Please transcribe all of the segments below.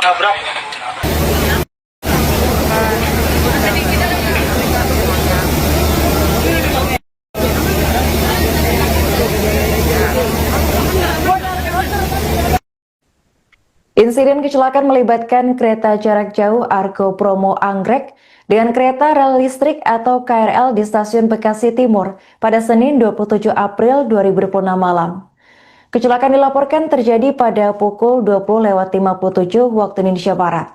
nabrak. Insiden kecelakaan melibatkan kereta jarak jauh Argo Bromo Anggrek dengan kereta rel listrik atau KRL di stasiun Bekasi Timur pada Senin 27 April 2026 malam. Kecelakaan dilaporkan terjadi pada pukul 20.57 waktu Indonesia Barat.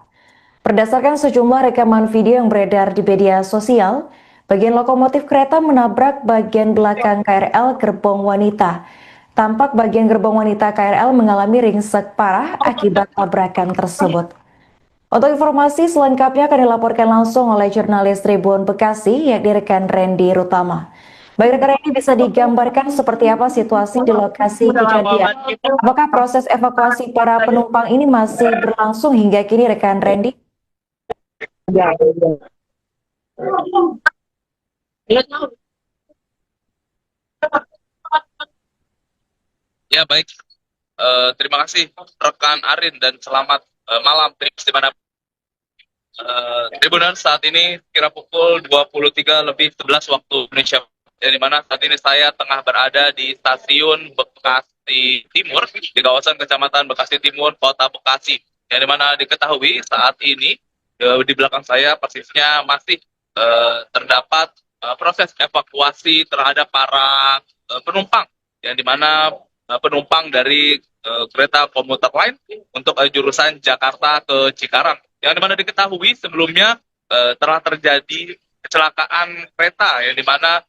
Berdasarkan sejumlah rekaman video yang beredar di media sosial, bagian lokomotif kereta menabrak bagian belakang KRL gerbong wanita. Tampak bagian gerbong wanita KRL mengalami ringsek parah akibat tabrakan tersebut. Untuk informasi selengkapnya akan dilaporkan langsung oleh jurnalis Tribun Bekasi, yakni rekan Randy Rutama. Baik rekan Randy, bisa digambarkan seperti apa situasi di lokasi kejadian? Apakah proses evakuasi para penumpang ini masih berlangsung hingga kini rekan Randy? Ya baik, terima kasih rekan Arin dan selamat malam di mana Tribuners saat ini kira pukul 23.11 waktu Indonesia, di mana saat ini saya tengah berada di stasiun Bekasi Timur di kawasan Kecamatan Bekasi Timur, Kota Bekasi, yang dimana diketahui saat ini di belakang saya persisnya masih terdapat proses evakuasi terhadap para penumpang, yang dimana penumpang dari kereta komuter lain untuk jurusan Jakarta ke Cikarang, yang dimana diketahui sebelumnya telah terjadi kecelakaan kereta yang dimana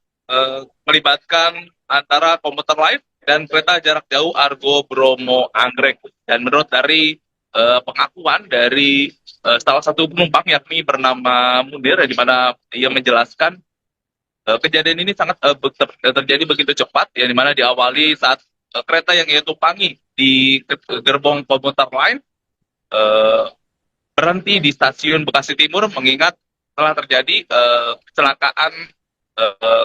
melibatkan antara komuter lain dan kereta jarak jauh Argo Bromo Anggrek. Dan menurut dari pengakuan dari salah satu penumpang yakni bernama Munir, di mana ia menjelaskan kejadian ini sangat terjadi begitu cepat, yang dimana diawali saat kereta yang ia tumpangi di gerbong komuter lain berhenti di stasiun Bekasi Timur, mengingat telah terjadi kecelakaan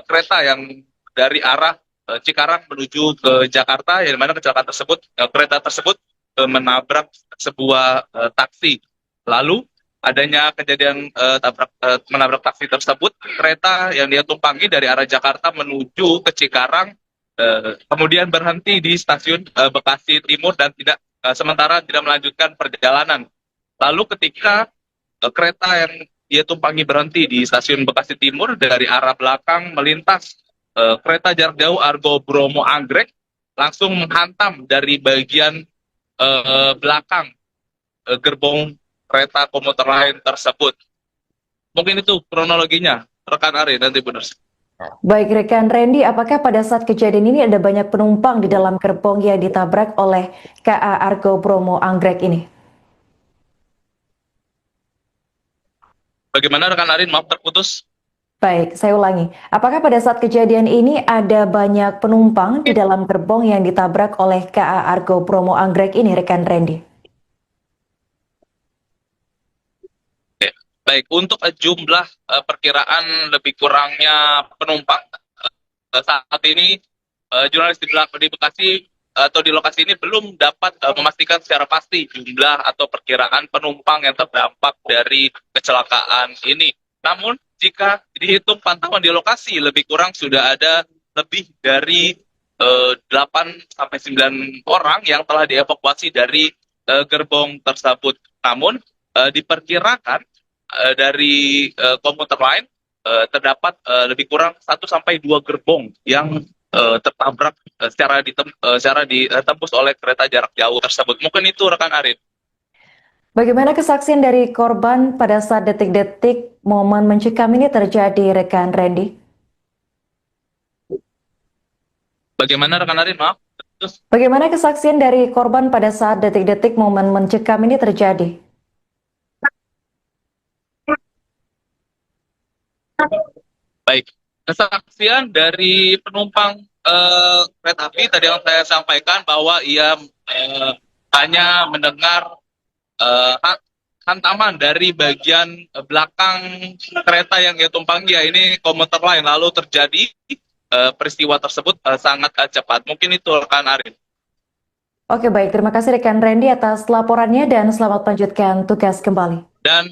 kereta yang dari arah Cikarang menuju ke Jakarta, yang dimana kecelakaan tersebut kereta tersebut menabrak sebuah taksi. Lalu adanya kejadian menabrak taksi tersebut, kereta yang dia tumpangi dari arah Jakarta menuju ke Cikarang kemudian berhenti di stasiun Bekasi Timur dan sementara tidak melanjutkan perjalanan. Lalu ketika kereta yang dia tumpangi berhenti di stasiun Bekasi Timur, dari arah belakang melintas kereta jarak jauh Argo Bromo Anggrek, langsung menghantam dari bagian belakang gerbong kereta komuter lain tersebut. Mungkin itu kronologinya, rekan Ari, nanti benar. Baik rekan Randy, apakah pada saat kejadian ini ada banyak penumpang di dalam gerbong yang ditabrak oleh KA Argo Bromo Anggrek ini? Bagaimana rekan Arin? Maaf terputus. Baik, saya ulangi. Apakah pada saat kejadian ini ada banyak penumpang di dalam gerbong yang ditabrak oleh KA Argo Bromo Anggrek ini, rekan Randy? Baik, untuk jumlah perkiraan lebih kurangnya penumpang saat ini jurnalis di Bekasi atau di lokasi ini belum dapat memastikan secara pasti jumlah atau perkiraan penumpang yang terdampak dari kecelakaan ini. Namun jika dihitung pantauan di lokasi, lebih kurang sudah ada lebih dari 8 sampai 9 orang yang telah dievakuasi dari gerbong tersebut. Namun diperkirakan dari komuter lain terdapat lebih kurang 1 sampai 2 gerbong yang tertabrak secara ditembus oleh kereta jarak jauh tersebut. Mungkin itu rekan Arif. Bagaimana kesaksian dari korban pada saat detik-detik momen mencekam ini terjadi, rekan Randy? Bagaimana rekan Arif? Maaf. Bagaimana kesaksian dari korban pada saat detik-detik momen mencekam ini terjadi? Baik, kesaksian dari penumpang kereta api tadi yang saya sampaikan bahwa ia hanya mendengar hantaman dari bagian belakang kereta yang ia tumpangi, ya ini komuter lain, lalu terjadi peristiwa tersebut sangat cepat. Mungkin itu rekan Arif. Oke, baik. Terima kasih rekan Randy atas laporannya dan selamat melanjutkan tugas kembali. Dan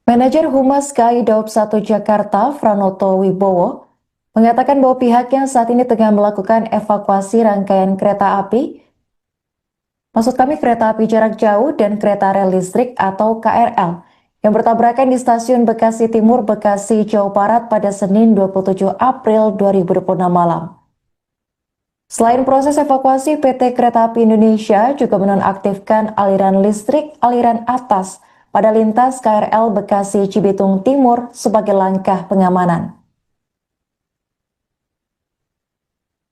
Manajer Humas KAI Daob 1 Jakarta, Franoto Wibowo, mengatakan bahwa pihaknya saat ini tengah melakukan evakuasi rangkaian kereta api, maksud kami kereta api jarak jauh dan kereta rel listrik atau KRL, yang bertabrakan di stasiun Bekasi Timur, Bekasi, Jawa Barat pada Senin 27 April 2026 malam. Selain proses evakuasi, PT Kereta Api Indonesia juga menonaktifkan aliran listrik aliran atas pada lintas KRL Bekasi Cibitung Timur sebagai langkah pengamanan.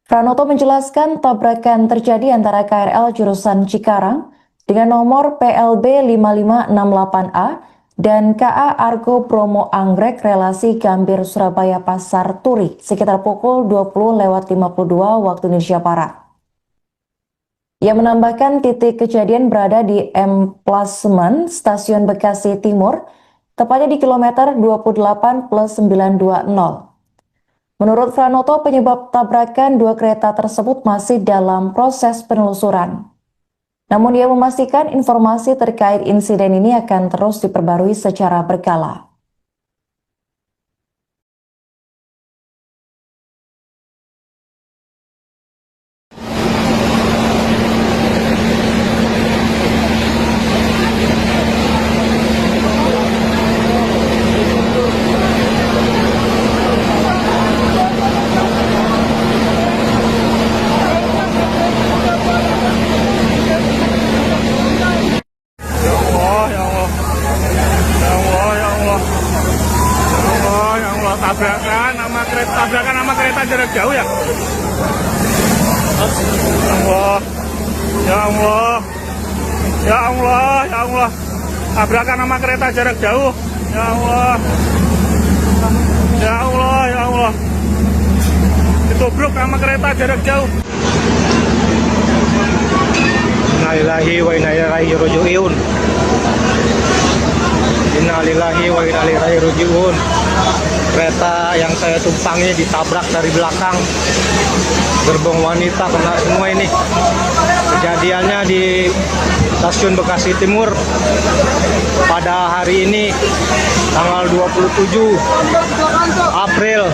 Pranoto menjelaskan tabrakan terjadi antara KRL jurusan Cikarang dengan nomor PLB 5568A dan KA Argo Bromo Anggrek relasi Gambir Surabaya Pasar Turi sekitar pukul 20.52 waktu Indonesia Barat. Ia menambahkan titik kejadian berada di emplasement Stasiun Bekasi Timur, tepatnya di kilometer 28+920. Menurut Franoto, penyebab tabrakan dua kereta tersebut masih dalam proses penelusuran. Namun dia memastikan informasi terkait insiden ini akan terus diperbarui secara berkala. Tabrakan sama kereta jarak jauh ya. Allah, ya Allah, ya Allah, ya Allah. Tabrakan sama kereta jarak jauh. Ya Allah, ya Allah, ya Allah. Ditubruk sama kereta jarak jauh. Innalillahi wa inna ilaihi raji'un. Innalillahi wa inna ilaihi raji'un. Kereta yang saya tumpangi ditabrak dari belakang, gerbong wanita kena semua ini. Kejadiannya di Stasiun Bekasi Timur pada hari ini tanggal 27 April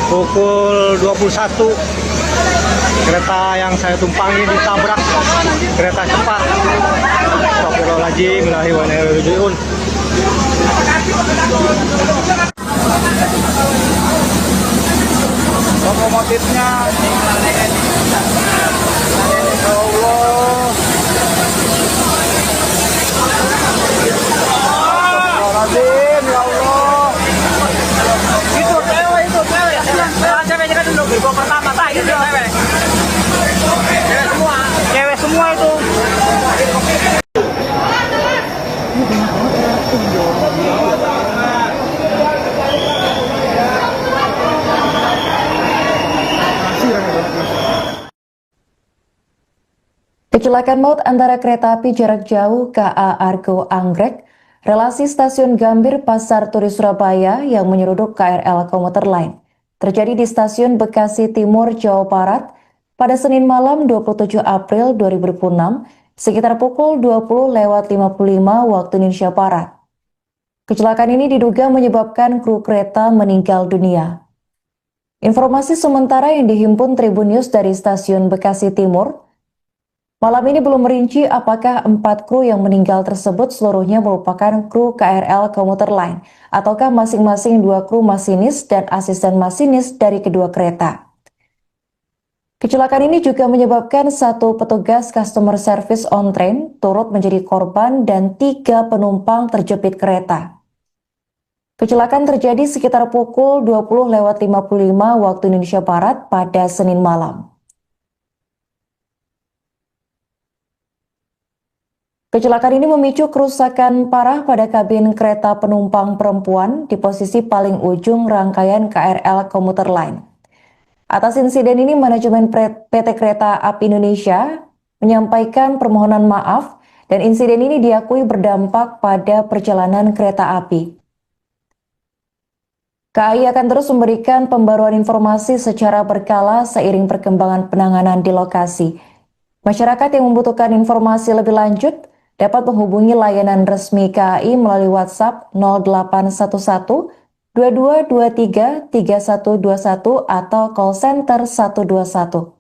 pukul 21 kereta yang saya tumpangi ditabrak kereta cepat. Astagfirullahaladzim, Innalillahi wa inna ilaihi raji'un. Lokomotifnya ya Allah. Astagfirullahaladzim, ya Allah. Itu cewek. Cewek kan dulu gerbong pertama itu cewek. Cewek semua itu. Kecelakaan maut antara kereta api jarak jauh KA Argo Anggrek, relasi stasiun Gambir Pasar Turi Surabaya yang menyeruduk KRL komuter lain, terjadi di stasiun Bekasi Timur, Jawa Barat pada Senin malam 27 April 2026 sekitar pukul 20.55 waktu Indonesia Barat. Kecelakaan ini diduga menyebabkan kru kereta meninggal dunia. Informasi sementara yang dihimpun Tribun News dari stasiun Bekasi Timur, malam ini belum merinci apakah 4 kru yang meninggal tersebut seluruhnya merupakan kru KRL komuter lain ataukah masing-masing 2 kru masinis dan asisten masinis dari kedua kereta. Kecelakaan ini juga menyebabkan 1 petugas customer service on train turut menjadi korban dan 3 penumpang terjepit kereta. Kecelakaan terjadi sekitar pukul 20.55 waktu Indonesia Barat pada Senin malam. Kecelakaan ini memicu kerusakan parah pada kabin kereta penumpang perempuan di posisi paling ujung rangkaian KRL komuter lain. Atas insiden ini, manajemen PT Kereta Api Indonesia menyampaikan permohonan maaf dan insiden ini diakui berdampak pada perjalanan kereta api. KAI akan terus memberikan pembaruan informasi secara berkala seiring perkembangan penanganan di lokasi. Masyarakat yang membutuhkan informasi lebih lanjut dapat menghubungi layanan resmi KAI melalui WhatsApp 0811 2223 3121 atau call center 121.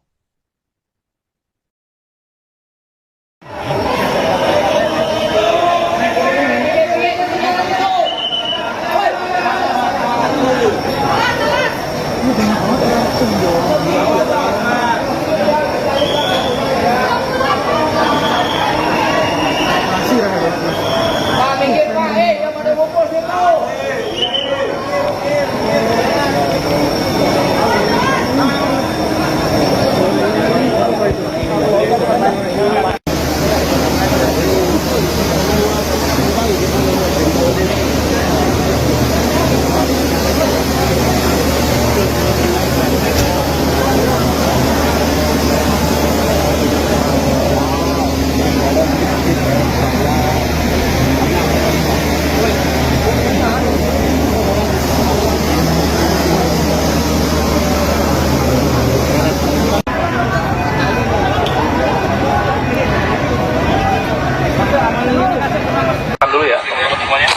Dulu ya, teman-teman semuanya.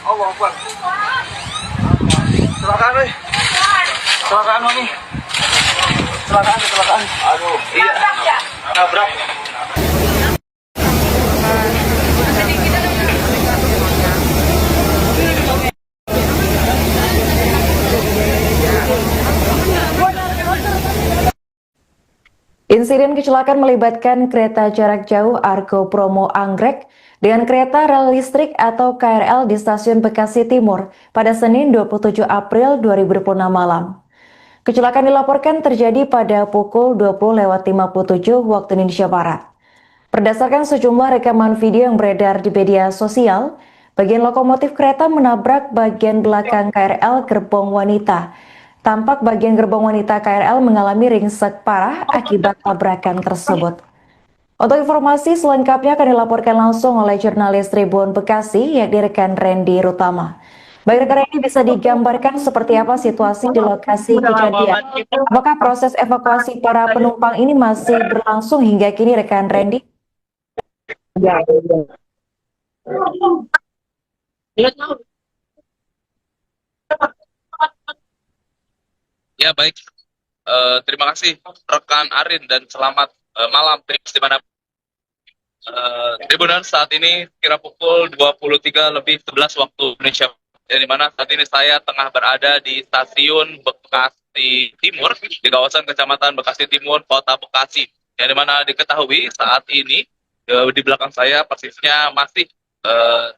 Allah Akbar. Kecelakaan nih. Kecelakaan nih. Kecelakaan. Aduh, iya. Nabrak. Insiden kecelakaan melibatkan kereta jarak jauh Argo Bromo Anggrek dengan kereta rel listrik atau KRL di stasiun Bekasi Timur pada Senin 27 April 2026 malam. Kecelakaan dilaporkan terjadi pada pukul 20.57 waktu Indonesia Barat. Berdasarkan sejumlah rekaman video yang beredar di media sosial, bagian lokomotif kereta menabrak bagian belakang KRL gerbong wanita. Tampak bagian gerbong wanita KRL mengalami ringsek parah akibat tabrakan tersebut. Untuk informasi selengkapnya akan dilaporkan langsung oleh jurnalis Tribun Bekasi, yakni rekan Randy Rutama. Baik rekan Randy, bisa digambarkan seperti apa situasi di lokasi kejadian? Apakah proses evakuasi para penumpang ini masih berlangsung hingga kini rekan Randy? Ya baik, terima kasih rekan Arin dan selamat malam di mana Tribunal saat ini kira pukul 23:11 waktu Indonesia, di mana saat ini saya tengah berada di stasiun Bekasi Timur di kawasan Kecamatan Bekasi Timur, Kota Bekasi. Yang dimana diketahui saat ini di belakang saya persisnya masih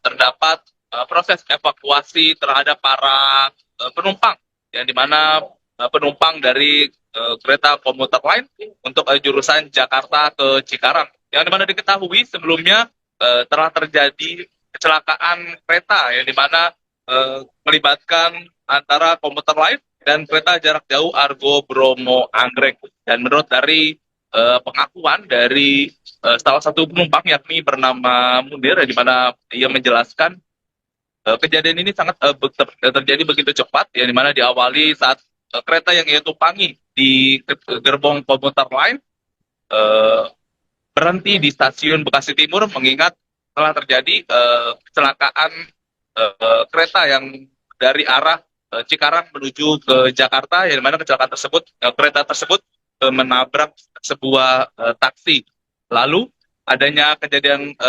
terdapat proses evakuasi terhadap para penumpang, yang dimana penumpang dari kereta komuter lain untuk jurusan Jakarta ke Cikarang. Yang dimana diketahui sebelumnya telah terjadi kecelakaan kereta, yang dimana melibatkan antara komuter lain dan kereta jarak jauh Argo Bromo Anggrek. Dan menurut dari pengakuan dari salah satu penumpang yakni bernama Munir, di mana ia menjelaskan kejadian ini sangat terjadi begitu cepat, yang dimana diawali saat kereta yang ia tumpangi di gerbong komuter lain berhenti di stasiun Bekasi Timur, mengingat telah terjadi kecelakaan kereta yang dari arah Cikarang menuju ke Jakarta, yang dimana kecelakaan tersebut kereta tersebut menabrak sebuah taksi. Lalu adanya kejadian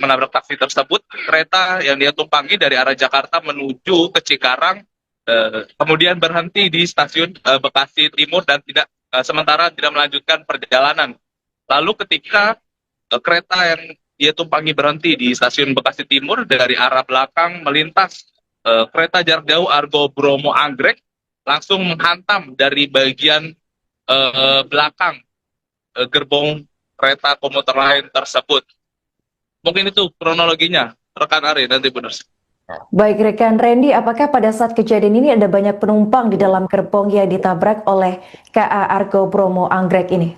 menabrak taksi tersebut, kereta yang dia tumpangi dari arah Jakarta menuju ke Cikarang kemudian berhenti di stasiun Bekasi Timur dan sementara tidak melanjutkan perjalanan. Lalu ketika kereta yang dia tumpangi berhenti di stasiun Bekasi Timur, dari arah belakang melintas kereta jarak jauh Argo Bromo Anggrek, langsung menghantam dari bagian belakang gerbong kereta komuter lain tersebut. Mungkin itu kronologinya, rekan Ari nanti benar. Baik rekan Randy, apakah pada saat kejadian ini ada banyak penumpang di dalam gerbong yang ditabrak oleh KA Argo Bromo Anggrek ini?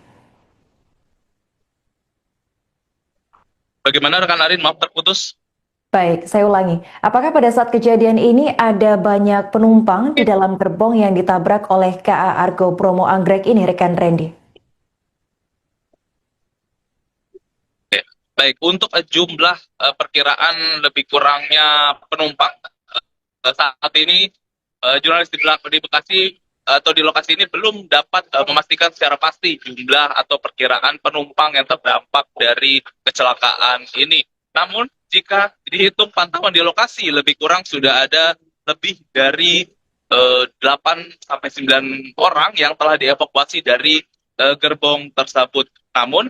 Bagaimana rekan Arin? Maaf terputus. Baik, saya ulangi. Apakah pada saat kejadian ini ada banyak penumpang di dalam gerbong yang ditabrak oleh KA Argo Bromo Anggrek ini, rekan Randy? Baik, untuk jumlah perkiraan lebih kurangnya penumpang saat ini jurnalis di Bekasi atau di lokasi ini belum dapat memastikan secara pasti jumlah atau perkiraan penumpang yang terdampak dari kecelakaan ini. Namun jika dihitung pantauan di lokasi, lebih kurang sudah ada lebih dari 8 sampai 9 orang yang telah dievakuasi dari gerbong tersebut. Namun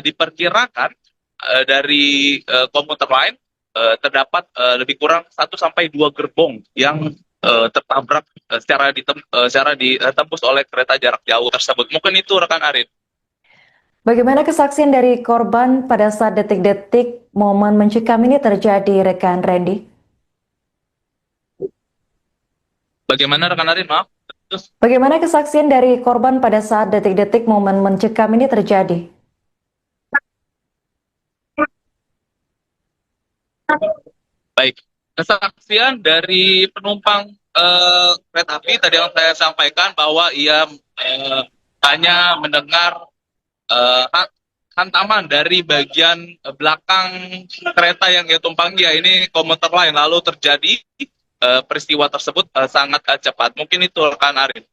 diperkirakan dari komuter lain terdapat lebih kurang 1 sampai 2 gerbong yang tertabrak secara ditembus oleh kereta jarak jauh tersebut. Mungkin itu rekan Arin. Bagaimana kesaksian dari korban pada saat detik-detik momen mencekam ini terjadi, rekan Randy? Bagaimana rekan Arin? Maaf. Bagaimana kesaksian dari korban pada saat detik-detik momen mencekam ini terjadi? Baik, kesaksian dari penumpang kereta api tadi yang saya sampaikan bahwa ia hanya mendengar hantaman dari bagian belakang kereta yang ia tumpangi, ya ini komuter lain, lalu terjadi peristiwa tersebut sangat cepat. Mungkin itu rekan Arin.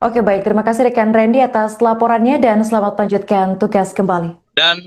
Oke baik, terima kasih rekan Randy atas laporannya dan selamat lanjutkan tugas kembali. Dan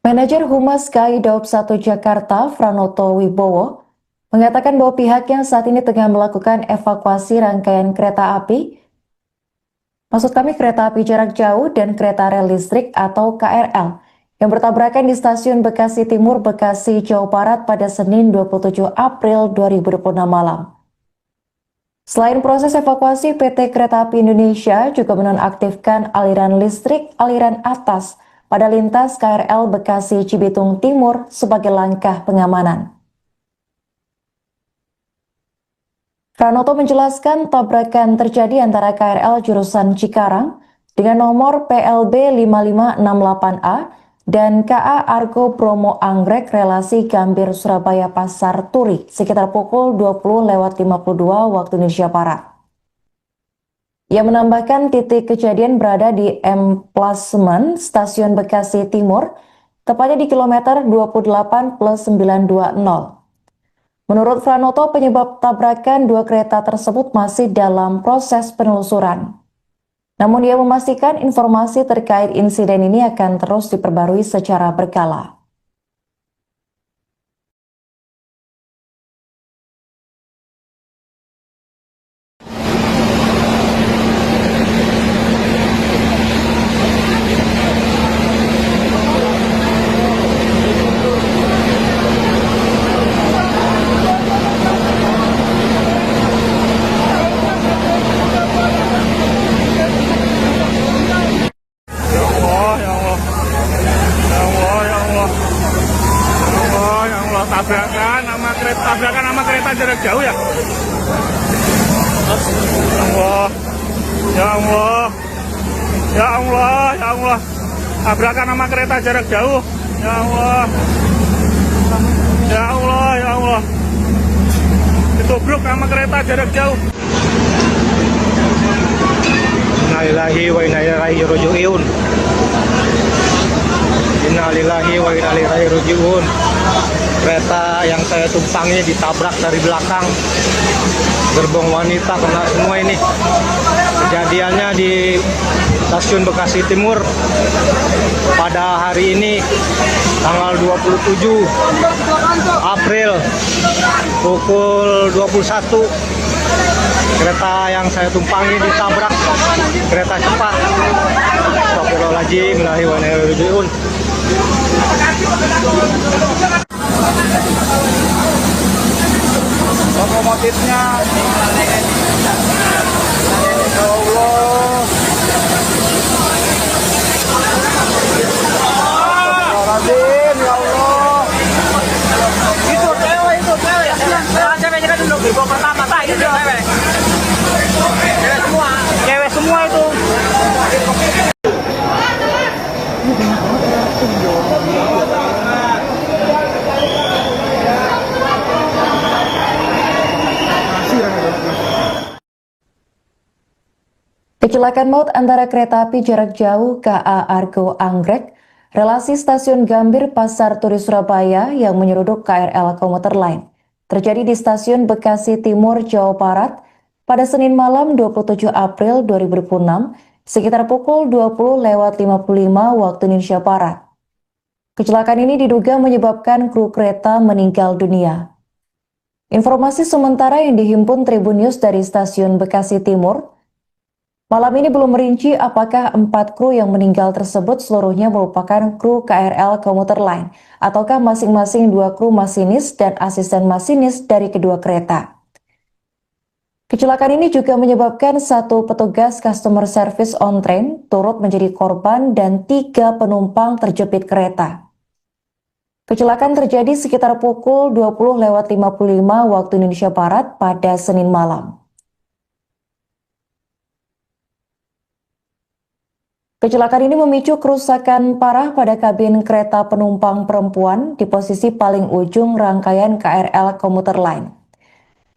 Manajer Humas KAI Daob 1 Jakarta, Franoto Wibowo, mengatakan bahwa pihaknya saat ini tengah melakukan evakuasi rangkaian kereta api, maksud kami kereta api jarak jauh dan kereta rel listrik atau KRL, yang bertabrakan di stasiun Bekasi Timur, Bekasi, Jawa Barat pada Senin 27 April 2026 malam. Selain proses evakuasi, PT Kereta Api Indonesia juga menonaktifkan aliran listrik aliran atas pada lintas KRL Bekasi Cibitung Timur sebagai langkah pengamanan. Pranoto menjelaskan tabrakan terjadi antara KRL jurusan Cikarang dengan nomor PLB 5568A dan KA Argo Bromo Anggrek relasi Gambir Surabaya Pasar Turi sekitar pukul 20.52 waktu Indonesia Barat. Ia menambahkan titik kejadian berada di emplasement Stasiun Bekasi Timur, tepatnya di kilometer 28+920. Menurut Franoto, penyebab tabrakan dua kereta tersebut masih dalam proses penelusuran. Namun dia memastikan informasi terkait insiden ini akan terus diperbarui secara berkala. Tabrakan sama kereta jarak jauh ya. Allah, ya Allah, ya Allah, ya Allah. Tabrakan sama kereta jarak jauh. Ya Allah, ya Allah, ya Allah. Ditubruk sama kereta jarak jauh. Innalillahi wa inna ilaihi raji'un. Innalillahi wa inna ilaihi raji'un. Kereta yang saya tumpangi ditabrak dari belakang, gerbong wanita kena semua ini. Kejadiannya di stasiun Bekasi Timur pada hari ini tanggal 27 April pukul 21. Kereta yang saya tumpangi ditabrak kereta cepat. Astagfirullahaladzim, innalillahi wa inna ilaihi raji'un. Lokomotifnya ya Allah. Astagfirullahaladzim, ya Allah. Itu cewek. Ceweknya kan dulu gerbong pertama, itu cewek. Cewek semua itu. Kecelakaan maut antara kereta api jarak jauh KA Argo Anggrek, relasi stasiun Gambir Pasar Turi Surabaya yang menyeruduk KRL komuter lain, terjadi di stasiun Bekasi Timur, Jawa Barat pada Senin malam 27 April 2026 sekitar pukul 20.55 waktu Indonesia Barat. Kecelakaan ini diduga menyebabkan kru kereta meninggal dunia. Informasi sementara yang dihimpun Tribun News dari stasiun Bekasi Timur, malam ini belum merinci apakah 4 kru yang meninggal tersebut seluruhnya merupakan kru KRL komuter lain ataukah masing-masing 2 kru masinis dan asisten masinis dari kedua kereta. Kecelakaan ini juga menyebabkan 1 petugas customer service on train turut menjadi korban dan 3 penumpang terjepit kereta. Kecelakaan terjadi sekitar pukul 20.55 waktu Indonesia Barat pada Senin malam. Kecelakaan ini memicu kerusakan parah pada kabin kereta penumpang perempuan di posisi paling ujung rangkaian KRL komuter lain.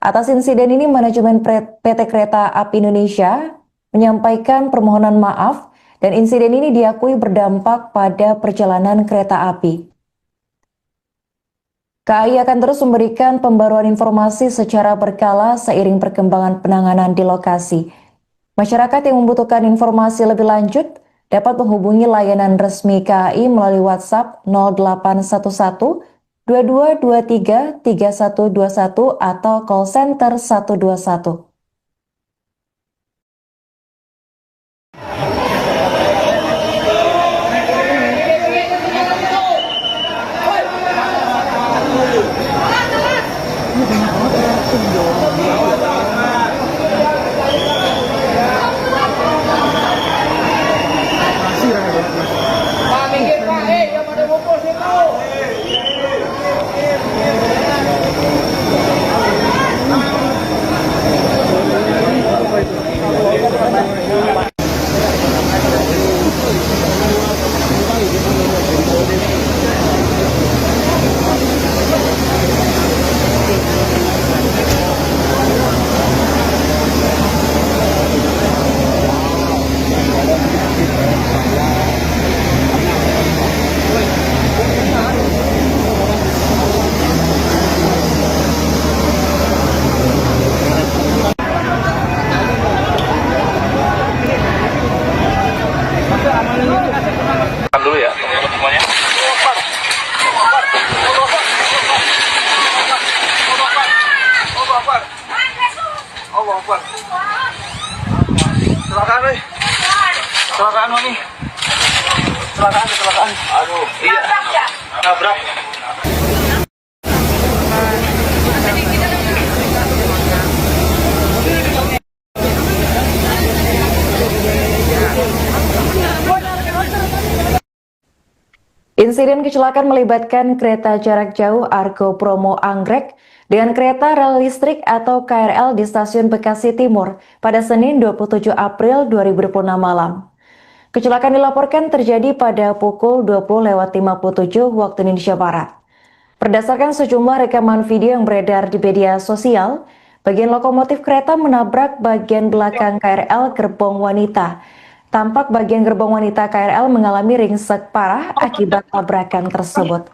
Atas insiden ini, manajemen PT Kereta Api Indonesia menyampaikan permohonan maaf dan insiden ini diakui berdampak pada perjalanan kereta api. KAI akan terus memberikan pembaruan informasi secara berkala seiring perkembangan penanganan di lokasi. Masyarakat yang membutuhkan informasi lebih lanjut dapat menghubungi layanan resmi KAI melalui WhatsApp 0811 2223 3121 atau call center 121. Dulu ya teman-teman semuanya. Allah Akbar. Kecelakaan nih. Kecelakaan nih. Kecelakaan. Aduh, iya. Nabrak. Insiden kecelakaan melibatkan kereta jarak jauh Argo Bromo Anggrek dengan kereta rel listrik atau KRL di stasiun Bekasi Timur pada Senin 27 April 2026 malam. Kecelakaan dilaporkan terjadi pada pukul 20.57 waktu Indonesia Barat. Berdasarkan sejumlah rekaman video yang beredar di media sosial, bagian lokomotif kereta menabrak bagian belakang KRL gerbong wanita. Tampak bagian gerbong wanita KRL mengalami ringsek parah akibat tabrakan tersebut.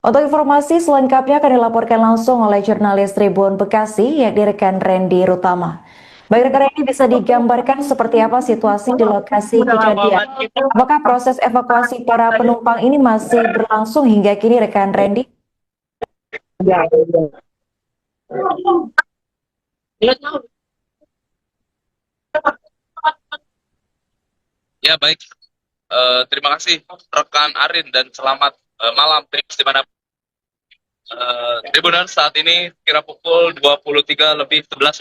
Untuk informasi selengkapnya akan dilaporkan langsung oleh jurnalis Tribun Bekasi, yakni rekan Randy Rutama. Baik rekan Randy, bisa digambarkan seperti apa situasi di lokasi kejadian? Apakah proses evakuasi para penumpang ini masih berlangsung hingga kini rekan Randy? Ya baik, terima kasih rekan Arin dan selamat malam Trips di mana Tribunan saat ini kira pukul 23.11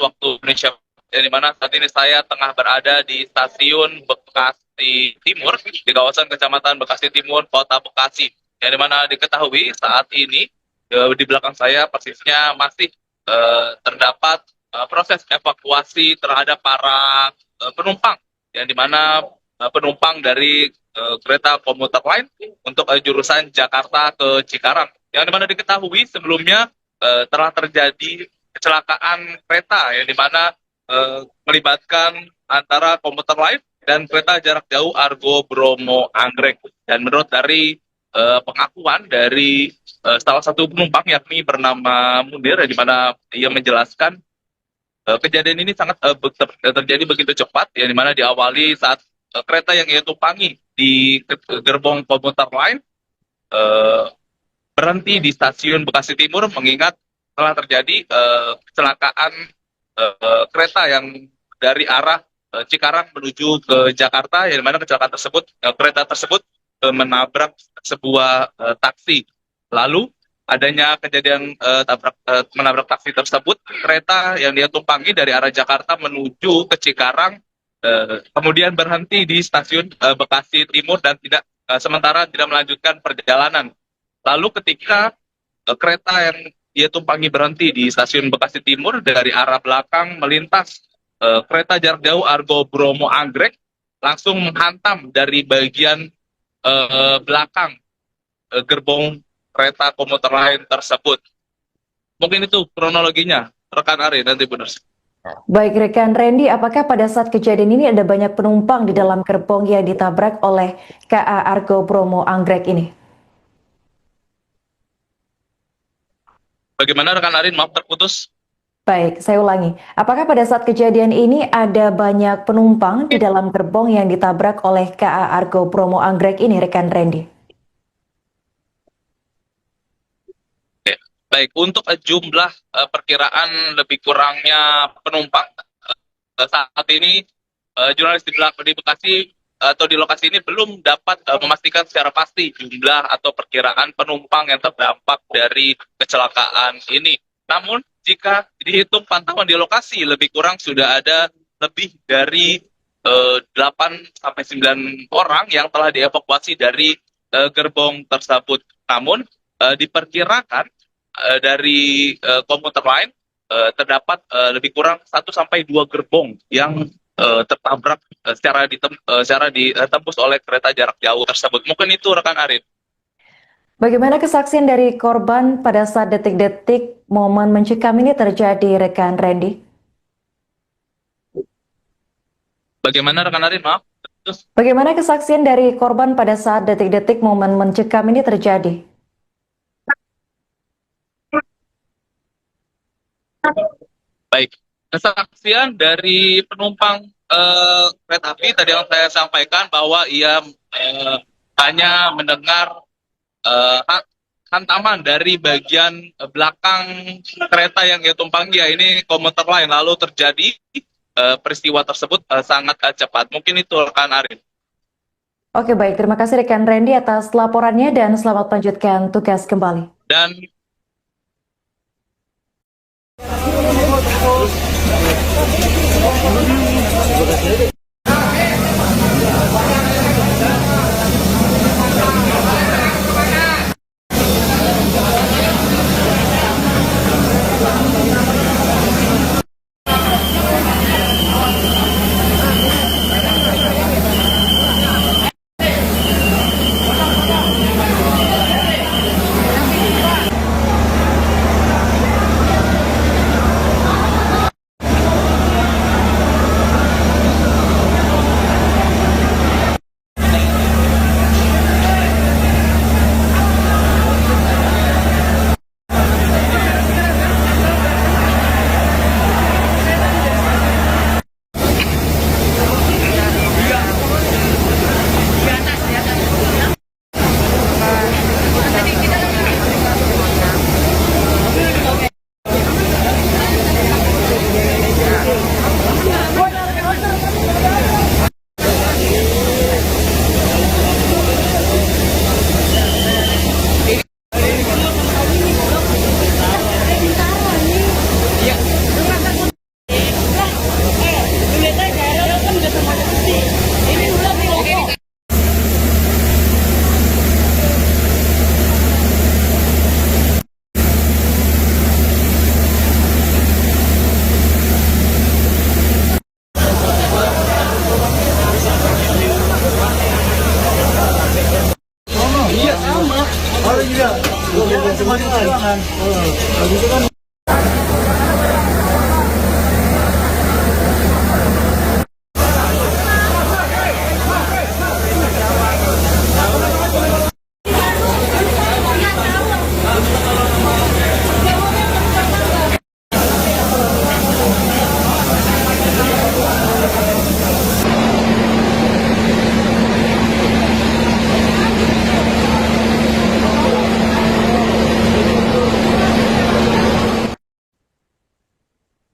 waktu Indonesia, di mana saat ini saya tengah berada di stasiun Bekasi Timur di kawasan Kecamatan Bekasi Timur, Kota Bekasi. Yang dimana diketahui saat ini di belakang saya persisnya masih terdapat proses evakuasi terhadap para penumpang, yang dimana penumpang dari kereta komuter lain untuk jurusan Jakarta ke Cikarang. Yang dimana diketahui sebelumnya telah terjadi kecelakaan kereta yang dimana melibatkan antara komuter lain dan kereta jarak jauh Argo Bromo Anggrek. Dan menurut dari pengakuan dari salah satu penumpang yakni bernama Munir, di mana ia menjelaskan kejadian ini sangat terjadi begitu cepat, yang dimana diawali saat kereta yang ia tumpangi di gerbong komuter lain berhenti di stasiun Bekasi Timur, mengingat telah terjadi kecelakaan kereta yang dari arah Cikarang menuju ke Jakarta, yang dimana kecelakaan tersebut kereta tersebut menabrak sebuah taksi. Lalu adanya kejadian menabrak taksi tersebut, kereta yang dia tumpangi dari arah Jakarta menuju ke Cikarang kemudian berhenti di stasiun Bekasi Timur dan sementara tidak melanjutkan perjalanan. Lalu ketika kereta yang dia tumpangi berhenti di stasiun Bekasi Timur, dari arah belakang melintas kereta jarak jauh Argo Bromo Anggrek, langsung menghantam dari bagian belakang gerbong kereta komuter lain tersebut. Mungkin itu kronologinya, rekan Ari, nanti benar. Baik rekan Randy, apakah pada saat kejadian ini ada banyak penumpang di dalam gerbong yang ditabrak oleh KA Argo Bromo Anggrek ini? Bagaimana rekan Arin? Maaf terputus. Baik, saya ulangi. Apakah pada saat kejadian ini ada banyak penumpang di dalam gerbong yang ditabrak oleh KA Argo Bromo Anggrek ini, rekan Randy? Baik, untuk jumlah perkiraan lebih kurangnya penumpang saat ini jurnalis di Bekasi atau di lokasi ini belum dapat memastikan secara pasti jumlah atau perkiraan penumpang yang terdampak dari kecelakaan ini. Namun jika dihitung pantauan di lokasi lebih kurang sudah ada lebih dari 8 sampai 9 orang yang telah dievakuasi dari gerbong tersebut. Namun diperkirakan dari komuter lain terdapat lebih kurang 1 sampai 2 gerbong yang tertabrak secara ditembus oleh kereta jarak jauh tersebut. Mungkin itu rekan Arin. Bagaimana kesaksian dari korban pada saat detik-detik momen mencekam ini terjadi, rekan Randy? Bagaimana rekan Arin? Maaf. Terus. Bagaimana kesaksian dari korban pada saat detik-detik momen mencekam ini terjadi? Baik, kesaksian dari penumpang kereta api tadi yang saya sampaikan bahwa ia hanya mendengar hantaman dari bagian belakang kereta yang ia tumpangi, ya ini komuter lain, lalu terjadi peristiwa tersebut sangat cepat. Mungkin itu rekan Arin. Oke baik, terima kasih rekan Randy atas laporannya dan selamat melanjutkan tugas kembali. Dan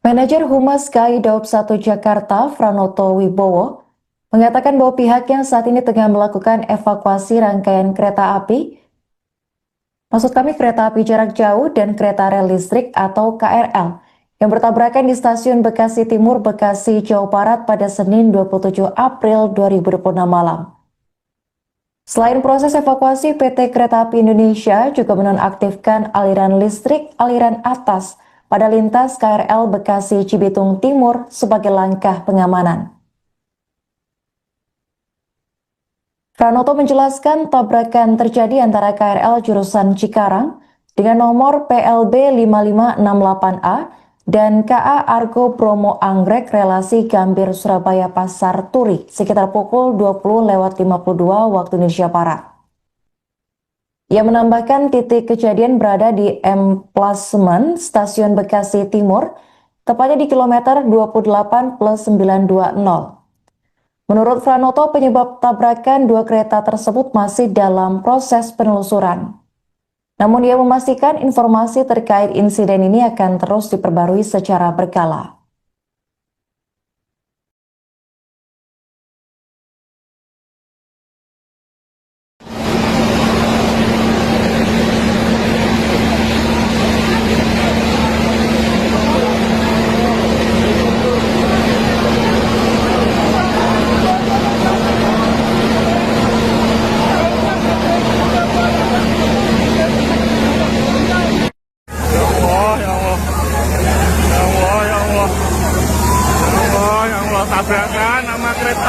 Manajer Humas KAI Daob 1 Jakarta, Franoto Wibowo, mengatakan bahwa pihaknya saat ini tengah melakukan evakuasi rangkaian kereta api, maksud kami kereta api jarak jauh dan kereta rel listrik atau KRL, yang bertabrakan di stasiun Bekasi Timur, Bekasi, Jawa Barat pada Senin 27 April 2026 malam. Selain proses evakuasi, PT Kereta Api Indonesia juga menonaktifkan aliran listrik aliran atas pada lintas KRL Bekasi Cibitung Timur sebagai langkah pengamanan. Pranoto menjelaskan tabrakan terjadi antara KRL jurusan Cikarang dengan nomor PLB 5568A dan KA Argo Bromo Anggrek relasi Gambir Surabaya Pasar Turi sekitar pukul 20.52 waktu Indonesia Barat. Ia menambahkan titik kejadian berada di emplasement Stasiun Bekasi Timur, tepatnya di kilometer 28+920. Menurut Pranoto, penyebab tabrakan dua kereta tersebut masih dalam proses penelusuran. Namun ia memastikan informasi terkait insiden ini akan terus diperbarui secara berkala.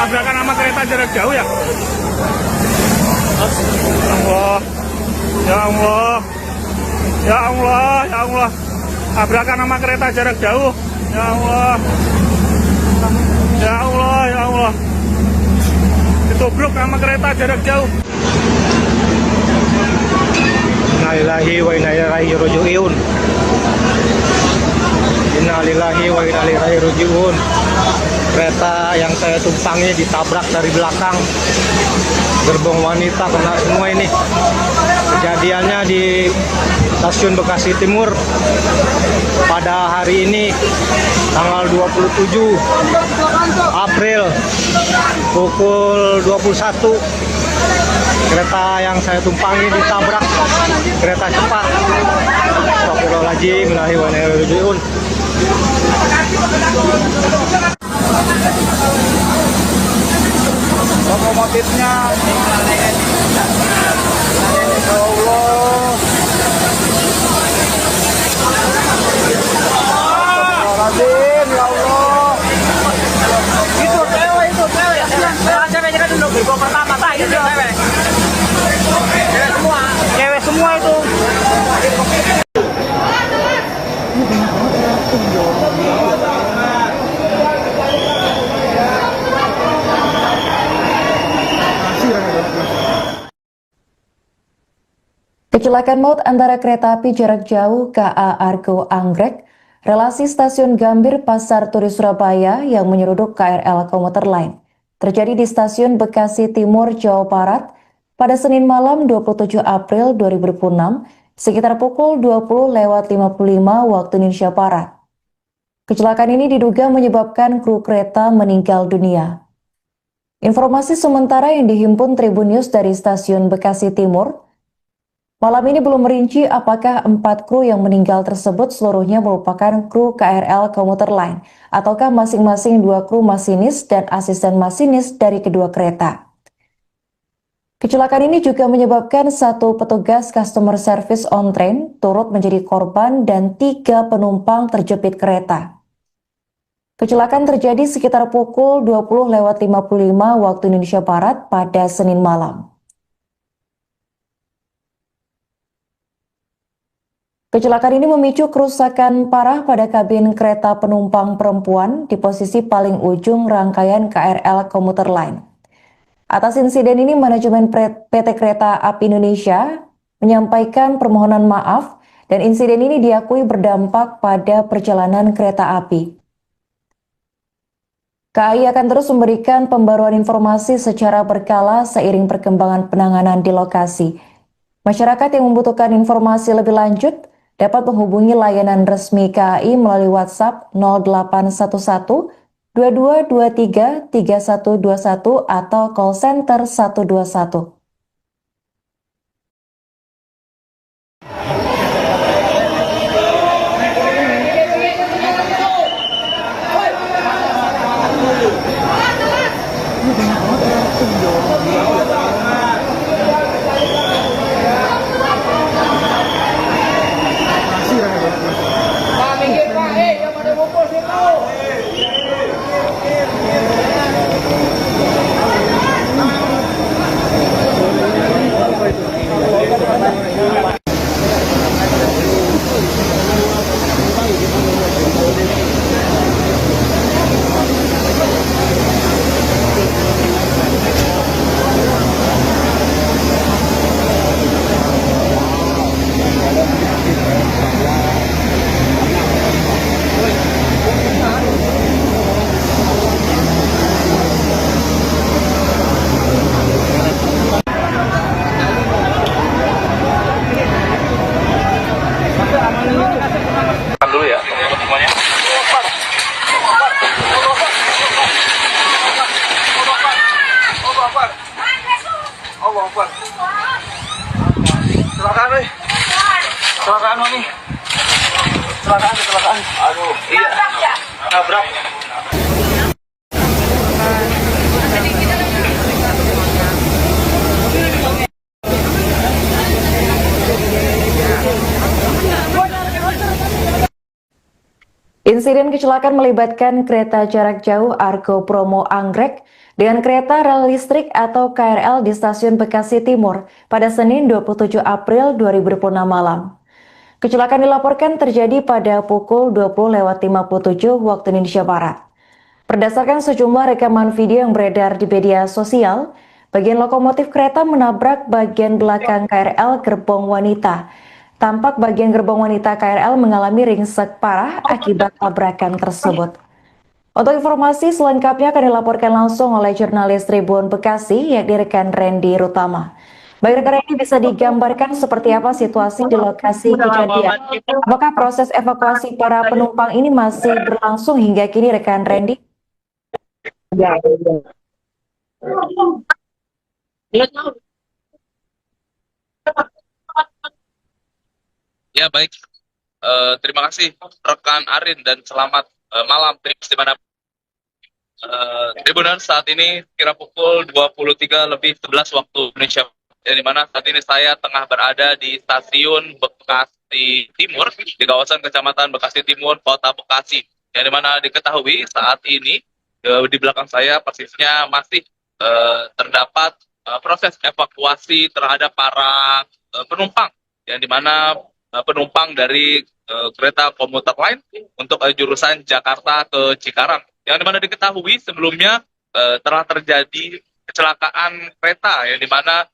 Tabrakan sama kereta jarak jauh ya. Allah, ya Allah, ya Allah, ya Allah. Tabrakan sama kereta jarak jauh. Ya Allah, ya Allah, ya Allah. Ditubruk sama kereta jarak jauh. Innalillahi wa inna ilaihi raji'un. Innalillahi wa inna ilaihi raji'un. Kereta yang saya tumpangi ditabrak dari belakang. Gerbong wanita kena semua ini. Kejadiannya di Stasiun Bekasi Timur pada hari ini tanggal 27 April pukul 21. Kereta yang saya tumpangi ditabrak kereta cepat. Astagfirullahaladzim, inna lillahi wa inna ilaihi raji'un. Lokomotifnya ya Allah. Astagfirullahaladzim, ya Allah. Itu cewek. Cewek kan dulu gerbong pertama, tak itu cewek. Cewek semua itu. Kecelakaan maut antara kereta api jarak jauh KA Argo Anggrek, relasi Stasiun Gambir Pasar Turi Surabaya yang menyeruduk KRL komuter lain, terjadi di Stasiun Bekasi Timur, Jawa Barat pada Senin malam 27 April 2026 sekitar pukul 20.55 waktu Indonesia Barat. Kecelakaan ini diduga menyebabkan kru kereta meninggal dunia. Informasi sementara yang dihimpun Tribun News dari Stasiun Bekasi Timur, malam ini belum merinci apakah 4 kru yang meninggal tersebut seluruhnya merupakan kru KRL komuter lain ataukah masing-masing 2 kru masinis dan asisten masinis dari kedua kereta. Kecelakaan ini juga menyebabkan 1 petugas customer service on train turut menjadi korban dan 3 penumpang terjepit kereta. Kecelakaan terjadi sekitar pukul 20.55 waktu Indonesia Barat pada Senin malam. Kecelakaan ini memicu kerusakan parah pada kabin kereta penumpang perempuan di posisi paling ujung rangkaian KRL komuter lain. Atas insiden ini, manajemen PT Kereta Api Indonesia menyampaikan permohonan maaf dan insiden ini diakui berdampak pada perjalanan kereta api. KAI akan terus memberikan pembaruan informasi secara berkala seiring perkembangan penanganan di lokasi. Masyarakat yang membutuhkan informasi lebih lanjut dapat menghubungi layanan resmi KAI melalui WhatsApp 0811 2223 3121 atau call center 121. Nabrak. Insiden kecelakaan melibatkan kereta jarak jauh Argo Bromo Anggrek dengan kereta rel listrik atau KRL di stasiun Bekasi Timur pada Senin 27 April 2026 malam. Kecelakaan dilaporkan terjadi pada pukul 20.57 waktu Indonesia Barat. Berdasarkan sejumlah rekaman video yang beredar di media sosial, bagian lokomotif kereta menabrak bagian belakang KRL gerbong wanita. Tampak bagian gerbong wanita KRL mengalami ringsek parah akibat tabrakan tersebut. Untuk informasi selengkapnya akan dilaporkan langsung oleh jurnalis Tribun Bekasi, yakni rekan Randy Rutama. Baik rekan Randy, bisa digambarkan seperti apa situasi di lokasi kejadian? Apakah proses evakuasi para penumpang ini masih berlangsung hingga kini rekan Randy? Ya baik, terima kasih rekan Arin dan selamat malam di mana Tribuners saat ini kira pukul 23.11 waktu Indonesia, di mana saat ini saya tengah berada di stasiun Bekasi Timur di kawasan Kecamatan Bekasi Timur, Kota Bekasi. Yang dimana diketahui saat ini di belakang saya persisnya masih terdapat proses evakuasi terhadap para penumpang, yang dimana penumpang dari kereta komuter lain untuk jurusan Jakarta ke Cikarang. Yang dimana diketahui sebelumnya telah terjadi kecelakaan kereta, yang dimana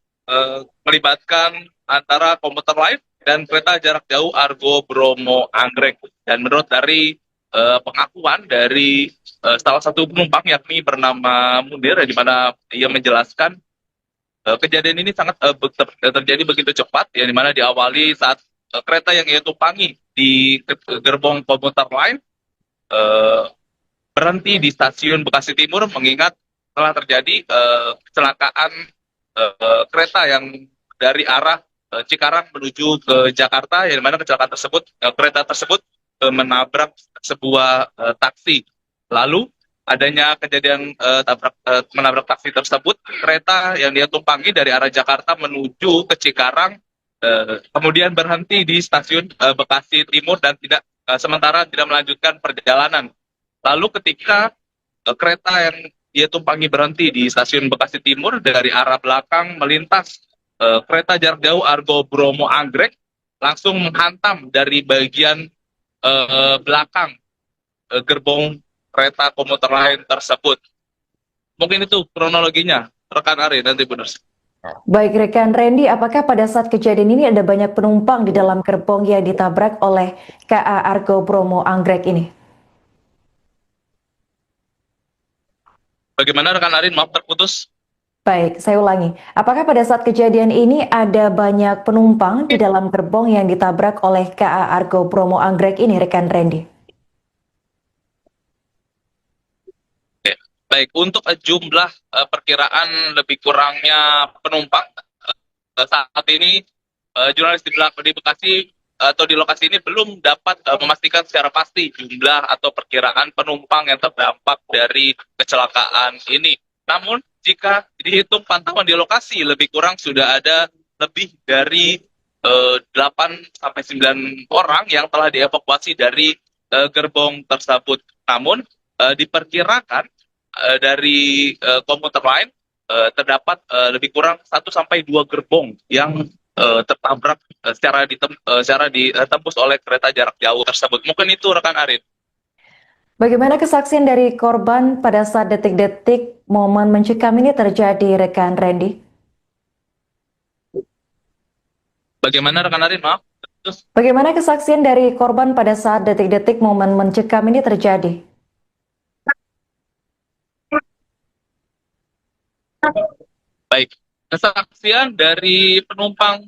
melibatkan antara komuter lain dan kereta jarak jauh Argo Bromo Anggrek. Dan menurut dari pengakuan dari salah satu penumpang yakni bernama Munir, di mana ia menjelaskan kejadian ini sangat terjadi begitu cepat, yang dimana diawali saat kereta yang ia tumpangi di gerbong komuter lain berhenti di stasiun Bekasi Timur, mengingat telah terjadi kecelakaan kereta yang dari arah Cikarang menuju ke Jakarta, yang dimana kecelakaan tersebut kereta tersebut menabrak sebuah taksi. Lalu adanya kejadian menabrak taksi tersebut, kereta yang dia tumpangi dari arah Jakarta menuju ke Cikarang kemudian berhenti di stasiun Bekasi Timur dan sementara tidak melanjutkan perjalanan. Lalu ketika kereta yang dia tumpangi berhenti di stasiun Bekasi Timur, dari arah belakang melintas kereta jarak jauh Argo Bromo Anggrek, langsung menghantam dari bagian belakang gerbong kereta komuter lain tersebut. Mungkin itu kronologinya, rekan Ari, nanti benar. Baik rekan Randy, apakah pada saat kejadian ini ada banyak penumpang di dalam gerbong yang ditabrak oleh KA Argo Bromo Anggrek ini? Bagaimana rekan Arin? Maaf terputus. Baik, saya ulangi. Apakah pada saat kejadian ini ada banyak penumpang di dalam gerbong yang ditabrak oleh KA Argo Bromo Anggrek ini, rekan Randy? Baik, untuk jumlah perkiraan lebih kurangnya penumpang saat ini jurnalis di Bekasi atau di lokasi ini belum dapat memastikan secara pasti jumlah atau perkiraan penumpang yang terdampak dari kecelakaan ini. Namun jika dihitung pantauan di lokasi, lebih kurang sudah ada lebih dari 8-9 orang yang telah dievakuasi dari gerbong tersebut. Namun diperkirakan dari komuter lain terdapat lebih kurang 1-2 gerbong yang tertabrak secara ditembus oleh kereta jarak jauh tersebut. Mungkin itu rekan Arin. Bagaimana kesaksian dari korban pada saat detik-detik momen mencekam ini terjadi, rekan Randy? Bagaimana rekan Arin? Maaf. Bagaimana kesaksian dari korban pada saat detik-detik momen mencekam ini terjadi? Baik, kesaksian dari penumpang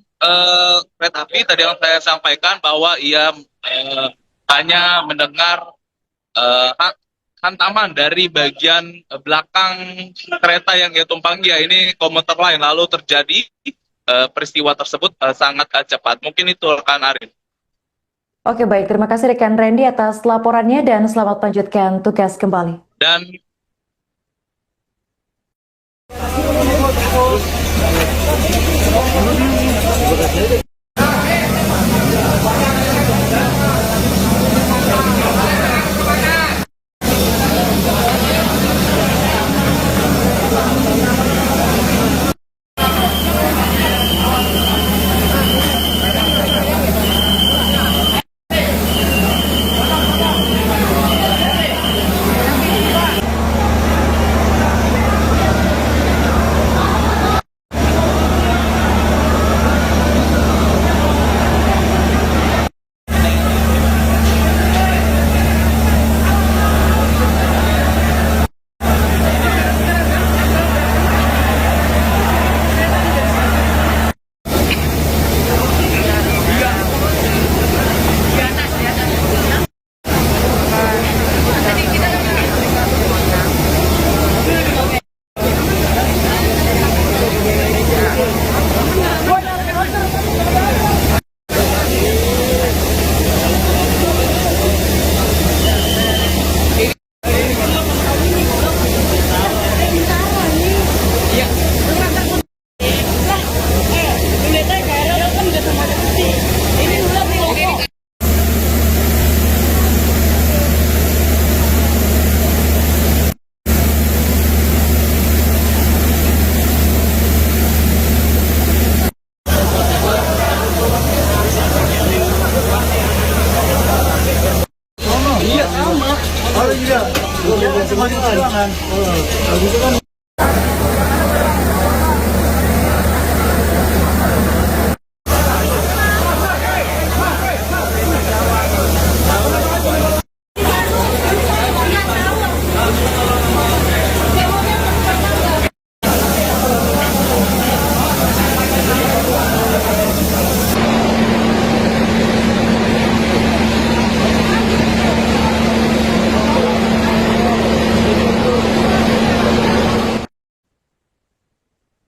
kereta api tadi yang saya sampaikan bahwa ia hanya mendengar hantaman dari bagian belakang kereta yang ia tumpangi, ya ini komuter lain, lalu terjadi peristiwa tersebut sangat cepat. Mungkin itu rekan Arin. Oke, baik. Terima kasih rekan Randy atas laporannya dan selamat melanjutkan tugas kembali. Dan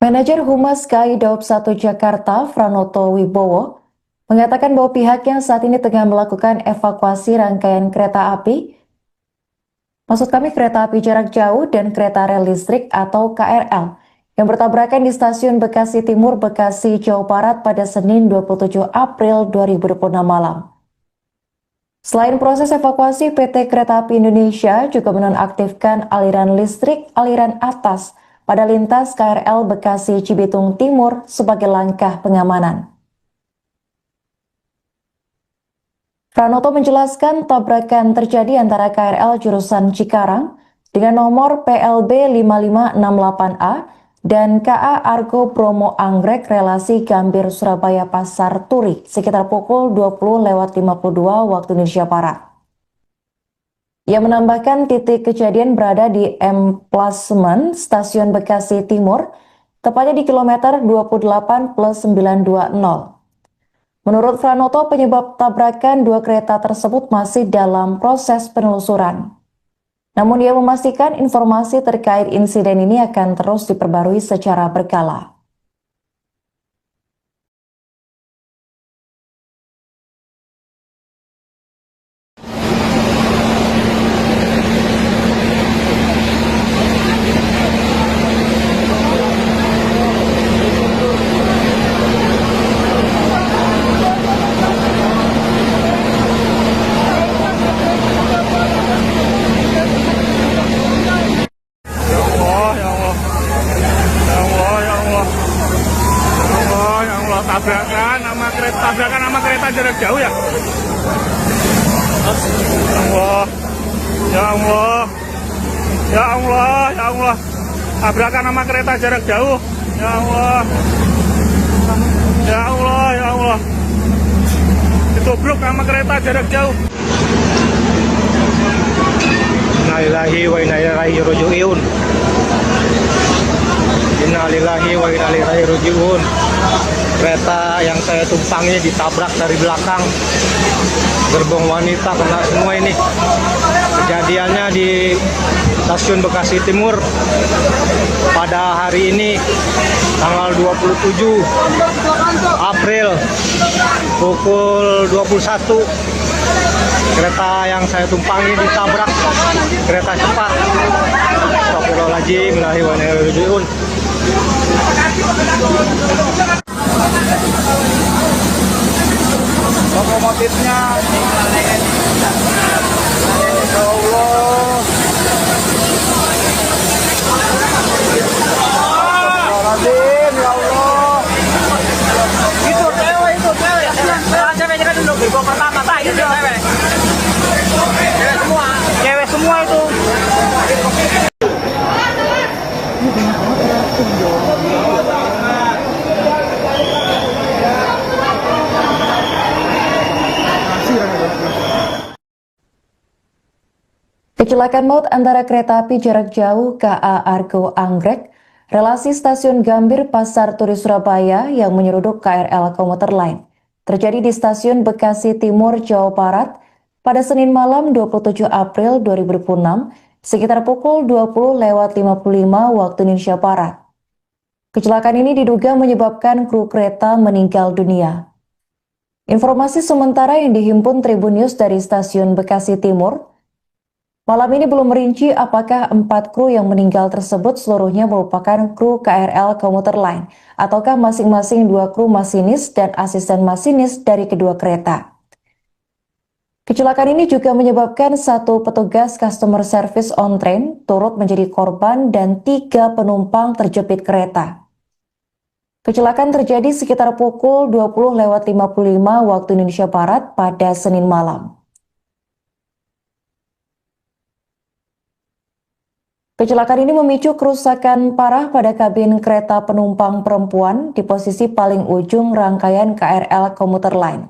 Manajer Humas KAI Daob 1 Jakarta, Franoto Wibowo, mengatakan bahwa pihaknya saat ini tengah melakukan evakuasi rangkaian kereta api, kereta api jarak jauh dan kereta rel listrik atau KRL, yang bertabrakan di stasiun Bekasi Timur, Bekasi, Jawa Barat pada Senin 27 April 2026 malam. Selain proses evakuasi, PT Kereta Api Indonesia juga menonaktifkan aliran listrik aliran atas pada lintas KRL Bekasi Cibitung Timur sebagai langkah pengamanan. Pranoto menjelaskan tabrakan terjadi antara KRL jurusan Cikarang dengan nomor PLB 5568A dan KA Argo Bromo Anggrek relasi Gambir Surabaya Pasar Turi sekitar pukul 20.52 waktu Indonesia Barat. Ia menambahkan titik kejadian berada di emplasement Stasiun Bekasi Timur, tepatnya di kilometer 28+920. Menurut Franoto, penyebab tabrakan dua kereta tersebut masih dalam proses penelusuran. Namun ia memastikan informasi terkait insiden ini akan terus diperbarui secara berkala. Tabrakan sama kereta jarak jauh ya. Allah, ya Allah, ya Allah, ya Allah. Tabrakan sama kereta jarak jauh. Ya Allah, ya Allah, ya Allah. Ditubruk sama kereta jarak jauh. Innalillahi wa inna ilaihi raji'un. Innalillahi wa inna ilaihi raji'un. Kereta yang saya tumpangi ditabrak dari belakang, gerbong wanita kena semua ini. Kejadiannya di stasiun Bekasi Timur pada hari ini tanggal 27 April pukul 21 Kereta yang saya tumpangi ditabrak kereta cepat. Astagfirullahaladzim, innalillahi wa inna ilaihi raji'un. Lokomotifnya. Ya Allah. Astagfirullahaladzim, ya Allah. Itu cewek. Cewek kan dulu gerbong pertama, tak itu cewek. Cewek semua itu. Kecelakaan maut antara kereta api jarak jauh KA Argo Anggrek, relasi stasiun Gambir Pasar Turi Surabaya yang menyeruduk KRL komuter lain, terjadi di stasiun Bekasi Timur, Jawa Barat pada Senin malam 27 April 2026 sekitar pukul 20.55 waktu Indonesia Barat. Kecelakaan ini diduga menyebabkan kru kereta meninggal dunia. Informasi sementara yang dihimpun Tribun News dari stasiun Bekasi Timur, malam ini belum merinci apakah 4 kru yang meninggal tersebut seluruhnya merupakan kru KRL komuter lain ataukah masing-masing 2 kru masinis dan asisten masinis dari kedua kereta. Kecelakaan ini juga menyebabkan 1 petugas customer service on train turut menjadi korban dan 3 penumpang terjepit kereta. Kecelakaan terjadi sekitar pukul 20.55 waktu Indonesia Barat pada Senin malam. Kecelakaan ini memicu kerusakan parah pada kabin kereta penumpang perempuan di posisi paling ujung rangkaian KRL komuter lain.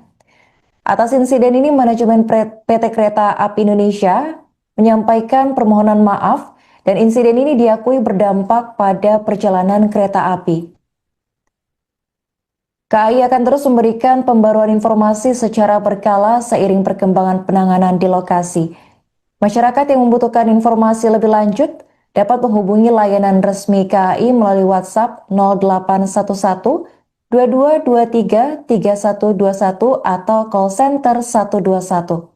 Atas insiden ini, manajemen PT Kereta Api Indonesia menyampaikan permohonan maaf dan insiden ini diakui berdampak pada perjalanan kereta api. KAI akan terus memberikan pembaruan informasi secara berkala seiring perkembangan penanganan di lokasi. Masyarakat yang membutuhkan informasi lebih lanjut dapat menghubungi layanan resmi KAI melalui WhatsApp 0811 2223 3121 atau call center 121.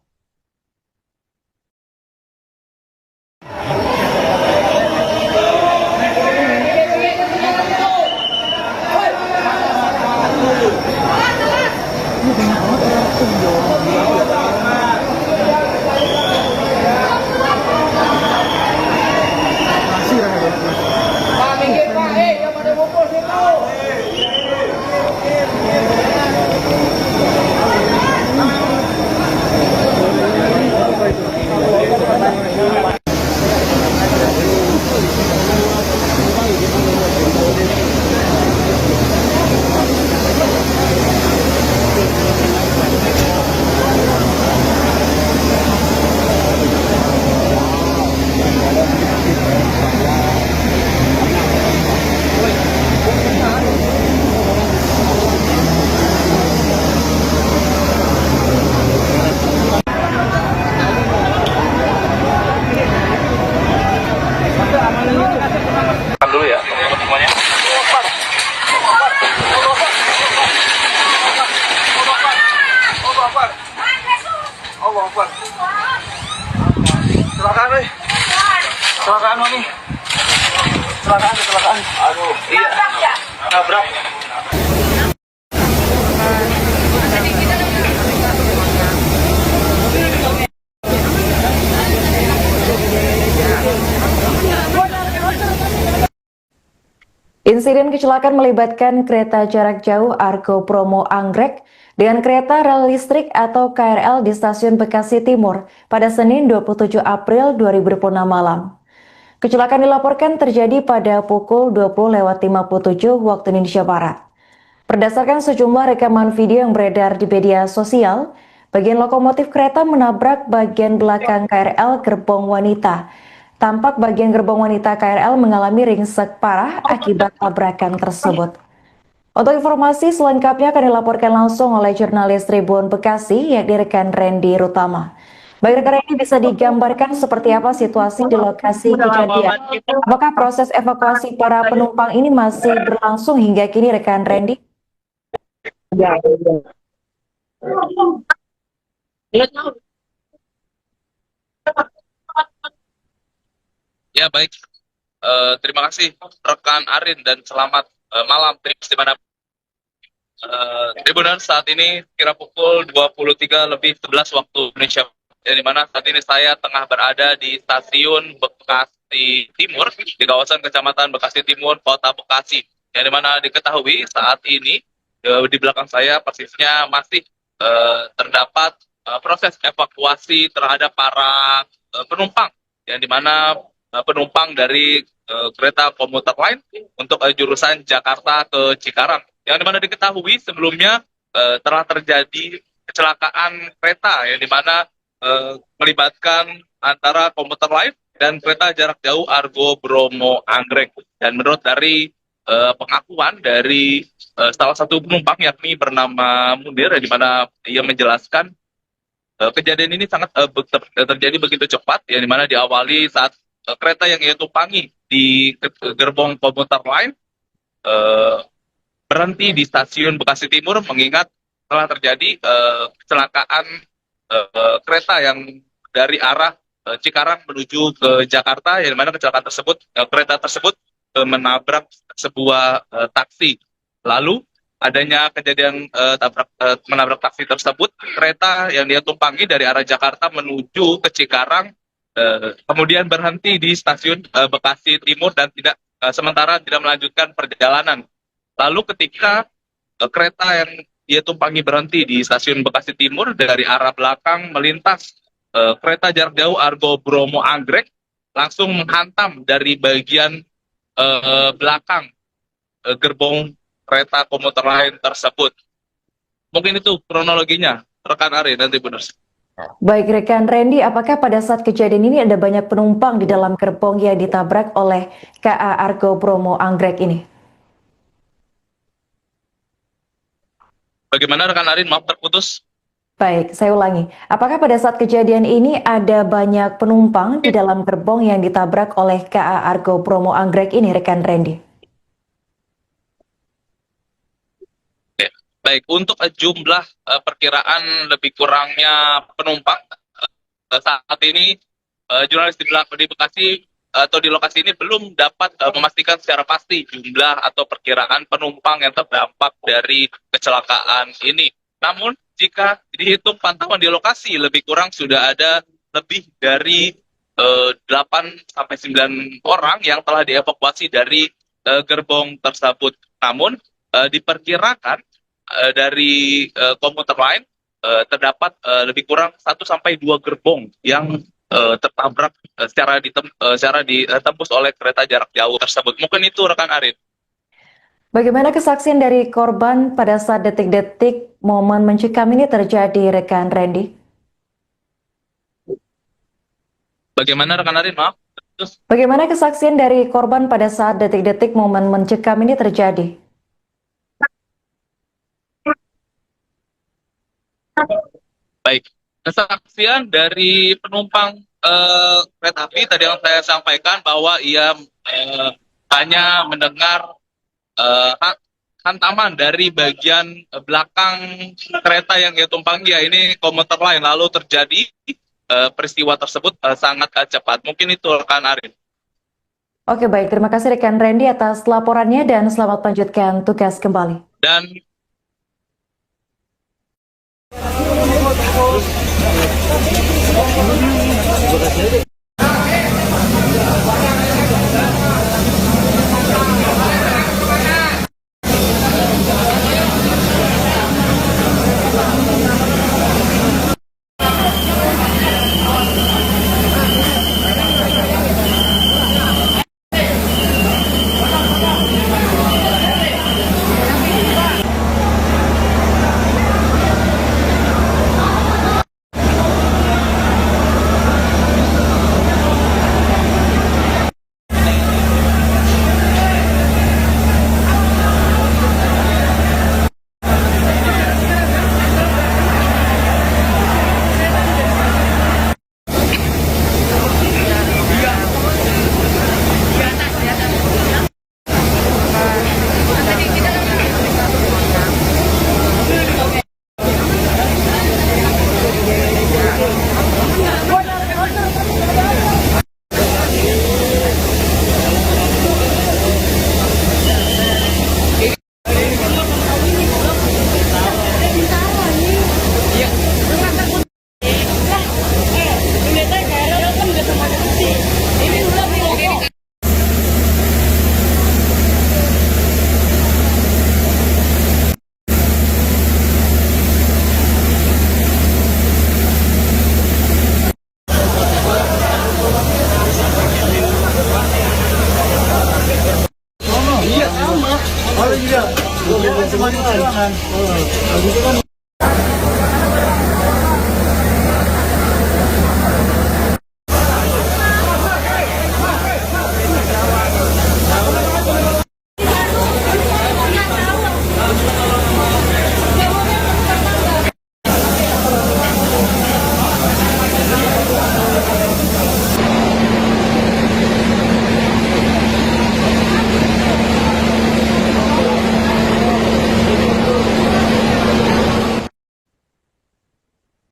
Dulu ya teman-teman semuanya. Allah Akbar. Kecelakaan nih. Kecelakaan nih. Kecelakaan. Aduh, iya. Nabrak. Insiden kecelakaan melibatkan kereta jarak jauh Argo Promo Anggrek dengan kereta rel listrik atau KRL di stasiun Bekasi Timur pada Senin 27 April 2026 malam. Kecelakaan dilaporkan terjadi pada pukul 20.57 waktu Indonesia Barat. Berdasarkan sejumlah rekaman video yang beredar di media sosial, bagian lokomotif kereta menabrak bagian belakang KRL gerbong wanita. Tampak bagian gerbong wanita KRL mengalami ringsek parah akibat tabrakan tersebut. Untuk informasi selengkapnya akan dilaporkan langsung oleh jurnalis Tribun Bekasi, yakni rekan Randy Rutama. Baik rekan Randy, bisa digambarkan seperti apa situasi di lokasi kejadian? Apakah proses evakuasi para penumpang ini masih berlangsung hingga kini rekan Randy? Ya baik, terima kasih rekan Arin dan selamat malam Trips di mana Tribuners saat ini kira pukul 23:11 waktu Indonesia, di mana saat ini saya tengah berada di stasiun Bekasi Timur di kawasan Kecamatan Bekasi Timur, Kota Bekasi. Yang di mana diketahui saat ini di belakang saya persisnya masih terdapat proses evakuasi terhadap para penumpang, yang di mana penumpang dari kereta komuter lain untuk jurusan Jakarta ke Cikarang. Yang dimana diketahui sebelumnya telah terjadi kecelakaan kereta yang dimana melibatkan antara komuter lain dan kereta jarak jauh Argo Bromo Anggrek. Dan menurut dari pengakuan dari salah satu penumpang yakni bernama Munir, di mana ia menjelaskan kejadian ini sangat terjadi begitu cepat, yang dimana diawali saat kereta yang ia tumpangi di gerbong komuter lain berhenti di stasiun Bekasi Timur, mengingat telah terjadi kecelakaan kereta yang dari arah Cikarang menuju ke Jakarta, yang dimana kecelakaan tersebut kereta tersebut menabrak sebuah taksi. Lalu adanya kejadian menabrak taksi tersebut, kereta yang dia tumpangi dari arah Jakarta menuju ke Cikarang kemudian berhenti di stasiun Bekasi Timur dan sementara tidak melanjutkan perjalanan. Lalu ketika kereta yang dia tumpangi berhenti di stasiun Bekasi Timur, dari arah belakang melintas kereta jarak jauh Argo Bromo Anggrek, langsung menghantam dari bagian belakang gerbong kereta komuter lain tersebut. Mungkin itu kronologinya, rekan Ari, nanti benar. Baik rekan Randy, apakah pada saat kejadian ini ada banyak penumpang di dalam gerbong yang ditabrak oleh KA Argo Bromo Anggrek ini? Bagaimana rekan Arin? Maaf terputus. Baik, saya ulangi. Apakah pada saat kejadian ini ada banyak penumpang di dalam gerbong yang ditabrak oleh KA Argo Bromo Anggrek ini, rekan Randy? Baik, untuk jumlah perkiraan lebih kurangnya penumpang saat ini jurnalis di Bekasi atau di lokasi ini belum dapat memastikan secara pasti jumlah atau perkiraan penumpang yang terdampak dari kecelakaan ini. Namun jika dihitung pantauan di lokasi, lebih kurang sudah ada lebih dari 8-9 orang yang telah dievakuasi dari gerbong tersebut. Namun diperkirakan dari komuter lain terdapat lebih kurang 1-2 gerbong yang tertabrak secara ditembus oleh kereta jarak jauh tersebut. Mungkin itu rekan Arin. Bagaimana kesaksian dari korban pada saat detik-detik momen mencekam ini terjadi, rekan Randy? Bagaimana rekan Arin? Maaf. Bagaimana kesaksian dari korban pada saat detik-detik momen mencekam ini terjadi? Baik, kesaksian dari penumpang kereta api tadi yang saya sampaikan bahwa ia hanya mendengar hantaman dari bagian belakang kereta yang ia tumpangi, ya ini komuter lain, lalu terjadi peristiwa tersebut sangat cepat. Mungkin itu rekan Arin. Oke baik, terima kasih rekan Randy atas laporannya dan selamat melanjutkan tugas kembali. Dan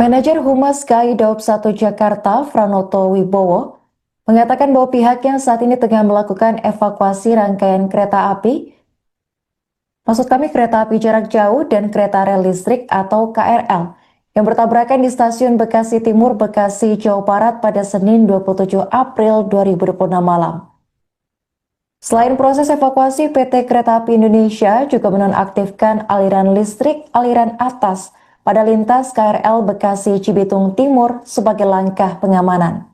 Manajer Humas KAI Daob 1 Jakarta, Franoto Wibowo, mengatakan bahwa pihaknya saat ini tengah melakukan evakuasi rangkaian kereta api, kereta api jarak jauh dan kereta rel listrik atau KRL, yang bertabrakan di stasiun Bekasi Timur, Bekasi, Jawa Barat pada Senin 27 April 2026 malam. Selain proses evakuasi, PT Kereta Api Indonesia juga menonaktifkan aliran listrik aliran atas pada lintas KRL Bekasi Cibitung Timur sebagai langkah pengamanan.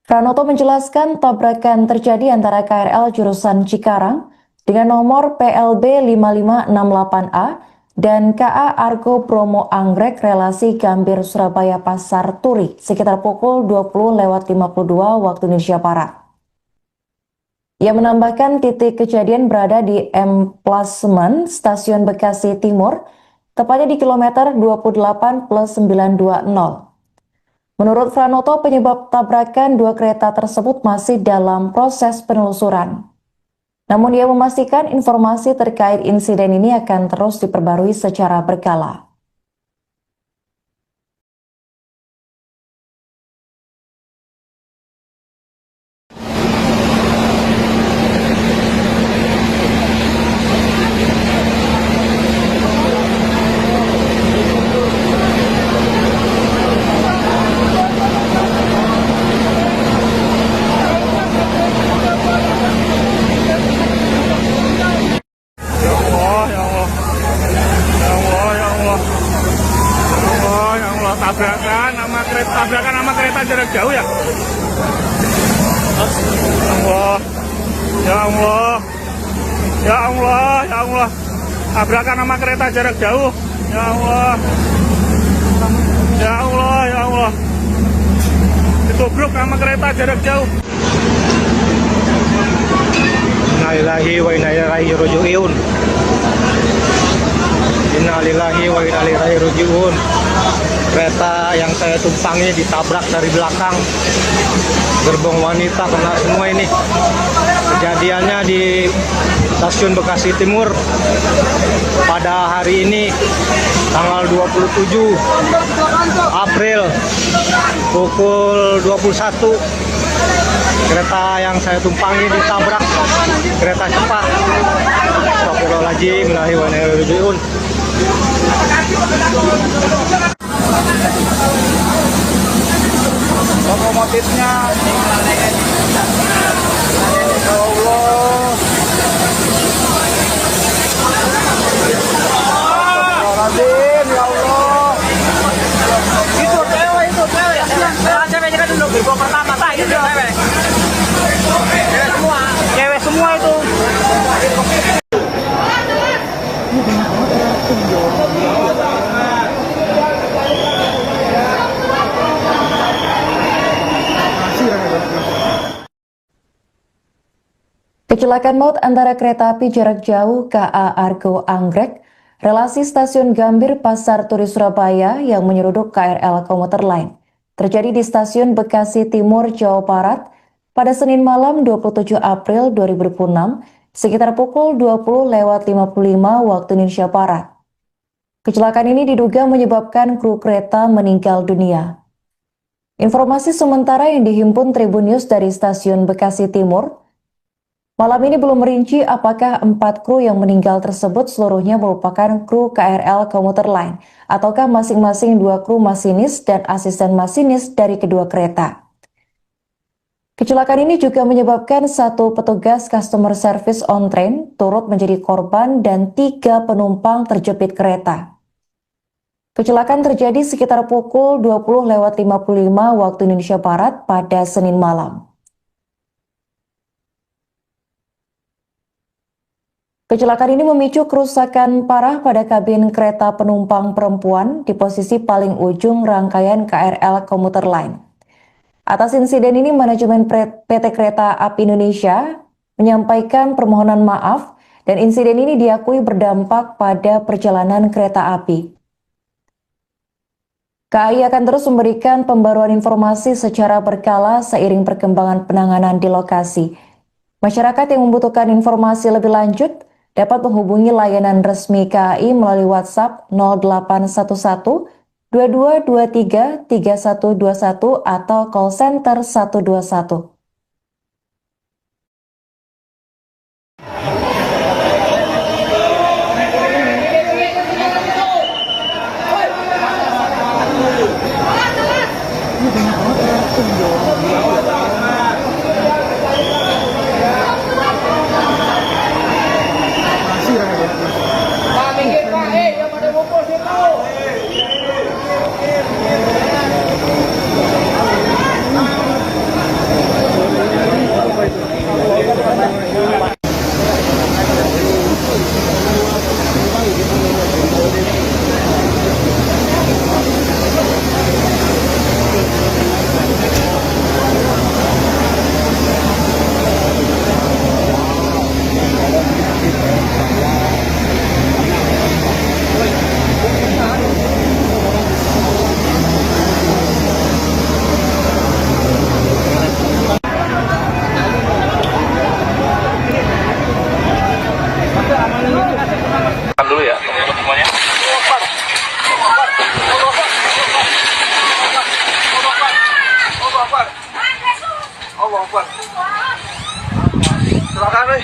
Pranoto menjelaskan tabrakan terjadi antara KRL jurusan Cikarang dengan nomor PLB 5568A dan KA Argo Bromo Anggrek relasi Gambir Surabaya Pasar Turi sekitar pukul 20.52 waktu Indonesia Barat. Ia menambahkan titik kejadian berada di Emplasement Stasiun Bekasi Timur, tepatnya di kilometer 28+920. Menurut Franoto, penyebab tabrakan dua kereta tersebut masih dalam proses penelusuran. Namun ia memastikan informasi terkait insiden ini akan terus diperbarui secara berkala. Tabrakan sama kereta jarak jauh ya. Allah, ya Allah, ya Allah, ya Allah. Tabrakan sama kereta jarak jauh. Ya Allah, ya Allah, ya Allah. Ditubruk sama kereta jarak jauh. Innalillahi wa inna ilaihi raji'un. Innalillahi wa inna ilaihi raji'un. Kereta yang saya tumpangi ditabrak dari belakang, gerbong wanita kena semua ini. Kejadiannya di stasiun Bekasi Timur pada hari ini tanggal 27 April pukul 21. Kereta yang saya tumpangi ditabrak kereta cepat. Astagfirullahaladzim, inna lillahi wa inna ilaihi raji'un. Lokomotifnya ya Allah. Astagfirullahaladzim, ya Allah. Itu cewek. Cewek kan dulu gerbong pertama itu cewek. Cewek semua itu. Kecelakaan maut antara kereta api jarak jauh KA Argo Anggrek, relasi stasiun Gambir Pasar Turi Surabaya yang menyeruduk KRL komuter lain, terjadi di stasiun Bekasi Timur, Jawa Barat pada Senin malam 27 April 2026 sekitar pukul 20.55 waktu Indonesia Barat. Kecelakaan ini diduga menyebabkan kru kereta meninggal dunia. Informasi sementara yang dihimpun Tribun News dari stasiun Bekasi Timur, malam ini belum merinci apakah 4 kru yang meninggal tersebut seluruhnya merupakan kru KRL komuter lain ataukah masing-masing 2 kru masinis dan asisten masinis dari kedua kereta. Kecelakaan ini juga menyebabkan 1 petugas customer service on train turut menjadi korban dan 3 penumpang terjepit kereta. Kecelakaan terjadi sekitar pukul 20.55 waktu Indonesia Barat pada Senin malam. Kecelakaan ini memicu kerusakan parah pada kabin kereta penumpang perempuan di posisi paling ujung rangkaian KRL komuter lain. Atas insiden ini, manajemen PT Kereta Api Indonesia menyampaikan permohonan maaf dan insiden ini diakui berdampak pada perjalanan kereta api. KAI akan terus memberikan pembaruan informasi secara berkala seiring perkembangan penanganan di lokasi. Masyarakat yang membutuhkan informasi lebih lanjut dapat menghubungi layanan resmi KAI melalui WhatsApp 0811 2223 3121 atau call center 121. Dulu ya, teman-teman semuanya. Allah Akbar. Kecelakaan nih.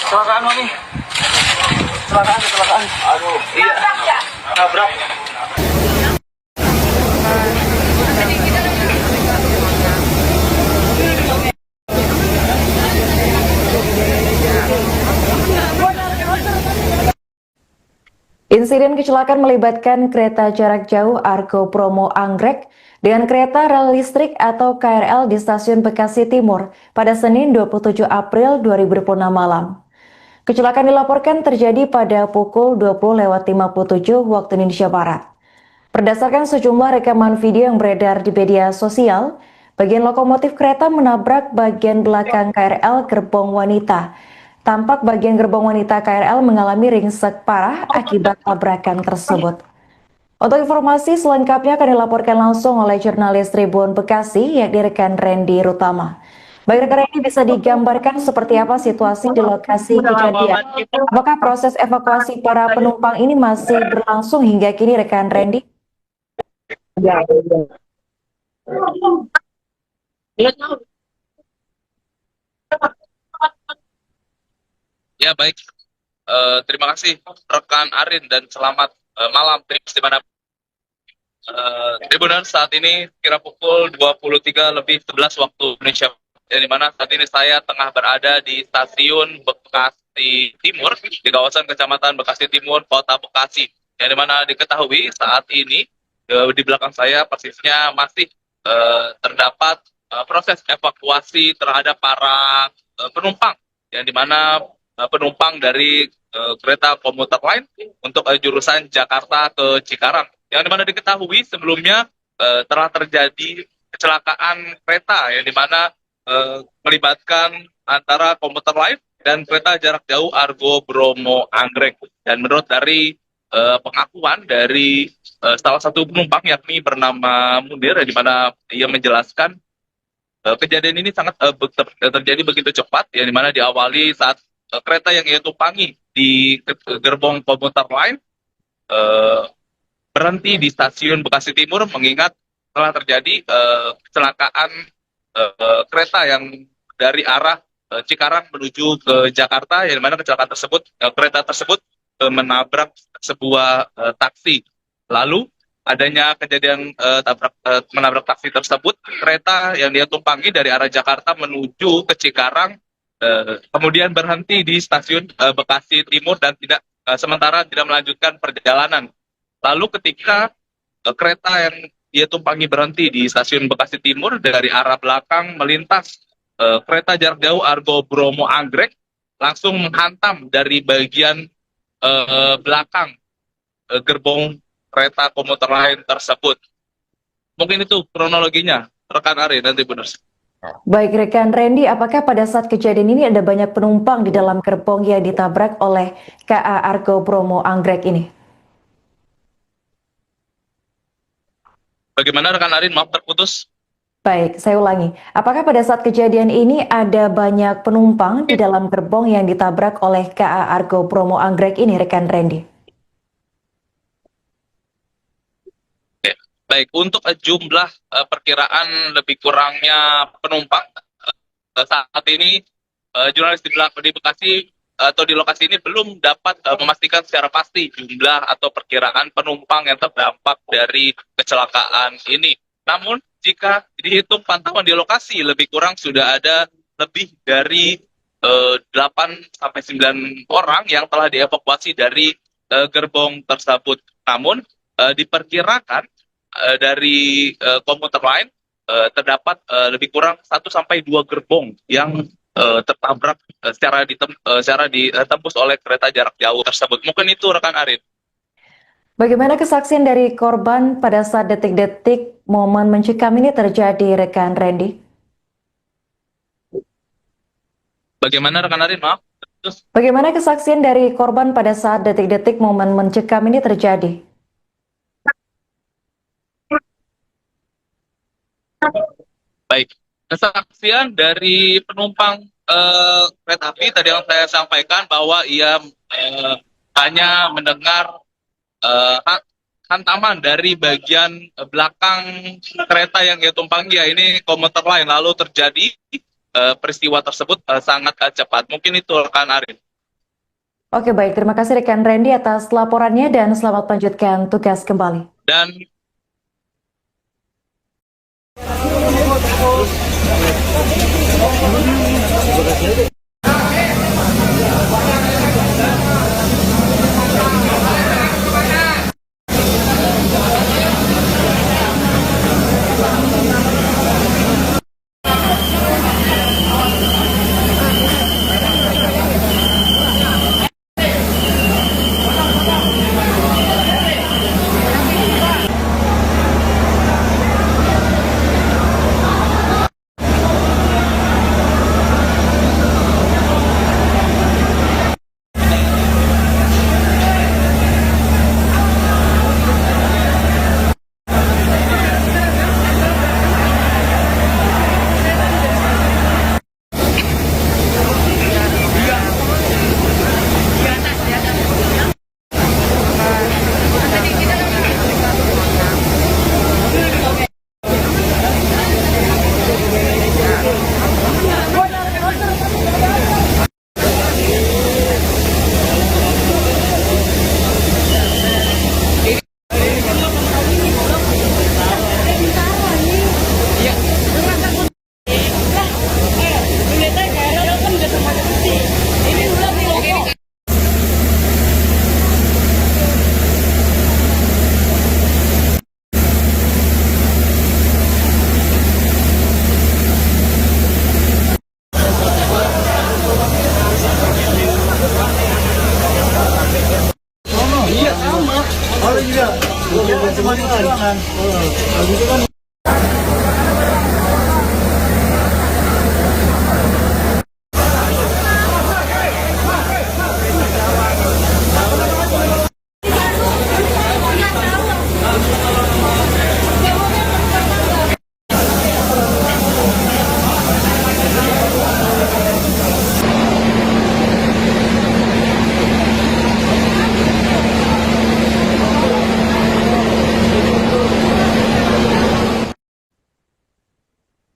Kecelakaan nih. Kecelakaan. Aduh, iya. Nabrak. Insiden kecelakaan melibatkan kereta jarak jauh Argo Bromo Anggrek dengan kereta rel listrik atau KRL di stasiun Bekasi Timur pada Senin 27 April 2026 malam. Kecelakaan dilaporkan terjadi pada pukul 20.57 waktu Indonesia Barat. Berdasarkan sejumlah rekaman video yang beredar di media sosial, bagian lokomotif kereta menabrak bagian belakang KRL gerbong wanita. Tampak bagian gerbong wanita KRL mengalami ringsek parah akibat tabrakan tersebut. Untuk informasi selengkapnya akan dilaporkan langsung oleh jurnalis Tribun Bekasi, yakni rekan Randy Rutama. Baik rekan Randy, bisa digambarkan seperti apa situasi di lokasi kejadian? Apakah proses evakuasi para penumpang ini masih berlangsung hingga kini rekan Randy? Ya baik, terima kasih rekan Arin dan selamat malam di mana Tribunan saat ini kira pukul 23.11 waktu Indonesia, di mana saat ini saya tengah berada di stasiun Bekasi Timur di kawasan Kecamatan Bekasi Timur, Kota Bekasi. Yang dimana diketahui saat ini di belakang saya persisnya masih terdapat proses evakuasi terhadap para penumpang, yang dimana penumpang dari kereta komuter lain untuk jurusan Jakarta ke Cikarang. Yang dimana diketahui sebelumnya telah terjadi kecelakaan kereta, yang dimana melibatkan antara komuter lain dan kereta jarak jauh Argo Bromo Anggrek. Dan menurut dari pengakuan dari salah satu penumpang yakni bernama Munir, di mana ia menjelaskan kejadian ini sangat terjadi begitu cepat, yang dimana diawali saat kereta yang ia tumpangi di gerbong komuter lain berhenti di stasiun Bekasi Timur, mengingat telah terjadi kecelakaan kereta yang dari arah Cikarang menuju ke Jakarta, yang dimana kecelakaan tersebut kereta tersebut menabrak sebuah taksi. Lalu adanya kejadian menabrak taksi tersebut, kereta yang dia tumpangi dari arah Jakarta menuju ke Cikarang kemudian berhenti di stasiun Bekasi Timur dan sementara tidak melanjutkan perjalanan. Lalu ketika kereta yang dia tumpangi berhenti di stasiun Bekasi Timur, dari arah belakang melintas kereta jarak jauh Argo Bromo Anggrek langsung menghantam dari bagian belakang gerbong kereta komuter lain tersebut. Mungkin itu kronologinya, rekan Ari, nanti benar. Baik rekan Randy, apakah pada saat kejadian ini ada banyak penumpang di dalam gerbong yang ditabrak oleh KA Argo Bromo Anggrek ini? Bagaimana rekan Arin? Maaf terputus. Baik, saya ulangi. Apakah pada saat kejadian ini ada banyak penumpang di dalam gerbong yang ditabrak oleh KA Argo Bromo Anggrek ini, rekan Randy? Oke. Baik, untuk jumlah perkiraan lebih kurangnya penumpang saat ini jurnalis di Bekasi atau di lokasi ini belum dapat memastikan secara pasti jumlah atau perkiraan penumpang yang terdampak dari kecelakaan ini. Namun jika dihitung pantauan di lokasi lebih kurang sudah ada lebih dari 8 sampai 9 orang yang telah dievakuasi dari gerbong tersebut. Namun diperkirakan dari komuter lain terdapat lebih kurang 1 sampai 2 gerbong yang tertabrak secara ditembus oleh kereta jarak jauh tersebut. Mungkin itu rekan Arin. Bagaimana kesaksian dari korban pada saat detik-detik momen mencekam ini terjadi, rekan Randy? Bagaimana rekan Arin? Maaf. Terus. Bagaimana kesaksian dari korban pada saat detik-detik momen mencekam ini terjadi? Baik, kesaksian dari penumpang kereta api tadi yang saya sampaikan bahwa ia hanya mendengar hantaman dari bagian belakang kereta yang ia tumpangi, ya ini komuter lain, lalu terjadi peristiwa tersebut sangat cepat. Mungkin itu rekan Arin. Oke baik, terima kasih rekan Randy atas laporannya dan selamat melanjutkan tugas kembali. Dan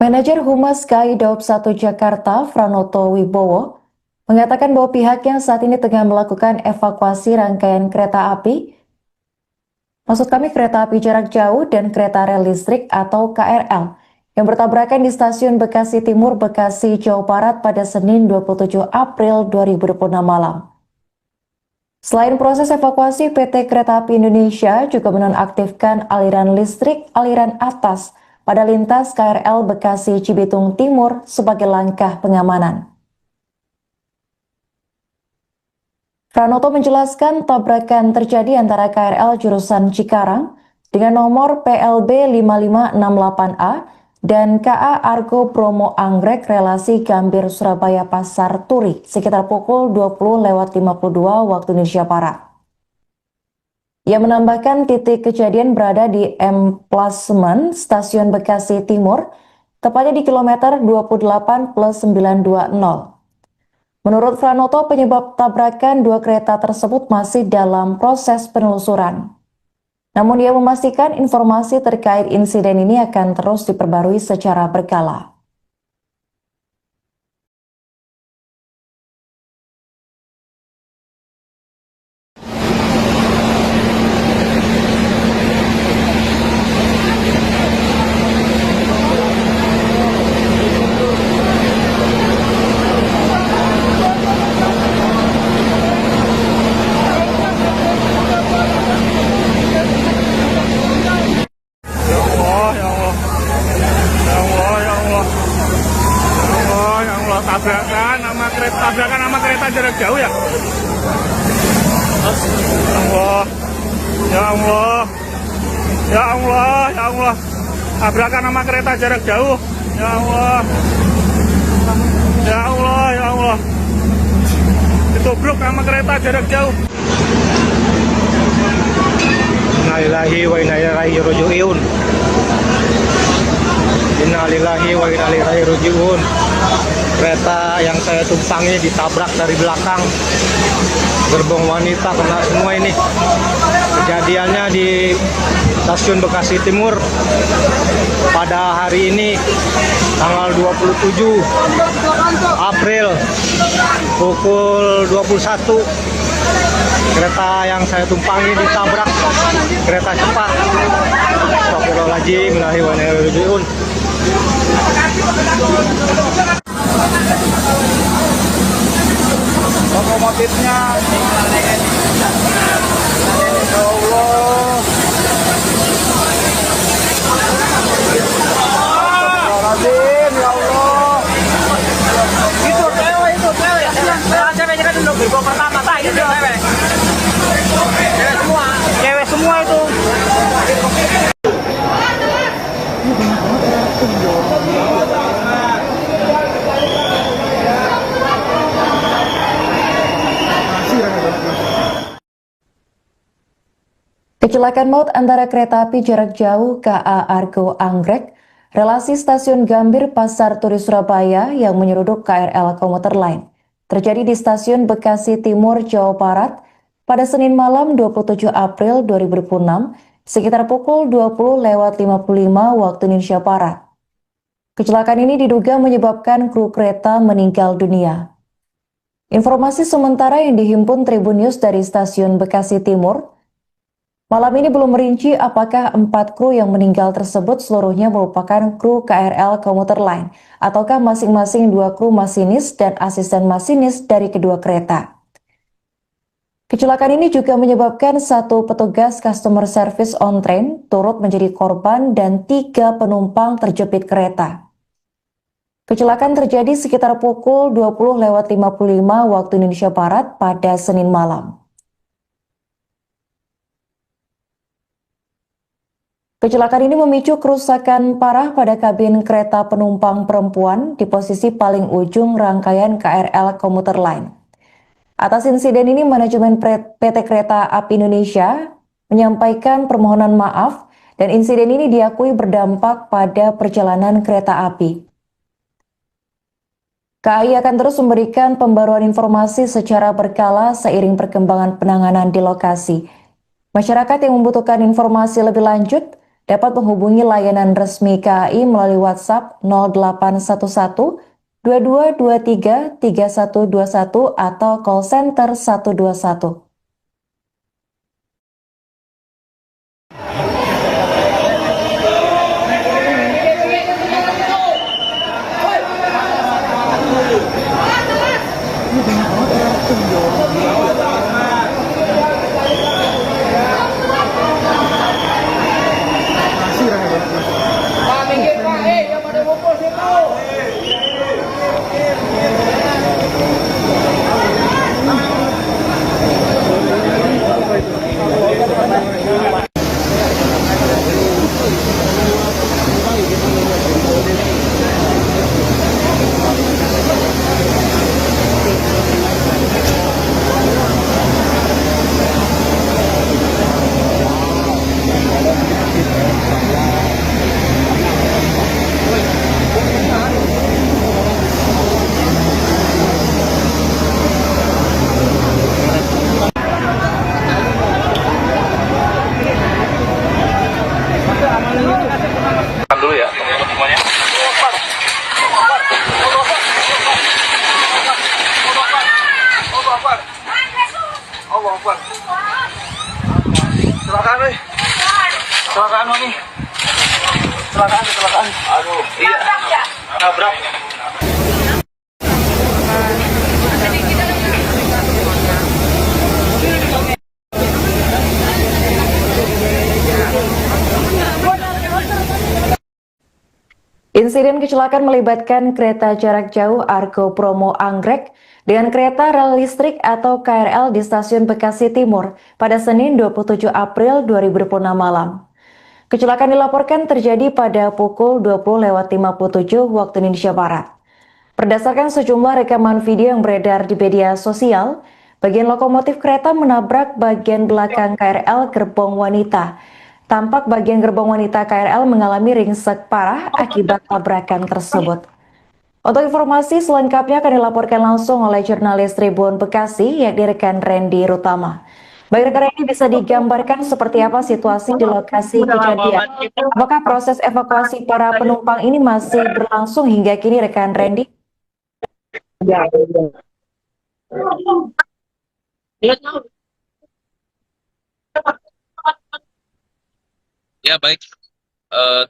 Manajer Humas KAI Daob 1 Jakarta, Franoto Wibowo, mengatakan bahwa pihaknya saat ini tengah melakukan evakuasi rangkaian kereta api, maksud kami kereta api jarak jauh dan kereta rel listrik atau KRL, yang bertabrakan di stasiun Bekasi Timur, Bekasi, Jawa Barat pada Senin 27 April 2026 malam. Selain proses evakuasi, PT Kereta Api Indonesia juga menonaktifkan aliran listrik aliran atas pada lintas KRL Bekasi Cibitung Timur sebagai langkah pengamanan. Pranoto menjelaskan tabrakan terjadi antara KRL jurusan Cikarang dengan nomor PLB 5568A dan KA Argo Bromo Anggrek relasi Gambir Surabaya Pasar Turi sekitar pukul 20.52 waktu Indonesia Barat. Ia menambahkan titik kejadian berada di emplasement Stasiun Bekasi Timur, tepatnya di kilometer 28+920. Menurut Pranoto, penyebab tabrakan dua kereta tersebut masih dalam proses penelusuran. Namun ia memastikan informasi terkait insiden ini akan terus diperbarui secara berkala. Tabrakan sama kereta jarak jauh ya. Allah, ya Allah, ya Allah, ya Allah. Tabrakan sama kereta jarak jauh. Ya Allah, ya Allah, ya Allah. Ditubruk sama kereta jarak jauh. Innalillahi wa inna ilaihi raji'un. Innalillahi wa inna ilaihi raji'un. Kereta yang saya tumpangi ditabrak dari belakang. Gerbong wanita kena semua ini. Kejadiannya di Stasiun Bekasi Timur pada hari ini tanggal 27 April pukul 21. Kereta yang saya tumpangi ditabrak kereta cepat. Astagfirullahaladzim, innallahi wa inna ilaihi raji'un. Lokomotifnya ya Allah. Astagfirullahaladzim, ya Allah. Itu cewek. Ceweknya kan udah gerbong pertama, tak itu cewek. Cewek semua itu. Kecelakaan maut antara kereta api jarak jauh KA Argo Anggrek, relasi Stasiun Gambir Pasar Turi Surabaya yang menyeruduk KRL komuter lain, terjadi di Stasiun Bekasi Timur, Jawa Barat pada Senin malam 27 April 2026 sekitar pukul 20.55 waktu Indonesia Barat. Kecelakaan ini diduga menyebabkan kru kereta meninggal dunia. Informasi sementara yang dihimpun Tribun News dari Stasiun Bekasi Timur, malam ini belum merinci apakah 4 kru yang meninggal tersebut seluruhnya merupakan kru KRL komuter lain ataukah masing-masing 2 kru masinis dan asisten masinis dari kedua kereta. Kecelakaan ini juga menyebabkan 1 petugas customer service on train turut menjadi korban dan 3 penumpang terjepit kereta. Kecelakaan terjadi sekitar pukul 20.55 waktu Indonesia Barat pada Senin malam. Kecelakaan ini memicu kerusakan parah pada kabin kereta penumpang perempuan di posisi paling ujung rangkaian KRL komuter lain. Atas insiden ini, manajemen PT Kereta Api Indonesia menyampaikan permohonan maaf dan insiden ini diakui berdampak pada perjalanan kereta api. KAI akan terus memberikan pembaruan informasi secara berkala seiring perkembangan penanganan di lokasi. Masyarakat yang membutuhkan informasi lebih lanjut dapat menghubungi layanan resmi KAI melalui WhatsApp 0811 2223 3121 atau call center 121. Iya, nabrak. Insiden kecelakaan melibatkan kereta jarak jauh Argo Bromo Anggrek dengan kereta rel listrik atau KRL di stasiun Bekasi Timur pada Senin 27 April 2026 malam. Kecelakaan dilaporkan terjadi pada pukul 20.57 waktu Indonesia Barat. Berdasarkan sejumlah rekaman video yang beredar di media sosial, bagian lokomotif kereta menabrak bagian belakang KRL gerbong wanita. Tampak bagian gerbong wanita KRL mengalami ringsek parah akibat tabrakan tersebut. Untuk informasi selengkapnya akan dilaporkan langsung oleh jurnalis Tribun Bekasi, yakni rekan Randy Rutama. Baik rekan Randy, bisa digambarkan seperti apa situasi di lokasi kejadian? Apakah proses evakuasi para penumpang ini masih berlangsung hingga kini rekan Randy? Ya baik,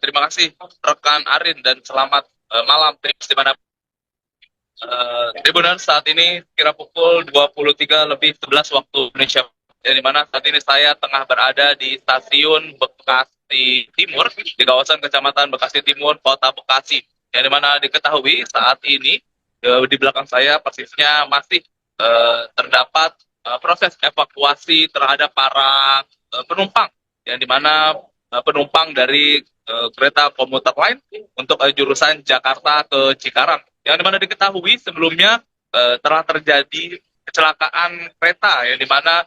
terima kasih rekan Arin dan selamat malam di mana Tribunan saat ini kira pukul 23.11 waktu Indonesia, di mana saat ini saya tengah berada di stasiun Bekasi Timur di kawasan Kecamatan Bekasi Timur, Kota Bekasi. Yang dimana diketahui saat ini di belakang saya persisnya masih terdapat proses evakuasi terhadap para penumpang, yang dimana penumpang dari kereta komuter lain untuk jurusan Jakarta ke Cikarang. Yang dimana diketahui sebelumnya telah terjadi kecelakaan kereta, yang dimana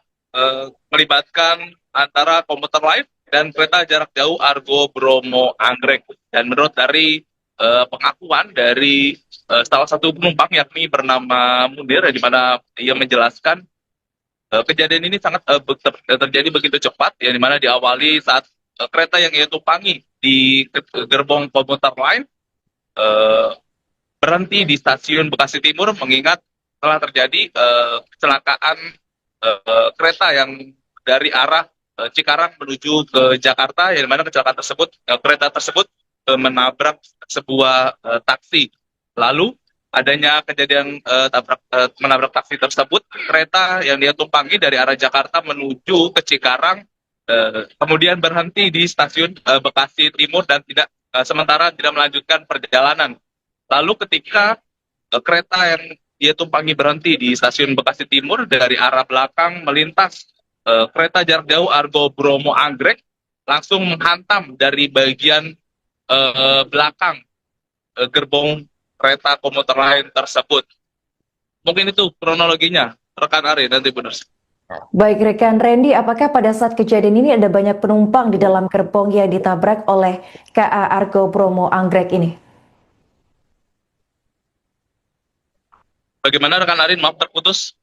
melibatkan antara komuter lain dan kereta jarak jauh Argo Bromo Anggrek. Dan menurut dari pengakuan dari salah satu penumpang yakni bernama Munir, di mana ia menjelaskan kejadian ini sangat terjadi begitu cepat, yang dimana diawali saat kereta yang ia tumpangi di gerbong komuter lain berhenti di stasiun Bekasi Timur, mengingat telah terjadi kecelakaan kereta yang dari arah Cikarang menuju ke Jakarta, yang dimana kecelakaan tersebut kereta tersebut menabrak sebuah taksi. Lalu adanya kejadian menabrak taksi tersebut, kereta yang dia tumpangi dari arah Jakarta menuju ke Cikarang kemudian berhenti di stasiun Bekasi Timur dan sementara tidak melanjutkan perjalanan. Lalu ketika kereta yang dia tumpangi berhenti di stasiun Bekasi Timur, dari arah belakang melintas kereta jarak jauh Argo Bromo Anggrek, langsung menghantam dari bagian belakang gerbong kereta komuter lain tersebut. Mungkin itu kronologinya, rekan Ari, nanti benar. Baik rekan Randy, apakah pada saat kejadian ini ada banyak penumpang di dalam gerbong yang ditabrak oleh KA Argo Bromo Anggrek ini? Bagaimana rekan Arin? Maaf terputus.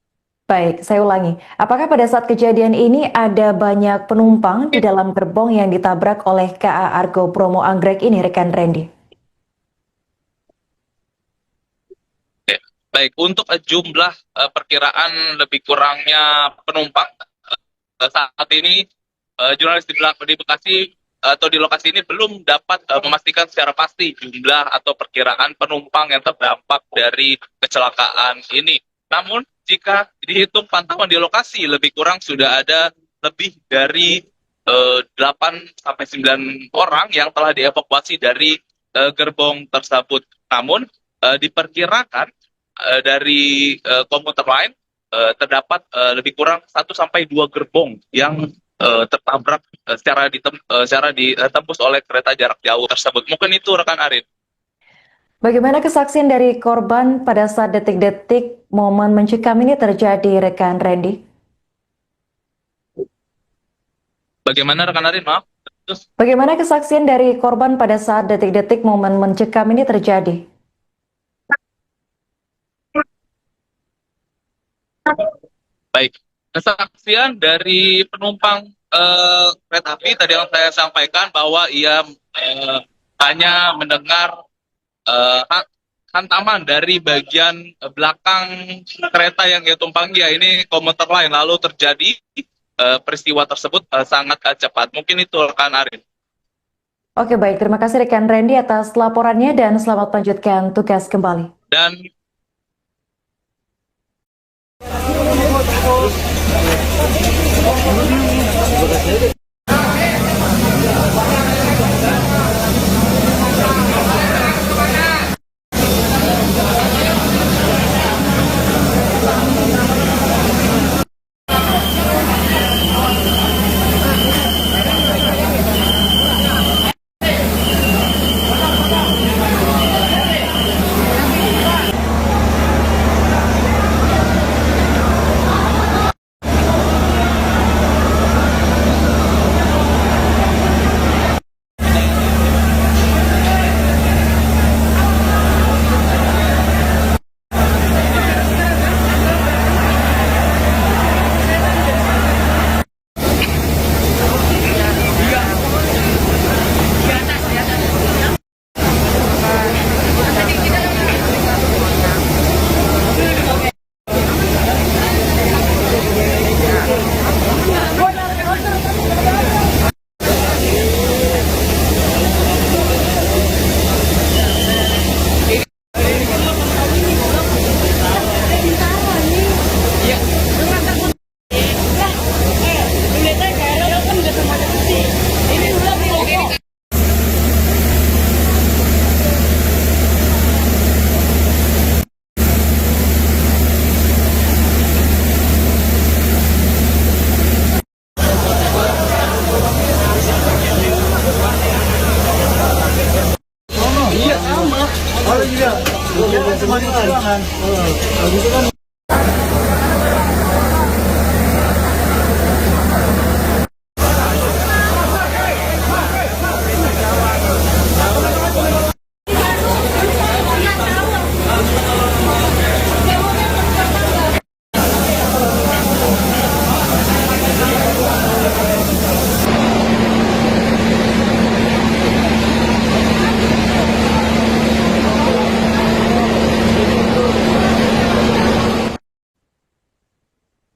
Baik, saya ulangi. Apakah pada saat kejadian ini ada banyak penumpang di dalam gerbong yang ditabrak oleh KA Argo Bromo Anggrek ini, rekan Randy? Baik, untuk jumlah perkiraan lebih kurangnya penumpang saat ini jurnalis di Bekasi atau di lokasi ini belum dapat memastikan secara pasti jumlah atau perkiraan penumpang yang terdampak dari kecelakaan ini. Namun jika dihitung pantauan di lokasi, lebih kurang sudah ada lebih dari 8-9 orang yang telah dievakuasi dari gerbong tersebut. Namun diperkirakan dari komuter lain terdapat lebih kurang 1-2 gerbong yang tertabrak secara ditembus oleh kereta jarak jauh tersebut. Mungkin itu rekan Arin. Bagaimana kesaksian dari korban pada saat detik-detik momen mencekam ini terjadi, rekan Randy? Bagaimana rekan Arin? Maaf. Bagaimana kesaksian dari korban pada saat detik-detik momen mencekam ini terjadi? Baik, kesaksian dari penumpang kereta api tadi yang saya sampaikan bahwa ia hanya mendengar hantaman dari bagian belakang kereta yang ia tumpangi, ya ini komuter lain, lalu terjadi peristiwa tersebut sangat cepat. Mungkin itu rekan Arin. Oke, baik. Terima kasih rekan Randy atas laporannya dan selamat melanjutkan tugas kembali. Dan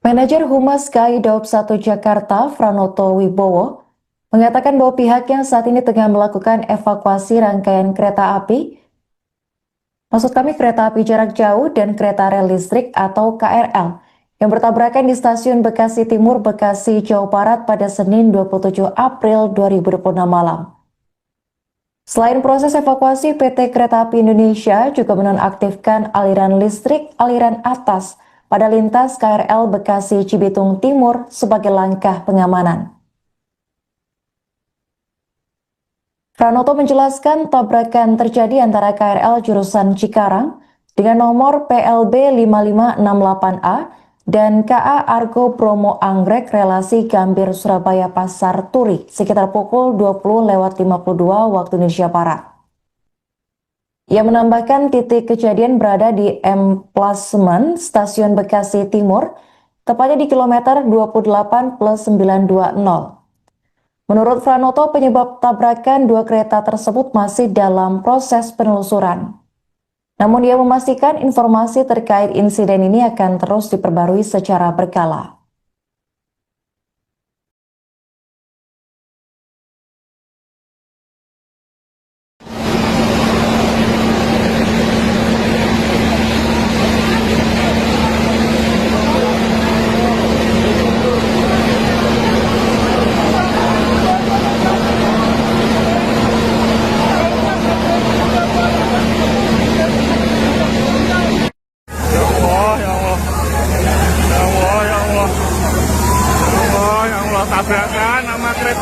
Manajer Humas KAI Daob 1 Jakarta, Franoto Wibowo, mengatakan bahwa pihaknya saat ini tengah melakukan evakuasi rangkaian kereta api, kereta api jarak jauh dan kereta rel listrik atau KRL, yang bertabrakan di stasiun Bekasi Timur, Bekasi, Jawa Barat pada Senin 27 April 2026 malam. Selain proses evakuasi, PT Kereta Api Indonesia juga menonaktifkan aliran listrik aliran atas pada lintas KRL Bekasi Cibitung Timur sebagai langkah pengamanan. Pranoto menjelaskan tabrakan terjadi antara KRL jurusan Cikarang dengan nomor PLB 5568A dan KA Argo Bromo Anggrek relasi Gambir Surabaya Pasar Turi sekitar pukul 20.52 waktu Indonesia Barat. Ia menambahkan titik kejadian berada di emplasement Stasiun Bekasi Timur, tepatnya di kilometer 28+920. Menurut Franoto, penyebab tabrakan dua kereta tersebut masih dalam proses penelusuran. Namun ia memastikan informasi terkait insiden ini akan terus diperbarui secara berkala.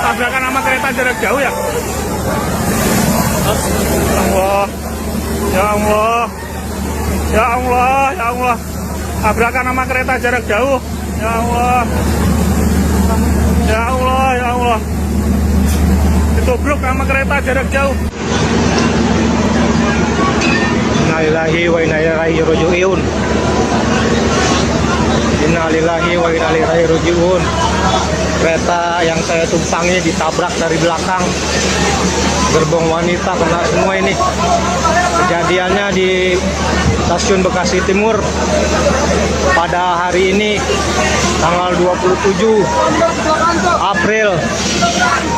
Tabrakan sama kereta jarak jauh ya. Allah, ya Allah, ya Allah, ya Allah. Tabrakan sama kereta jarak jauh. Ya Allah, ya Allah, ya Allah. Ditubruk sama kereta jarak jauh. Innalillahi wa inna ilaihi raji'un. Innalillahi wa inna ilaihi raji'un. Kereta yang saya tumpangi ditabrak dari belakang, gerbong wanita kena semua ini. Kejadiannya di stasiun Bekasi Timur pada hari ini tanggal 27 April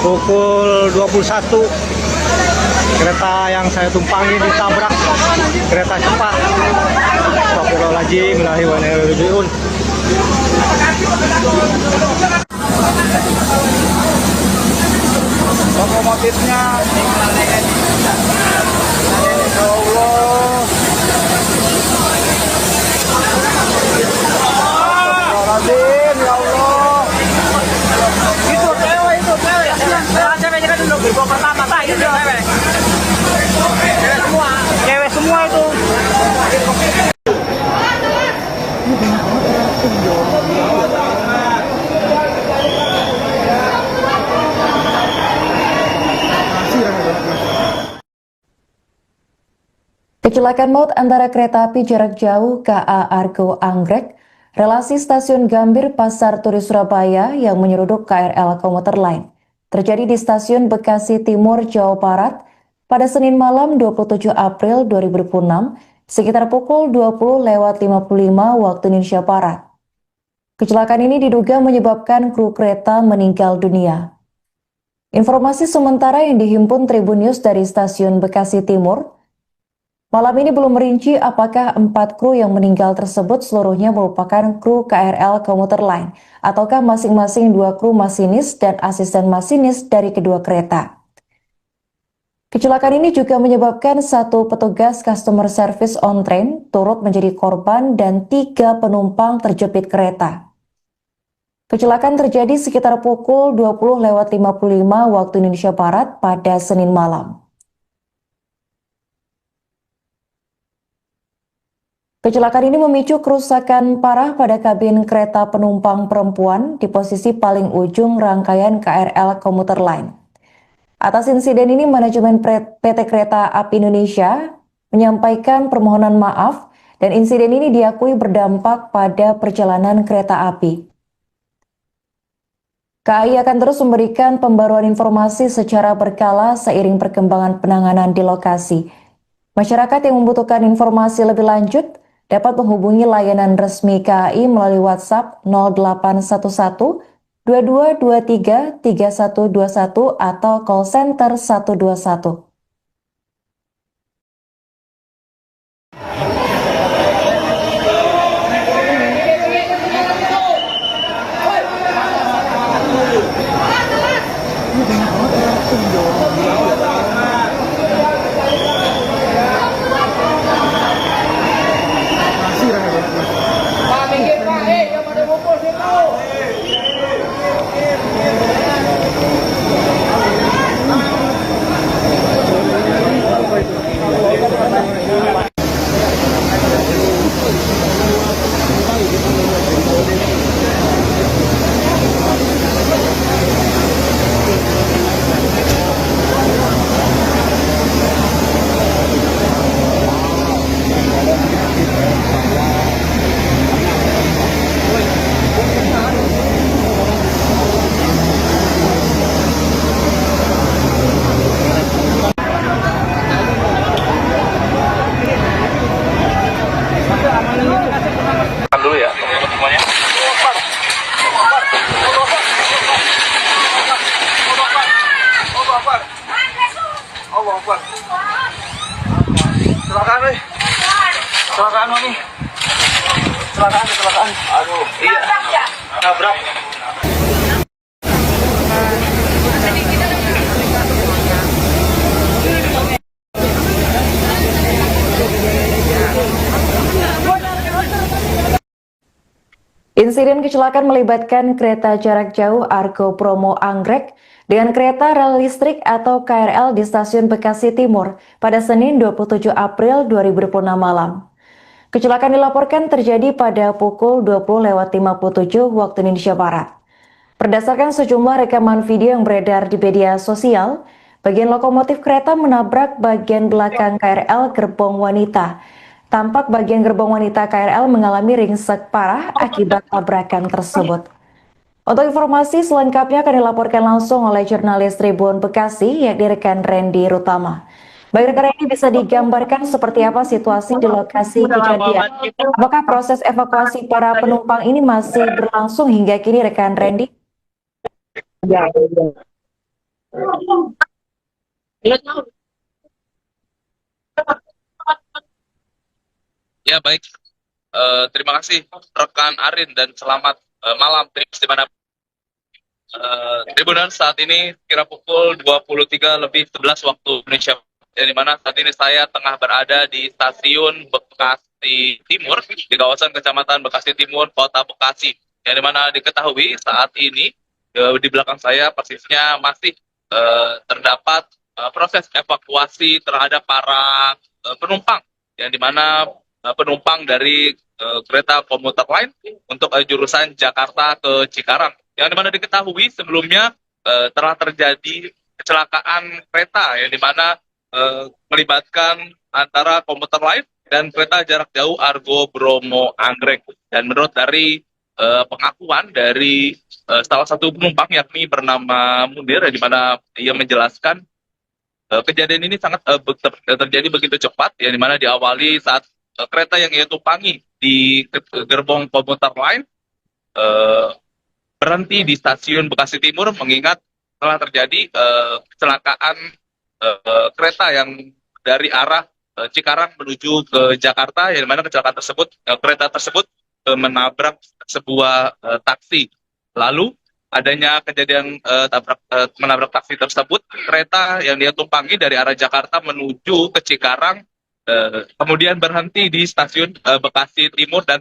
pukul 21 kereta yang saya tumpangi ditabrak kereta cepat. Astagfirullahaladzim, innalillahi wa inna ilaihi raji'un. Lokomotifnya ya Allah. Astagfirullahaladzim, ya Allah. Itu cewek. Cewek kan dulu gerbong pertama, tak itu cewek. Cewek semua itu. Kecelakaan maut antara kereta api jarak jauh KA Argo Anggrek, relasi stasiun Gambir Pasar Turi Surabaya yang menyeruduk KRL komuter lain, terjadi di stasiun Bekasi Timur, Jawa Barat pada Senin malam 27 April 2026 sekitar pukul 20.55 waktu Indonesia Barat. Kecelakaan ini diduga menyebabkan kru kereta meninggal dunia. Informasi sementara yang dihimpun Tribun News dari stasiun Bekasi Timur, malam ini belum merinci apakah 4 kru yang meninggal tersebut seluruhnya merupakan kru KRL komuter lain ataukah masing-masing 2 kru masinis dan asisten masinis dari kedua kereta. Kecelakaan ini juga menyebabkan 1 petugas customer service on train turut menjadi korban dan 3 penumpang terjepit kereta. Kecelakaan terjadi sekitar pukul 20.55 waktu Indonesia Barat pada Senin malam. Kecelakaan ini memicu kerusakan parah pada kabin kereta penumpang perempuan di posisi paling ujung rangkaian KRL komuter lain. Atas insiden ini, manajemen PT Kereta Api Indonesia menyampaikan permohonan maaf dan insiden ini diakui berdampak pada perjalanan kereta api. KAI akan terus memberikan pembaruan informasi secara berkala seiring perkembangan penanganan di lokasi. Masyarakat yang membutuhkan informasi lebih lanjut dapat menghubungi layanan resmi KAI melalui WhatsApp 0811 2223 3121 atau call center 121. Dulu ya, teman-teman semuanya. Allah Akbar. Kecelakaan nih. Kecelakaan nih. Kecelakaan. Aduh, iya. Nabrak. Insiden kecelakaan melibatkan kereta jarak jauh Argo Bromo Anggrek dengan kereta rel listrik atau KRL di stasiun Bekasi Timur pada Senin 27 April 2026 malam. Kecelakaan dilaporkan terjadi pada pukul 20.57 waktu Indonesia Barat. Berdasarkan sejumlah rekaman video yang beredar di media sosial, bagian lokomotif kereta menabrak bagian belakang KRL gerbong wanita. Tampak bagian gerbong wanita KRL mengalami ringsek parah akibat tabrakan tersebut. Untuk informasi selengkapnya akan dilaporkan langsung oleh jurnalis Tribun Bekasi, yakni rekan Randy Rutama. Baik rekan Randy, bisa digambarkan seperti apa situasi di lokasi kejadian? Apakah proses evakuasi para penumpang ini masih berlangsung hingga kini rekan Randy? Ya baik, terima kasih rekan Arin dan selamat malam di mana Tribuners saat ini kira pukul 23:11 waktu Indonesia, di mana saat ini saya tengah berada di stasiun Bekasi Timur di kawasan Kecamatan Bekasi Timur, Kota Bekasi. Yang dimana diketahui saat ini di belakang saya persisnya masih terdapat proses evakuasi terhadap para penumpang, yang dimana penumpang dari kereta komuter lain untuk jurusan Jakarta ke Cikarang. Yang dimana diketahui sebelumnya telah terjadi kecelakaan kereta, yang dimana melibatkan antara komuter lain dan kereta jarak jauh Argo Bromo Anggrek. Dan menurut dari pengakuan dari salah satu penumpang yakni bernama Munir, di mana ia menjelaskan kejadian ini sangat terjadi begitu cepat, yang dimana diawali saat kereta yang ia tumpangi di gerbong komuter lain berhenti di stasiun Bekasi Timur, mengingat telah terjadi kecelakaan kereta yang dari arah Cikarang menuju ke Jakarta, yang dimana kecelakaan tersebut kereta tersebut menabrak sebuah taksi. Lalu adanya kejadian menabrak taksi tersebut, kereta yang dia tumpangi dari arah Jakarta menuju ke Cikarang kemudian berhenti di stasiun Bekasi Timur dan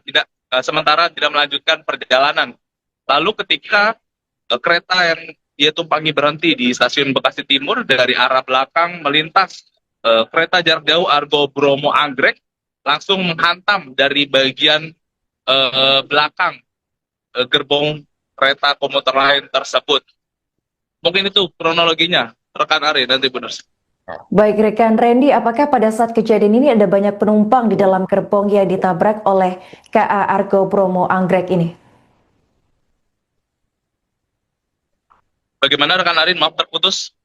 sementara tidak melanjutkan perjalanan. Lalu ketika kereta yang dia tumpangi berhenti di stasiun Bekasi Timur, dari arah belakang melintas kereta jarak jauh Argo Bromo Anggrek, langsung menghantam dari bagian belakang gerbong kereta komuter lain tersebut. Mungkin itu kronologinya, rekan Ari, nanti benar. Baik rekan Randy, apakah pada saat kejadian ini ada banyak penumpang di dalam gerbong yang ditabrak oleh KA Argo Bromo Anggrek ini? Bagaimana rekan Arin? Maaf terputus.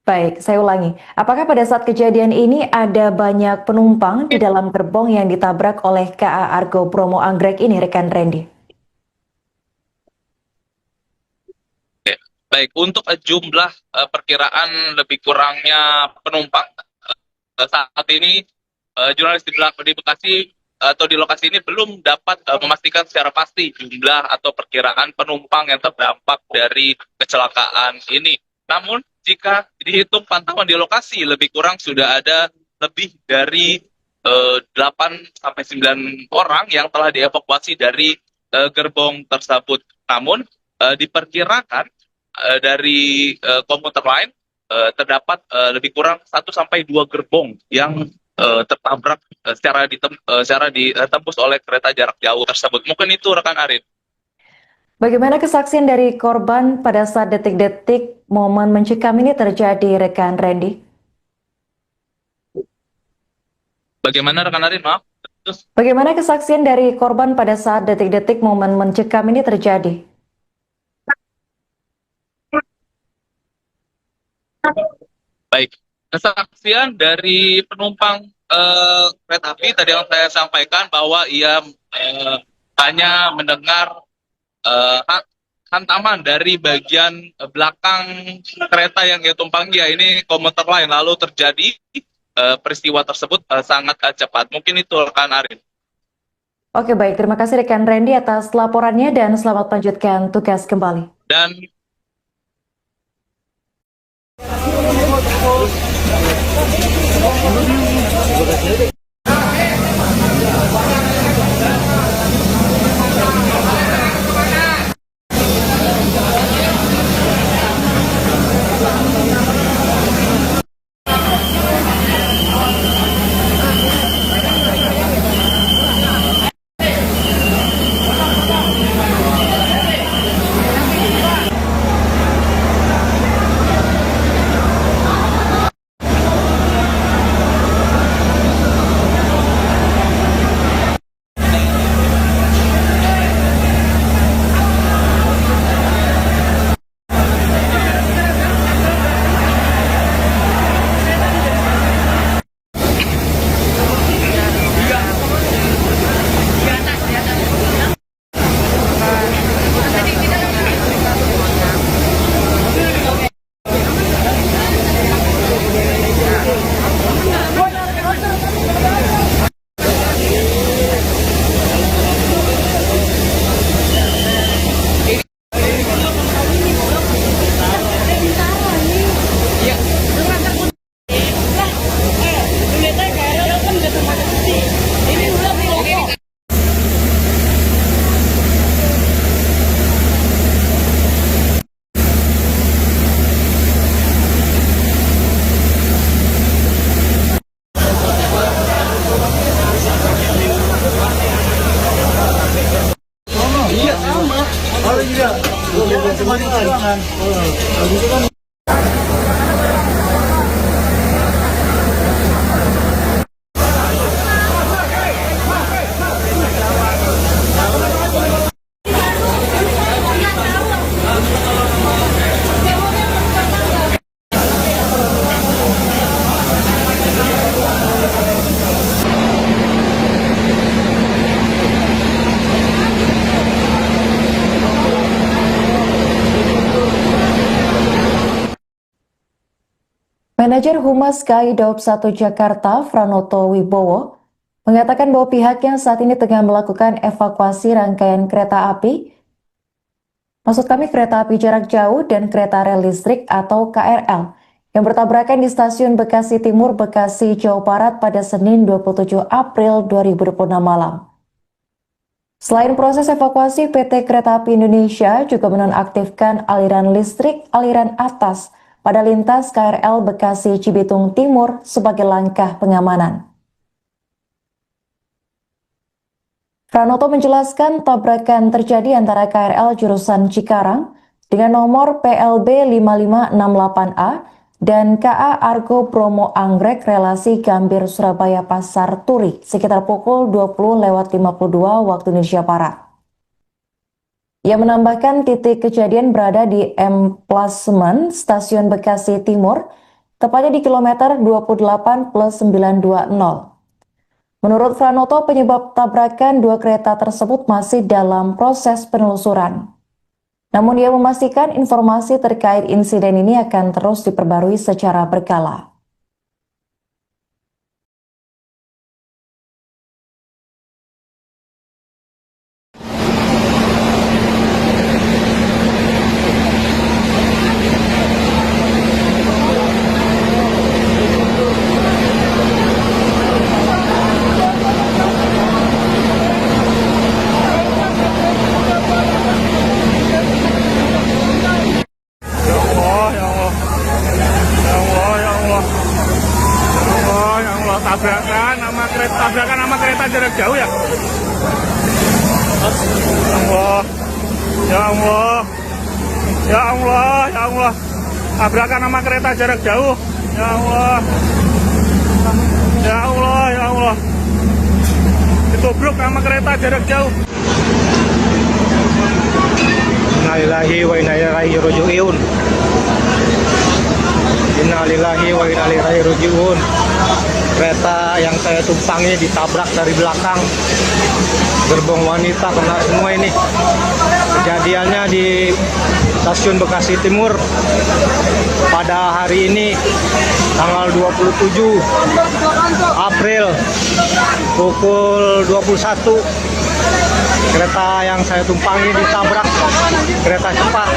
Baik, saya ulangi. Apakah pada saat kejadian ini ada banyak penumpang di dalam gerbong yang ditabrak oleh KA Argo Bromo Anggrek ini, rekan Randy? Oke. Baik, untuk jumlah perkiraan lebih kurangnya penumpang saat ini jurnalis di Bekasi atau di lokasi ini belum dapat memastikan secara pasti jumlah atau perkiraan penumpang yang terdampak dari kecelakaan ini. Namun jika dihitung pantauan di lokasi, lebih kurang sudah ada lebih dari 8-9 orang yang telah dievakuasi dari gerbong tersebut. Namun diperkirakan dari komuter lain terdapat lebih kurang 1-2 gerbong yang tertabrak secara ditembus oleh kereta jarak jauh tersebut. Mungkin itu rekan Arin. Bagaimana kesaksian dari korban pada saat detik-detik momen mencekam ini terjadi, rekan Randy? Bagaimana rekan Arin? Maaf. Bagaimana kesaksian dari korban pada saat detik-detik momen mencekam ini terjadi? Baik. Kesaksian dari penumpang kereta api tadi yang saya sampaikan bahwa ia hanya mendengar hantaman dari bagian belakang kereta yang ia tumpangi, ya ini komuter lain, lalu terjadi peristiwa tersebut sangat cepat. Mungkin itu rekan Arin. Oke baik, terima kasih rekan Randy atas laporannya dan selamat lanjutkan tugas kembali. Dan Manajer Humas KAI Daob 1 Jakarta, Franoto Wibowo, mengatakan bahwa pihaknya saat ini tengah melakukan evakuasi rangkaian kereta api, maksud kami kereta api jarak jauh dan kereta rel listrik atau KRL, yang bertabrakan di stasiun Bekasi Timur, Bekasi, Jawa Barat pada Senin 27 April 2026 malam. Selain proses evakuasi, PT Kereta Api Indonesia juga menonaktifkan aliran listrik aliran atas pada lintas KRL Bekasi Cibitung Timur sebagai langkah pengamanan. Pranoto menjelaskan tabrakan terjadi antara KRL jurusan Cikarang dengan nomor PLB 5568A dan KA Argo Bromo Anggrek relasi Gambir Surabaya Pasar Turi sekitar pukul 20.52 waktu Indonesia Barat. Ia menambahkan titik kejadian berada di emplasement Stasiun Bekasi Timur, tepatnya di kilometer 28+920. Menurut Franoto, penyebab tabrakan dua kereta tersebut masih dalam proses penelusuran. Namun dia memastikan informasi terkait insiden ini akan terus diperbarui secara berkala. Tabrakan sama kereta jarak jauh ya. Allah, ya Allah, ya Allah, ya Allah. Tabrakan sama kereta jarak jauh. Ya Allah, ya Allah, ya Allah. Ditobruk sama kereta jarak jauh. Innalillahi wa inna ilaihi raji'un. Innalillahi wa inna ilaihi raji'un. Kereta yang saya tumpangi ditabrak dari belakang, gerbong wanita kena semua ini. Kejadiannya di stasiun Bekasi Timur pada hari ini tanggal 27 April pukul 21. Kereta yang saya tumpangi ditabrak kereta cepat.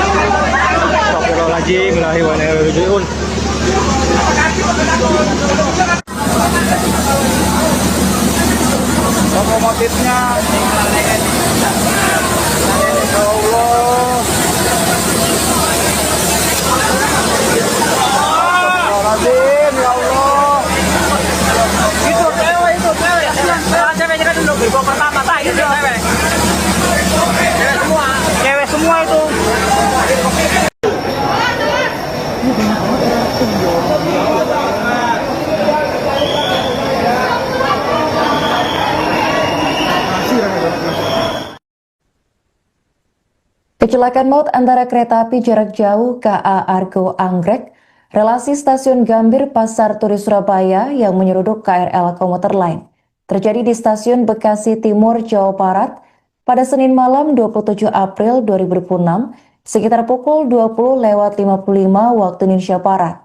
Astagfirullahaladzim, innalillahi wa inna ilaihi raji'un. Lokomotifnya ya Allah. Astagfirullahaladzim, ya Allah. Itu cewek. Ceweknya kan dulu gerbong pertama, itu cewek. Cewek semua itu. Kecelakaan maut antara kereta api jarak jauh KA Argo Anggrek, relasi stasiun Gambir Pasar Turi Surabaya yang menyeruduk KRL komuter lain, terjadi di stasiun Bekasi Timur, Jawa Barat pada Senin malam 27 April 2026 sekitar pukul 20.55 waktu Indonesia Barat.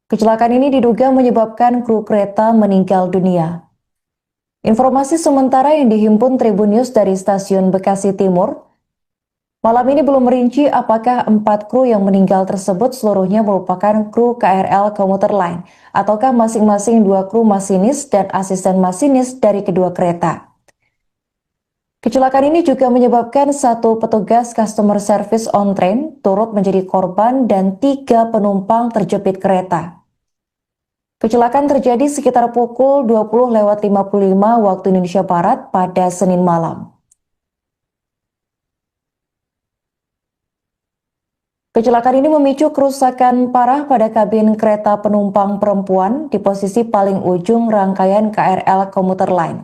Kecelakaan ini diduga menyebabkan kru kereta meninggal dunia. Informasi sementara yang dihimpun Tribun News dari stasiun Bekasi Timur, malam ini belum merinci apakah 4 kru yang meninggal tersebut seluruhnya merupakan kru KRL komuter lain ataukah masing-masing 2 kru masinis dan asisten masinis dari kedua kereta. Kecelakaan ini juga menyebabkan 1 petugas customer service on train turut menjadi korban dan 3 penumpang terjepit kereta. Kecelakaan terjadi sekitar pukul 20.55 waktu Indonesia Barat pada Senin malam. Kecelakaan ini memicu kerusakan parah pada kabin kereta penumpang perempuan di posisi paling ujung rangkaian KRL komuter lain.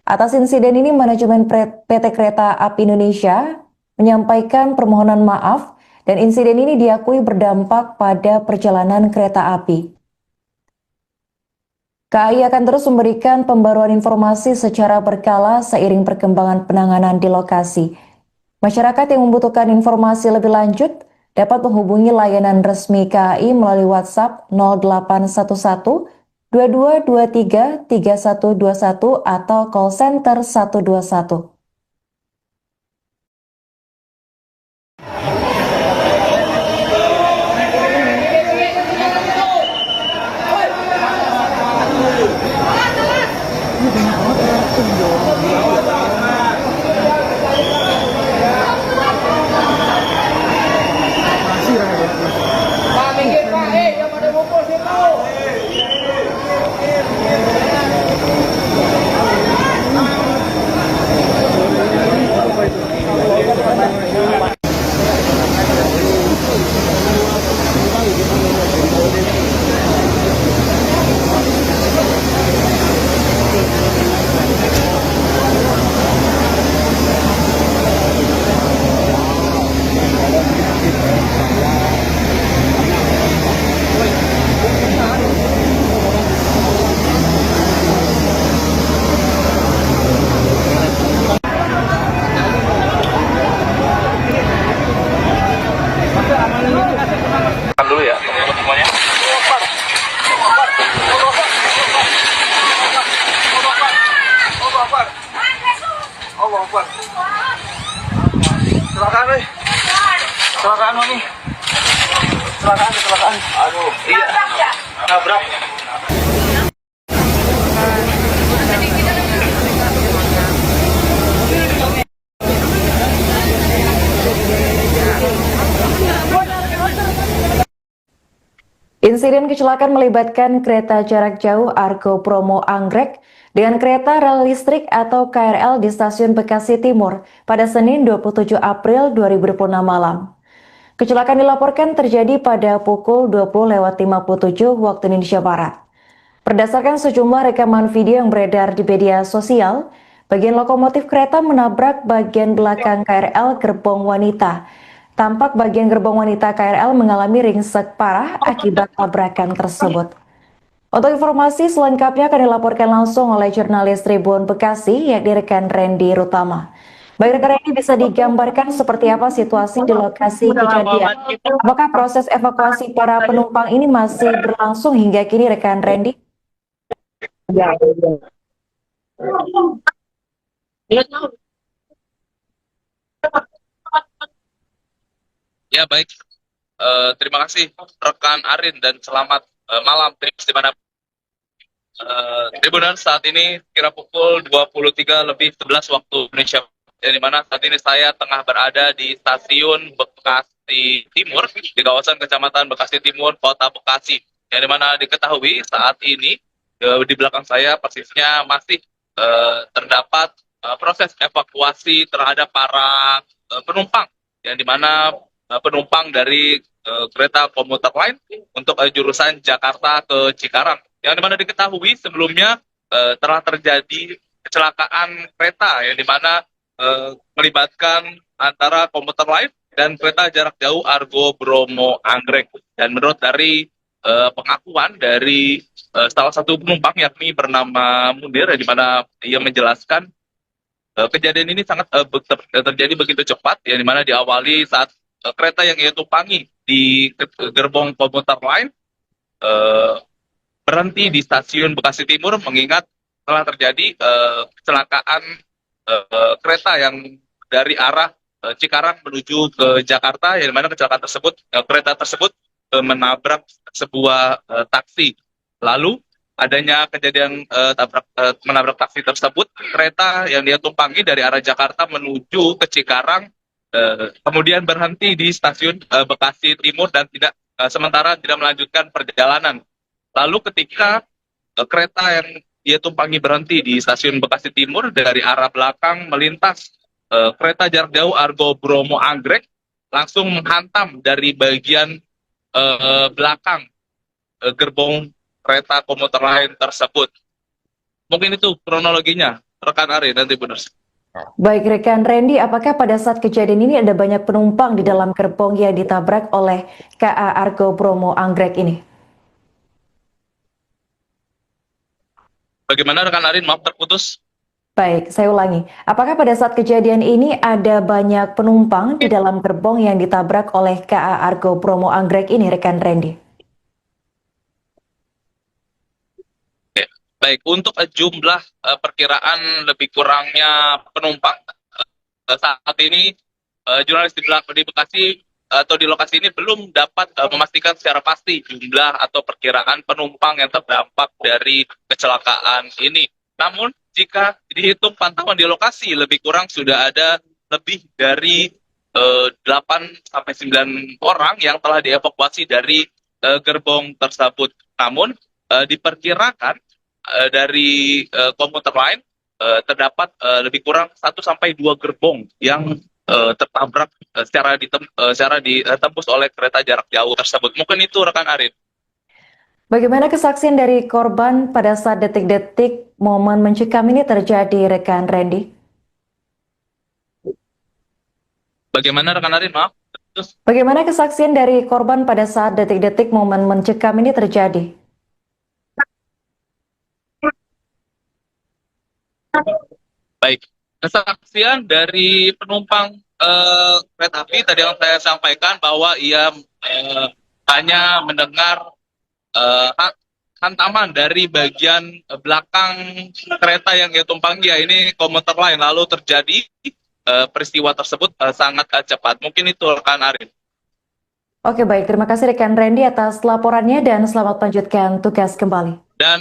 Atas insiden ini, manajemen PT Kereta Api Indonesia menyampaikan permohonan maaf dan insiden ini diakui berdampak pada perjalanan kereta api. KAI akan terus memberikan pembaruan informasi secara berkala seiring perkembangan penanganan di lokasi. Masyarakat yang membutuhkan informasi lebih lanjut dapat menghubungi layanan resmi KAI melalui WhatsApp 0811 2223 3121 atau call center 121. Dulu ya teman-teman semuanya. Allah Akbar. Kecelakaan nih. Kecelakaan nih. Kecelakaan. Aduh, iya. Nabrak. Insiden kecelakaan melibatkan kereta jarak jauh Argo Bromo Anggrek dengan kereta rel listrik atau KRL di stasiun Bekasi Timur pada Senin 27 April 2026 malam. Kecelakaan dilaporkan terjadi pada pukul 20.57 waktu Indonesia Barat. Berdasarkan sejumlah rekaman video yang beredar di media sosial, bagian lokomotif kereta menabrak bagian belakang KRL gerbong wanita. Tampak bagian gerbong wanita KRL mengalami ringsek parah akibat tabrakan tersebut. Untuk informasi selengkapnya akan dilaporkan langsung oleh jurnalis Tribun Bekasi, yakni rekan Randy Rutama. Baik rekan Randy, bisa digambarkan seperti apa situasi di lokasi kejadian? Apakah proses evakuasi para penumpang ini masih berlangsung hingga kini rekan Randy? Ya baik, terima kasih rekan Arin dan selamat malam Trips di mana Tribunan saat ini kira pukul 23.11 waktu Indonesia, di mana saat ini saya tengah berada di stasiun Bekasi Timur di kawasan Kecamatan Bekasi Timur, Kota Bekasi. Yang dimana diketahui saat ini di belakang saya persisnya masih terdapat proses evakuasi terhadap para penumpang, yang dimana penumpang dari kereta komuter lain untuk jurusan Jakarta ke Cikarang. Yang dimana diketahui sebelumnya telah terjadi kecelakaan kereta, yang dimana melibatkan antara komuter lain dan kereta jarak jauh Argo Bromo Anggrek. Dan menurut dari pengakuan dari salah satu penumpang yakni bernama Munir, di mana ia menjelaskan kejadian ini sangat terjadi begitu cepat, yang dimana diawali saat kereta yang ia tumpangi di gerbong komuter lain berhenti di stasiun Bekasi Timur, mengingat telah terjadi kecelakaan kereta yang dari arah Cikarang menuju ke Jakarta, yang dimana kecelakaan tersebut kereta tersebut menabrak sebuah taksi. Lalu adanya kejadian menabrak taksi tersebut, kereta yang dia tumpangi dari arah Jakarta menuju ke Cikarang kemudian berhenti di stasiun Bekasi Timur dan sementara tidak melanjutkan perjalanan. Lalu ketika kereta yang dia tumpangi berhenti di stasiun Bekasi Timur, dari arah belakang melintas kereta jarak jauh Argo Bromo Anggrek, langsung menghantam dari bagian belakang gerbong kereta komuter lain tersebut. Mungkin itu kronologinya, rekan Ari, nanti benar. Baik rekan Randy, apakah pada saat kejadian ini ada banyak penumpang di dalam gerbong yang ditabrak oleh KA Argo Bromo Anggrek ini? Bagaimana rekan Arin? Maaf terputus. Baik, saya ulangi. Apakah pada saat kejadian ini ada banyak penumpang di dalam gerbong yang ditabrak oleh KA Argo Bromo Anggrek ini, rekan Randy? Baik, untuk jumlah perkiraan lebih kurangnya penumpang saat ini jurnalis di Bekasi atau di lokasi ini belum dapat memastikan secara pasti jumlah atau perkiraan penumpang yang terdampak dari kecelakaan ini. Namun jika dihitung pantauan di lokasi lebih kurang sudah ada lebih dari 8 sampai 9 orang yang telah dievakuasi dari gerbong tersebut. Namun diperkirakan dari komuter lain terdapat lebih kurang 1 sampai 2 gerbong yang tertabrak secara ditembus oleh kereta jarak jauh tersebut. Mungkin itu rekan Arin. Bagaimana kesaksian dari korban pada saat detik-detik momen mencekam ini terjadi, rekan Randy? Bagaimana rekan Arin? Maaf. Terus. Bagaimana kesaksian dari korban pada saat detik-detik momen mencekam ini terjadi? Baik, kesaksian dari penumpang kereta api tadi yang saya sampaikan bahwa ia hanya mendengar hantaman dari bagian belakang kereta yang ia tumpangi, ya ini komuter lain, lalu terjadi peristiwa tersebut sangat cepat. Mungkin itu rekan Arin. Oke baik, terima kasih rekan Randy atas laporannya dan selamat melanjutkan tugas kembali. Dan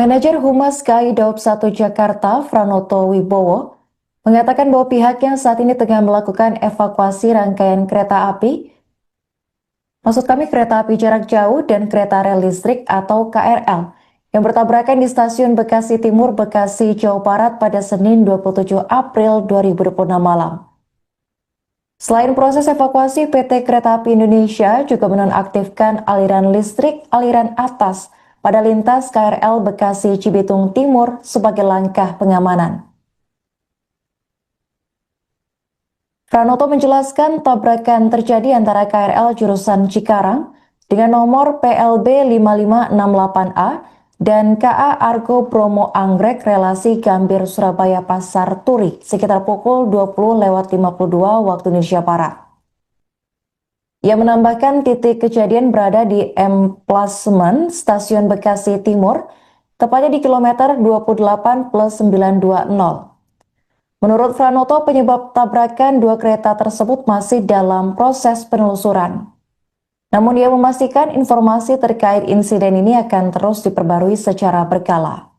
Manajer Humas KAI Daob 1 Jakarta, Franoto Wibowo, mengatakan bahwa pihaknya saat ini tengah melakukan evakuasi rangkaian kereta api, maksud kami kereta api jarak jauh dan kereta rel listrik atau KRL, yang bertabrakan di stasiun Bekasi Timur, Bekasi, Jawa Barat pada Senin 27 April 2026 malam. Selain proses evakuasi, PT Kereta Api Indonesia juga menonaktifkan aliran listrik aliran atas pada lintas KRL Bekasi Cibitung Timur sebagai langkah pengamanan. Pranoto menjelaskan tabrakan terjadi antara KRL jurusan Cikarang dengan nomor PLB 5568A dan KA Argo Bromo Anggrek relasi Gambir Surabaya Pasar Turi sekitar pukul 20.52 waktu Indonesia Barat. Ia menambahkan titik kejadian berada di emplasement Stasiun Bekasi Timur, tepatnya di kilometer 28+920. Menurut Pranoto, penyebab tabrakan dua kereta tersebut masih dalam proses penelusuran. Namun ia memastikan informasi terkait insiden ini akan terus diperbarui secara berkala.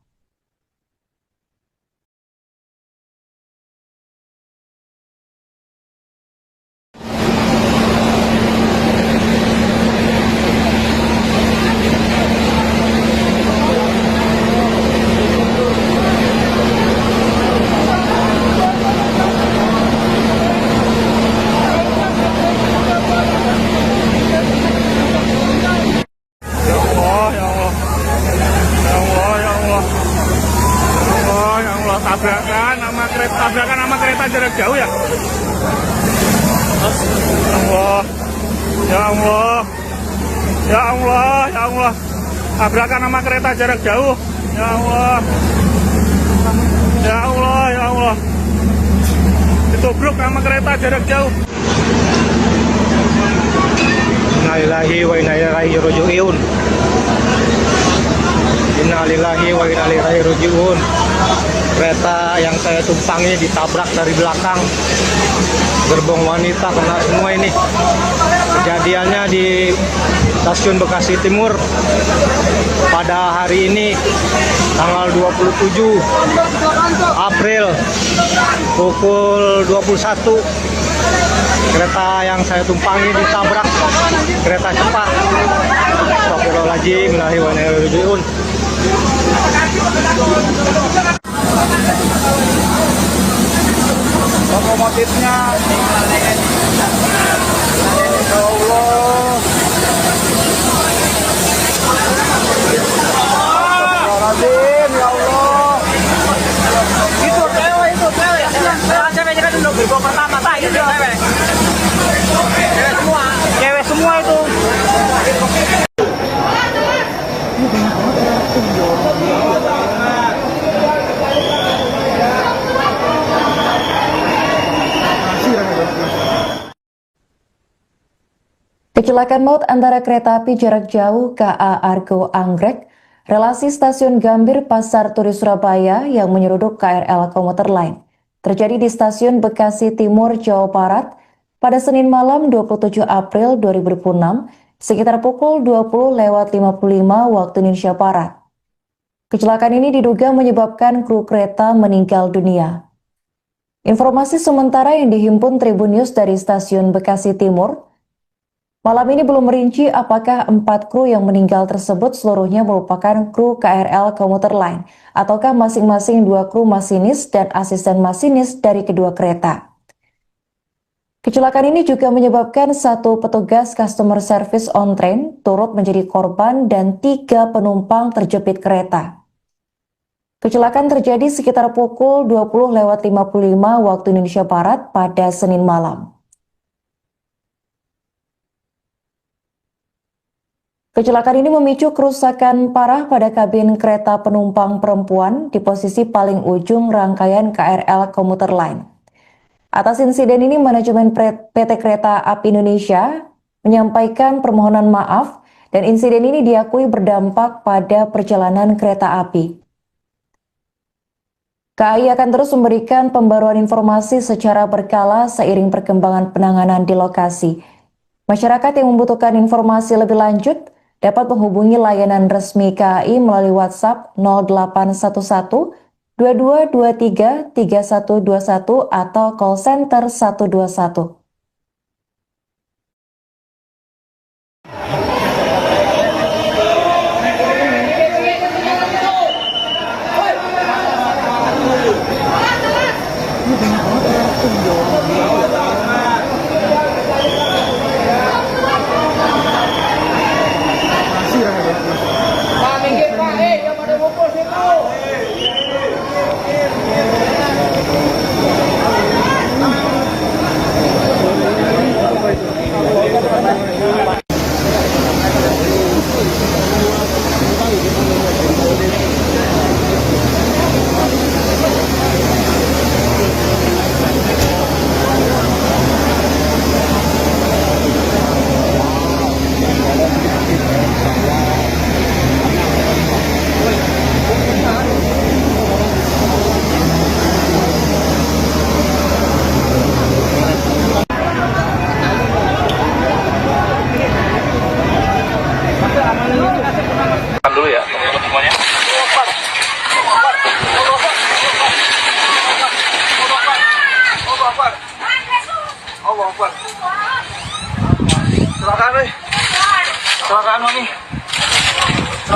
Ya Allah, ya Allah. Ya Allah, ya Allah. Ya Allah, ya Allah. Tabrakan sama kereta jarak jauh ya. Ya Allah. Ya Allah. Ya Allah, ya Allah. Tabrakan sama kereta jarak jauh. Ya Allah. Ya Allah, ya Allah. Ditubruk sama kereta jarak jauh. Innalillahi wa inna ilaihi raji'un. Innalillahi wa inna ilaihi raji'un. Kereta yang saya tumpangi ditabrak dari belakang. Gerbong wanita kena semua ini. Kejadiannya di Stasiun Bekasi Timur pada hari ini tanggal 27 April pukul 21. Kereta yang saya tumpangi ditabrak kereta cepat. Astagfirullahaladzim, innallahi wa inna ilaihi raji'un. Lokomotifnya ya Allah. Astagfirullahaladzim, ya Allah. Itu cewek. Cewek kan dulu gerbong pertama, itu cewek. Cewek semua itu. Kecelakaan maut antara kereta api jarak jauh KA Argo Anggrek, relasi Stasiun Gambir Pasar Turi Surabaya yang menyeruduk KRL komuter lain, terjadi di Stasiun Bekasi Timur, Jawa Barat pada Senin malam 27 April 2026 sekitar pukul 20.55 waktu Indonesia Barat. Kecelakaan ini diduga menyebabkan kru kereta meninggal dunia. Informasi sementara yang dihimpun Tribun News dari Stasiun Bekasi Timur, malam ini belum merinci apakah 4 kru yang meninggal tersebut seluruhnya merupakan kru KRL komuter lain ataukah masing-masing 2 kru masinis dan asisten masinis dari kedua kereta. Kecelakaan ini juga menyebabkan 1 petugas customer service on train turut menjadi korban dan 3 penumpang terjepit kereta. Kecelakaan terjadi sekitar pukul 20.55 waktu Indonesia Barat pada Senin malam. Kecelakaan ini memicu kerusakan parah pada kabin kereta penumpang perempuan di posisi paling ujung rangkaian KRL komuter lain. Atas insiden ini, manajemen PT Kereta Api Indonesia menyampaikan permohonan maaf dan insiden ini diakui berdampak pada perjalanan kereta api. KAI akan terus memberikan pembaruan informasi secara berkala seiring perkembangan penanganan di lokasi. Masyarakat yang membutuhkan informasi lebih lanjut dapat menghubungi layanan resmi KAI melalui WhatsApp 0811 2223 3121 atau call center 121.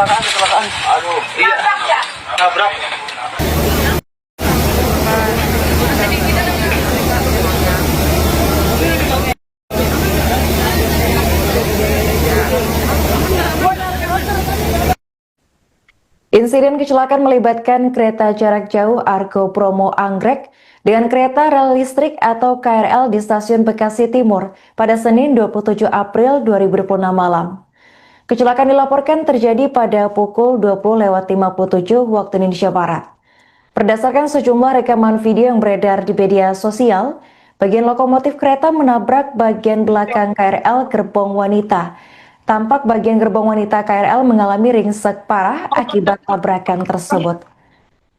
kecelakaan. Aduh, iya. Nabrak. Insiden kecelakaan melibatkan kereta jarak jauh Argo Bromo Anggrek dengan kereta rel listrik atau KRL di stasiun Bekasi Timur pada Senin 27 April 2026 malam. Kecelakaan dilaporkan terjadi pada pukul 20.57 waktu Indonesia Barat. Berdasarkan sejumlah rekaman video yang beredar di media sosial, bagian lokomotif kereta menabrak bagian belakang KRL gerbong wanita. Tampak bagian gerbong wanita KRL mengalami ringsek parah akibat tabrakan tersebut.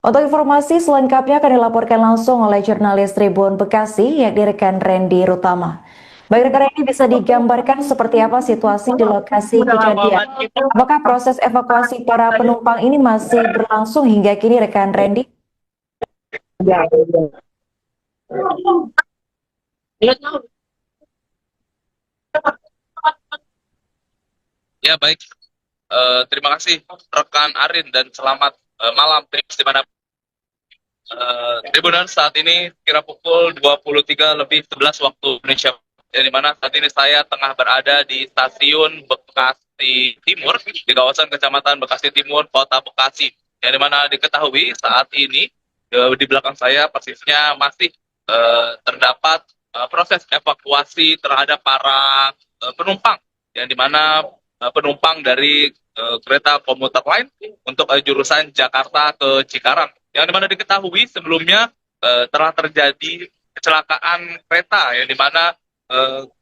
Untuk informasi selengkapnya akan dilaporkan langsung oleh jurnalis Tribun Bekasi, yakni rekan Randy Rutama. Baik rekan Randy, bisa digambarkan seperti apa situasi di lokasi kejadian? Apakah proses evakuasi para penumpang ini masih berlangsung hingga kini rekan Randy? Ya baik, terima kasih rekan Arin dan selamat malam di mana Tribuners saat ini kira pukul 23.11 waktu Indonesia, di mana saat ini saya tengah berada di stasiun Bekasi Timur di kawasan Kecamatan Bekasi Timur, Kota Bekasi. Yang di mana diketahui saat ini di belakang saya persisnya masih terdapat proses evakuasi terhadap para penumpang, yang di mana penumpang dari kereta komuter lain untuk jurusan Jakarta ke Cikarang. Yang dimana diketahui sebelumnya telah terjadi kecelakaan kereta yang dimana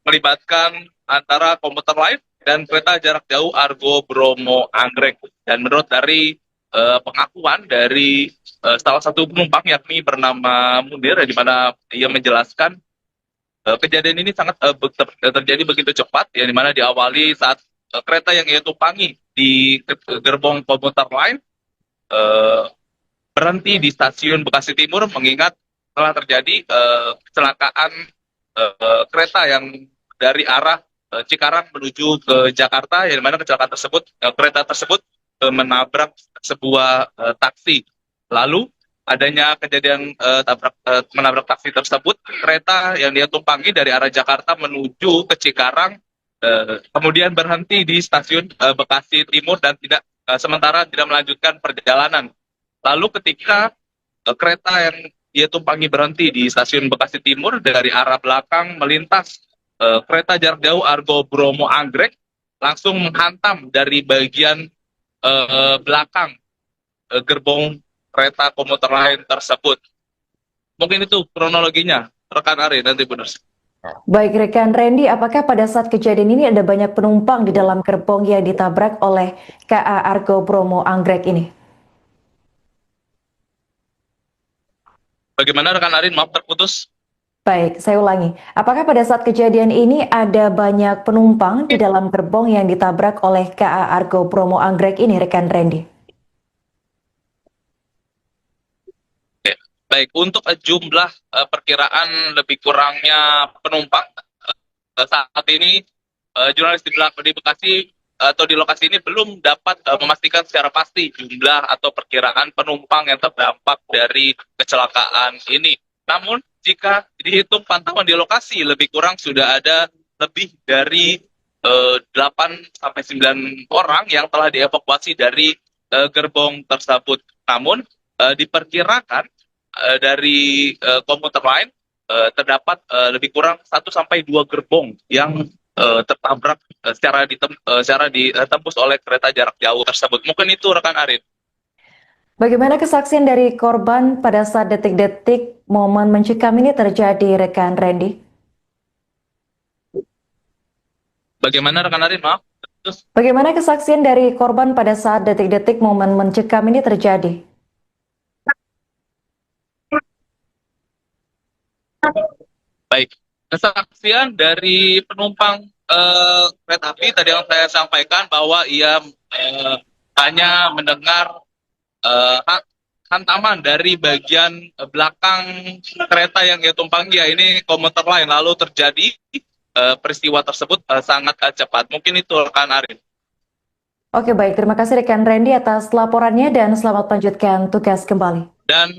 melibatkan antara komuter lain dan kereta jarak jauh Argo Bromo Anggrek. Dan menurut dari pengakuan dari salah satu penumpang yakni bernama Munir, di mana ia menjelaskan kejadian ini sangat terjadi begitu cepat, yang dimana diawali saat kereta yang ia tumpangi di gerbong komuter lain berhenti di stasiun Bekasi Timur, mengingat telah terjadi kecelakaan kereta yang dari arah Cikarang menuju ke Jakarta, yang mana kecelakaan tersebut kereta tersebut menabrak sebuah taksi. Lalu adanya kejadian menabrak taksi tersebut, kereta yang dia tumpangi dari arah Jakarta menuju ke Cikarang kemudian berhenti di stasiun Bekasi Timur dan sementara tidak melanjutkan perjalanan. Lalu ketika kereta yang dia tumpangi berhenti di stasiun Bekasi Timur, dari arah belakang melintas kereta jarak jauh Argo Bromo Anggrek, langsung menghantam dari bagian belakang gerbong kereta komuter lain tersebut. Mungkin itu kronologinya, rekan Ari, nanti benar. Baik rekan Randy, apakah pada saat kejadian ini ada banyak penumpang di dalam gerbong yang ditabrak oleh KA Argo Bromo Anggrek ini? Bagaimana rekan Arin? Maaf terputus. Baik, saya ulangi. Apakah pada saat kejadian ini ada banyak penumpang di dalam gerbong yang ditabrak oleh KA Argo Bromo Anggrek ini, rekan Randy? Baik, untuk jumlah perkiraan lebih kurangnya penumpang saat ini jurnalis di Bekasi atau di lokasi ini belum dapat memastikan secara pasti jumlah atau perkiraan penumpang yang terdampak dari kecelakaan ini. Namun jika dihitung pantauan di lokasi, lebih kurang sudah ada lebih dari 8-9 orang yang telah dievakuasi dari gerbong tersebut. Namun diperkirakan dari komuter lain terdapat lebih kurang 1-2 gerbong yang tertabrak secara ditembus oleh kereta jarak jauh tersebut. Mungkin itu rekan Arin. Bagaimana kesaksian dari korban pada saat detik-detik momen mencekam ini terjadi, rekan Randy? Bagaimana rekan Arin? Maaf. Bagaimana kesaksian dari korban pada saat detik-detik momen mencekam ini terjadi? Baik, kesaksian dari penumpang kereta api tadi yang saya sampaikan bahwa ia hanya mendengar hantaman dari bagian belakang kereta yang ia tumpangi, ya ini komuter lain, lalu terjadi peristiwa tersebut sangat cepat. Mungkin itu rekan Arin. Oke baik, terima kasih rekan Randy atas laporannya dan selamat melanjutkan tugas kembali. Dan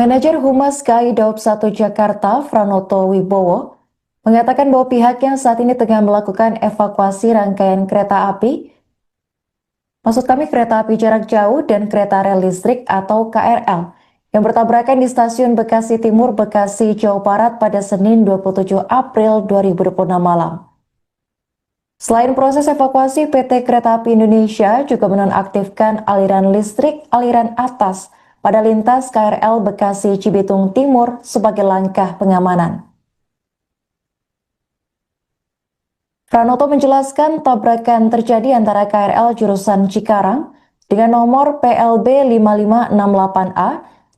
Manajer Humas KAI Daob 1 Jakarta, Franoto Wibowo, mengatakan bahwa pihaknya saat ini tengah melakukan evakuasi rangkaian kereta api, maksud kami kereta api jarak jauh dan kereta rel listrik atau KRL, yang bertabrakan di stasiun Bekasi Timur, Bekasi, Jawa Barat pada Senin 27 April 2026 malam. Selain proses evakuasi, PT Kereta Api Indonesia juga menonaktifkan aliran listrik aliran atas pada lintas KRL Bekasi Cibitung Timur sebagai langkah pengamanan. Pranoto menjelaskan tabrakan terjadi antara KRL jurusan Cikarang dengan nomor PLB 5568A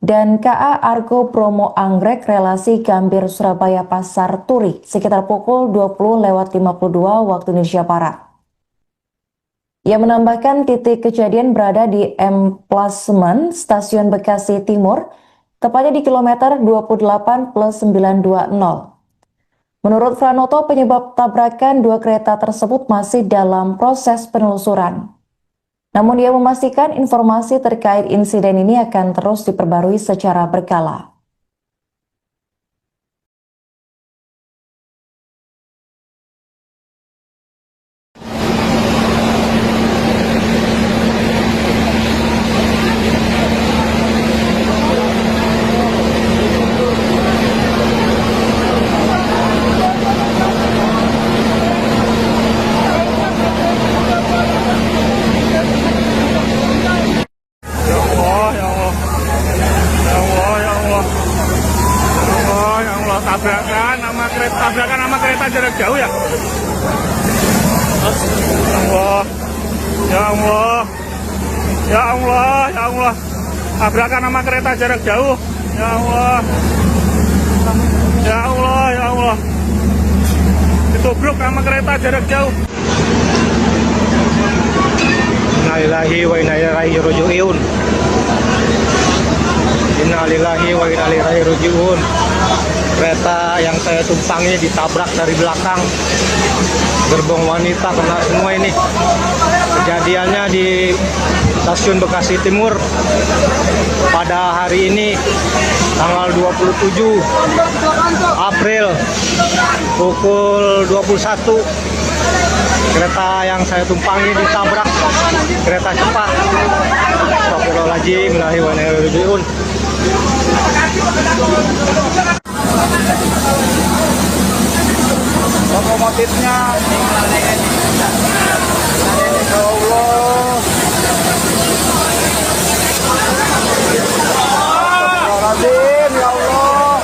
dan KA Argo Bromo Anggrek relasi Gambir Surabaya Pasar Turi sekitar pukul 20.52 waktu Indonesia Barat. Ia menambahkan titik kejadian berada di emplasement Stasiun Bekasi Timur, tepatnya di kilometer 28+920. Menurut Franoto, penyebab tabrakan dua kereta tersebut masih dalam proses penelusuran. Namun ia memastikan informasi terkait insiden ini akan terus diperbarui secara berkala. Tabrakan sama kereta jarak jauh ya. Allah, ya Allah, ya Allah, ya Allah. Tabrakan sama kereta jarak jauh. Ya Allah, ya Allah, ya Allah. Ditubruk sama kereta jarak jauh. Innalillahi wa inna ilaihi raji'un. Innalillahi wa inna ilaihi raji'un. Kereta yang saya tumpangi ditabrak dari belakang, gerbong wanita kena semua ini. Kejadiannya di stasiun Bekasi Timur pada hari ini tanggal 27 April pukul 21 Kereta yang saya tumpangi ditabrak kereta cepat. Astagfirullahaladzim, innalillahi wa inna ilaihi raji'un. Lokomotifnya. Ya Allah. Astagfirullahaladzim, ya Allah.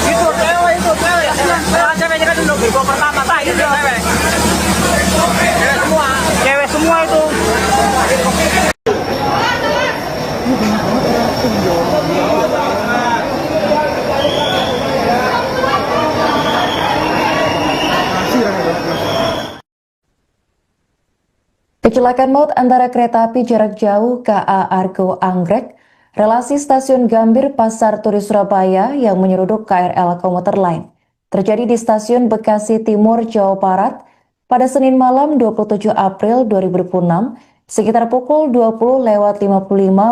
Itu cewek. Cewek kan dulu gerbong pertama, Pak. Itu cewek. Cewek semua itu. Kecelakaan maut antara kereta api jarak jauh KA Argo Anggrek, relasi stasiun Gambir Pasar Turi Surabaya yang menyeruduk KRL komuter lain, terjadi di stasiun Bekasi Timur, Jawa Barat pada Senin malam 27 April 2026 sekitar pukul 20.55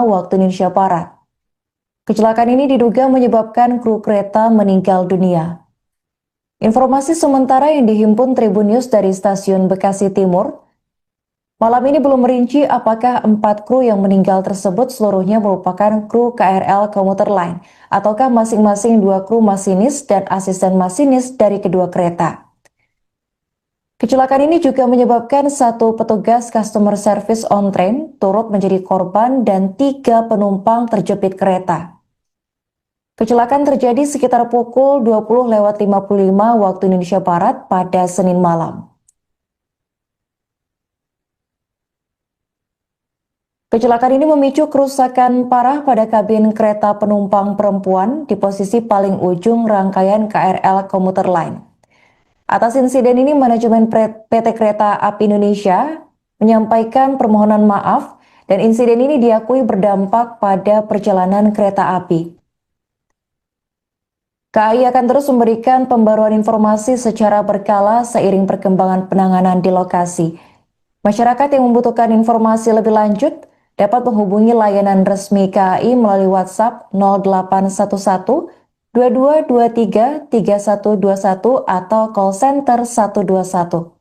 waktu Indonesia Barat. Kecelakaan ini diduga menyebabkan kru kereta meninggal dunia. Informasi sementara yang dihimpun Tribun News dari stasiun Bekasi Timur, malam ini belum merinci apakah 4 kru yang meninggal tersebut seluruhnya merupakan kru KRL komuter lain ataukah masing-masing 2 kru masinis dan asisten masinis dari kedua kereta. Kecelakaan ini juga menyebabkan 1 petugas customer service on train turut menjadi korban dan 3 penumpang terjepit kereta. Kecelakaan terjadi sekitar pukul 20.55 waktu Indonesia Barat pada Senin malam. Kecelakaan ini memicu kerusakan parah pada kabin kereta penumpang perempuan di posisi paling ujung rangkaian KRL komuter lain. Atas insiden ini, manajemen PT Kereta Api Indonesia menyampaikan permohonan maaf dan insiden ini diakui berdampak pada perjalanan kereta api. KAI akan terus memberikan pembaruan informasi secara berkala seiring perkembangan penanganan di lokasi. Masyarakat yang membutuhkan informasi lebih lanjut dapat menghubungi layanan resmi KAI melalui WhatsApp 0811 2223 3121 atau call center 121.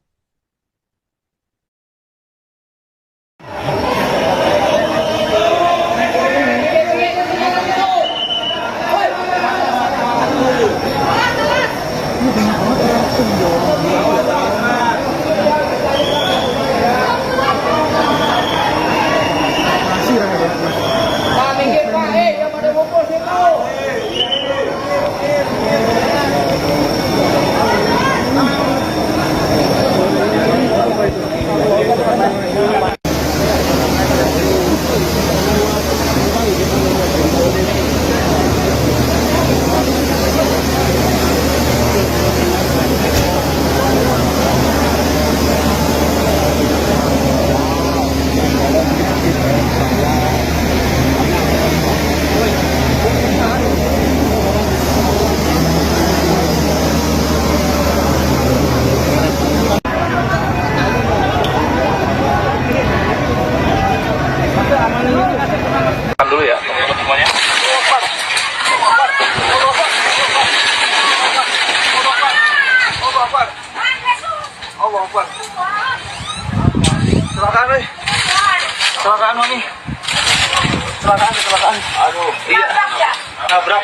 Dulu ya, semuanya. Allah Akbar. Kecelakaan nih. Kecelakaan nih. Kecelakaan. Aduh, iya. Nabrak.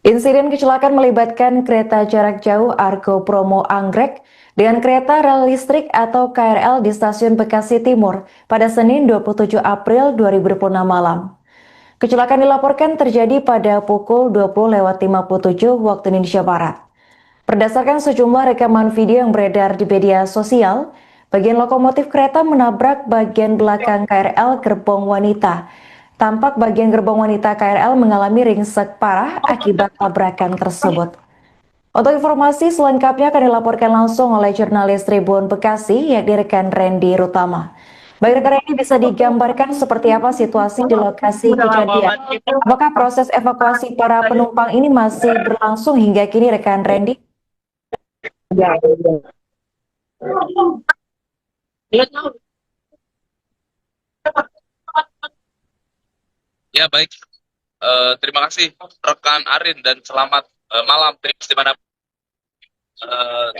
Insiden kecelakaan melibatkan kereta jarak jauh Argo Bromo Anggrek dengan kereta rel listrik atau KRL di stasiun Bekasi Timur pada Senin 27 April 2026 malam. Kecelakaan dilaporkan terjadi pada pukul 20.57 waktu Indonesia Barat. Berdasarkan sejumlah rekaman video yang beredar di media sosial, bagian lokomotif kereta menabrak bagian belakang KRL gerbong wanita. Tampak bagian gerbong wanita KRL mengalami ringsek parah akibat tabrakan tersebut. Untuk informasi selengkapnya akan dilaporkan langsung oleh jurnalis Tribun Bekasi, yakni rekan Randy Rutama. Baik rekan Randy, bisa digambarkan seperti apa situasi di lokasi kejadian? Apakah proses evakuasi para penumpang ini masih berlangsung hingga kini rekan Randy? Ya baik, terima kasih rekan Arin dan selamat malam Trips di mana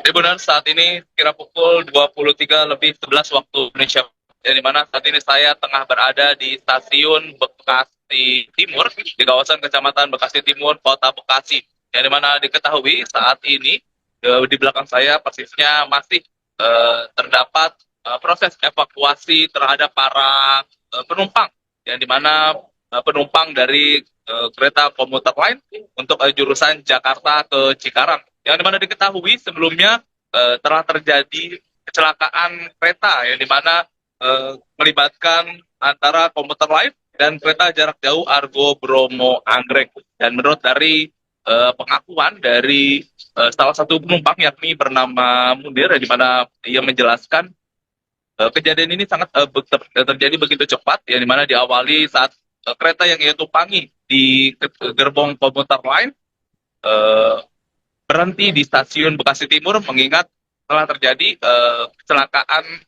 Tribuners saat ini kira pukul 23:11 waktu Indonesia, di mana saat ini saya tengah berada di stasiun Bekasi Timur di kawasan Kecamatan Bekasi Timur, Kota Bekasi. Yang di mana diketahui saat ini di belakang saya persisnya masih terdapat proses evakuasi terhadap para penumpang, yang di mana penumpang dari kereta komuter lain untuk jurusan Jakarta ke Cikarang. Yang dimana diketahui sebelumnya telah terjadi kecelakaan kereta yang dimana melibatkan antara komuter lain dan kereta jarak jauh Argo Bromo Anggrek. Dan menurut dari pengakuan dari salah satu penumpang yakni bernama Munir, di mana ia menjelaskan kejadian ini sangat terjadi begitu cepat, yang dimana diawali saat kereta yang ia tumpangi di gerbong komuter lain berhenti di stasiun Bekasi Timur, mengingat telah terjadi kecelakaan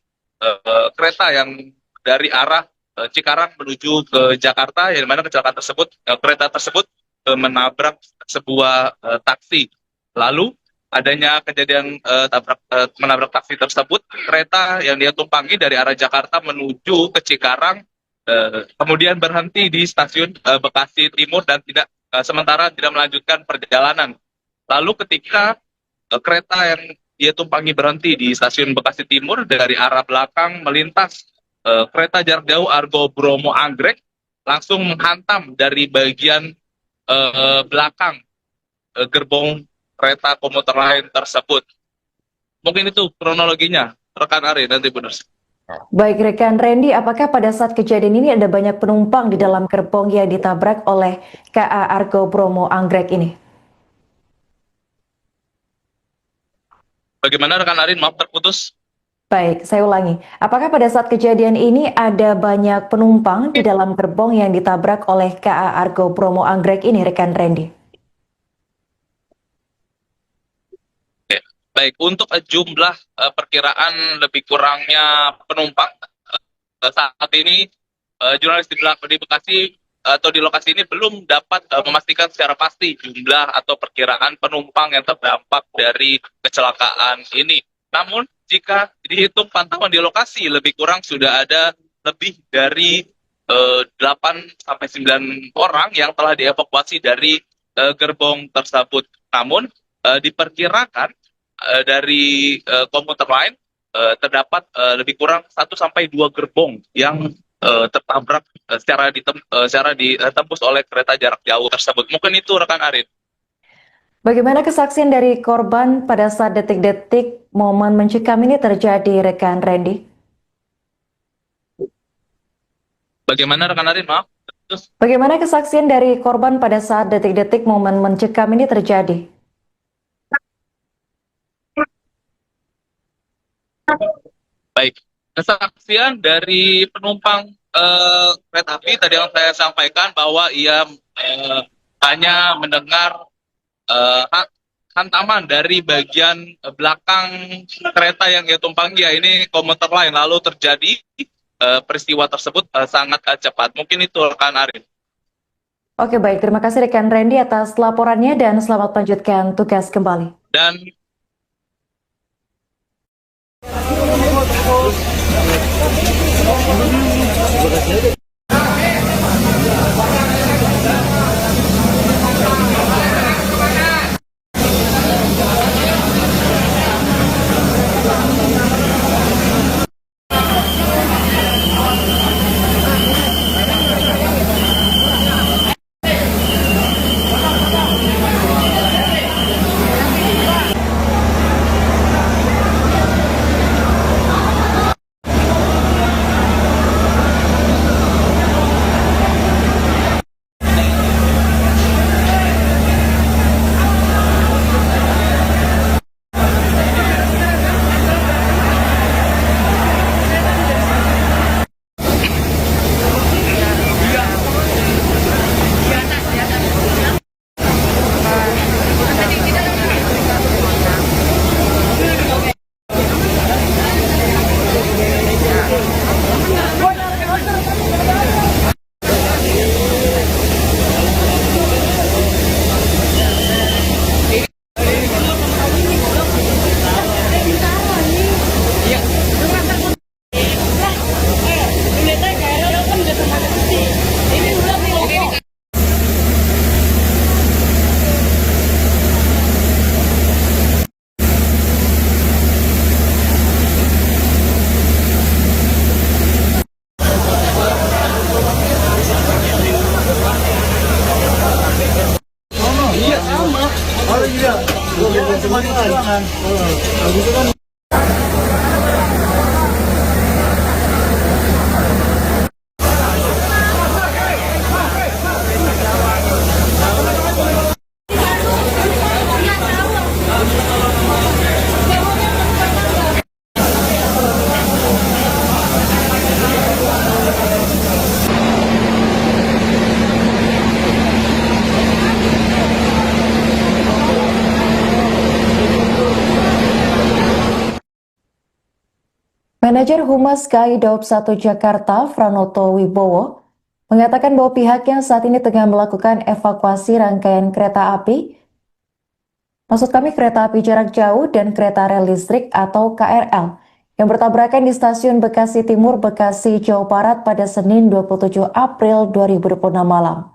kereta yang dari arah Cikarang menuju ke Jakarta, yang mana kecelakaan tersebut kereta tersebut menabrak sebuah taksi. Lalu adanya kejadian menabrak taksi tersebut, kereta yang dia tumpangi dari arah Jakarta menuju ke Cikarang kemudian berhenti di stasiun Bekasi Timur dan sementara tidak melanjutkan perjalanan. Lalu ketika kereta yang dia tumpangi berhenti di stasiun Bekasi Timur, dari arah belakang melintas kereta jarak jauh Argo Bromo Anggrek, langsung menghantam dari bagian belakang gerbong kereta komuter lain tersebut. Mungkin itu kronologinya, rekan Ari dan Tribuners. Baik rekan Randy, apakah pada saat kejadian ini ada banyak penumpang di dalam gerbong yang ditabrak oleh KA Argo Bromo Anggrek ini? Bagaimana rekan Arin? Maaf terputus. Baik, saya ulangi. Apakah pada saat kejadian ini ada banyak penumpang di dalam gerbong yang ditabrak oleh KA Argo Bromo Anggrek ini, rekan Randy? Baik, untuk jumlah perkiraan lebih kurangnya penumpang saat ini jurnalis di Bekasi atau di lokasi ini belum dapat memastikan secara pasti jumlah atau perkiraan penumpang yang terdampak dari kecelakaan ini. Namun jika dihitung pantauan di lokasi, lebih kurang sudah ada lebih dari 8-9 orang yang telah dievakuasi dari gerbong tersebut. Namun diperkirakan dari komuter lain terdapat lebih kurang 1-2 gerbong yang tertabrak secara ditembus oleh kereta jarak jauh tersebut. Mungkin itu rekan Arin. Bagaimana kesaksian dari korban pada saat detik-detik momen mencekam ini terjadi, rekan Randy? Bagaimana rekan Arin? Maaf. Terus. Bagaimana kesaksian dari korban pada saat detik-detik momen mencekam ini terjadi? Baik, kesaksian dari penumpang kereta api tadi yang saya sampaikan bahwa ia hanya mendengar hantaman dari bagian belakang kereta yang ia tumpangi, ya ini komuter lain, lalu terjadi peristiwa tersebut sangat cepat. Mungkin itu rekan Arif. Oke baik, terima kasih rekan Randy atas laporannya dan selamat melanjutkan tugas kembali. Dan jangan. Kalau gitu kan. Manajer Humas KAI Daob 1 Jakarta, Franoto Wibowo, mengatakan bahwa pihaknya saat ini tengah melakukan evakuasi rangkaian kereta api, kereta api jarak jauh dan kereta rel listrik atau KRL, yang bertabrakan di stasiun Bekasi Timur, Bekasi, Jawa Barat pada Senin 27 April 2026 malam.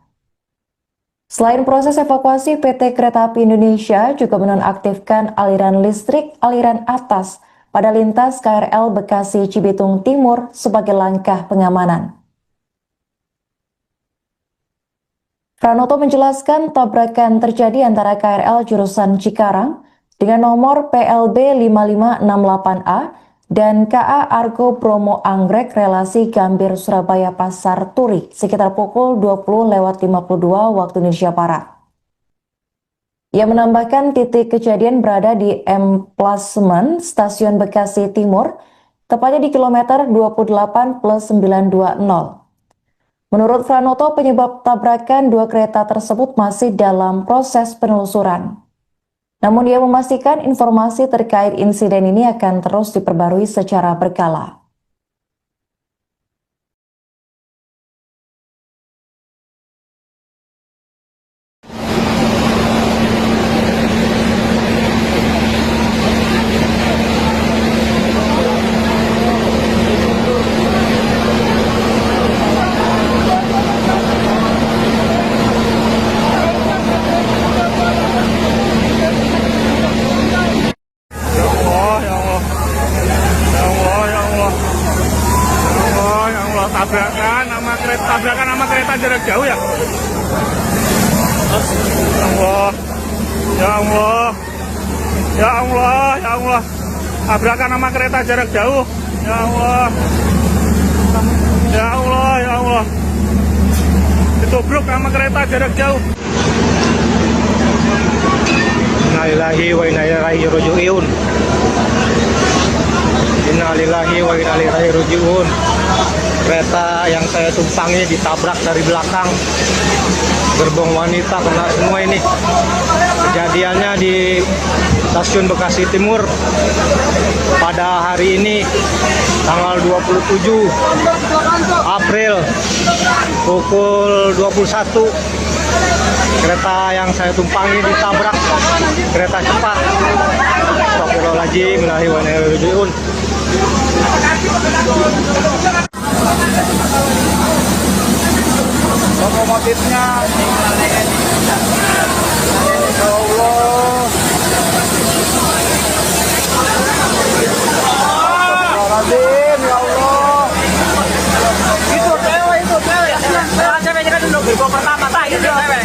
Selain proses evakuasi, PT Kereta Api Indonesia juga menonaktifkan aliran listrik aliran atas pada lintas KRL Bekasi Cibitung Timur sebagai langkah pengamanan. Pranoto menjelaskan tabrakan terjadi antara KRL jurusan Cikarang dengan nomor PLB 5568A dan KA Argo Bromo Anggrek relasi Gambir Surabaya Pasar Turi sekitar pukul 20.52 waktu Indonesia Barat. Ia menambahkan titik kejadian berada di emplasement Stasiun Bekasi Timur, tepatnya di kilometer 28+920. Menurut Franoto, penyebab tabrakan dua kereta tersebut masih dalam proses penelusuran. Namun ia memastikan informasi terkait insiden ini akan terus diperbarui secara berkala. Tabrakan sama kereta jarak jauh ya. Allah, ya Allah, ya Allah, ya Allah. Tabrakan sama kereta jarak jauh. Ya Allah, ya Allah, ya Allah. Ditubruk sama kereta jarak jauh. Innalillahi wa inna ilaihi raji'un. Innalillahi wa inna ilaihi raji'un. Kereta yang saya tumpangi ditabrak dari belakang, gerbong wanita kena semua ini. Kejadiannya di stasiun Bekasi Timur pada hari ini tanggal 27 April pukul 21. Kereta yang saya tumpangi ditabrak kereta cepat. Astagfirullahaladzim, innallahi wa inna ilaihi raji'un. Lokomotifnya ya Allah. Astagfirullahaladzim, ya Allah. Itu cewek. Cewek kan dulu gerbong pertama, tak itu cewek.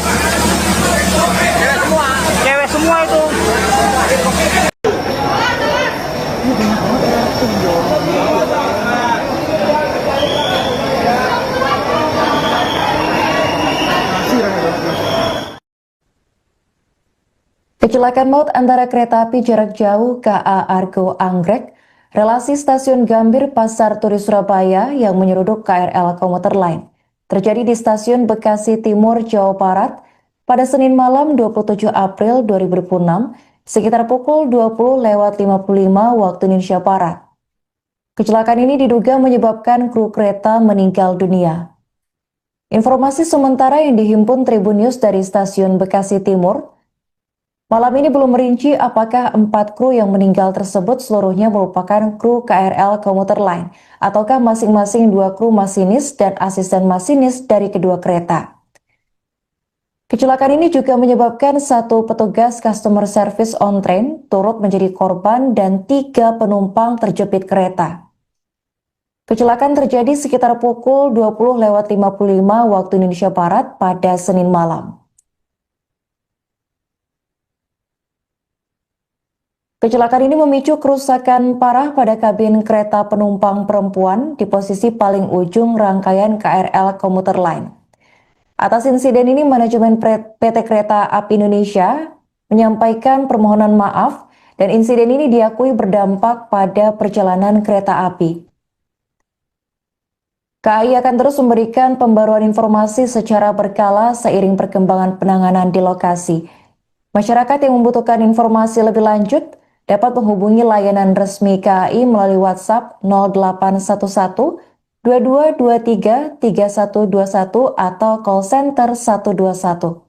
Cewek semua itu. Kecelakaan maut antara kereta api jarak jauh KA Argo Anggrek, relasi stasiun Gambir Pasar Turi Surabaya yang menyeruduk KRL komuter lain, terjadi di stasiun Bekasi Timur, Jawa Barat pada Senin malam 27 April 2026 sekitar pukul 20.55 waktu Indonesia Barat. Kecelakaan ini diduga menyebabkan kru kereta meninggal dunia. Informasi sementara yang dihimpun Tribun News dari stasiun Bekasi Timur, malam ini belum merinci apakah 4 kru yang meninggal tersebut seluruhnya merupakan kru KRL komuter lain ataukah masing-masing 2 kru masinis dan asisten masinis dari kedua kereta. Kecelakaan ini juga menyebabkan 1 petugas customer service on train turut menjadi korban dan 3 penumpang terjepit kereta. Kecelakaan terjadi sekitar pukul 20.55 waktu Indonesia Barat pada Senin malam. Kecelakaan ini memicu kerusakan parah pada kabin kereta penumpang perempuan di posisi paling ujung rangkaian KRL komuter lain. Atas insiden ini, manajemen PT Kereta Api Indonesia menyampaikan permohonan maaf dan insiden ini diakui berdampak pada perjalanan kereta api. KAI akan terus memberikan pembaruan informasi secara berkala seiring perkembangan penanganan di lokasi. Masyarakat yang membutuhkan informasi lebih lanjut dapat menghubungi layanan resmi KAI melalui WhatsApp 0811 2223 3121 atau call center 121.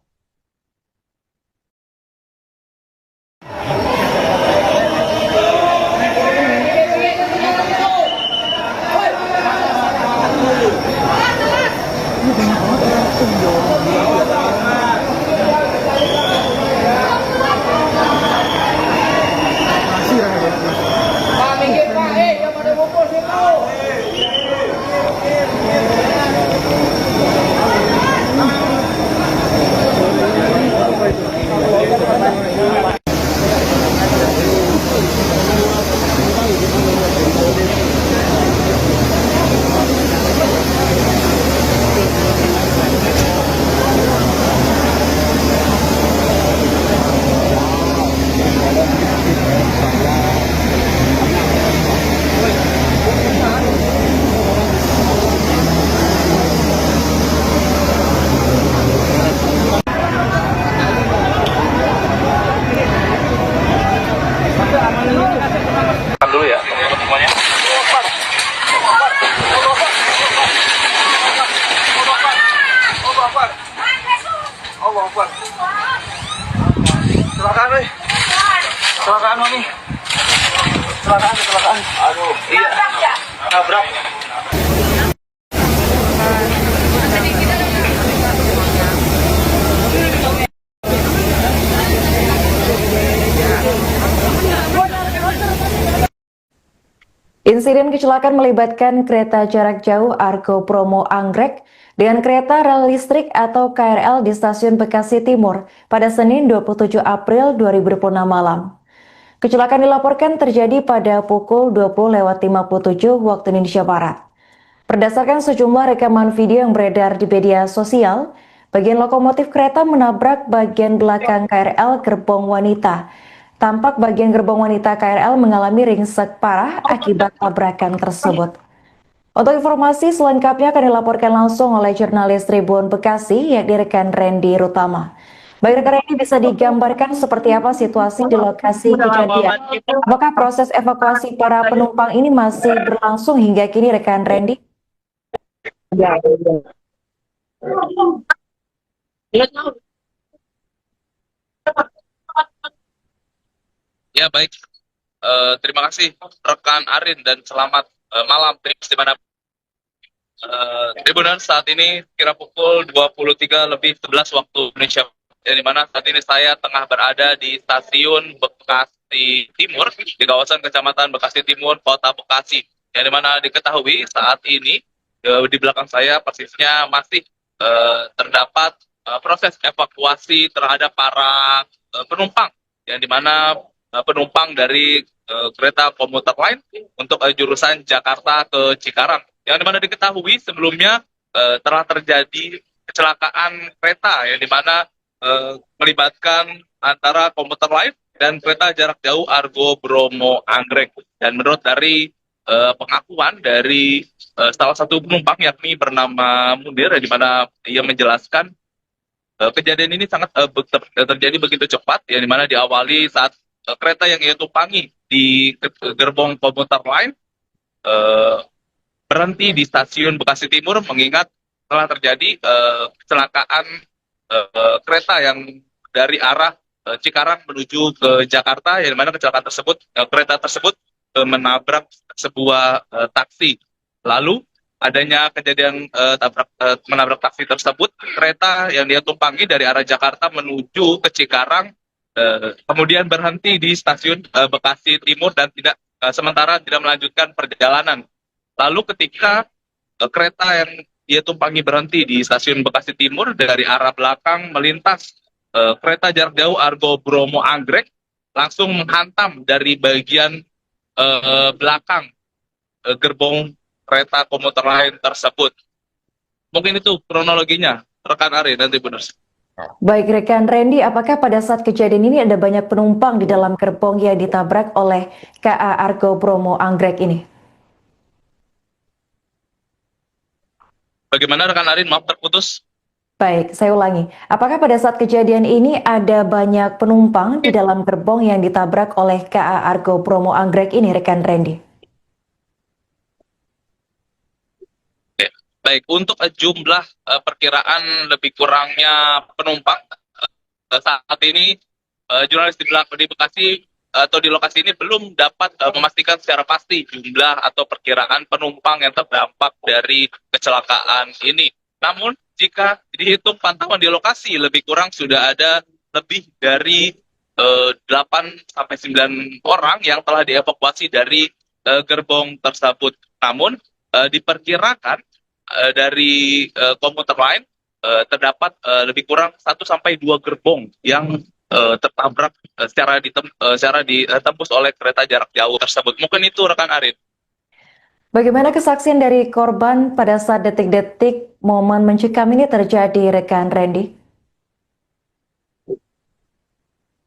Dulu ya, teman-teman semuanya. Allah Akbar. Kecelakaan nih. Kecelakaan nih. Kecelakaan. Aduh, iya. Nabrak. Insiden kecelakaan melibatkan kereta jarak jauh Argo Bromo Anggrek dengan kereta rel listrik atau KRL di stasiun Bekasi Timur pada Senin 27 April 2026 malam. Kecelakaan dilaporkan terjadi pada pukul 20.57 waktu Indonesia Barat. Berdasarkan sejumlah rekaman video yang beredar di media sosial, bagian lokomotif kereta menabrak bagian belakang KRL gerbong wanita. Tampak bagian gerbong wanita KRL mengalami ringsek parah akibat tabrakan tersebut. Untuk informasi selengkapnya akan dilaporkan langsung oleh jurnalis Tribun Bekasi, yakni rekan Randy Rutama. Baik rekan Randy, bisa digambarkan seperti apa situasi di lokasi kejadian? Apakah proses evakuasi para penumpang ini masih berlangsung hingga kini rekan Randy? Ya baik, terima kasih rekan Arin dan selamat malam di mana Tribunan saat ini kira pukul 23.11 waktu Indonesia, di mana saat ini saya tengah berada di stasiun Bekasi Timur di kawasan Kecamatan Bekasi Timur, Kota Bekasi. Yang dimana diketahui saat ini di belakang saya persisnya masih terdapat proses evakuasi terhadap para penumpang, yang dimana penumpang dari kereta komuter lain untuk jurusan Jakarta ke Cikarang. Yang dimana diketahui sebelumnya telah terjadi kecelakaan kereta, yang dimana melibatkan antara komuter lain dan kereta jarak jauh Argo Bromo Anggrek. Dan menurut dari pengakuan dari salah satu penumpang yakni bernama Mundir, di mana ia menjelaskan kejadian ini sangat terjadi begitu cepat, yang dimana diawali saat kereta yang ia tumpangi di gerbong komuter lain berhenti di stasiun Bekasi Timur, mengingat telah terjadi kecelakaan kereta yang dari arah Cikarang menuju ke Jakarta, yang dimana kecelakaan tersebut kereta tersebut menabrak sebuah taksi. Lalu adanya kejadian menabrak taksi tersebut, kereta yang dia tumpangi dari arah Jakarta menuju ke Cikarang kemudian berhenti di stasiun Bekasi Timur dan sementara tidak melanjutkan perjalanan. Lalu ketika kereta yang dia tumpangi berhenti di stasiun Bekasi Timur, dari arah belakang melintas kereta jarak jauh Argo Bromo Anggrek langsung menghantam dari bagian belakang gerbong kereta komuter lain tersebut. Mungkin itu kronologinya, rekan Ari, nanti benar. Baik rekan Randy, apakah pada saat kejadian ini ada banyak penumpang di dalam gerbong yang ditabrak oleh KA Argo Bromo Anggrek ini? Bagaimana rekan Arin? Maaf terputus. Baik, saya ulangi. Apakah pada saat kejadian ini ada banyak penumpang di dalam gerbong yang ditabrak oleh KA Argo Bromo Anggrek ini, rekan Randy? Oke. Baik, untuk jumlah perkiraan lebih kurangnya penumpang saat ini jurnalis di Bekasi atau di lokasi ini belum dapat memastikan secara pasti jumlah atau perkiraan penumpang yang terdampak dari kecelakaan ini. Namun jika dihitung pantauan di lokasi lebih kurang sudah ada lebih dari 8 sampai 9 orang yang telah dievakuasi dari gerbong tersebut. Namun diperkirakan dari komuter lain terdapat lebih kurang 1 sampai 2 gerbong yang tertabrak secara ditembus oleh kereta jarak jauh tersebut. Mungkin itu rekan Arin. Bagaimana kesaksian dari korban pada saat detik-detik momen mencekam ini terjadi, rekan Randy?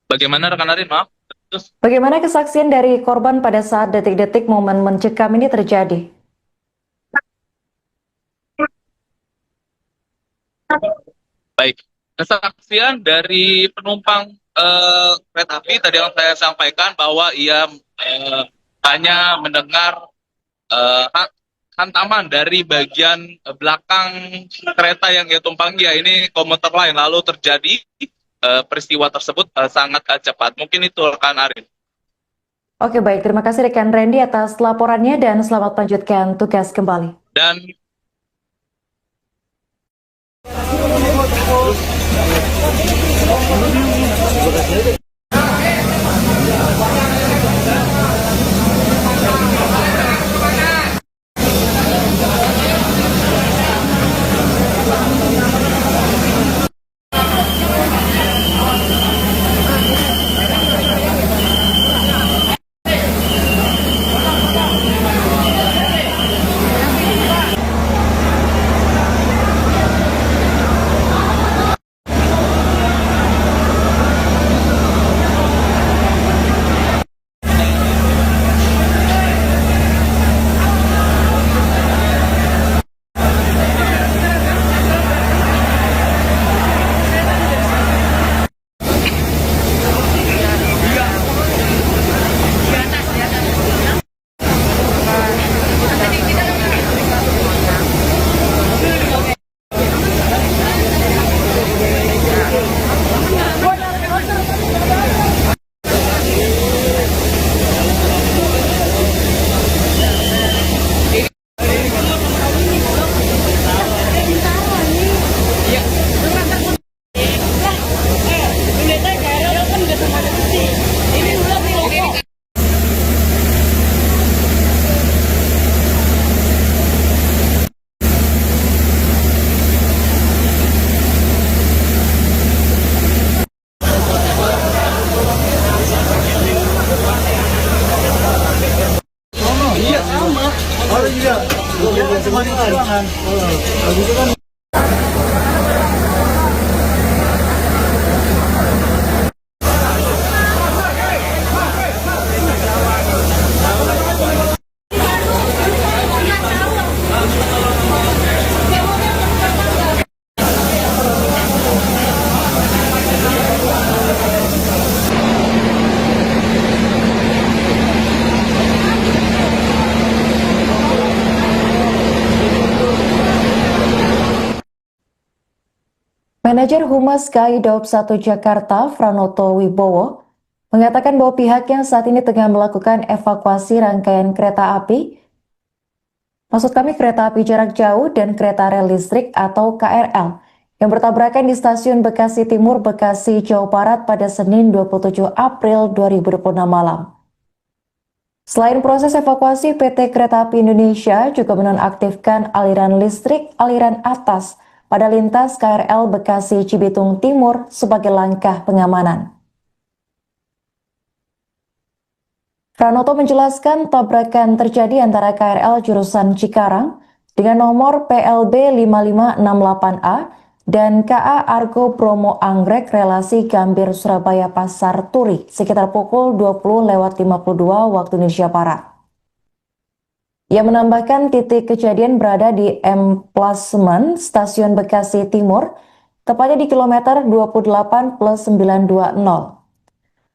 Bagaimana rekan Arin? Maaf. Terus. Bagaimana kesaksian dari korban pada saat detik-detik momen mencekam ini terjadi? Baik, kesaksian dari penumpang kereta api tadi yang saya sampaikan bahwa ia hanya mendengar hantaman dari bagian belakang kereta yang ia tumpangi, ya ini komuter lain, lalu terjadi peristiwa tersebut sangat cepat. Mungkin itu rekan Arin. Oke baik, terima kasih rekan Randy atas laporannya dan selamat melanjutkan tugas kembali. Dan Manajer Humas KAI Daob 1 Jakarta, Franoto Wibowo, mengatakan bahwa pihaknya saat ini tengah melakukan evakuasi rangkaian kereta api, maksud kami kereta api jarak jauh dan kereta rel listrik atau KRL, yang bertabrakan di stasiun Bekasi Timur, Bekasi, Jawa Barat pada Senin 27 April 2026 malam. Selain proses evakuasi, PT Kereta Api Indonesia juga menonaktifkan aliran listrik aliran atas pada lintas KRL Bekasi Cibitung Timur sebagai langkah pengamanan. Pranoto menjelaskan tabrakan terjadi antara KRL jurusan Cikarang dengan nomor PLB 5568A dan KA Argo Bromo Anggrek relasi Gambir Surabaya Pasar Turi sekitar pukul 20.52 waktu Indonesia Barat. Ia menambahkan titik kejadian berada di emplasement Stasiun Bekasi Timur, tepatnya di kilometer 28+920.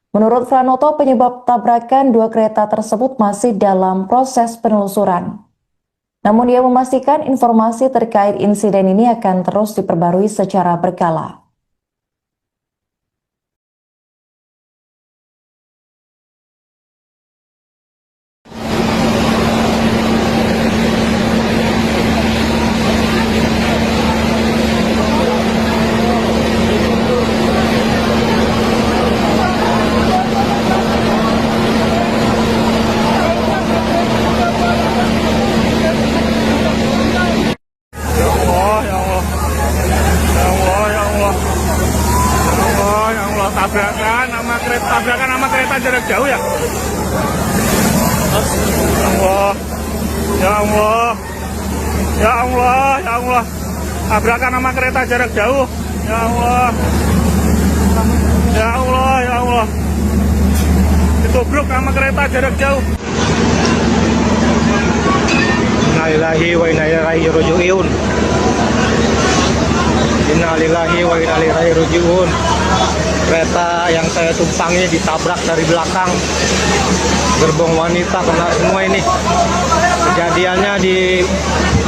Menurut Pranoto, penyebab tabrakan dua kereta tersebut masih dalam proses penelusuran. Namun ia memastikan informasi terkait insiden ini akan terus diperbarui secara berkala. Tabrakan sama kereta jarak jauh ya. Allah, ya Allah, ya Allah, ya Allah. Tabrakan sama kereta jarak jauh. Ya Allah, ya Allah, ya Allah. Ditubruk sama kereta jarak jauh. Innalillahi wa inna ilaihi raji'un. Innalillahi wa inna ilaihi raji'un. Kereta yang saya tumpangi ditabrak dari belakang, gerbong wanita kena semua ini. Kejadiannya di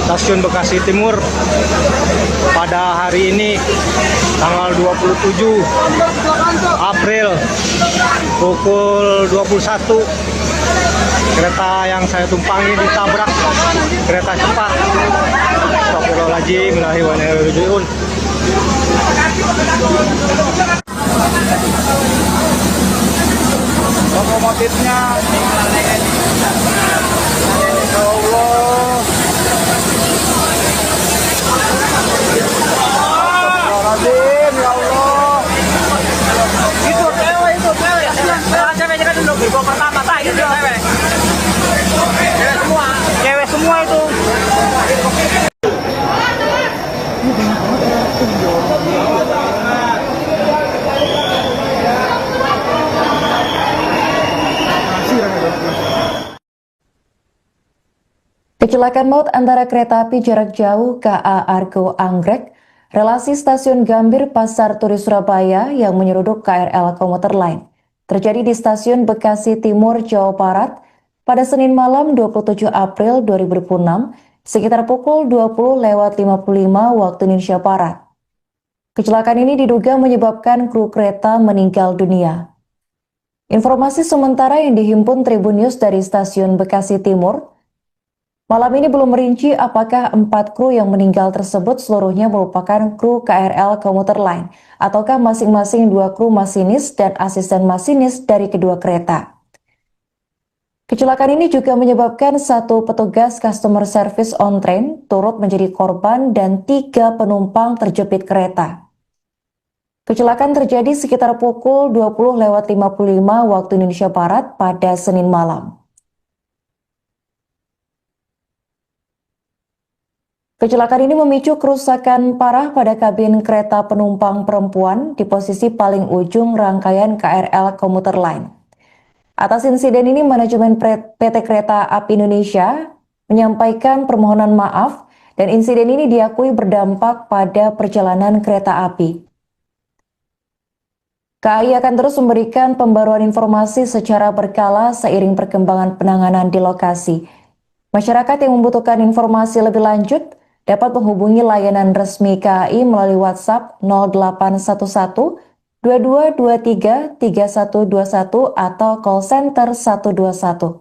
Stasiun Bekasi Timur pada hari ini tanggal 27 April pukul 21. Kereta yang saya tumpangi ditabrak kereta cepat. Astagfirullahaladzim, innalillahi wa inna ilaihi raji'un. Lokomotifnya ya Allah. Astagfirullahaladzim, ya Allah. Itu cewek. Cewek kan dulu gerbong pertama tak itu cewek. Cewek semua itu. Kecelakaan maut antara kereta api jarak jauh KA Argo Anggrek, relasi Stasiun Gambir Pasar Turi Surabaya yang menyeruduk KRL komuter lain, terjadi di Stasiun Bekasi Timur, Jawa Barat pada Senin malam 27 April 2006 sekitar pukul 20.55 waktu Indonesia Barat. Kecelakaan ini diduga menyebabkan kru kereta meninggal dunia. Informasi sementara yang dihimpun Tribun News dari Stasiun Bekasi Timur, malam ini belum merinci apakah 4 kru yang meninggal tersebut seluruhnya merupakan kru KRL komuter lain, ataukah masing-masing 2 kru masinis dan asisten masinis dari kedua kereta. Kecelakaan ini juga menyebabkan 1 petugas customer service on train turut menjadi korban dan 3 penumpang terjepit kereta. Kecelakaan terjadi sekitar pukul 20.55 waktu Indonesia Barat pada Senin malam. Kecelakaan ini memicu kerusakan parah pada kabin kereta penumpang perempuan di posisi paling ujung rangkaian KRL komuter lain. Atas insiden ini, manajemen PT Kereta Api Indonesia menyampaikan permohonan maaf dan insiden ini diakui berdampak pada perjalanan kereta api. KAI akan terus memberikan pembaruan informasi secara berkala seiring perkembangan penanganan di lokasi. Masyarakat yang membutuhkan informasi lebih lanjut dapat menghubungi layanan resmi KAI melalui WhatsApp 0811 2223 3121 atau call center 121.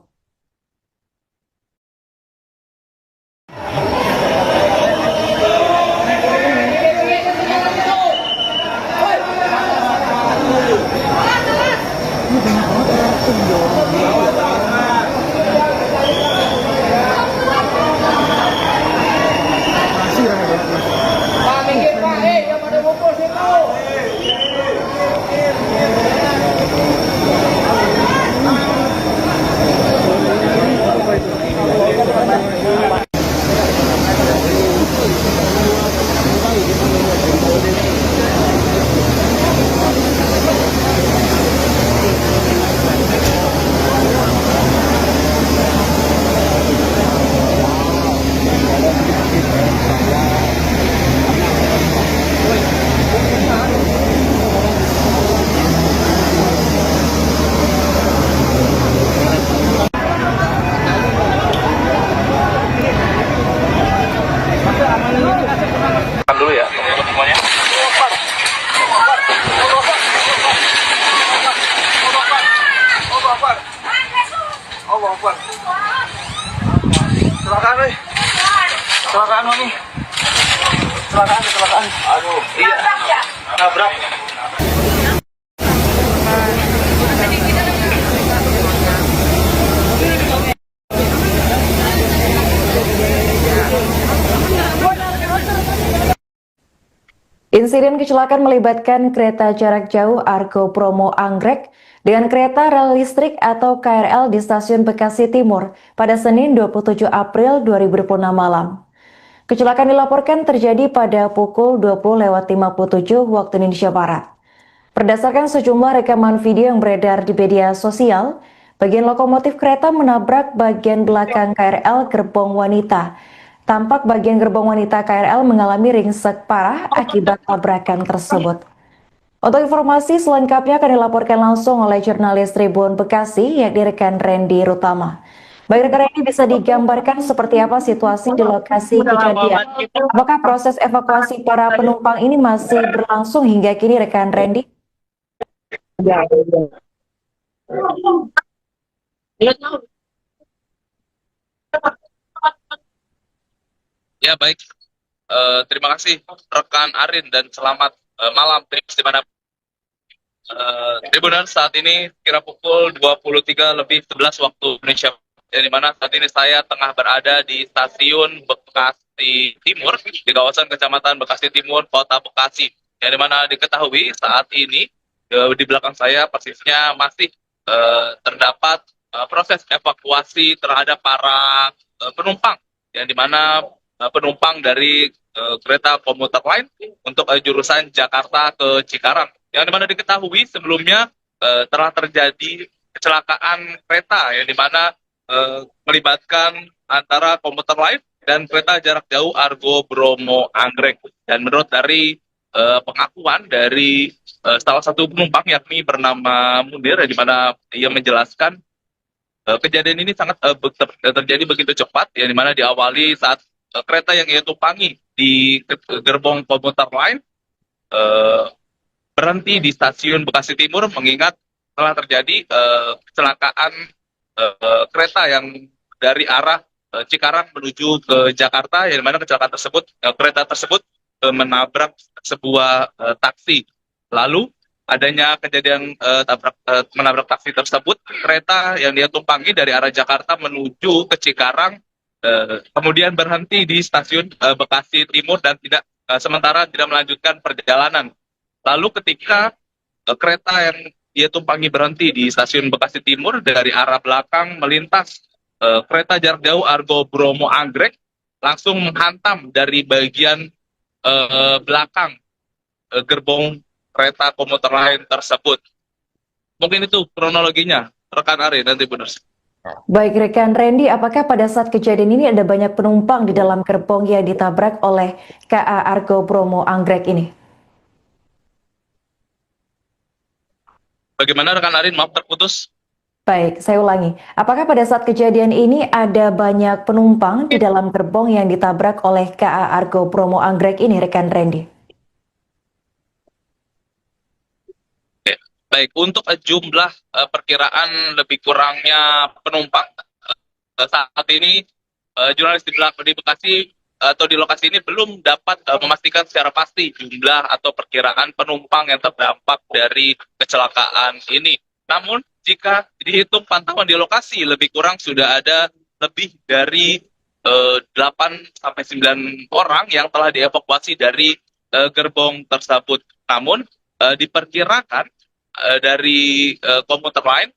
kecelakaan. Aduh, iya. Nabrak. Insiden kecelakaan melibatkan kereta jarak jauh Argo Bromo Anggrek dengan kereta rel listrik atau KRL di stasiun Bekasi Timur pada Senin 27 April 2026 malam. Kecelakaan dilaporkan terjadi pada pukul 20.57 waktu Indonesia Barat. Berdasarkan sejumlah rekaman video yang beredar di media sosial, bagian lokomotif kereta menabrak bagian belakang KRL gerbong wanita. Tampak bagian gerbong wanita KRL mengalami ringsek parah akibat tabrakan tersebut. Untuk informasi selengkapnya akan dilaporkan langsung oleh jurnalis Tribun Bekasi, yakni rekan Randy Rutama. Baik rekan Randy, bisa digambarkan seperti apa situasi di lokasi kejadian? Apakah proses evakuasi para penumpang ini masih berlangsung hingga kini rekan Randy? Ya baik, terima kasih rekan Arin dan selamat malam di mana Tribuners saat ini kira pukul 23.11 waktu Indonesia, di mana saat ini saya tengah berada di stasiun Bekasi Timur di kawasan Kecamatan Bekasi Timur, Kota Bekasi. Yang dimana diketahui saat ini di belakang saya persisnya masih terdapat proses evakuasi terhadap para penumpang, yang dimana penumpang dari kereta komuter lain untuk jurusan Jakarta ke Cikarang. Yang dimana diketahui sebelumnya telah terjadi kecelakaan kereta, yang dimana melibatkan antara komuter lain dan kereta jarak jauh Argo Bromo Anggrek. Dan menurut dari pengakuan dari salah satu penumpang yakni bernama Munir, di mana ia menjelaskan kejadian ini sangat terjadi begitu cepat, yang dimana diawali saat kereta yang ia tumpangi di gerbong komuter lain berhenti di stasiun Bekasi Timur, mengingat telah terjadi kecelakaan kereta yang dari arah Cikarang menuju ke Jakarta, yang dimana kecelakaan tersebut kereta tersebut menabrak sebuah taksi. Lalu adanya kejadian menabrak taksi tersebut, kereta yang dia tumpangi dari arah Jakarta menuju ke Cikarang kemudian berhenti di stasiun Bekasi Timur dan sementara tidak melanjutkan perjalanan. Lalu ketika kereta yang dia tumpangi berhenti di stasiun Bekasi Timur, dari arah belakang melintas kereta jarak jauh Argo Bromo Anggrek, langsung menghantam dari bagian belakang gerbong kereta komuter lain tersebut. Mungkin itu kronologinya, rekan Ari, nanti benar. Baik rekan Randy, apakah pada saat kejadian ini ada banyak penumpang di dalam gerbong yang ditabrak oleh KA Argo Bromo Anggrek ini? Bagaimana rekan Arin? Maaf terputus. Baik, saya ulangi. Apakah pada saat kejadian ini ada banyak penumpang di dalam gerbong yang ditabrak oleh KA Argo Bromo Anggrek ini, rekan Randy? Baik, untuk jumlah perkiraan lebih kurangnya penumpang saat ini jurnalis di Bekasi atau di lokasi ini belum dapat memastikan secara pasti jumlah atau perkiraan penumpang yang terdampak dari kecelakaan ini. Namun jika dihitung pantauan di lokasi, lebih kurang sudah ada lebih dari 8 sampai 9 orang yang telah dievakuasi dari gerbong tersebut. Namun diperkirakan dari komuter lain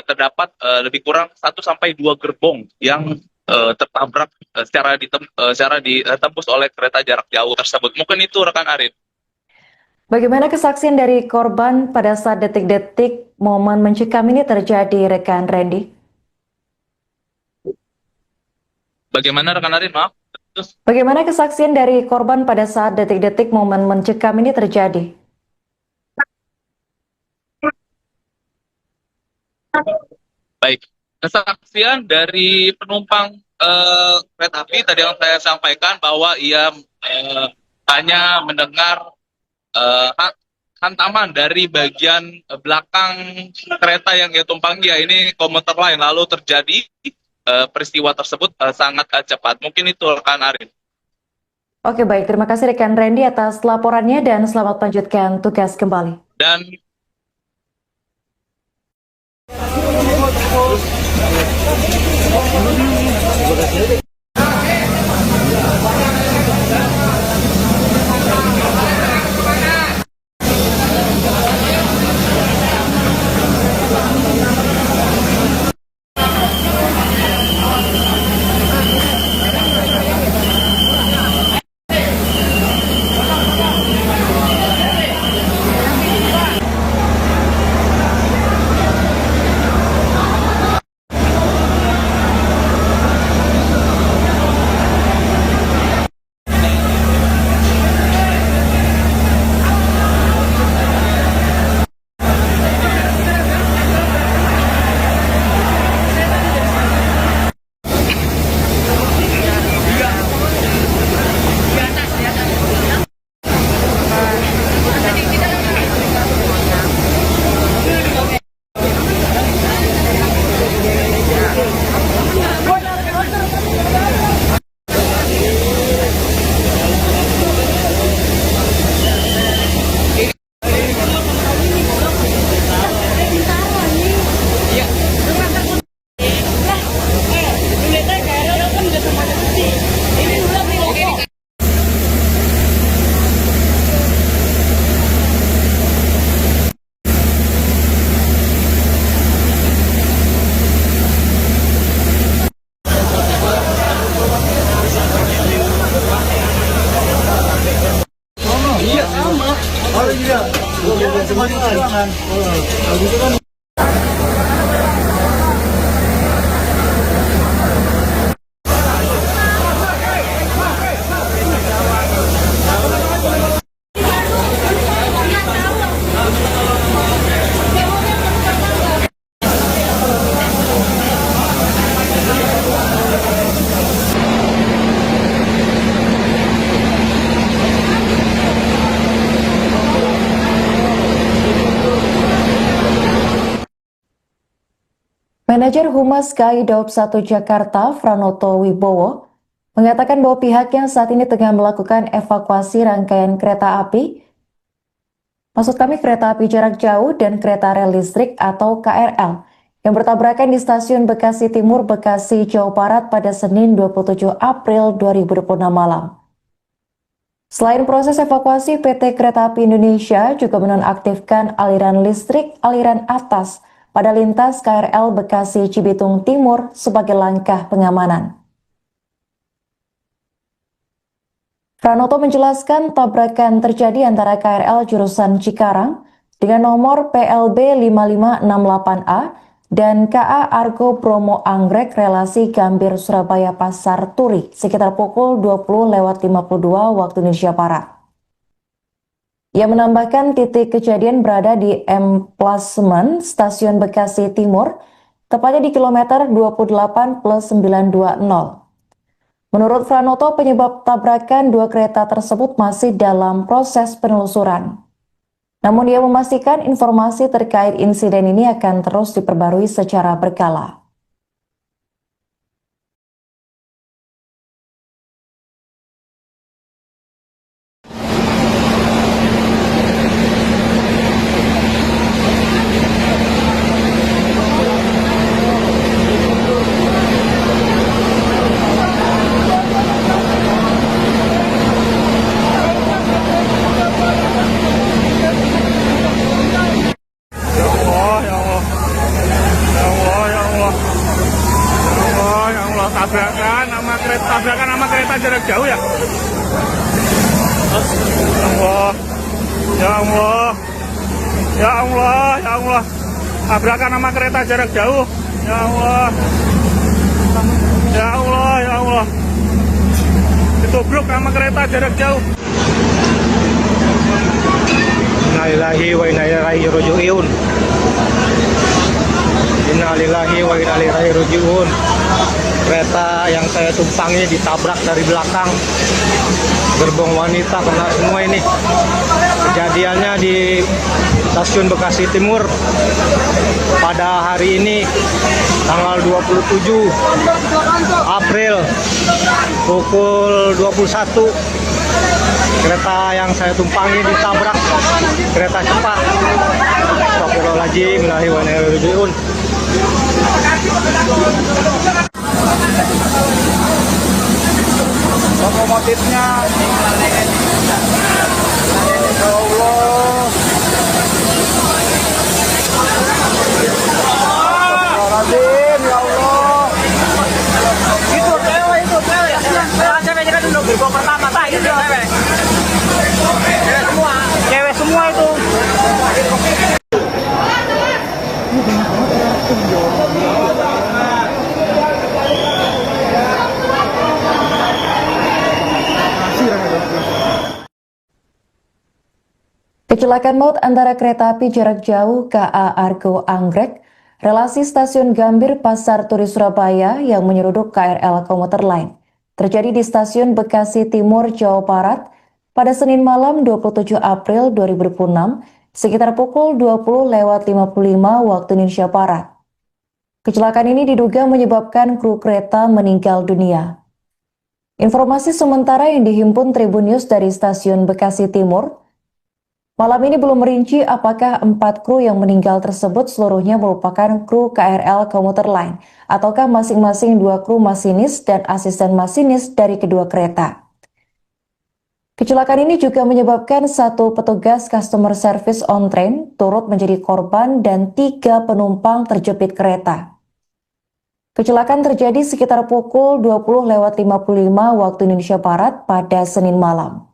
terdapat lebih kurang 1 sampai 2 gerbong yang tertabrak secara ditembus oleh kereta jarak jauh tersebut. Mungkin itu rekan Arif. Bagaimana kesaksian dari korban pada saat detik-detik momen mencekam ini terjadi, rekan Randy? Bagaimana rekan Arif? Maaf. Bagaimana kesaksian dari korban pada saat detik-detik momen mencekam ini terjadi? Baik, kesaksian dari penumpang kereta api tadi yang saya sampaikan bahwa ia hanya mendengar hantaman dari bagian belakang kereta yang ia tumpangi, ya ini komuter lain, lalu terjadi peristiwa tersebut sangat cepat. Mungkin itu rekan Arif. Oke baik, terima kasih rekan Randy atas laporannya dan selamat melanjutkan tugas kembali. Dan Manajer Humas KAI Daob 1 Jakarta, Franoto Wibowo, mengatakan bahwa pihaknya saat ini tengah melakukan evakuasi rangkaian kereta api, maksud kami kereta api jarak jauh dan kereta rel listrik atau KRL, yang bertabrakan di stasiun Bekasi Timur, Bekasi, Jawa Barat pada Senin 27 April 2026 malam. Selain proses evakuasi, PT Kereta Api Indonesia juga menonaktifkan aliran listrik aliran atas pada lintas KRL Bekasi Cibitung Timur sebagai langkah pengamanan. Pranoto menjelaskan tabrakan terjadi antara KRL jurusan Cikarang dengan nomor PLB 5568A dan KA Argo Bromo Anggrek relasi Gambir Surabaya Pasar Turi sekitar pukul 20.52 waktu Indonesia Barat. Ia menambahkan titik kejadian berada di emplasement Stasiun Bekasi Timur, tepatnya di kilometer 28+920. Menurut Franoto, penyebab tabrakan dua kereta tersebut masih dalam proses penelusuran. Namun dia memastikan informasi terkait insiden ini akan terus diperbarui secara berkala. Tabrakan sama kereta jarak jauh ya. Allah, ya Allah, ya Allah, ya Allah. Tabrakan sama kereta jarak jauh. Ya Allah, ya Allah, ya Allah. Ditubruk sama kereta jarak jauh. Innalillahi wa inna ilaihi raji'un. Innalillahi wa inna ilaihi raji'un. Kereta yang saya tumpangi ditabrak dari belakang, gerbong wanita kena semua ini. Kejadiannya di stasiun Bekasi Timur pada hari ini tanggal 27 April pukul 21 Kereta yang saya tumpangi ditabrak kereta cepat. Astagfirullahaladzim, Inna lillahi wa inna ilaihi raji'un. Lokomotifnya. Ya Allah. Astagfirullahaladzim, ya Allah. Itu cewek. Ceweknya kan udah gerbong pertama, tak itu cewek. Cewek semua itu. Kecelakaan maut antara kereta api jarak jauh KA Argo Anggrek, relasi stasiun Gambir Pasar Turi Surabaya yang menyeruduk KRL komuter lain, terjadi di stasiun Bekasi Timur, Jawa Barat pada Senin malam 27 April 2026 sekitar pukul 20.55 waktu Indonesia Barat. Kecelakaan ini diduga menyebabkan kru kereta meninggal dunia. Informasi sementara yang dihimpun Tribun News dari stasiun Bekasi Timur, malam ini belum merinci apakah 4 kru yang meninggal tersebut seluruhnya merupakan kru KRL komuter lain ataukah masing-masing 2 kru masinis dan asisten masinis dari kedua kereta. Kecelakaan ini juga menyebabkan 1 petugas customer service on train turut menjadi korban dan 3 penumpang terjepit kereta. Kecelakaan terjadi sekitar pukul 20.55 waktu Indonesia Barat pada Senin malam.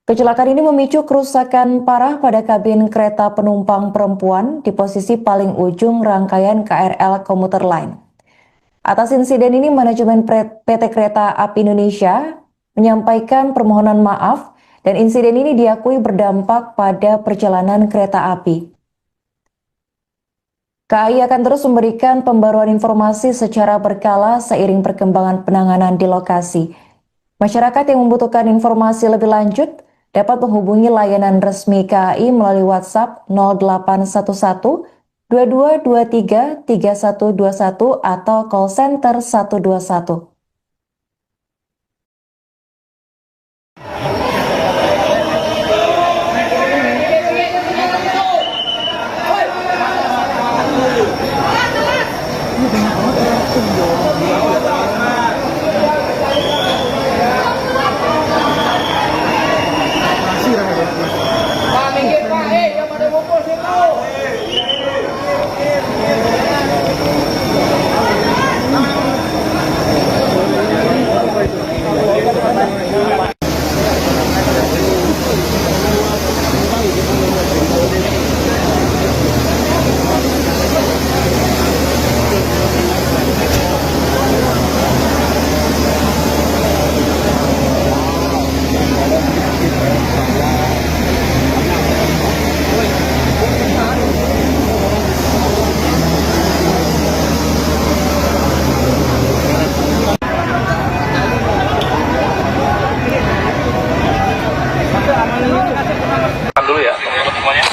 Kecelakaan ini memicu kerusakan parah pada kabin kereta penumpang perempuan di posisi paling ujung rangkaian KRL komuter lain. Atas insiden ini, manajemen PT Kereta Api Indonesia menyampaikan permohonan maaf dan insiden ini diakui berdampak pada perjalanan kereta api. KAI akan terus memberikan pembaruan informasi secara berkala seiring perkembangan penanganan di lokasi. Masyarakat yang membutuhkan informasi lebih lanjut dapat menghubungi layanan resmi KAI melalui WhatsApp 0811 2223 3121 atau call center 121. Dulu ya, teman-teman semuanya.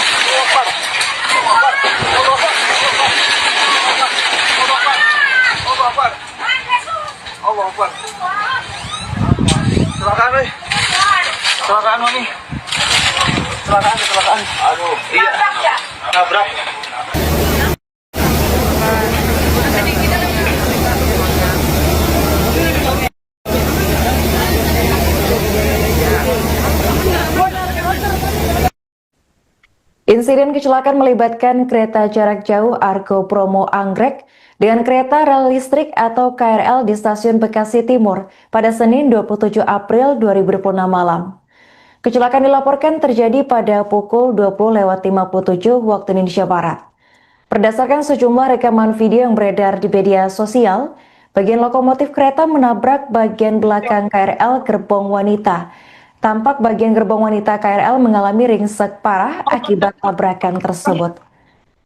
Allah Akbar. Kecelakaan nih. Kecelakaan nih. Kecelakaan. Aduh, iya. Nabrak. Insiden kecelakaan melibatkan kereta jarak jauh Argo Bromo Anggrek dengan kereta rel listrik atau KRL di stasiun Bekasi Timur pada Senin 27 April 2026 malam. Kecelakaan dilaporkan terjadi pada pukul 20.57 waktu Indonesia Barat. Berdasarkan sejumlah rekaman video yang beredar di media sosial, bagian lokomotif kereta menabrak bagian belakang KRL gerbong wanita. Tampak bagian gerbong wanita KRL mengalami ringsek parah akibat tabrakan tersebut.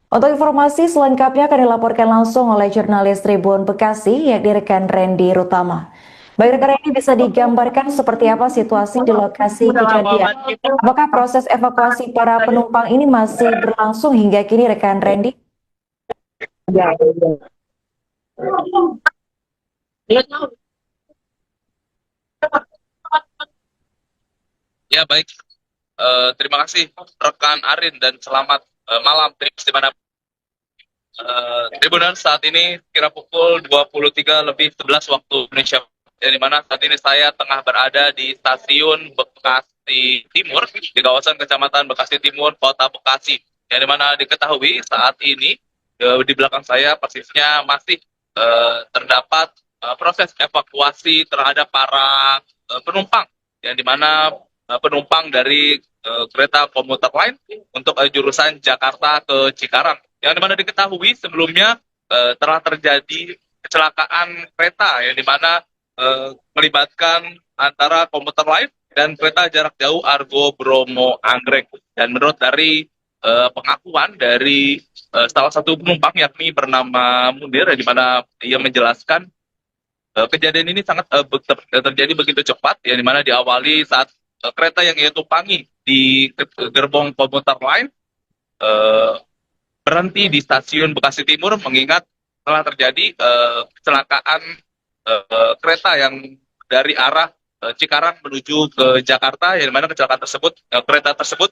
Untuk informasi selengkapnya akan dilaporkan langsung oleh jurnalis Tribun Bekasi, yakni rekan Randy Rutama. Baik rekan Randy, bisa digambarkan seperti apa situasi di lokasi kejadian? Apakah proses evakuasi para penumpang ini masih berlangsung hingga kini rekan Randy? Ya baik, terima kasih rekan Arin dan selamat malam di mana Tribuners saat ini kira pukul 23:11 waktu Indonesia, di mana saat ini saya tengah berada di stasiun Bekasi Timur di kawasan Kecamatan Bekasi Timur, Kota Bekasi. Yang dimana diketahui saat ini di belakang saya persisnya masih terdapat proses evakuasi terhadap para penumpang, yang dimana penumpang dari kereta komuter lain untuk jurusan Jakarta ke Cikarang. Yang dimana diketahui sebelumnya telah terjadi kecelakaan kereta, yang dimana melibatkan antara komuter lain dan kereta jarak jauh Argo Bromo Anggrek. Dan menurut dari pengakuan dari salah satu penumpang yakni bernama Munir, di mana ia menjelaskan kejadian ini sangat terjadi begitu cepat, yang dimana diawali saat kereta yang ia tumpangi di gerbong komuter lain berhenti di stasiun Bekasi Timur, mengingat telah terjadi kecelakaan kereta yang dari arah Cikarang menuju ke Jakarta, yang dimana kecelakaan tersebut kereta tersebut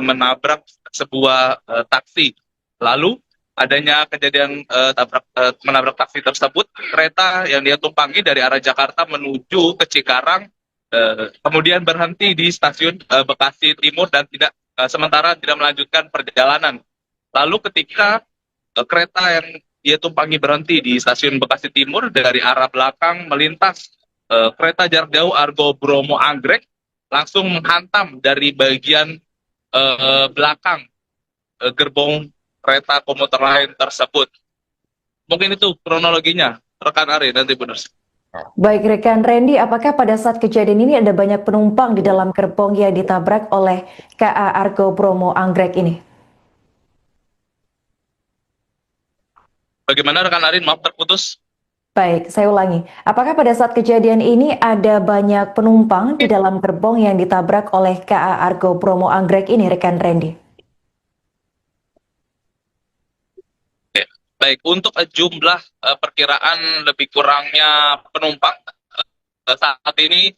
menabrak sebuah taksi. Lalu adanya kejadian menabrak taksi tersebut, kereta yang dia tumpangi dari arah Jakarta menuju ke Cikarang kemudian berhenti di stasiun Bekasi Timur dan sementara tidak melanjutkan perjalanan. Lalu ketika kereta yang dia tumpangi berhenti di stasiun Bekasi Timur, dari arah belakang melintas kereta jarak jauh Argo Bromo Anggrek, langsung menghantam dari bagian belakang gerbong kereta komuter lain tersebut. Mungkin itu kronologinya, rekan Ari dan Tribuners. Baik rekan Randy, apakah pada saat kejadian ini ada banyak penumpang di dalam gerbong yang ditabrak oleh KA Argo Bromo Anggrek ini? Bagaimana rekan Arin? Maaf terputus. Baik, saya ulangi. Apakah pada saat kejadian ini ada banyak penumpang di dalam gerbong yang ditabrak oleh KA Argo Bromo Anggrek ini, rekan Randy? Baik, untuk jumlah perkiraan lebih kurangnya penumpang saat ini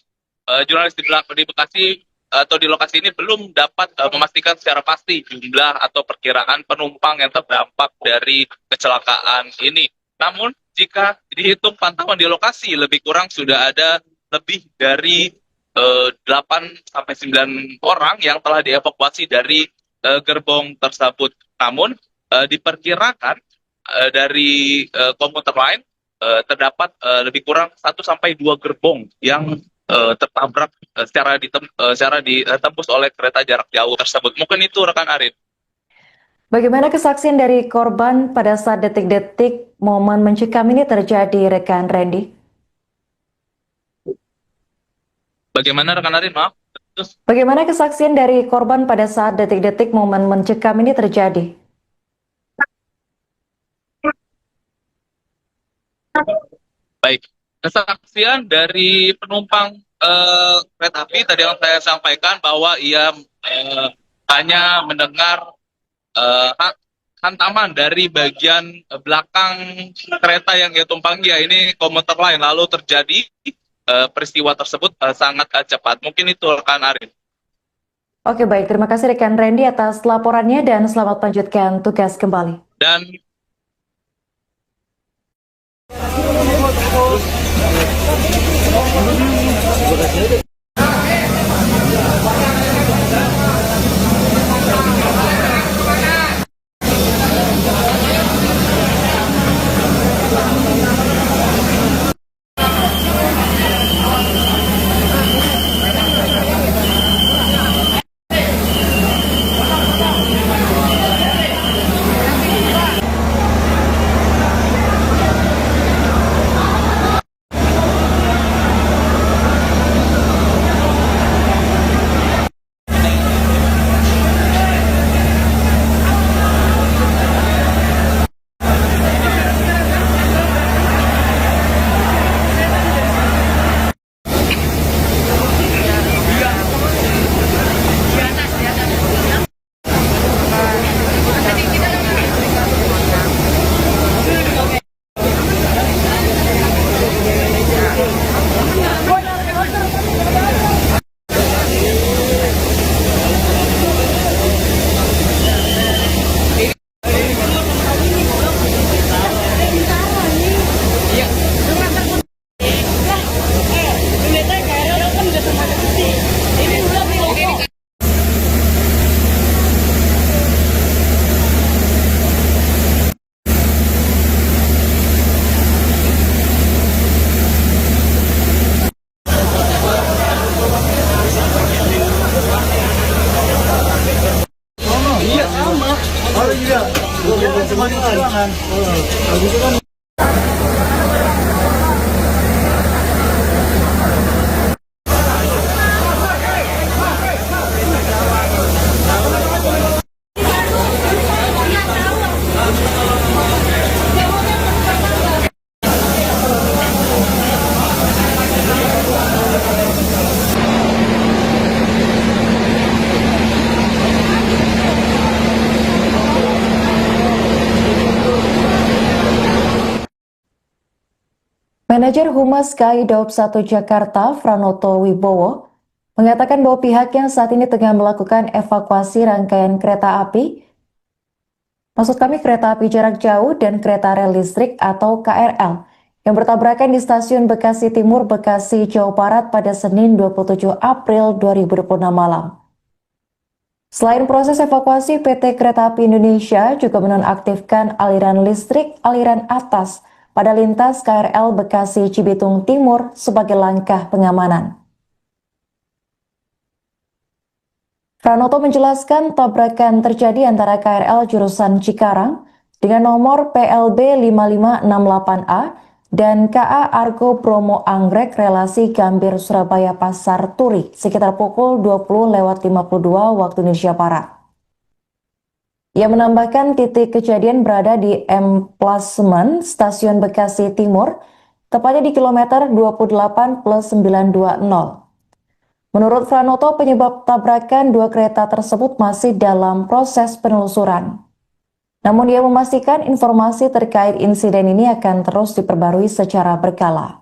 jurnalis di Bekasi atau di lokasi ini belum dapat memastikan secara pasti jumlah atau perkiraan penumpang yang terdampak dari kecelakaan ini. Namun jika dihitung pantauan di lokasi, lebih kurang sudah ada lebih dari 8 sampai 9 orang yang telah dievakuasi dari gerbong tersebut. Namun diperkirakan dari komuter lain terdapat lebih kurang 1 sampai 2 gerbong yang tertabrak secara ditembus oleh kereta jarak jauh tersebut. Mungkin itu rekan Arif. Bagaimana kesaksian dari korban pada saat detik-detik momen mencekam ini terjadi, rekan Randy? Bagaimana rekan Arif? Maaf. Bagaimana kesaksian dari korban pada saat detik-detik momen mencekam ini terjadi? Baik, kesaksian dari penumpang kereta api tadi yang saya sampaikan bahwa ia hanya mendengar hantaman dari bagian belakang kereta yang ia tumpangi, ya ini komuter lain, lalu terjadi peristiwa tersebut sangat cepat. Mungkin itu rekan Arif. Oke baik, terima kasih rekan Randy atas laporannya dan selamat lanjutkan tugas kembali. Dan kan. Kalau gitu kan. Manajer Humas KAI Daob 1 Jakarta, Franoto Wibowo, mengatakan bahwa pihaknya saat ini tengah melakukan evakuasi rangkaian kereta api, maksud kami kereta api jarak jauh dan kereta rel listrik atau KRL, yang bertabrakan di stasiun Bekasi Timur, Bekasi, Jawa Barat pada Senin 27 April 2026 malam. Selain proses evakuasi, PT Kereta Api Indonesia juga menonaktifkan aliran listrik aliran atas pada lintas KRL Bekasi Cibitung Timur sebagai langkah pengamanan. Pranoto menjelaskan tabrakan terjadi antara KRL jurusan Cikarang dengan nomor PLB 5568A dan KA Argo Bromo Anggrek relasi Gambir Surabaya Pasar Turi sekitar pukul 20.52 waktu Indonesia Barat. Ia menambahkan titik kejadian berada di emplasement Stasiun Bekasi Timur, tepatnya di kilometer 28+920. Menurut Franoto, penyebab tabrakan dua kereta tersebut masih dalam proses penelusuran. Namun dia memastikan informasi terkait insiden ini akan terus diperbarui secara berkala.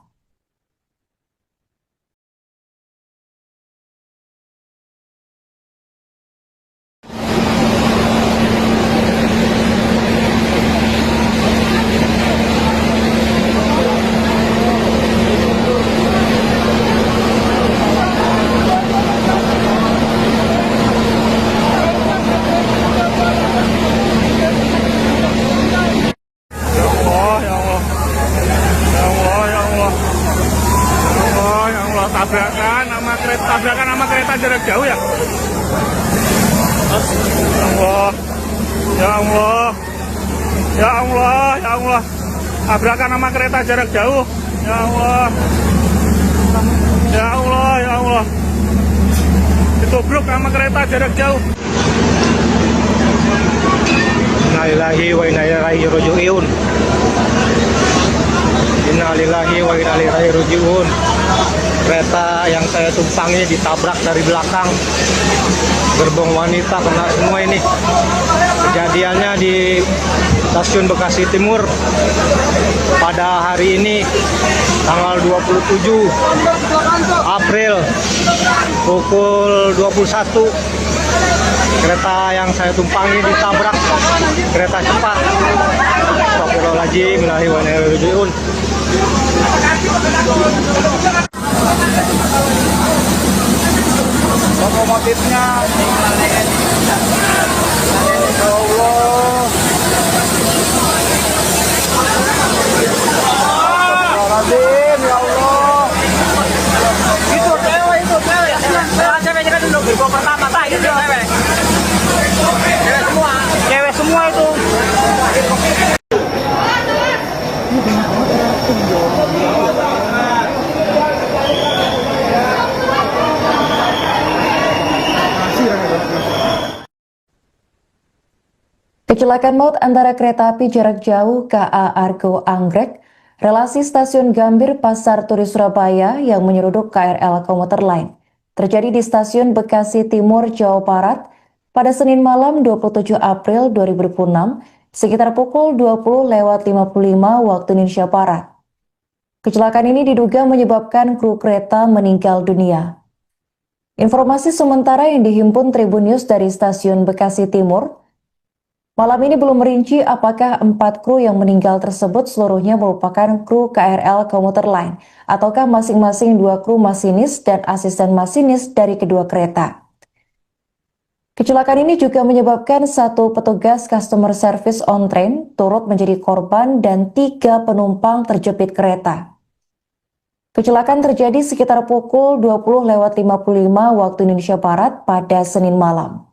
Tabrakan sama kereta jarak jauh ya. Allah, ya Allah, ya Allah, ya Allah. Tabrakan sama kereta jarak jauh. Ya Allah, ya Allah, ya Allah. Ditubruk sama kereta jarak jauh. Innalillahi wa inna ilaihi raji'un. Innalillahi wa inna ilaihi raji'un. Kereta yang saya tumpangi ditabrak dari belakang, gerbong wanita kena semua ini. Kejadiannya di stasiun Bekasi Timur pada hari ini tanggal 27 April pukul 21. Kereta yang saya tumpangi ditabrak kereta cepat. Astagfirullahaladzim, innalillahi wa inna ilaihi raji'un. Lokomotifnya ya Allah. Astagfirullahaladzim, ya Allah. Itu cewek. Ceweknya kan dulu gerbong pertama, itu cewek. Cewek semua itu. Kecelakaan maut antara kereta api jarak jauh KA Argo Anggrek, relasi stasiun Gambir Pasar Turi Surabaya yang menyeruduk KRL komuter lain, terjadi di stasiun Bekasi Timur, Jawa Barat pada Senin malam 27 April 2026 sekitar pukul 20.55 waktu Indonesia Barat. Kecelakaan ini diduga menyebabkan kru kereta meninggal dunia. Informasi sementara yang dihimpun Tribun News dari stasiun Bekasi Timur, malam ini belum merinci apakah 4 kru yang meninggal tersebut seluruhnya merupakan kru KRL komuter lain, ataukah masing-masing 2 kru masinis dan asisten masinis dari kedua kereta. Kecelakaan ini juga menyebabkan 1 petugas customer service on train turut menjadi korban dan 3 penumpang terjepit kereta. Kecelakaan terjadi sekitar pukul 20.55 waktu Indonesia Barat pada Senin malam.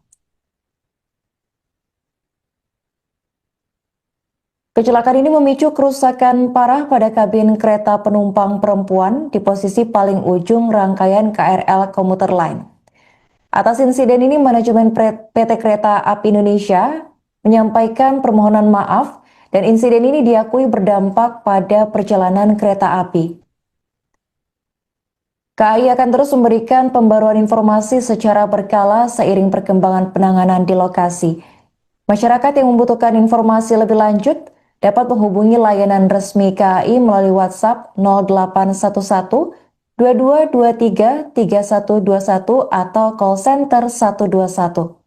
Kecelakaan ini memicu kerusakan parah pada kabin kereta penumpang perempuan di posisi paling ujung rangkaian KRL komuter lain. Atas insiden ini, manajemen PT Kereta Api Indonesia menyampaikan permohonan maaf dan insiden ini diakui berdampak pada perjalanan kereta api. KAI akan terus memberikan pembaruan informasi secara berkala seiring perkembangan penanganan di lokasi. Masyarakat yang membutuhkan informasi lebih lanjut dapat menghubungi layanan resmi KAI melalui WhatsApp 0811 2223 3121 atau call center 121.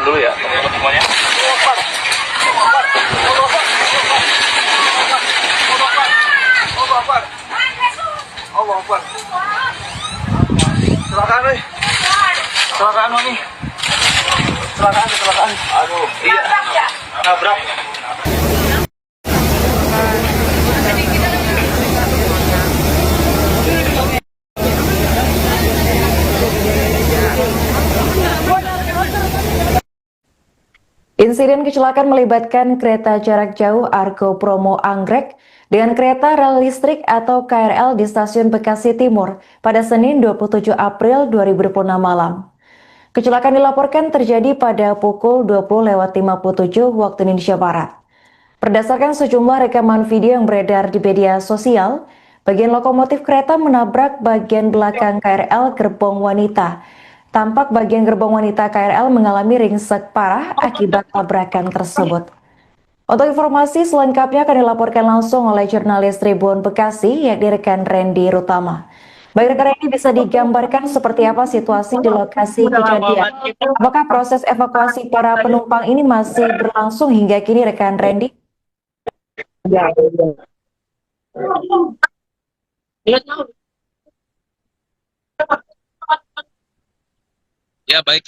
Dulu ya, teman-teman semuanya. Allah Akbar. Kecelakaan nih. Kecelakaan nih. Kecelakaan. Aduh, iya. Nabrak. Insiden kecelakaan melibatkan kereta jarak jauh Argo Bromo Anggrek dengan kereta rel listrik atau KRL di stasiun Bekasi Timur pada Senin 27 April 2026 malam. Kecelakaan dilaporkan terjadi pada pukul 20.57 waktu Indonesia Barat. Berdasarkan sejumlah rekaman video yang beredar di media sosial, bagian lokomotif kereta menabrak bagian belakang KRL gerbong wanita. Tampak bagian gerbong wanita KRL mengalami ringsek parah akibat tabrakan tersebut. Untuk informasi selengkapnya akan dilaporkan langsung oleh jurnalis Tribun Bekasi, yakni rekan Randy Rutama. Baik rekan Randy, bisa digambarkan seperti apa situasi di lokasi kejadian? Apakah proses evakuasi para penumpang ini masih berlangsung hingga kini rekan Randy? Ya baik,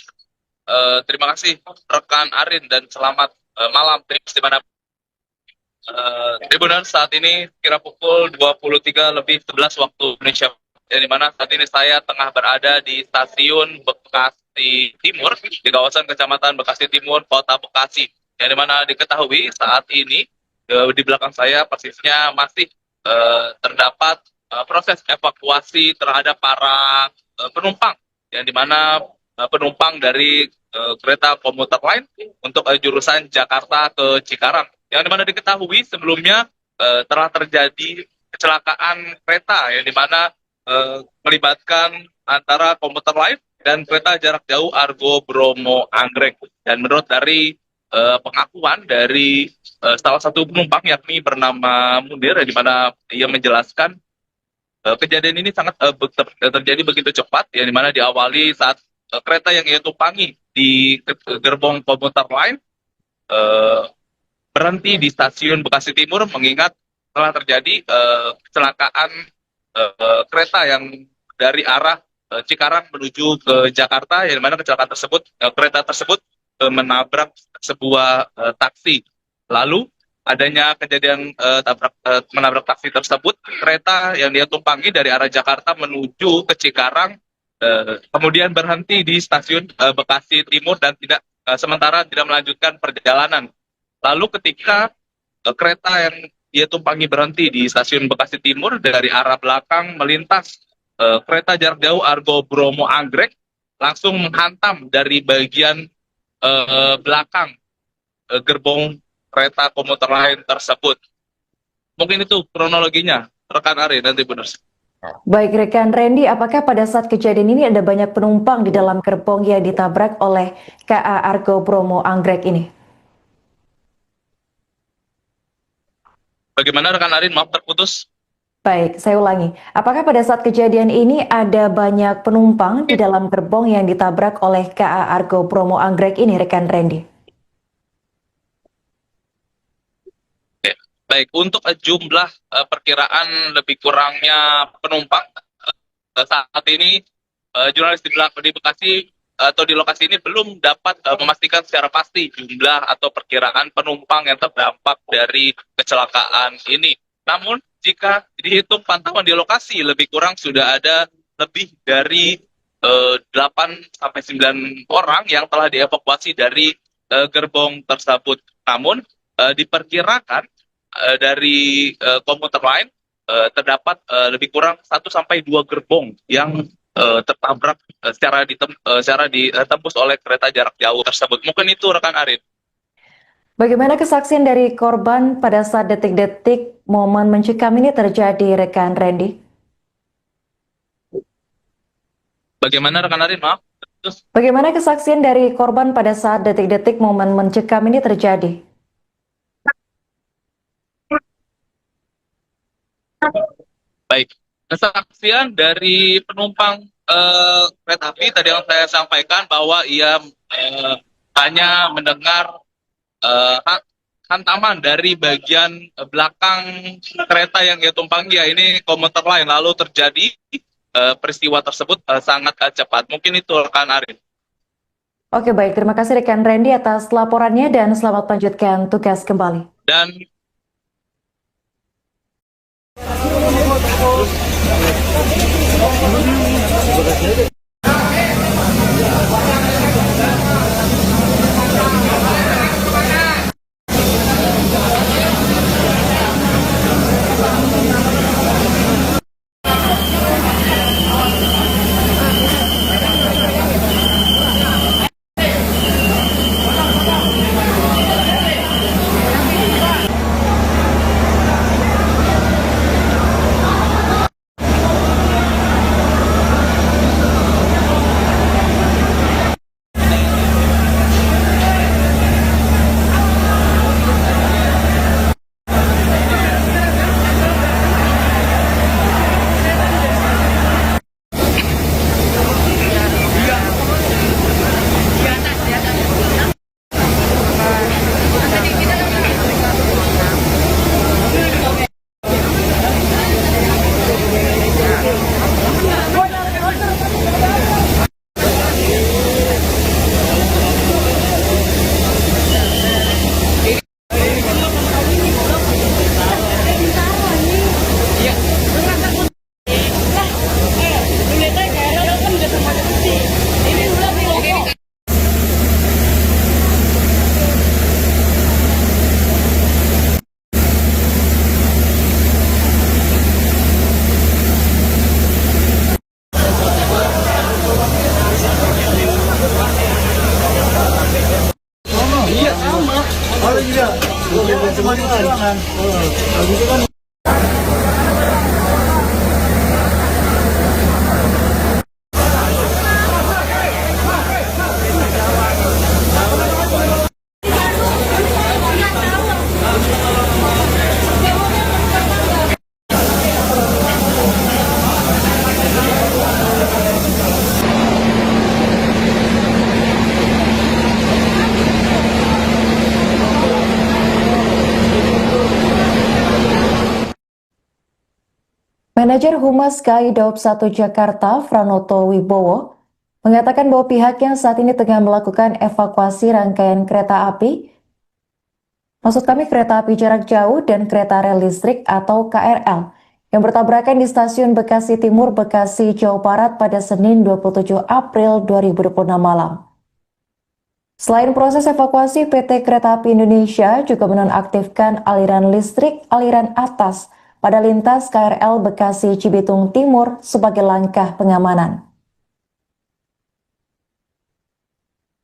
terima kasih rekan Arin dan selamat malam di mana Tribunan saat ini kira pukul 23.11 waktu Indonesia, di mana saat ini saya tengah berada di stasiun Bekasi Timur di kawasan Kecamatan Bekasi Timur, Kota Bekasi. Yang dimana diketahui saat ini di belakang saya persisnya masih terdapat proses evakuasi terhadap para penumpang, yang dimana penumpang dari kereta komuter lain untuk jurusan Jakarta ke Cikarang. Yang dimana diketahui sebelumnya telah terjadi kecelakaan kereta, yang dimana melibatkan antara komuter lain dan kereta jarak jauh Argo Bromo Anggrek. Dan menurut dari pengakuan dari salah satu penumpang yakni bernama Munir, di mana ia menjelaskan kejadian ini sangat terjadi begitu cepat, yang dimana diawali saat kereta yang ia tumpangi di gerbong komuter lain berhenti di stasiun Bekasi Timur, mengingat telah terjadi kecelakaan kereta yang dari arah Cikarang menuju ke Jakarta, yang dimana kecelakaan tersebut kereta tersebut menabrak sebuah taksi. Lalu adanya kejadian menabrak taksi tersebut, kereta yang dia tumpangi dari arah Jakarta menuju ke Cikarang kemudian berhenti di stasiun Bekasi Timur dan sementara tidak melanjutkan perjalanan. Lalu ketika kereta yang dia tumpangi berhenti di stasiun Bekasi Timur, dari arah belakang melintas kereta jarak jauh Argo Bromo Anggrek langsung menghantam dari bagian belakang gerbong kereta komuter lain tersebut. Mungkin itu kronologinya, rekan Ari, nanti benar. Baik rekan Randy, apakah pada saat kejadian ini ada banyak penumpang di dalam gerbong yang ditabrak oleh KA Argo Bromo Anggrek ini? Bagaimana rekan Arin? Maaf terputus. Baik, saya ulangi. Apakah pada saat kejadian ini ada banyak penumpang di dalam gerbong yang ditabrak oleh KA Argo Bromo Anggrek ini, rekan Randy? Oke. Baik, untuk jumlah perkiraan lebih kurangnya penumpang saat ini jurnalis di Bekasi atau di lokasi ini belum dapat memastikan secara pasti jumlah atau perkiraan penumpang yang terdampak dari kecelakaan ini. Namun jika dihitung pantauan di lokasi lebih kurang sudah ada lebih dari 8 sampai 9 orang yang telah dievakuasi dari gerbong tersebut. Namun diperkirakan dari komuter lain terdapat lebih kurang 1 sampai 2 gerbong yang tertabrak secara ditembus oleh kereta jarak jauh tersebut. Mungkin itu rekan Arin. Bagaimana kesaksian dari korban pada saat detik-detik momen mencekam ini terjadi, rekan Randy? Bagaimana rekan Arin? Maaf. Terus. Bagaimana kesaksian dari korban pada saat detik-detik momen mencekam ini terjadi? Baik, kesaksian dari penumpang kereta api tadi yang saya sampaikan bahwa ia hanya mendengar hantaman dari bagian belakang kereta yang ia tumpangi, ya ini komuter lain, lalu terjadi peristiwa tersebut sangat cepat. Mungkin itu rekan Arin. Oke baik, terima kasih rekan Randy atas laporannya dan selamat melanjutkan tugas kembali. Dan Manajer Humas KAI Daob 1 Jakarta, Franoto Wibowo, mengatakan bahwa pihaknya saat ini tengah melakukan evakuasi rangkaian kereta api, maksud kami kereta api jarak jauh dan kereta rel listrik atau KRL, yang bertabrakan di stasiun Bekasi Timur, Bekasi, Jawa Barat pada Senin 27 April 2026 malam. Selain proses evakuasi, PT Kereta Api Indonesia juga menonaktifkan aliran listrik aliran atas pada lintas KRL Bekasi Cibitung Timur sebagai langkah pengamanan.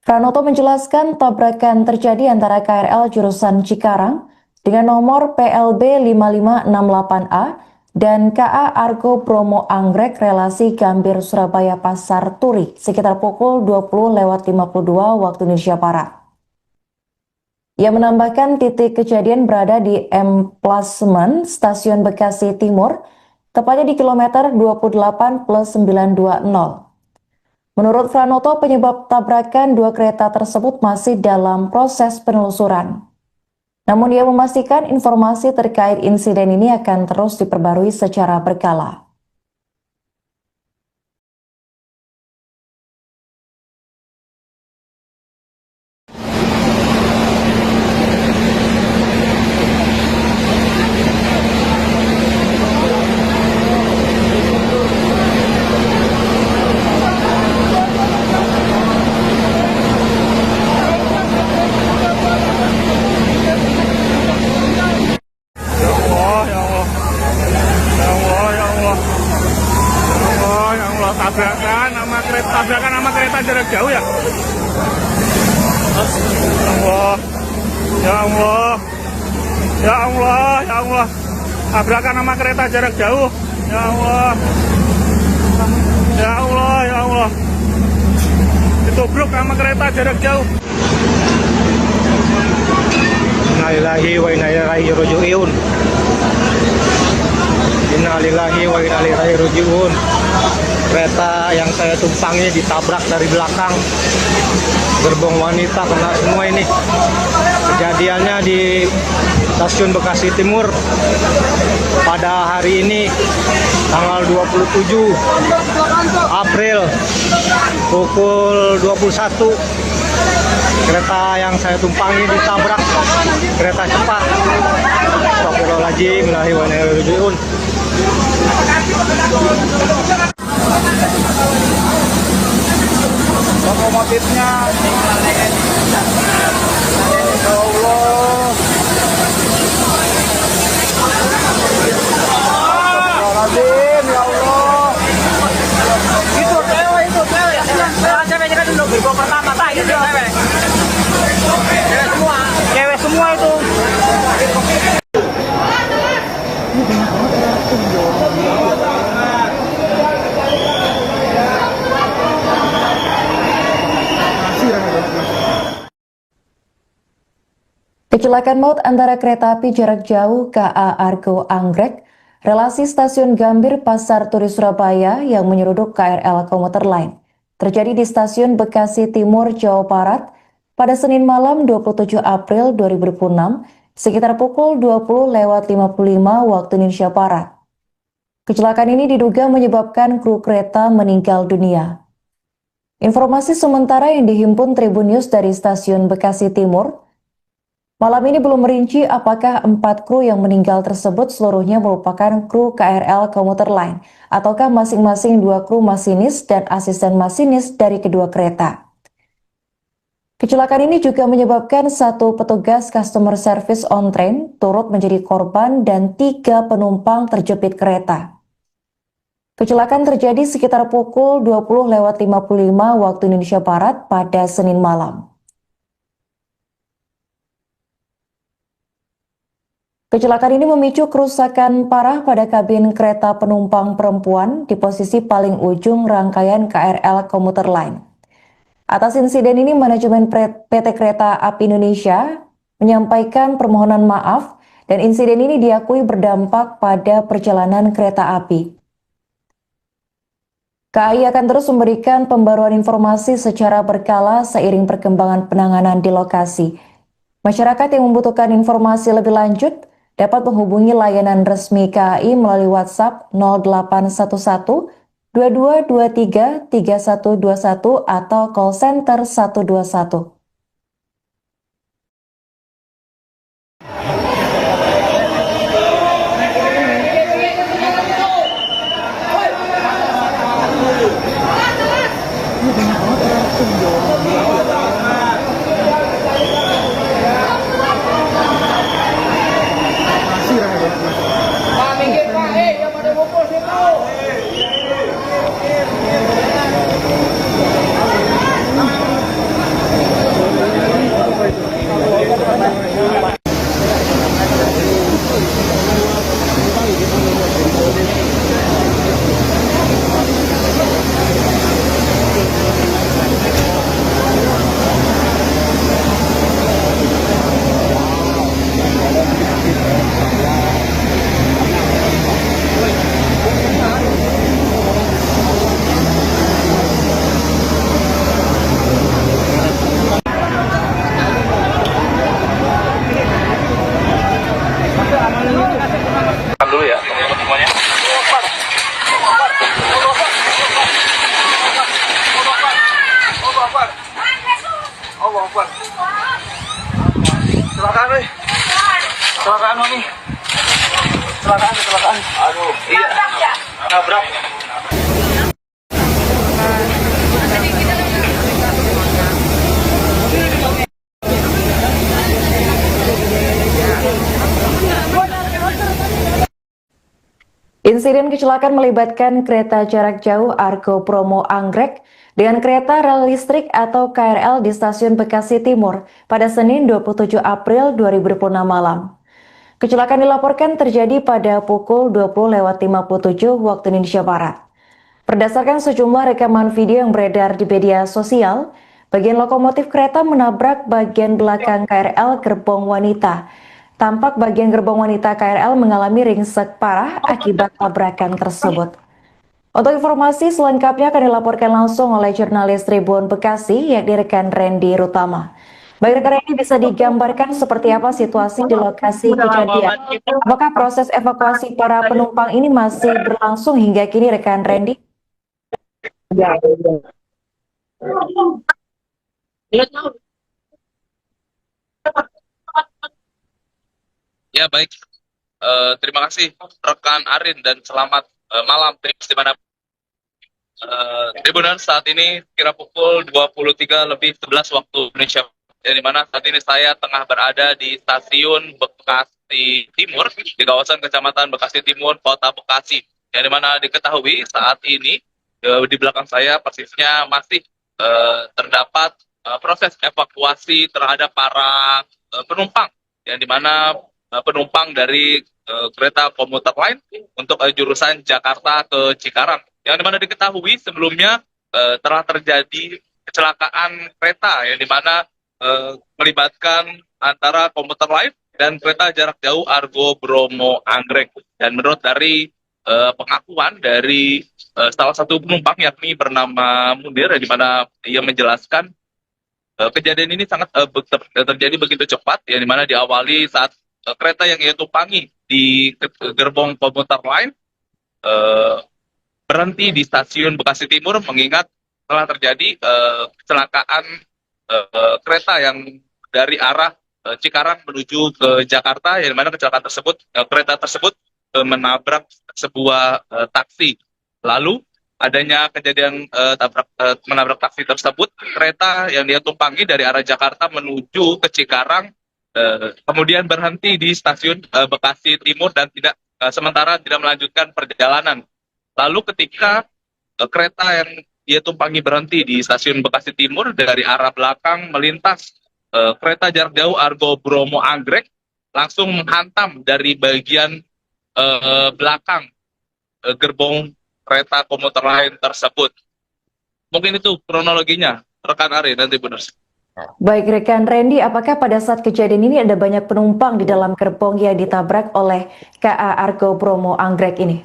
Pranoto menjelaskan tabrakan terjadi antara KRL jurusan Cikarang dengan nomor PLB 5568A dan KA Argo Bromo Anggrek relasi Gambir Surabaya Pasar Turi sekitar pukul 20.52 waktu Indonesia Barat. Ia menambahkan titik kejadian berada di emplasement Stasiun Bekasi Timur, tepatnya di kilometer 28+920. Menurut Pranoto, penyebab tabrakan dua kereta tersebut masih dalam proses penelusuran. Namun dia memastikan informasi terkait insiden ini akan terus diperbarui secara berkala. Tabrakan sama kereta jarak jauh ya. Allah, ya Allah, ya Allah, ya Allah. Tabrakan sama kereta jarak jauh. Ya Allah, ya Allah, ya Allah. Ditubruk sama kereta jarak jauh. Innalillahi wa inna ilaihi raji'un. Innalillahi wa inna ilaihi raji'un. Kereta yang saya tumpangi ditabrak dari belakang. Gerbong wanita kena semua ini. Kejadiannya di Stasiun Bekasi Timur pada hari ini tanggal 27 April pukul 21. Kereta yang saya tumpangi ditabrak kereta cepat. Astagfirullahaladzim, innalillahi wa inna ilaihi raji'un. Lokomotifnya ya Allah. Astagfirullahaladzim, ya Allah. Itu cewek. Ceweknya kan udah gerbong pertama, tak itu cewek. Cewek semua itu. Kecelakaan maut antara kereta api jarak jauh KA Argo Anggrek, relasi Stasiun Gambir Pasar Turi Surabaya yang menyeruduk KRL komuter lain, terjadi di Stasiun Bekasi Timur, Jawa Barat pada Senin malam 27 April 2026 sekitar pukul 20.55 waktu Indonesia Barat. Kecelakaan ini diduga menyebabkan kru kereta meninggal dunia. Informasi sementara yang dihimpun Tribun News dari Stasiun Bekasi Timur, malam ini belum merinci apakah 4 kru yang meninggal tersebut seluruhnya merupakan kru KRL komuter lain ataukah masing-masing 2 kru masinis dan asisten masinis dari kedua kereta. Kecelakaan ini juga menyebabkan 1 petugas customer service on train turut menjadi korban dan 3 penumpang terjepit kereta. Kecelakaan terjadi sekitar pukul 20.55 waktu Indonesia Barat pada Senin malam. Kecelakaan ini memicu kerusakan parah pada kabin kereta penumpang perempuan di posisi paling ujung rangkaian KRL komuter lain. Atas insiden ini, manajemen PT Kereta Api Indonesia menyampaikan permohonan maaf dan insiden ini diakui berdampak pada perjalanan kereta api. KAI akan terus memberikan pembaruan informasi secara berkala seiring perkembangan penanganan di lokasi. Masyarakat yang membutuhkan informasi lebih lanjut dapat menghubungi layanan resmi KAI melalui WhatsApp 0811 2223 3121 atau call center 121. Rekam dulu ya teman-teman semuanya. Allah Akbar. Kecelakaan nih. Kecelakaan nih. Kecelakaan. Aduh, iya. Nabrak. Insiden kecelakaan melibatkan kereta jarak jauh Argo Bromo Anggrek dengan kereta rel listrik atau KRL di stasiun Bekasi Timur pada Senin 27 April 2026 malam. Kecelakaan dilaporkan terjadi pada pukul 20.57 waktu Indonesia Barat. Berdasarkan sejumlah rekaman video yang beredar di media sosial, bagian lokomotif kereta menabrak bagian belakang KRL gerbong wanita. Tampak bagian gerbong wanita KRL mengalami ringsek parah akibat tabrakan tersebut. Untuk informasi selengkapnya akan dilaporkan langsung oleh jurnalis Tribun Bekasi, yakni rekan Randy Rutama. Baik rekan Randy, bisa digambarkan seperti apa situasi di lokasi kejadian? Apakah proses evakuasi para penumpang ini masih berlangsung hingga kini rekan Randy? Ya baik, terima kasih rekan Arin dan selamat malam Trips di mana Tribunan saat ini kira pukul 23.11 waktu Indonesia, di mana saat ini saya tengah berada di stasiun Bekasi Timur di kawasan Kecamatan Bekasi Timur, Kota Bekasi. Yang di mana diketahui saat ini di belakang saya persisnya masih terdapat proses evakuasi terhadap para penumpang, yang di mana penumpang dari kereta komuter lain untuk jurusan Jakarta ke Cikarang. Yang dimana diketahui sebelumnya telah terjadi kecelakaan kereta yang dimana melibatkan antara komuter lain dan kereta jarak jauh Argo Bromo Anggrek. Dan menurut dari pengakuan dari salah satu penumpang yakni bernama Munir, di mana ia menjelaskan kejadian ini sangat terjadi begitu cepat, yang dimana diawali saat kereta yang ia tumpangi di gerbong komuter lain berhenti di stasiun Bekasi Timur, mengingat telah terjadi kecelakaan kereta yang dari arah Cikarang menuju ke Jakarta, yang mana kecelakaan tersebut kereta tersebut menabrak sebuah taksi. Lalu adanya kejadian menabrak taksi tersebut, kereta yang dia tumpangi dari arah Jakarta menuju ke Cikarang kemudian berhenti di stasiun Bekasi Timur dan sementara tidak melanjutkan perjalanan. Lalu ketika kereta yang dia tumpangi berhenti di stasiun Bekasi Timur, dari arah belakang melintas kereta jarak jauh Argo Bromo Anggrek, langsung menghantam dari bagian belakang gerbong kereta komuter lain tersebut. Mungkin itu kronologinya, rekan Ari, nanti benar. Baik rekan Randy, apakah pada saat kejadian ini ada banyak penumpang di dalam gerbong yang ditabrak oleh KA Argo Bromo Anggrek ini?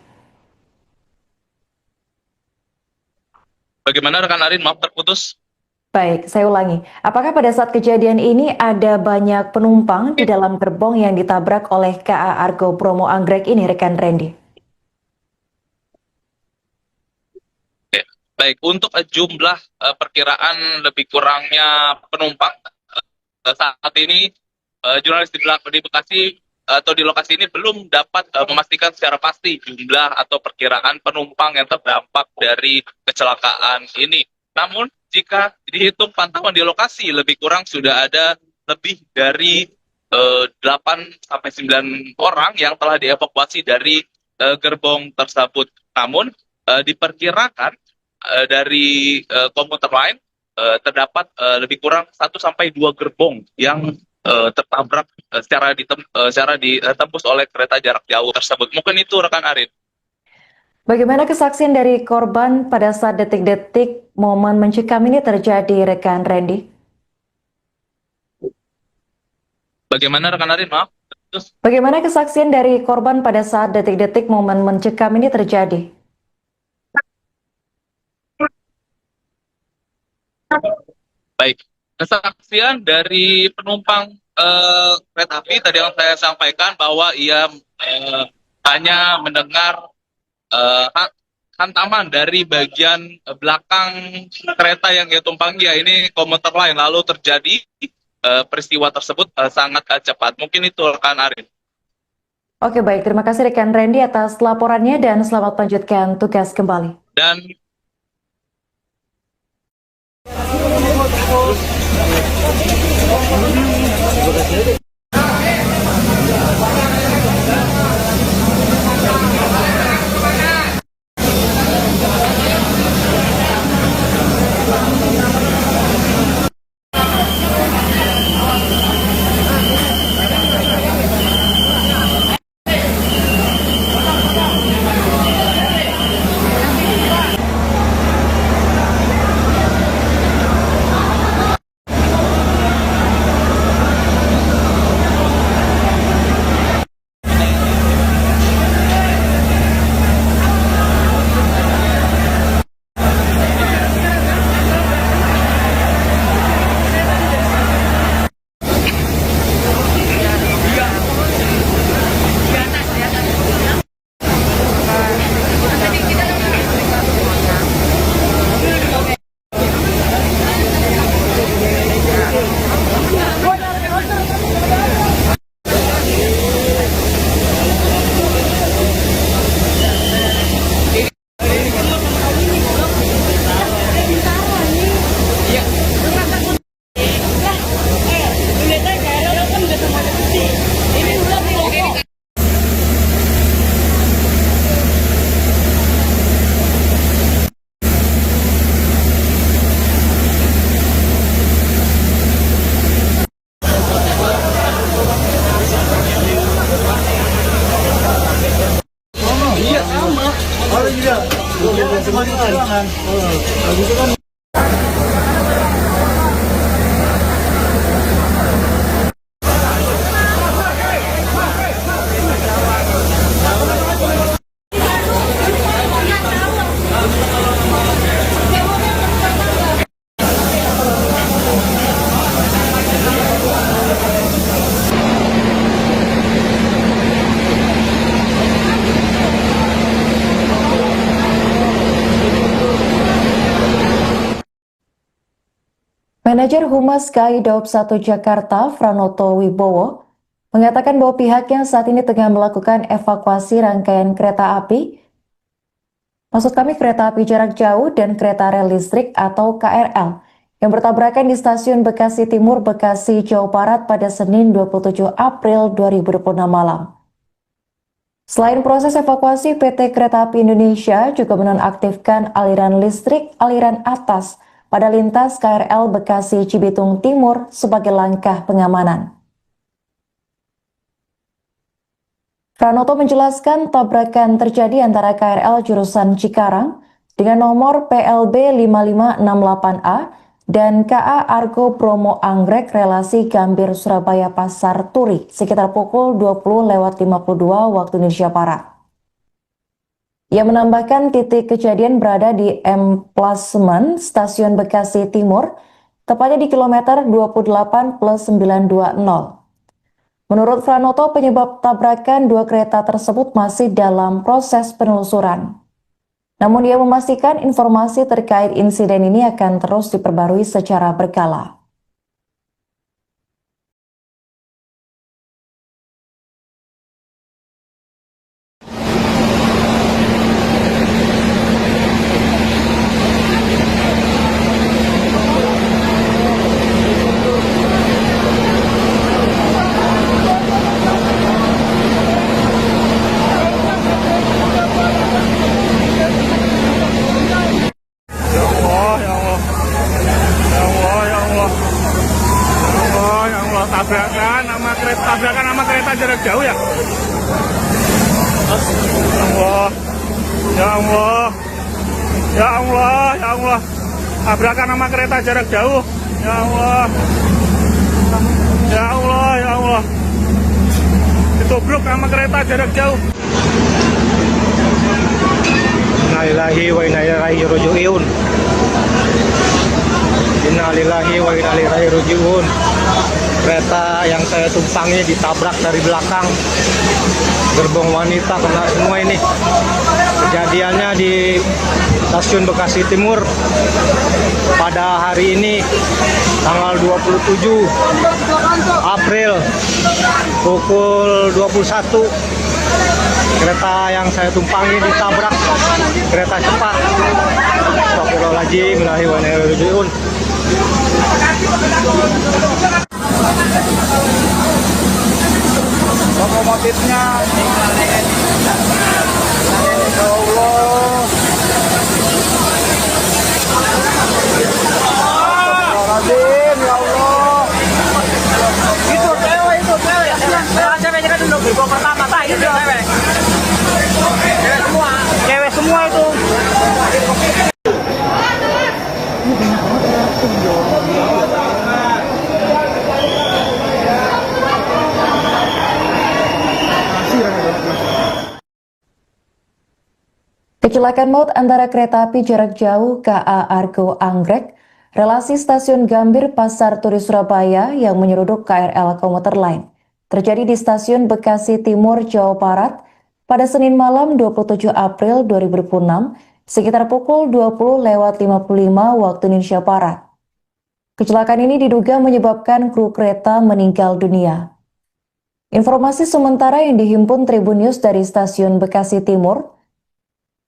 Bagaimana rekan Arin? Maaf terputus. Baik, saya ulangi. Apakah pada saat kejadian ini ada banyak penumpang di dalam gerbong yang ditabrak oleh KA Argo Bromo Anggrek ini, rekan Randy? Baik, untuk jumlah perkiraan lebih kurangnya penumpang saat ini jurnalis di Bekasi atau di lokasi ini belum dapat memastikan secara pasti jumlah atau perkiraan penumpang yang terdampak dari kecelakaan ini. Namun jika dihitung pantauan di lokasi, lebih kurang sudah ada lebih dari 8-9 orang yang telah dievakuasi dari gerbong tersebut. Namun diperkirakan dari komuter lain terdapat lebih kurang 1-2 gerbong yang tertabrak secara ditembus oleh kereta jarak jauh tersebut. Mungkin itu rekan Arin. Bagaimana kesaksian dari korban pada saat detik-detik momen mencekam ini terjadi, rekan Randy? Bagaimana rekan Arin? Maaf. Bagaimana kesaksian dari korban pada saat detik-detik momen mencekam ini terjadi? Baik, kesaksian dari penumpang kereta api tadi yang saya sampaikan bahwa ia hanya mendengar hantaman dari bagian belakang kereta yang ia tumpangi, ya ini komuter lain, lalu terjadi peristiwa tersebut sangat cepat. Mungkin itu rekan Arin. Oke, baik. Terima kasih rekan Randy atas laporannya dan selamat melanjutkan tugas kembali. Dan Manajer Humas KAI Daob 1 Jakarta, Franoto Wibowo, mengatakan bahwa pihaknya saat ini tengah melakukan evakuasi rangkaian kereta api, maksud kami kereta api jarak jauh dan kereta rel listrik atau KRL, yang bertabrakan di stasiun Bekasi Timur, Bekasi, Jawa Barat pada Senin 27 April 2026 malam. Selain proses evakuasi, PT Kereta Api Indonesia juga menonaktifkan aliran listrik aliran atas pada lintas KRL Bekasi Cibitung Timur sebagai langkah pengamanan. Pranoto menjelaskan tabrakan terjadi antara KRL jurusan Cikarang dengan nomor PLB 5568A dan KA Argo Bromo Anggrek relasi Gambir Surabaya Pasar Turi sekitar pukul 20.52 waktu Indonesia Barat. Ia menambahkan titik kejadian berada di Emplasement Stasiun Bekasi Timur, tepatnya di kilometer 28+920. Menurut Franoto, penyebab tabrakan dua kereta tersebut masih dalam proses penelusuran. Namun ia memastikan informasi terkait insiden ini akan terus diperbarui secara berkala. Tabrakan sama kereta jarak jauh ya. Allah, ya Allah, ya Allah, ya Allah. Tabrakan sama kereta jarak jauh. Ya Allah, ya Allah, ya Allah. Ditubruk sama kereta jarak jauh. Innalillahi wa inna ilaihi raji'un. Innalillahi wa inna ilaihi raji'un. Kereta yang saya tumpangi ditabrak dari belakang gerbong wanita kena semua ini. Kejadiannya di Stasiun Bekasi Timur pada hari ini tanggal 27 April pukul 21. Kereta yang saya tumpangi ditabrak kereta cepat. Astagfirullahaladzim, inna lillahi wa inna ilaihi raji'un. Lokomotifnya ya Allah. Astagfirullahaladzim, ya Allah. Itu cewek. Cewek kan dulu gerbong pertama, tak itu cewek. Cewek semua itu. Kecelakaan maut antara kereta api jarak jauh KA Argo Anggrek, relasi stasiun Gambir Pasar Turi Surabaya yang menyeruduk KRL komuter lain, terjadi di stasiun Bekasi Timur, Jawa Barat pada Senin malam 27 April 2026 sekitar pukul 20.55 waktu Indonesia Barat. Kecelakaan ini diduga menyebabkan kru kereta meninggal dunia. Informasi sementara yang dihimpun Tribun News dari stasiun Bekasi Timur,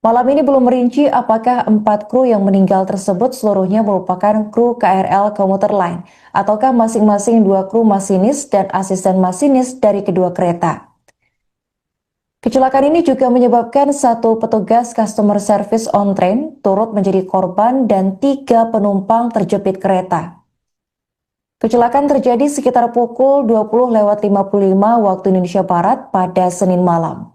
malam ini belum merinci apakah 4 kru yang meninggal tersebut seluruhnya merupakan kru KRL komuter lain ataukah masing-masing 2 kru masinis dan asisten masinis dari kedua kereta. Kecelakaan ini juga menyebabkan 1 petugas customer service on train turut menjadi korban dan 3 penumpang terjepit kereta. Kecelakaan terjadi sekitar pukul 20.55 waktu Indonesia Barat pada Senin malam.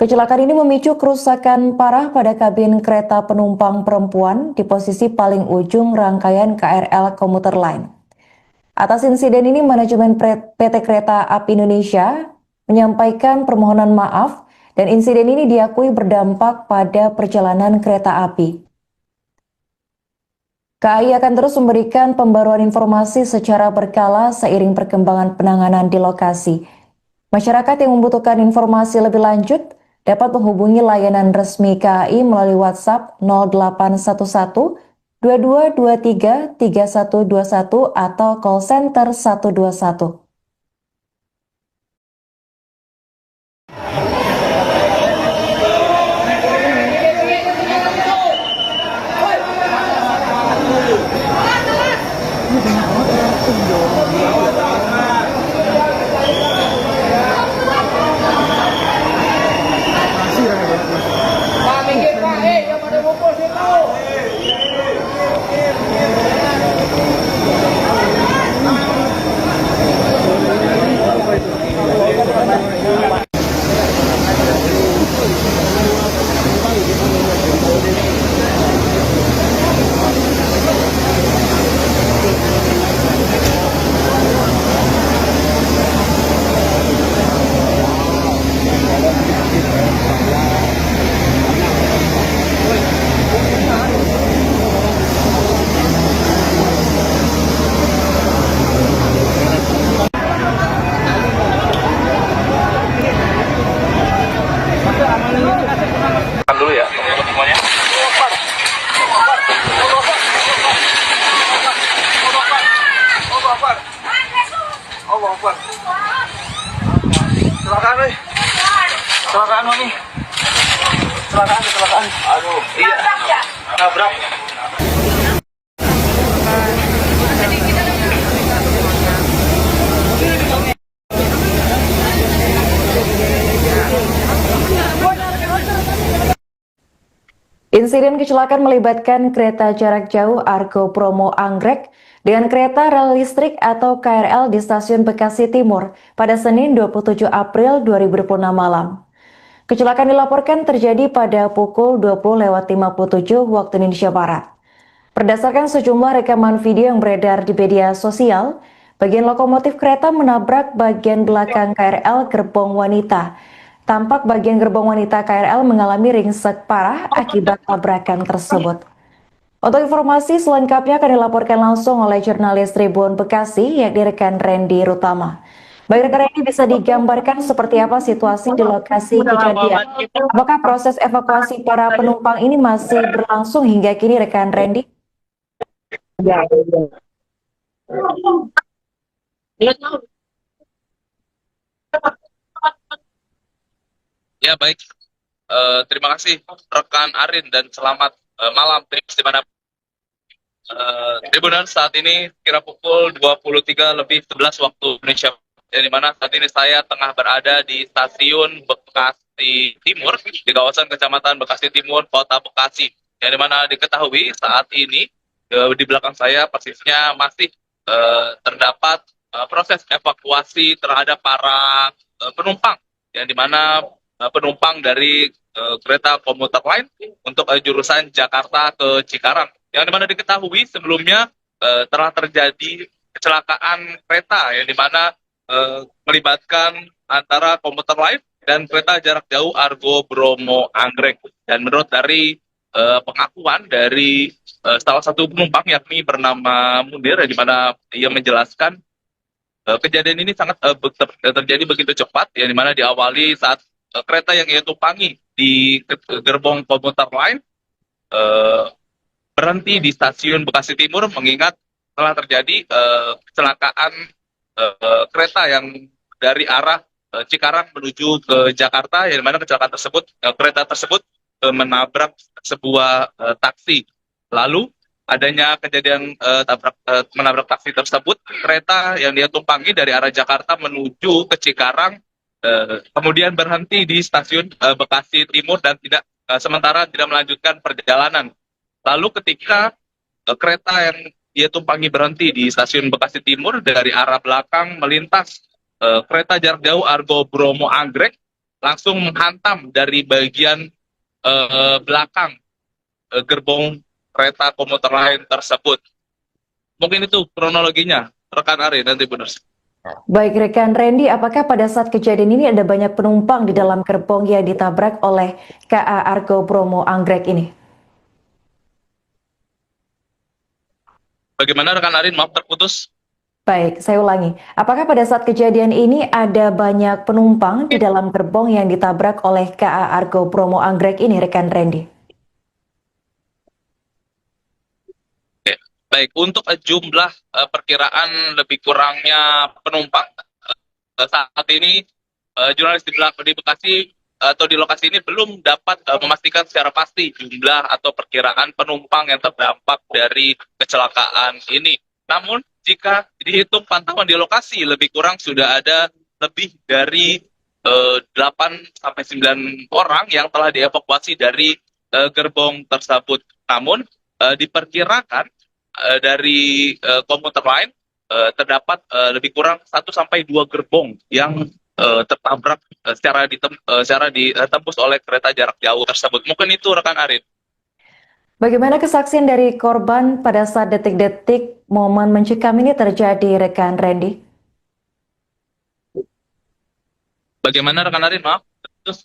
Kecelakaan ini memicu kerusakan parah pada kabin kereta penumpang perempuan di posisi paling ujung rangkaian KRL komuter lain. Atas insiden ini, manajemen PT Kereta Api Indonesia menyampaikan permohonan maaf dan insiden ini diakui berdampak pada perjalanan kereta api. KAI akan terus memberikan pembaruan informasi secara berkala seiring perkembangan penanganan di lokasi. Masyarakat yang membutuhkan informasi lebih lanjut dapat menghubungi layanan resmi KAI melalui WhatsApp 0811 2223 3121 atau call center 121. Dulu ya semuanya. Allah Akbar. Kecelakaan nih. Kecelakaan nih. Kecelakaan. Aduh, iya. Nabrak. Insiden kecelakaan melibatkan kereta jarak jauh Argo Bromo Anggrek dengan kereta rel listrik atau KRL di stasiun Bekasi Timur pada Senin 27 April 2026 malam. Kecelakaan dilaporkan terjadi pada pukul 20.57 waktu Indonesia Barat. Berdasarkan sejumlah rekaman video yang beredar di media sosial, bagian lokomotif kereta menabrak bagian belakang KRL gerbong wanita. Tampak bagian gerbong wanita KRL mengalami ringsek parah akibat tabrakan tersebut. Untuk informasi selengkapnya akan dilaporkan langsung oleh jurnalis Tribun Bekasi, yakni rekan Randy Rutama. Baik rekan Randy, bisa digambarkan seperti apa situasi di lokasi kejadian? Apakah proses evakuasi para penumpang ini masih berlangsung hingga kini rekan Randy? Ya baik, terima kasih rekan Arin dan selamat malam di mana Tribuners saat ini kira pukul 23:11 waktu Indonesia, di mana saat ini saya tengah berada di stasiun Bekasi Timur di kawasan Kecamatan Bekasi Timur, Kota Bekasi. Yang di mana diketahui saat ini di belakang saya persisnya masih terdapat proses evakuasi terhadap para penumpang, yang di mana penumpang dari kereta komuter lain untuk jurusan Jakarta ke Cikarang. Yang dimana diketahui sebelumnya telah terjadi kecelakaan kereta yang dimana melibatkan antara komuter lain dan kereta jarak jauh Argo Bromo Anggrek. Dan menurut dari pengakuan dari salah satu penumpang yakni bernama Munir, di mana ia menjelaskan kejadian ini sangat terjadi begitu cepat, yang dimana diawali saat kereta yang ia tumpangi di gerbong komuter lain berhenti di stasiun Bekasi Timur, mengingat telah terjadi kecelakaan kereta yang dari arah Cikarang menuju ke Jakarta, yang mana kecelakaan tersebut kereta tersebut menabrak sebuah taksi. Lalu adanya kejadian menabrak taksi tersebut, kereta yang dia tumpangi dari arah Jakarta menuju ke Cikarang kemudian berhenti di stasiun Bekasi Timur dan sementara tidak melanjutkan perjalanan. Lalu ketika kereta yang dia tumpangi berhenti di stasiun Bekasi Timur, dari arah belakang melintas kereta jarak jauh Argo Bromo Anggrek, langsung menghantam dari bagian belakang gerbong kereta komuter lain tersebut. Mungkin itu kronologinya, rekan Ari, nanti benar. Baik rekan Randy, apakah pada saat kejadian ini ada banyak penumpang di dalam gerbong yang ditabrak oleh KA Argo Bromo Anggrek ini? Bagaimana rekan Arin? Maaf terputus. Baik, saya ulangi. Apakah pada saat kejadian ini ada banyak penumpang di dalam gerbong yang ditabrak oleh KA Argo Bromo Anggrek ini, rekan Randy? Baik, untuk jumlah perkiraan lebih kurangnya penumpang saat ini jurnalis di Bekasi atau di lokasi ini belum dapat memastikan secara pasti jumlah atau perkiraan penumpang yang terdampak dari kecelakaan ini. Namun jika dihitung pantauan di lokasi, lebih kurang sudah ada lebih dari 8-9 orang yang telah dievakuasi dari gerbong tersebut. Namun diperkirakan dari komuter lain terdapat lebih kurang 1-2 gerbong yang tertabrak secara ditembus oleh kereta jarak jauh tersebut. Mungkin itu rekan Arin. Bagaimana kesaksian dari korban pada saat detik-detik momen mencekam ini terjadi, rekan Randy? Bagaimana rekan Arin? Maaf.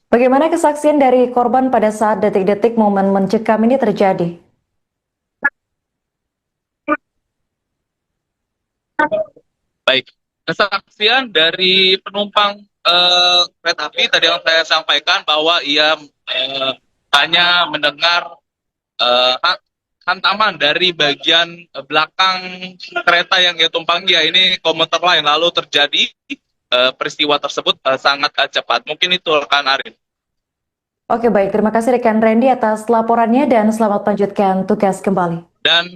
Bagaimana kesaksian dari korban pada saat detik-detik momen mencekam ini terjadi? Baik, kesaksian dari penumpang kereta api tadi yang saya sampaikan bahwa ia hanya mendengar hantaman dari bagian belakang kereta yang ia tumpangi, ya ini komuter lain, lalu terjadi peristiwa tersebut sangat cepat. Mungkin itu rekan Arin. Oke baik, terima kasih rekan Randy atas laporannya dan selamat melanjutkan tugas kembali. Dan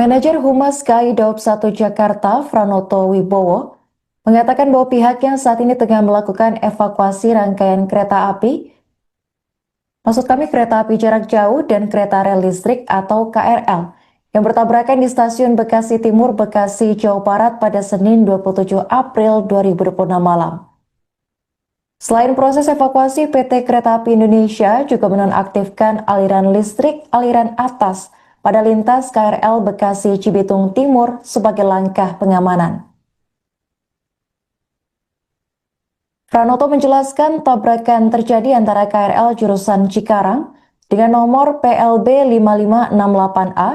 Manajer Humas KAI Daob 1 Jakarta, Franoto Wibowo, mengatakan bahwa pihaknya saat ini tengah melakukan evakuasi rangkaian kereta api, maksud kami kereta api jarak jauh dan kereta rel listrik atau KRL, yang bertabrakan di stasiun Bekasi Timur, Bekasi, Jawa Barat pada Senin 27 April 2026 malam. Selain proses evakuasi, PT Kereta Api Indonesia juga menonaktifkan aliran listrik aliran atas pada lintas KRL Bekasi Cibitung Timur sebagai langkah pengamanan. Pranoto menjelaskan tabrakan terjadi antara KRL jurusan Cikarang dengan nomor PLB 5568A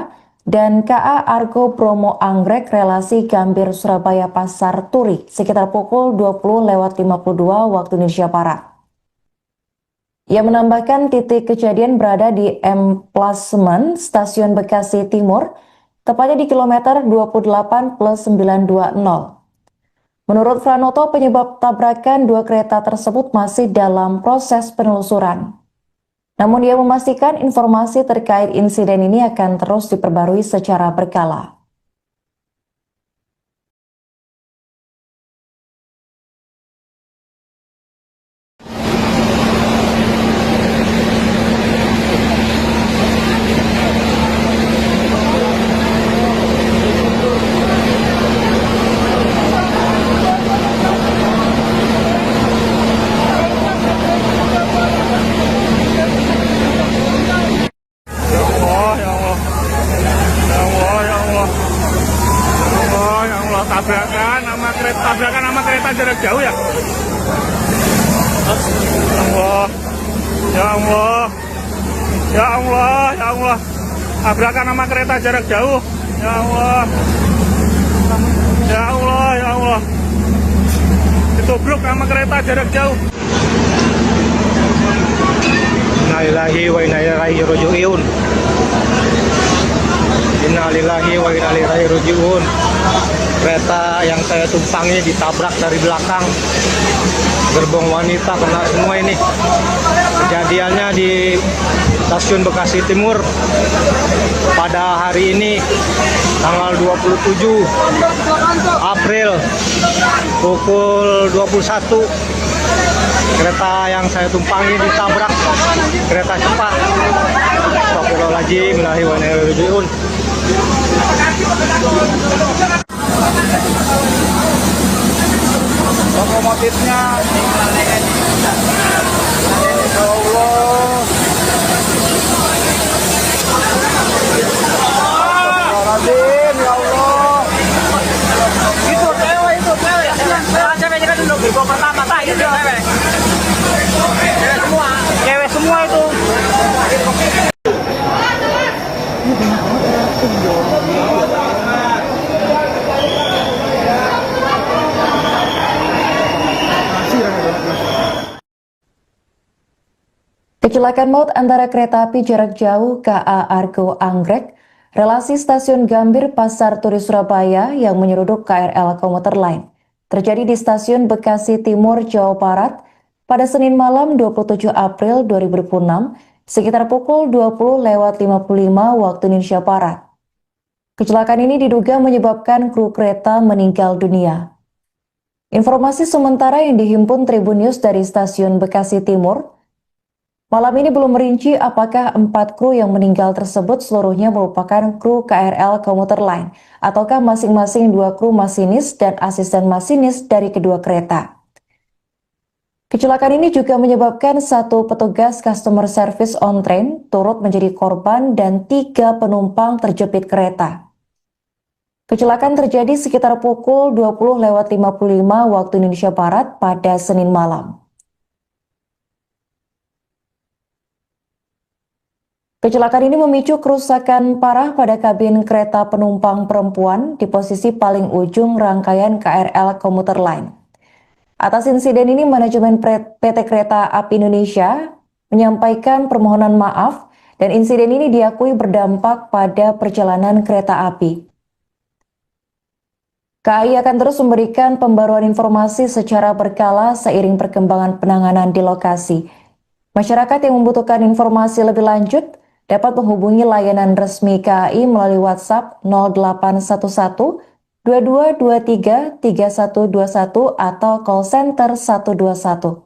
dan KA Argo Bromo Anggrek relasi Gambir Surabaya Pasar Turi sekitar pukul 20.52 waktu Indonesia Barat. Ia menambahkan titik kejadian berada di emplasement Stasiun Bekasi Timur, tepatnya di kilometer 28+920. Menurut Franoto, penyebab tabrakan dua kereta tersebut masih dalam proses penelusuran. Namun dia memastikan informasi terkait insiden ini akan terus diperbarui secara berkala. Tabrakan sama kereta jarak jauh ya. Allah, ya Allah, ya Allah, ya Allah. Tabrakan sama kereta jarak jauh. Ya Allah, ya Allah, ya Allah. Ditubruk sama kereta jarak jauh. Innalillahi wa inna ilaihi raji'un. Innalillahi wa inna ilaihi raji'un. Kereta yang saya tumpangi ditabrak dari belakang, gerbong wanita kena semua ini. Kejadiannya di stasiun Bekasi Timur pada hari ini tanggal 27 April pukul 21. Kereta yang saya tumpangi ditabrak kereta cepat. Astagfirullahaladzim, inna lillahi wa inna ilaihi raji'un. Lokomotifnya ya Allah. Astagfirullahaladzim, ya Allah. Itu cewek. Cewek kan dulu gerbong pertama, itu cewek. Cewek semua itu. Kecelakaan maut antara kereta api jarak jauh KA Argo Anggrek, relasi stasiun Gambir Pasar Turi Surabaya yang menyeruduk KRL komuter lain, terjadi di stasiun Bekasi Timur, Jawa Barat pada Senin malam 27 April 2026 sekitar pukul 20.55 waktu Indonesia Barat. Kecelakaan ini diduga menyebabkan kru kereta meninggal dunia. Informasi sementara yang dihimpun Tribun News dari stasiun Bekasi Timur, malam ini belum merinci apakah 4 kru yang meninggal tersebut seluruhnya merupakan kru KRL komuter lain ataukah masing-masing 2 kru masinis dan asisten masinis dari kedua kereta. Kecelakaan ini juga menyebabkan 1 petugas customer service on train turut menjadi korban dan 3 penumpang terjepit kereta. Kecelakaan terjadi sekitar pukul 20.55 waktu Indonesia Barat pada Senin malam. Kecelakaan ini memicu kerusakan parah pada kabin kereta penumpang perempuan di posisi paling ujung rangkaian KRL komuter lain. Atas insiden ini, manajemen PT Kereta Api Indonesia menyampaikan permohonan maaf dan insiden ini diakui berdampak pada perjalanan kereta api. KAI akan terus memberikan pembaruan informasi secara berkala seiring perkembangan penanganan di lokasi. Masyarakat yang membutuhkan informasi lebih lanjut dapat menghubungi layanan resmi KAI melalui WhatsApp 0811 2223 3121 atau call center 121.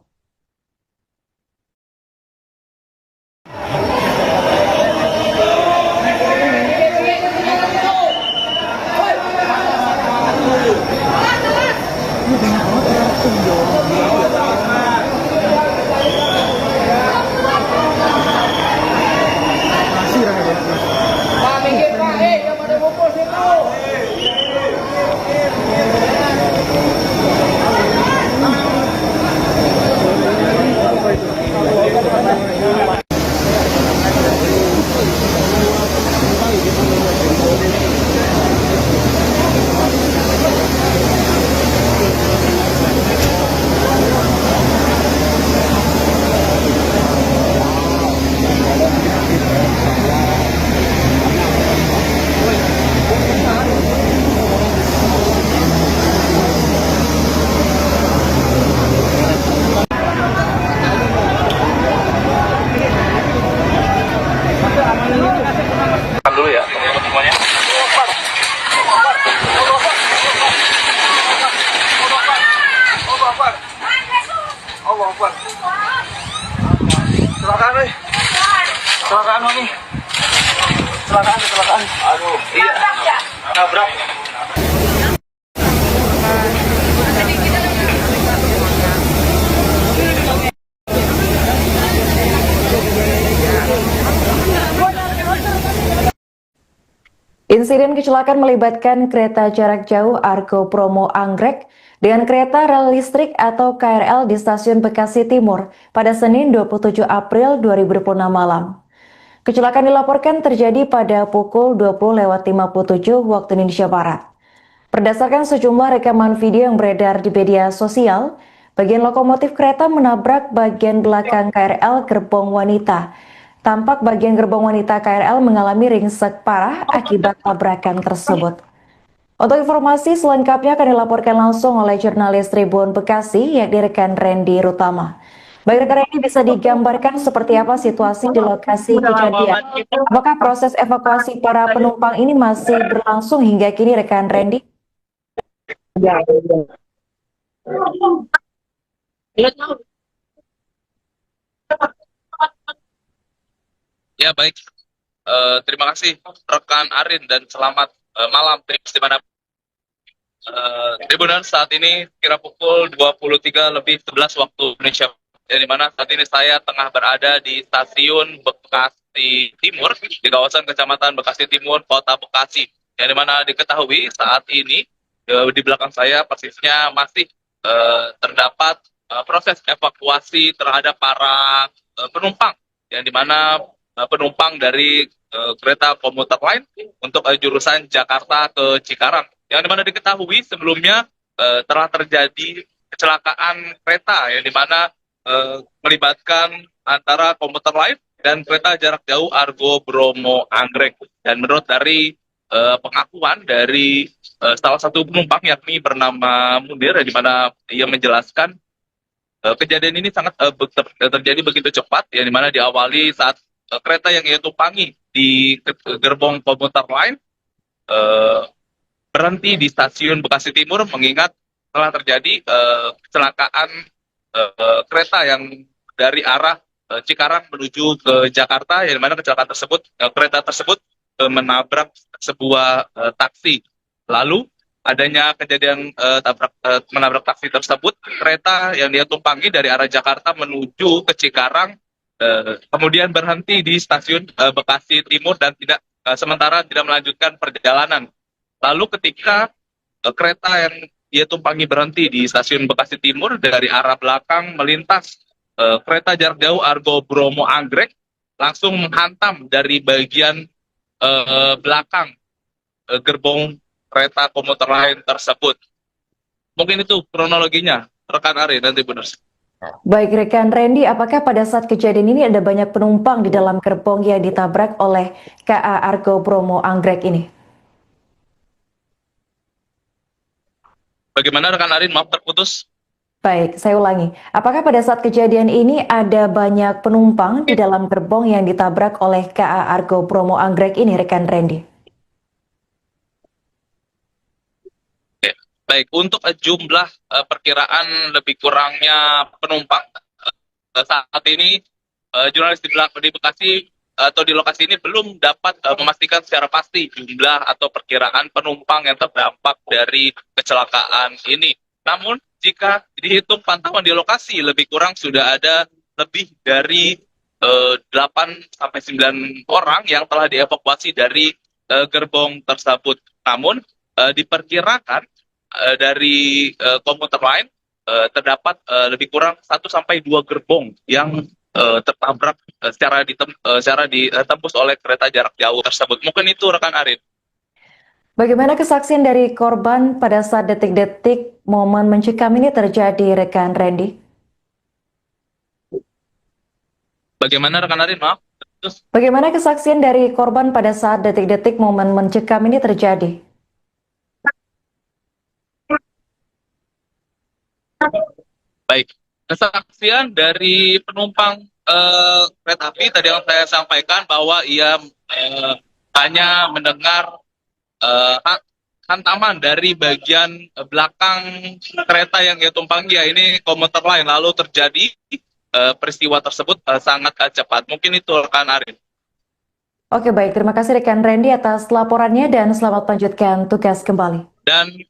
Dulu ya teman-teman semuanya. Allah Akbar. Kecelakaan nih. Kecelakaan nih. Kecelakaan. Aduh, iya. Nabrak. Insiden kecelakaan melibatkan kereta jarak jauh Argo Bromo Anggrek dengan kereta rel listrik atau KRL di stasiun Bekasi Timur pada Senin 27 April 2026 malam. Kecelakaan dilaporkan terjadi pada pukul 20.57 waktu Indonesia Barat. Berdasarkan sejumlah rekaman video yang beredar di media sosial, bagian lokomotif kereta menabrak bagian belakang KRL gerbong wanita. Tampak bagian gerbong wanita KRL mengalami ringsek parah akibat tabrakan tersebut. Untuk informasi selengkapnya akan dilaporkan langsung oleh jurnalis Tribun Bekasi, yakni rekan Randy Rutama. Baik rekan Randy, bisa digambarkan seperti apa situasi di lokasi kejadian? Apakah proses evakuasi para penumpang ini masih berlangsung hingga kini rekan Randy? Ya baik, terima kasih rekan Arin dan selamat malam Trips di mana Tribunan saat ini kira pukul 23.11 waktu Indonesia, di mana saat ini saya tengah berada di stasiun Bekasi Timur di kawasan Kecamatan Bekasi Timur, Kota Bekasi. Yang dimana diketahui saat ini di belakang saya persisnya masih terdapat proses evakuasi terhadap para penumpang, yang dimana penumpang dari kereta komuter lain untuk jurusan Jakarta ke Cikarang. Yang dimana diketahui sebelumnya telah terjadi kecelakaan kereta yang dimana melibatkan antara komuter lain dan kereta jarak jauh Argo Bromo Anggrek. Dan menurut dari pengakuan dari salah satu penumpang yakni bernama Munir, di mana ia menjelaskan kejadian ini sangat terjadi begitu cepat, yang dimana diawali saat kereta yang ia tumpangi di gerbong komuter lain berhenti di stasiun Bekasi Timur, mengingat telah terjadi kecelakaan kereta yang dari arah Cikarang menuju ke Jakarta, yang dimana kecelakaan tersebut kereta tersebut menabrak sebuah taksi. Lalu adanya kejadian menabrak taksi tersebut, kereta yang dia tumpangi dari arah Jakarta menuju ke Cikarang kemudian berhenti di stasiun Bekasi Timur dan sementara tidak melanjutkan perjalanan. Lalu ketika kereta yang dia tumpangi berhenti di stasiun Bekasi Timur, dari arah belakang melintas kereta jarak jauh Argo Bromo Anggrek, langsung menghantam dari bagian belakang gerbong kereta komuter lain tersebut. Mungkin itu kronologinya, rekan Ari, nanti benar. Baik rekan Randy, apakah pada saat kejadian ini ada banyak penumpang di dalam gerbong yang ditabrak oleh KA Argo Bromo Anggrek ini? Bagaimana rekan Arin? Maaf terputus. Baik, saya ulangi. Apakah pada saat kejadian ini ada banyak penumpang di dalam gerbong yang ditabrak oleh KA Argo Bromo Anggrek ini, rekan Randy? Baik, untuk jumlah perkiraan lebih kurangnya penumpang saat ini jurnalis di Bekasi atau di lokasi ini belum dapat memastikan secara pasti jumlah atau perkiraan penumpang yang terdampak dari kecelakaan ini. Namun jika dihitung pantauan di lokasi lebih kurang sudah ada lebih dari 8 sampai 9 orang yang telah dievakuasi dari gerbong tersebut. Namun diperkirakan dari komuter lain terdapat lebih kurang 1 sampai 2 gerbong yang tertabrak secara ditembus oleh kereta jarak jauh tersebut. Mungkin itu rekan Arin. Bagaimana kesaksian dari korban pada saat detik-detik momen mencekam ini terjadi, rekan Randy? Bagaimana rekan Arin? Maaf. Terus, Bagaimana kesaksian dari korban pada saat detik-detik momen mencekam ini terjadi? baik. Kesaksian dari penumpang kereta api tadi yang saya sampaikan bahwa ia hanya mendengar hantaman dari bagian belakang kereta yang ia tumpangi, ya ini komuter lain, lalu terjadi peristiwa tersebut sangat cepat. Mungkin itu rekan Arin. Oke baik, terima kasih rekan Randy atas laporannya dan selamat melanjutkan tugas kembali. Dan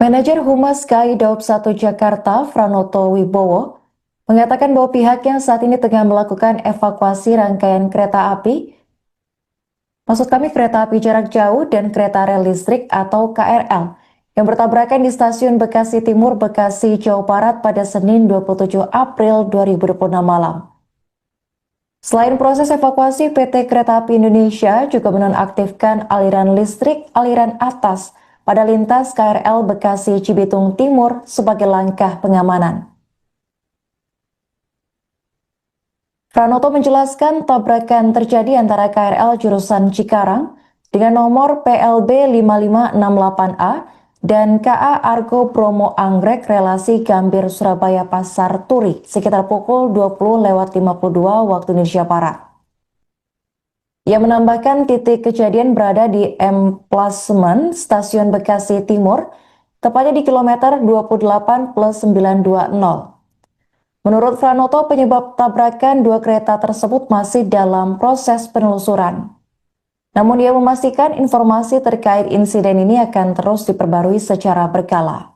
Manajer Humas KAI Daob 1 Jakarta, Franoto Wibowo, mengatakan bahwa pihaknya saat ini tengah melakukan evakuasi rangkaian kereta api, maksud kami kereta api jarak jauh dan kereta rel listrik atau KRL, yang bertabrakan di stasiun Bekasi Timur, Bekasi, Jawa Barat pada Senin 27 April 2026 malam. Selain proses evakuasi, PT Kereta Api Indonesia juga menonaktifkan aliran listrik aliran atas pada lintas KRL Bekasi Cibitung Timur sebagai langkah pengamanan. Pranoto menjelaskan tabrakan terjadi antara KRL jurusan Cikarang dengan nomor PLB 5568A dan KA Argo Bromo Anggrek relasi Gambir Surabaya Pasar Turi sekitar pukul 20.52 waktu Indonesia Barat. Ia menambahkan titik kejadian berada di Emplasement Stasiun Bekasi Timur, tepatnya di kilometer 28+920. Menurut Pranoto, penyebab tabrakan dua kereta tersebut masih dalam proses penelusuran. Namun ia memastikan informasi terkait insiden ini akan terus diperbarui secara berkala.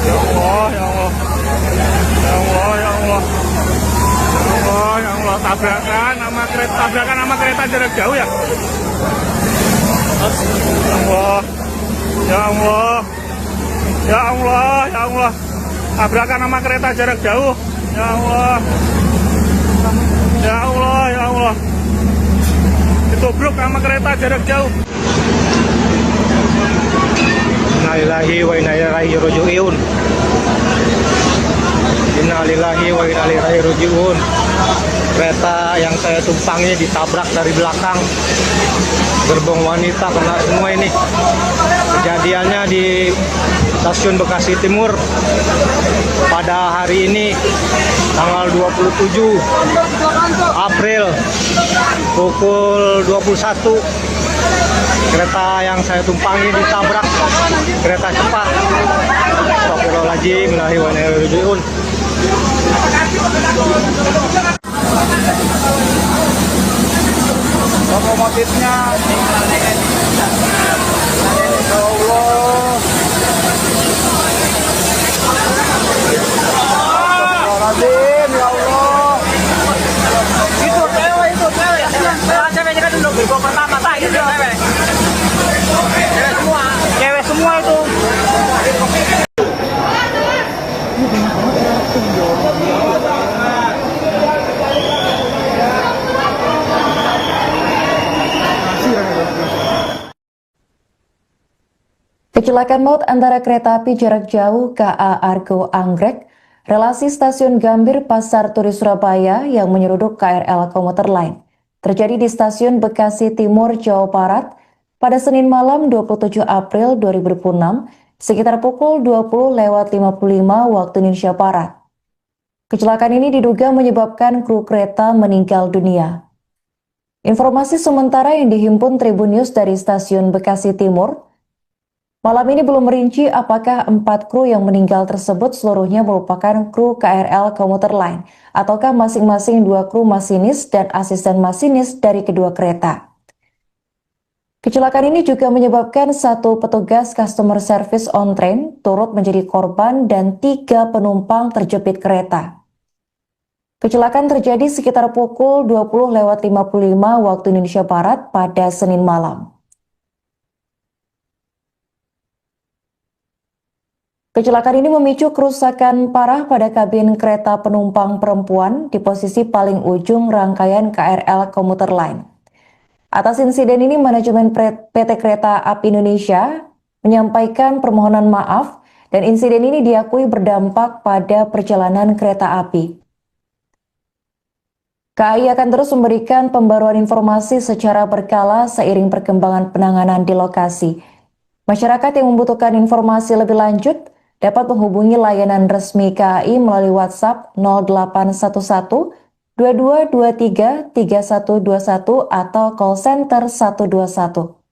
Ya Allah, ya Allah. Ya Allah, ya Allah. Ya Allah, ya Allah. Tabrakan sama kereta jarak jauh ya. Ya Allah. Ya Allah. Ya Allah, ya Allah. Tabrakan sama kereta jarak jauh. Ya Allah. Ya Allah, ya Allah. Ditubruk sama kereta jarak jauh. Innalillahi wa inna ilaihi raji'un. Innalillahi wa inna ilaihi raji'un. Kereta yang saya tumpangi ditabrak dari belakang. Gerbong wanita kena semua ini. Kejadiannya di Stasiun Bekasi Timur pada hari ini tanggal 27 April pukul 21. Kereta yang saya tumpangi ditabrak kereta cepat. Astagfirullahaladzim, innallahi wa inna ilaihi raji'un. Lokomotifnya ya Allah. Astagfirullahaladzim, ya Allah. Itu cewek. Cewek kan dulu gerbong pertama tak itu cewek. Cewek semua itu. Kecelakaan maut antara kereta api jarak jauh KA Argo Anggrek, relasi Stasiun Gambir Pasar Turi Surabaya yang menyeruduk KRL komuter lain, terjadi di Stasiun Bekasi Timur, Jawa Barat pada Senin malam 27 April 2026 sekitar pukul 20.55 waktu Indonesia Barat. Kecelakaan ini diduga menyebabkan kru kereta meninggal dunia. Informasi sementara yang dihimpun Tribun News dari Stasiun Bekasi Timur, malam ini belum merinci apakah 4 kru yang meninggal tersebut seluruhnya merupakan kru KRL komuter lain ataukah masing-masing 2 kru masinis dan asisten masinis dari kedua kereta. Kecelakaan ini juga menyebabkan 1 petugas customer service on train turut menjadi korban dan 3 penumpang terjepit kereta. Kecelakaan terjadi sekitar pukul 20.55 waktu Indonesia Barat pada Senin malam. Kecelakaan ini memicu kerusakan parah pada kabin kereta penumpang perempuan di posisi paling ujung rangkaian KRL komuter lain. Atas insiden ini, manajemen PT Kereta Api Indonesia menyampaikan permohonan maaf dan insiden ini diakui berdampak pada perjalanan kereta api. KAI akan terus memberikan pembaruan informasi secara berkala seiring perkembangan penanganan di lokasi. Masyarakat yang membutuhkan informasi lebih lanjut dapat menghubungi layanan resmi KAI melalui WhatsApp 0811 2223 3121 atau call center 121.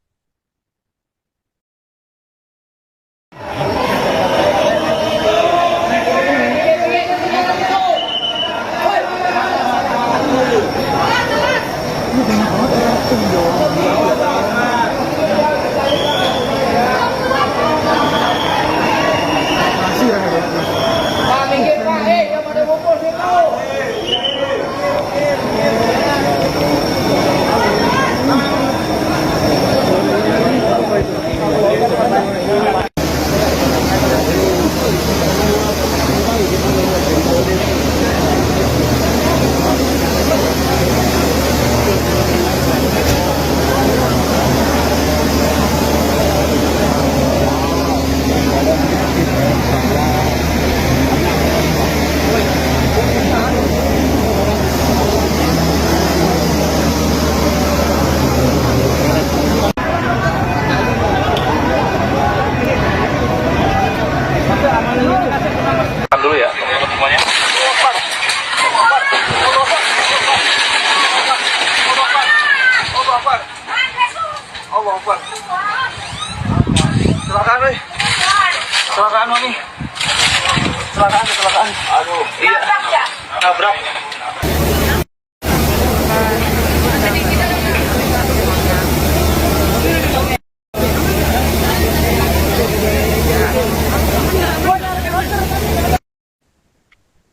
dulu ya teman-teman semuanya. Allah Akbar. Kecelakaan nih. Kecelakaan nih. Kecelakaan. Aduh, iya. Nabrak.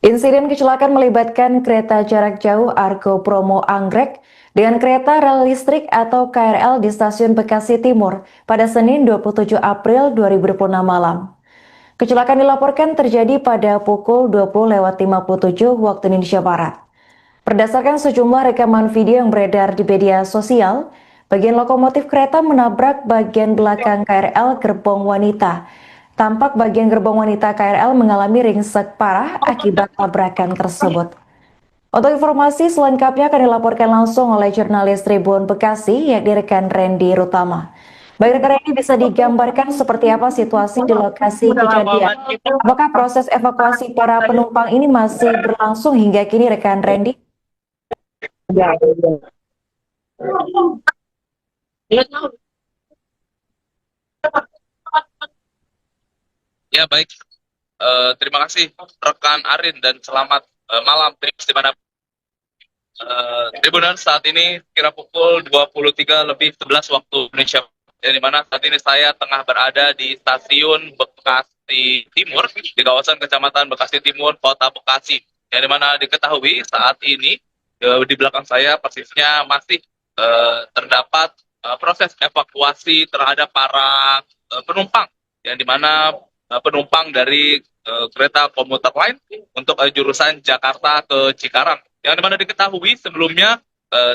Insiden kecelakaan melibatkan kereta jarak jauh Argo Bromo Anggrek dengan kereta rel listrik atau KRL di stasiun Bekasi Timur pada Senin 27 April 2026 malam. Kecelakaan dilaporkan terjadi pada pukul 20.57 waktu Indonesia Barat. Berdasarkan sejumlah rekaman video yang beredar di media sosial, bagian lokomotif kereta menabrak bagian belakang KRL gerbong wanita. Tampak bagian gerbong wanita KRL mengalami ringsek parah akibat tabrakan tersebut. Untuk informasi selengkapnya akan dilaporkan langsung oleh jurnalis Tribun Bekasi, yakni rekan Randy Rutama. Baik rekan Randy, bisa digambarkan seperti apa situasi di lokasi kejadian? Apakah proses evakuasi para penumpang ini masih berlangsung hingga kini rekan Randy? Ya baik, terima kasih rekan Arin dan selamat malam di mana Tribuners saat ini kira pukul 23.11 waktu Indonesia, di mana saat ini saya tengah berada di stasiun Bekasi Timur di kawasan Kecamatan Bekasi Timur, Kota Bekasi. Yang dimana diketahui saat ini di belakang saya persisnya masih terdapat proses evakuasi terhadap para penumpang, yang dimana penumpang dari kereta komuter lain untuk jurusan Jakarta ke Cikarang. Yang dimana diketahui sebelumnya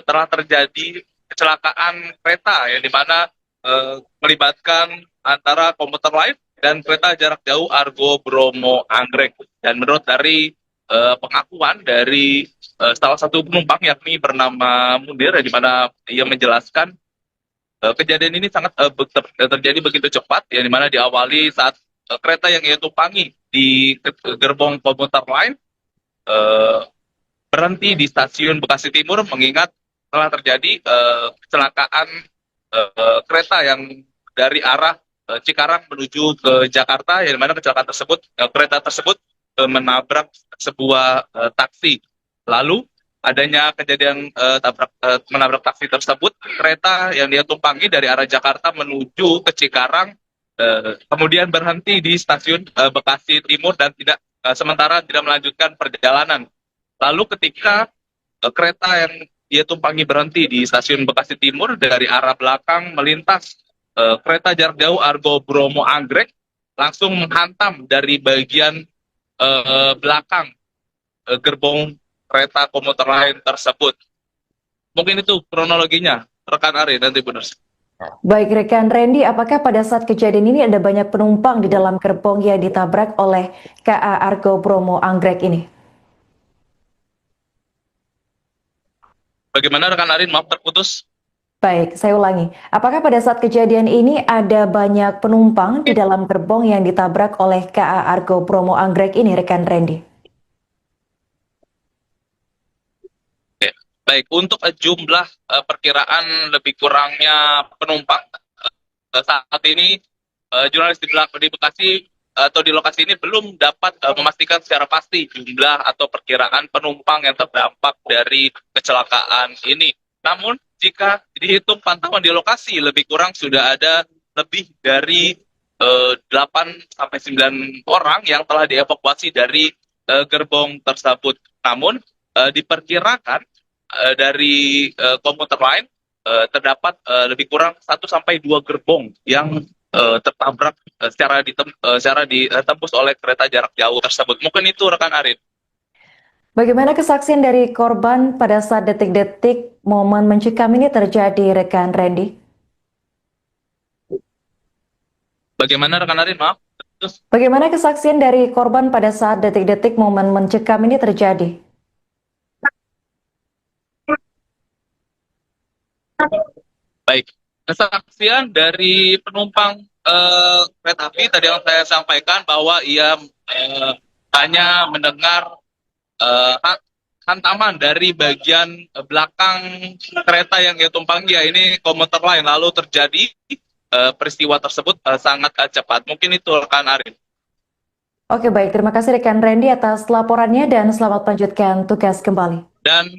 telah terjadi kecelakaan kereta yang dimana melibatkan antara komuter lain dan kereta jarak jauh Argo Bromo Anggrek. Dan menurut dari pengakuan dari salah satu penumpang yakni bernama Munir, di mana ia menjelaskan kejadian ini sangat terjadi begitu cepat, yang dimana diawali saat kereta yang ia tumpangi di gerbong komuter lain berhenti di stasiun Bekasi Timur, mengingat telah terjadi kecelakaan kereta yang dari arah Cikarang menuju ke Jakarta, yang dimana kecelakaan tersebut kereta tersebut menabrak sebuah taksi. Lalu adanya kejadian menabrak taksi tersebut, kereta yang dia tumpangi dari arah Jakarta menuju ke Cikarang kemudian berhenti di stasiun Bekasi Timur dan sementara tidak melanjutkan perjalanan. Lalu ketika kereta yang dia tumpangi berhenti di stasiun Bekasi Timur, dari arah belakang melintas kereta jarak jauh Argo Bromo Anggrek, langsung menghantam dari bagian belakang gerbong kereta komuter lain tersebut. Mungkin itu kronologinya, rekan Ari, nanti benar. Baik rekan Randy, apakah pada saat kejadian ini ada banyak penumpang di dalam gerbong yang ditabrak oleh KA Argo Bromo Anggrek ini? Bagaimana rekan Arin? Maaf terputus. Baik, saya ulangi. Apakah pada saat kejadian ini ada banyak penumpang di dalam gerbong yang ditabrak oleh KA Argo Bromo Anggrek ini, rekan Randy? Baik, untuk jumlah perkiraan lebih kurangnya penumpang saat ini jurnalis di Bekasi atau di lokasi ini belum dapat memastikan secara pasti jumlah atau perkiraan penumpang yang terdampak dari kecelakaan ini. Namun jika dihitung pantauan di lokasi, lebih kurang sudah ada lebih dari 8-9 orang yang telah dievakuasi dari gerbong tersebut. Namun diperkirakan dari komuter lain terdapat lebih kurang 1-2 gerbong yang tertabrak secara ditembus oleh kereta jarak jauh tersebut. Mungkin itu rekan Arin. Bagaimana kesaksian dari korban pada saat detik-detik momen mencekam ini terjadi, rekan Randy? Bagaimana rekan Arin? Maaf. Bagaimana kesaksian dari korban pada saat detik-detik momen mencekam ini terjadi? Baik, kesaksian dari penumpang kereta api tadi yang saya sampaikan bahwa ia hanya mendengar hantaman dari bagian belakang kereta yang ia tumpangi, ya ini komuter lain, lalu terjadi peristiwa tersebut sangat cepat. Mungkin itu rekan Arin. Oke, baik. Terima kasih rekan Randy atas laporannya dan selamat melanjutkan tugas kembali. Dan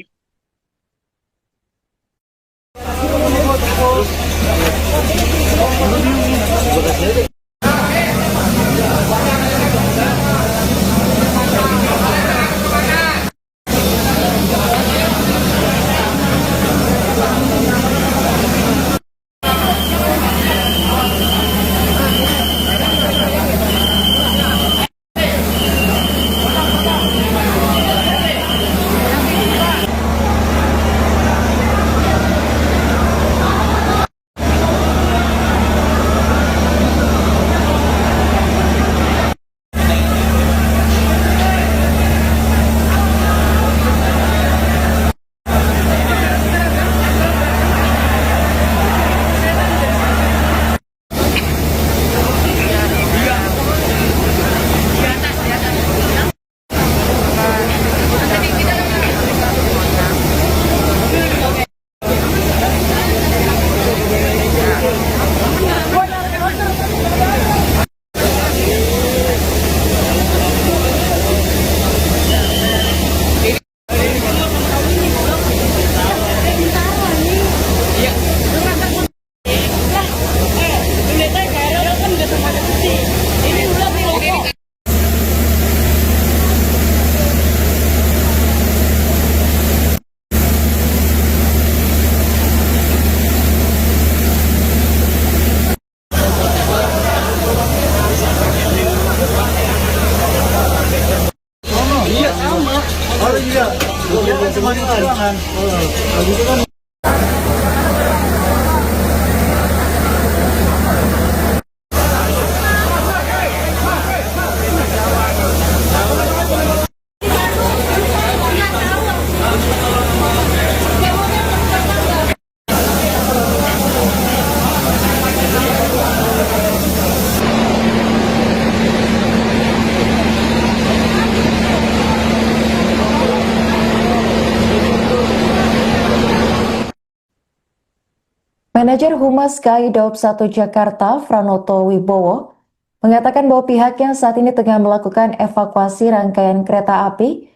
Manajer Humas KAI Daob 1 Jakarta, Franoto Wibowo, mengatakan bahwa pihaknya saat ini tengah melakukan evakuasi rangkaian kereta api,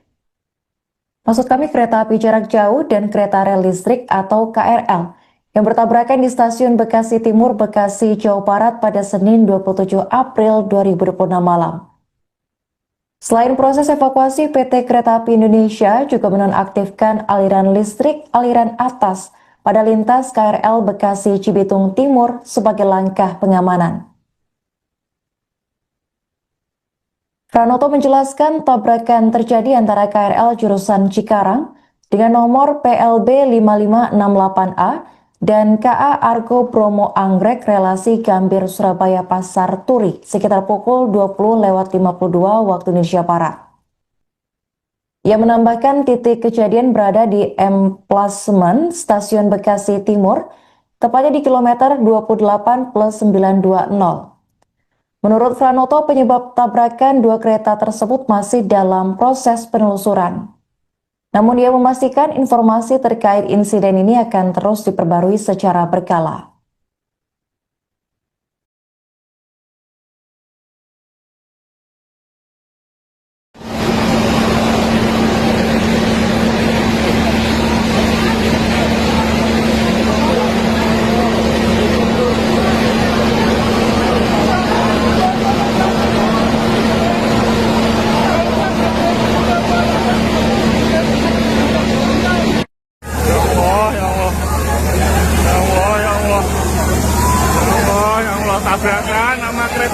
kereta api jarak jauh dan kereta rel listrik atau KRL, yang bertabrakan di stasiun Bekasi Timur, Bekasi, Jawa Barat pada Senin 27 April 2026 malam. Selain proses evakuasi, PT Kereta Api Indonesia juga menonaktifkan aliran listrik aliran atas pada lintas KRL Bekasi Cibitung Timur sebagai langkah pengamanan. Franoto menjelaskan tabrakan terjadi antara KRL jurusan Cikarang dengan nomor PLB 5568A dan KA Argo Bromo Anggrek relasi Gambir Surabaya Pasar Turi sekitar pukul 20.52 waktu Indonesia Barat. Ia menambahkan titik kejadian berada di emplasement Stasiun Bekasi Timur, tepatnya di kilometer 28+920. Menurut Franoto, penyebab tabrakan dua kereta tersebut masih dalam proses penelusuran. Namun ia memastikan informasi terkait insiden ini akan terus diperbarui secara berkala.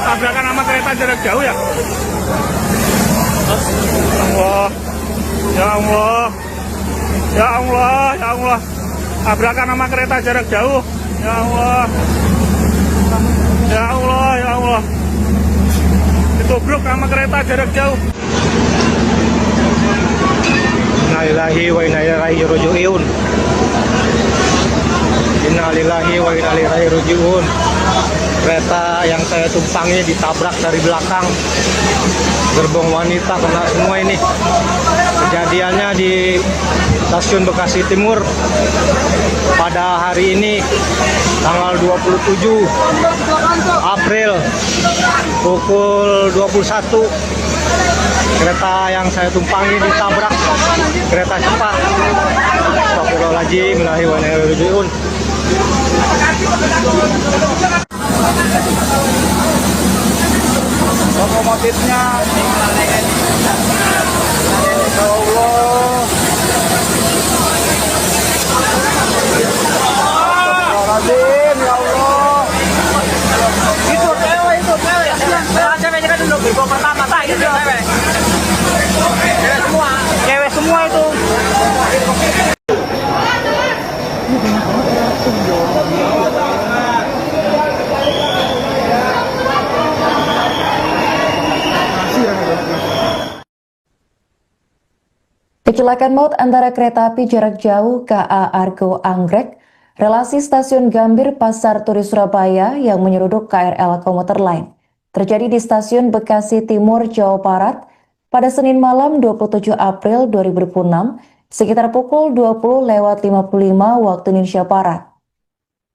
Tabrakan sama kereta jarak jauh ya. Allah, ya Allah, ya Allah, ya Allah. Tabrakan sama kereta jarak jauh. Ya Allah, ya Allah, ya Allah. Ditubruk sama kereta jarak jauh. Innalillahi wa inna ilaihi raji'un. Innalillahi wa inna ilaihi raji'un. kereta yang saya tumpangi ditabrak dari belakang. Gerbong wanita kena semua ini. Kejadiannya di Stasiun Bekasi Timur pada hari ini tanggal 27 April pukul 21. Kereta yang saya tumpangi ditabrak kereta cepat. Astagfirullahaladzim, innallahi wa inna ilaihi raji'un. Lokomotifnya ya Allah. Astagfirullahaladzim, ya Allah. Itu cewek. Ceweknya kan dulu gerbong pertama, tak itu cewek. Cewek semua itu. Kecelakaan maut antara kereta api jarak jauh KA Argo Anggrek, relasi stasiun Gambir Pasar Turi Surabaya yang menyeruduk KRL komuter lain, terjadi di stasiun Bekasi Timur, Jawa Barat pada Senin malam 27 April 2026 sekitar pukul 20.55 waktu Indonesia Barat.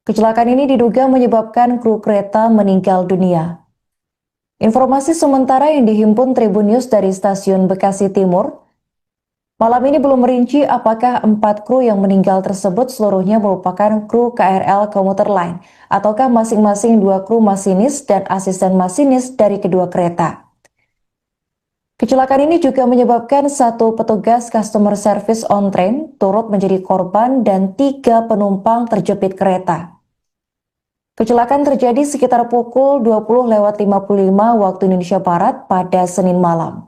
Kecelakaan ini diduga menyebabkan kru kereta meninggal dunia. Informasi sementara yang dihimpun Tribun News dari stasiun Bekasi Timur, malam ini belum merinci apakah 4 kru yang meninggal tersebut seluruhnya merupakan kru KRL komuter lain ataukah masing-masing 2 kru masinis dan asisten masinis dari kedua kereta. Kecelakaan ini juga menyebabkan 1 petugas customer service on train turut menjadi korban dan 3 penumpang terjepit kereta. Kecelakaan terjadi sekitar pukul 20.55 waktu Indonesia Barat pada Senin malam.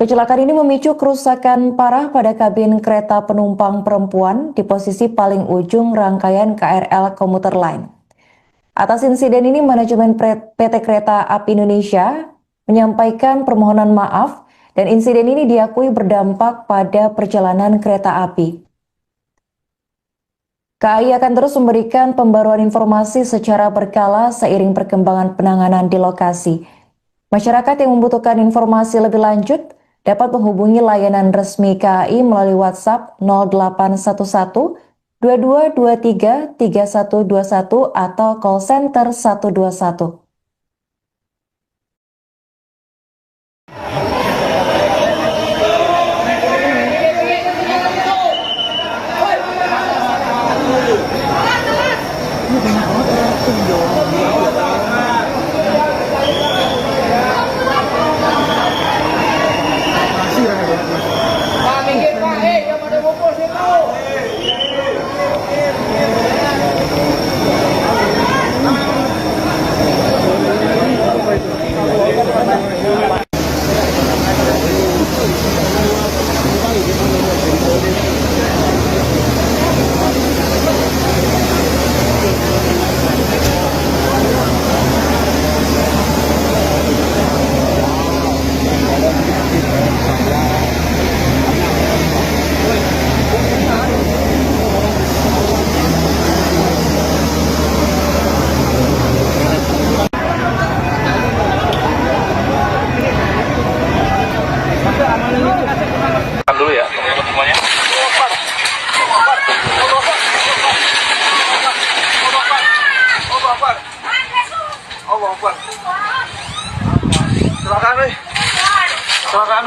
Kecelakaan ini memicu kerusakan parah pada kabin kereta penumpang perempuan di posisi paling ujung rangkaian KRL komuter lain. Atas insiden ini, manajemen PT Kereta Api Indonesia menyampaikan permohonan maaf dan insiden ini diakui berdampak pada perjalanan kereta api. KAI akan terus memberikan pembaruan informasi secara berkala seiring perkembangan penanganan di lokasi. Masyarakat yang membutuhkan informasi lebih lanjut dapat menghubungi layanan resmi KAI melalui WhatsApp 0811 2223 3121 atau call center 121. Dulu ya, semuanya. Kecelakaan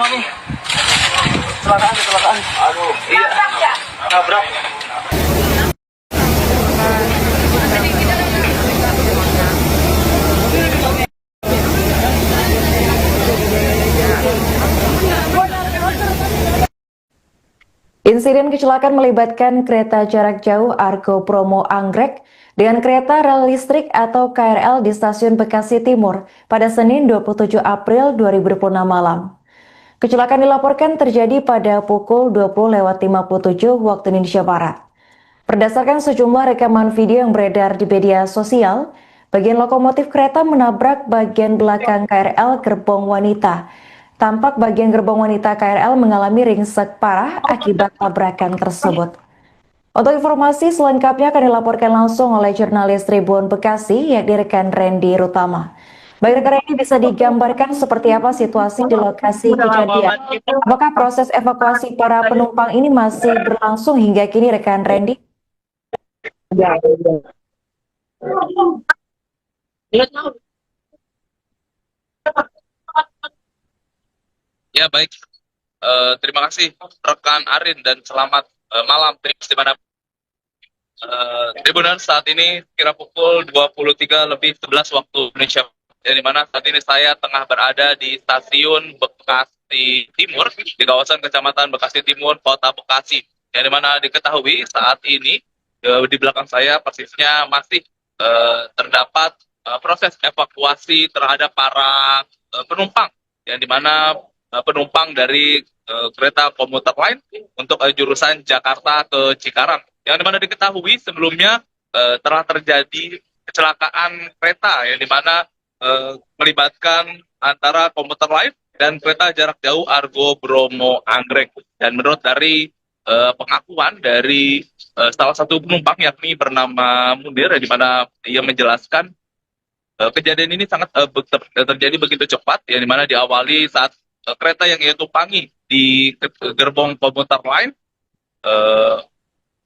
nih. Kecelakaan. Aduh, iya. Nabrak. Insiden kecelakaan melibatkan kereta jarak jauh Argo Bromo Anggrek dengan kereta rel listrik atau KRL di stasiun Bekasi Timur pada Senin 27 April 2026 malam. Kecelakaan dilaporkan terjadi pada pukul 20.57 waktu Indonesia Barat. Berdasarkan sejumlah rekaman video yang beredar di media sosial, bagian lokomotif kereta menabrak bagian belakang KRL gerbong wanita. Tampak bagian gerbong wanita KRL mengalami ringsek parah akibat tabrakan tersebut. Untuk informasi selengkapnya akan dilaporkan langsung oleh jurnalis Tribun Bekasi, yakni rekan Randy Rutama. Baik rekan Randy, bisa digambarkan seperti apa situasi di lokasi kejadian? Apakah proses evakuasi para penumpang ini masih berlangsung hingga kini rekan Randy? Ya baik, terima kasih rekan Arin dan selamat malam di mana Tribuners saat ini kira pukul 23:11 waktu Indonesia, di mana saat ini saya tengah berada di stasiun Bekasi Timur di kawasan Kecamatan Bekasi Timur, Kota Bekasi. Yang di mana diketahui saat ini di belakang saya persisnya masih terdapat proses evakuasi terhadap para penumpang, yang di mana penumpang dari kereta komuter lain untuk jurusan Jakarta ke Cikarang. Yang dimana diketahui sebelumnya telah terjadi kecelakaan kereta yang dimana melibatkan antara komuter lain dan kereta jarak jauh Argo Bromo Anggrek. Dan menurut dari pengakuan dari salah satu penumpang yakni bernama Munir, di mana ia menjelaskan kejadian ini sangat terjadi begitu cepat, yang dimana diawali saat kereta yang ia tumpangi di gerbong komuter lain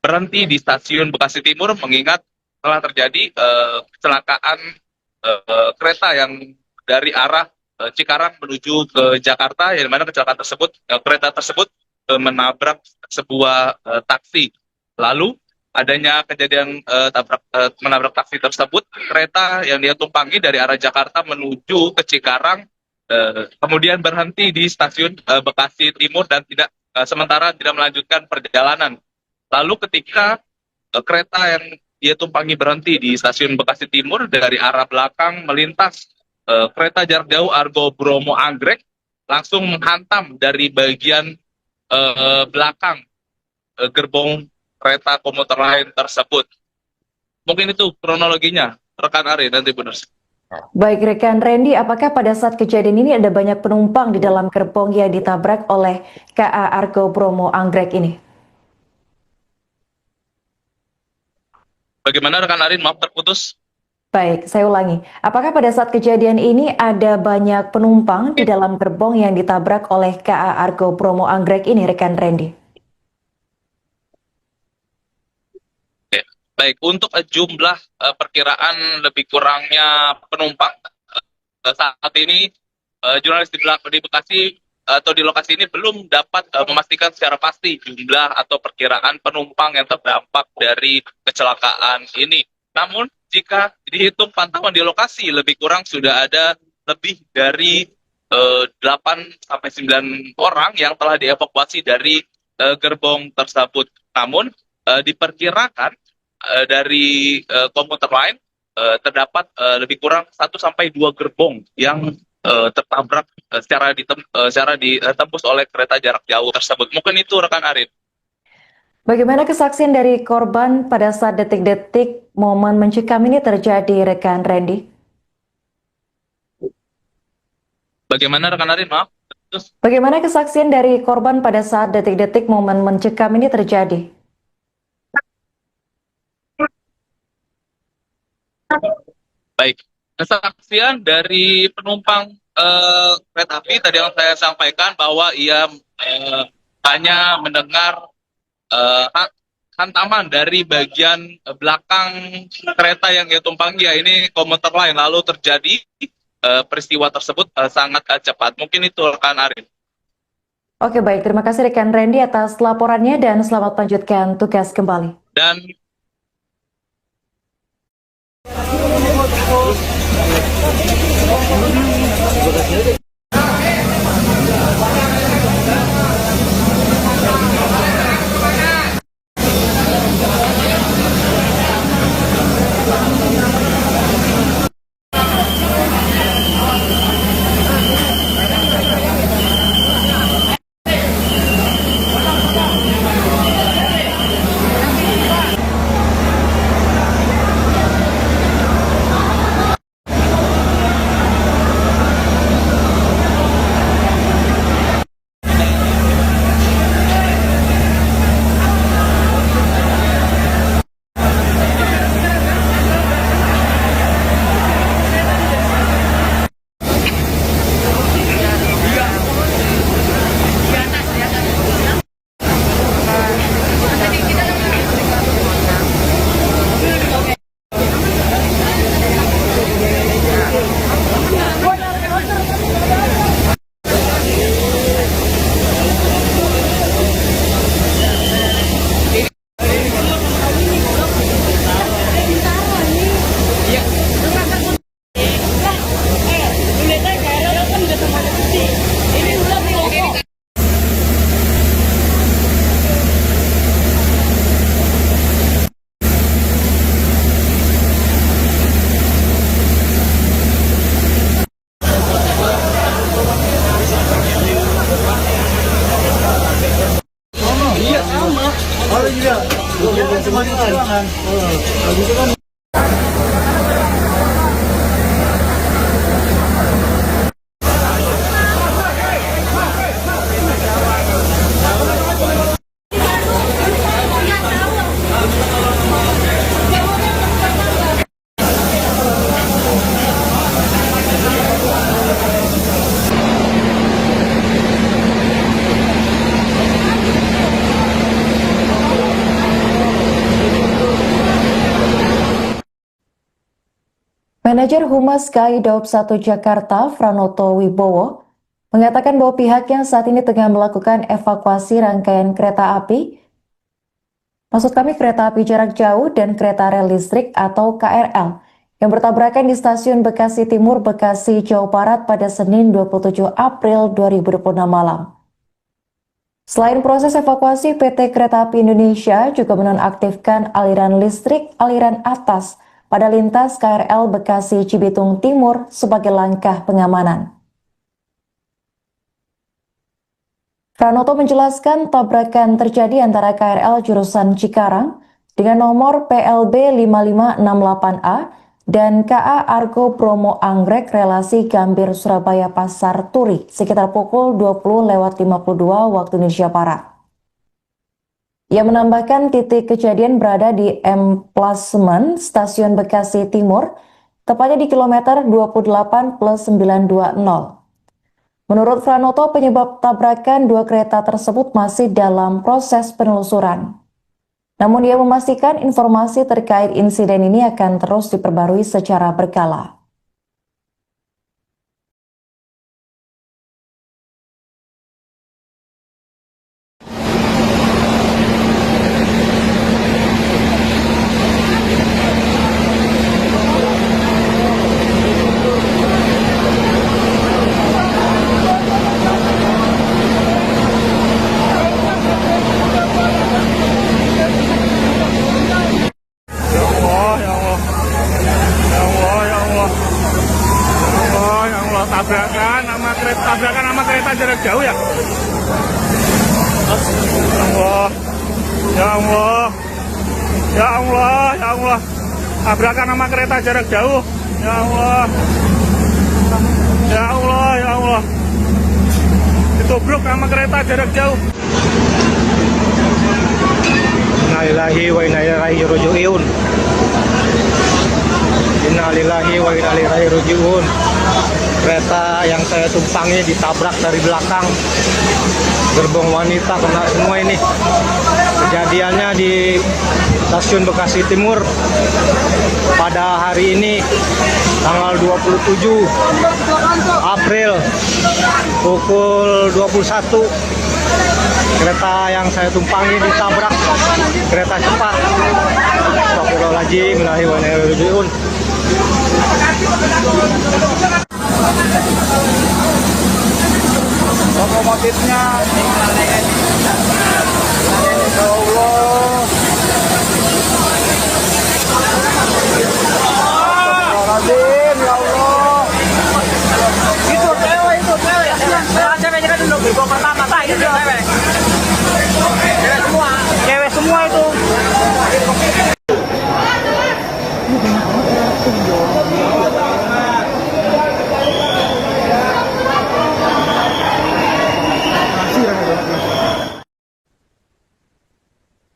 berhenti di stasiun Bekasi Timur, mengingat telah terjadi kecelakaan kereta yang dari arah Cikarang menuju ke Jakarta, yang mana kecelakaan tersebut kereta tersebut menabrak sebuah taksi. Lalu adanya kejadian menabrak taksi tersebut, kereta yang dia tumpangi dari arah Jakarta menuju ke Cikarang kemudian berhenti di stasiun Bekasi Timur dan sementara tidak melanjutkan perjalanan. Lalu ketika kereta yang dia tumpangi berhenti di stasiun Bekasi Timur, dari arah belakang melintas kereta jarak jauh Argo Bromo Anggrek, langsung menghantam dari bagian belakang gerbong kereta komuter lain tersebut. Mungkin itu kronologinya, rekan Ari, nanti benar. Baik rekan Randy, apakah pada saat kejadian ini ada banyak penumpang di dalam gerbong yang ditabrak oleh KA Argo Bromo Anggrek ini? Bagaimana rekan Arin? Maaf terputus. Baik, saya ulangi. Apakah pada saat kejadian ini ada banyak penumpang di dalam gerbong yang ditabrak oleh KA Argo Bromo Anggrek ini, rekan Randy? Baik, untuk jumlah perkiraan lebih kurangnya penumpang saat ini jurnalis di Bekasi atau di lokasi ini belum dapat memastikan secara pasti jumlah atau perkiraan penumpang yang terdampak dari kecelakaan ini. Namun jika dihitung pantauan di lokasi, lebih kurang sudah ada lebih dari 8-9 orang yang telah dievakuasi dari gerbong tersebut. Namun diperkirakan dari komuter lain terdapat lebih kurang 1-2 gerbong yang tertabrak secara ditembus oleh kereta jarak jauh tersebut. Mungkin itu rekan Arin. Bagaimana kesaksian dari korban pada saat detik-detik momen mencekam ini terjadi, rekan Randy? Bagaimana rekan Arin? Maaf. Bagaimana kesaksian dari korban pada saat detik-detik momen mencekam ini terjadi? Baik, kesaksian dari penumpang kereta api tadi yang saya sampaikan bahwa ia hanya mendengar hantaman dari bagian belakang kereta yang ia tumpangi, ya ini komuter lain, lalu terjadi peristiwa tersebut sangat cepat. Mungkin itu rekan Arin. Oke baik, terima kasih rekan Randy atas laporannya dan selamat melanjutkan tugas kembali. Dan Manajer Humas KAI Daob 1 Jakarta, Franoto Wibowo, mengatakan bahwa pihaknya saat ini tengah melakukan evakuasi rangkaian kereta api, kereta api jarak jauh dan kereta rel listrik atau KRL, yang bertabrakan di stasiun Bekasi Timur, Bekasi, Jawa Barat pada Senin 27 April 2026 malam. Selain proses evakuasi, PT Kereta Api Indonesia juga menonaktifkan aliran listrik aliran atas pada lintas KRL Bekasi Cibitung Timur sebagai langkah pengamanan. Pranoto menjelaskan tabrakan terjadi antara KRL jurusan Cikarang dengan nomor PLB 5568A dan KA Argo Bromo Anggrek relasi Gambir Surabaya Pasar Turi sekitar pukul 20.52 waktu Indonesia Barat. Ia menambahkan titik kejadian berada di emplasement Stasiun Bekasi Timur, tepatnya di kilometer 28+920. Menurut Franoto, penyebab tabrakan dua kereta tersebut masih dalam proses penelusuran. Namun ia memastikan informasi terkait insiden ini akan terus diperbarui secara berkala. Tabrakan sama kereta jarak jauh ya. Allah, ya Allah, ya Allah, ya Allah. Tabrakan sama kereta jarak jauh. Ya Allah, ya Allah, ya Allah. Ditubruk sama kereta jarak jauh. Innalillahi wa inna ilaihi raji'un. Innalillahi wa inna ilaihi raji'un. Kereta yang saya tumpangi ditabrak dari belakang, gerbong wanita kena semua ini. Kejadiannya di stasiun Bekasi Timur pada hari ini tanggal 27 April pukul 21. Kereta yang saya tumpangi ditabrak kereta cepat. Astagfirullahaladzim, innallahi wa inna ilaihi raji'un. Lokomotifnya ya Allah. Astagfirullahaladzim, ya Allah. Itu cewek. Ceweknya kan dulu gerbong pertama, tak itu cewek. Cewek semua itu.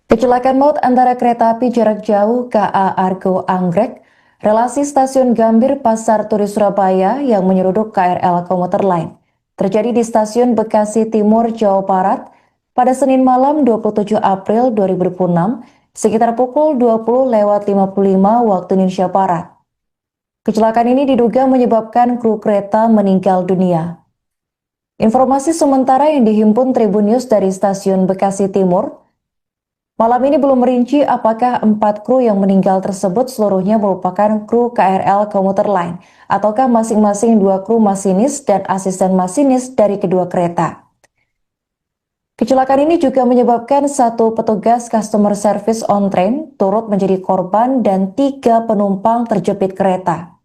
Kecelakaan maut antara kereta api jarak jauh KA Argo Anggrek, relasi stasiun Gambir Pasar Turi Surabaya yang menyeruduk KRL komuter lain, terjadi di stasiun Bekasi Timur, Jawa Barat pada Senin malam 27 April 2026 sekitar pukul 20.55 waktu Indonesia Barat. Kecelakaan ini diduga menyebabkan kru kereta meninggal dunia. Informasi sementara yang dihimpun Tribun News dari stasiun Bekasi Timur, malam ini belum merinci apakah 4 kru yang meninggal tersebut seluruhnya merupakan kru KRL komuter lain ataukah masing-masing 2 kru masinis dan asisten masinis dari kedua kereta. Kecelakaan ini juga menyebabkan 1 petugas customer service on train turut menjadi korban dan 3 penumpang terjepit kereta.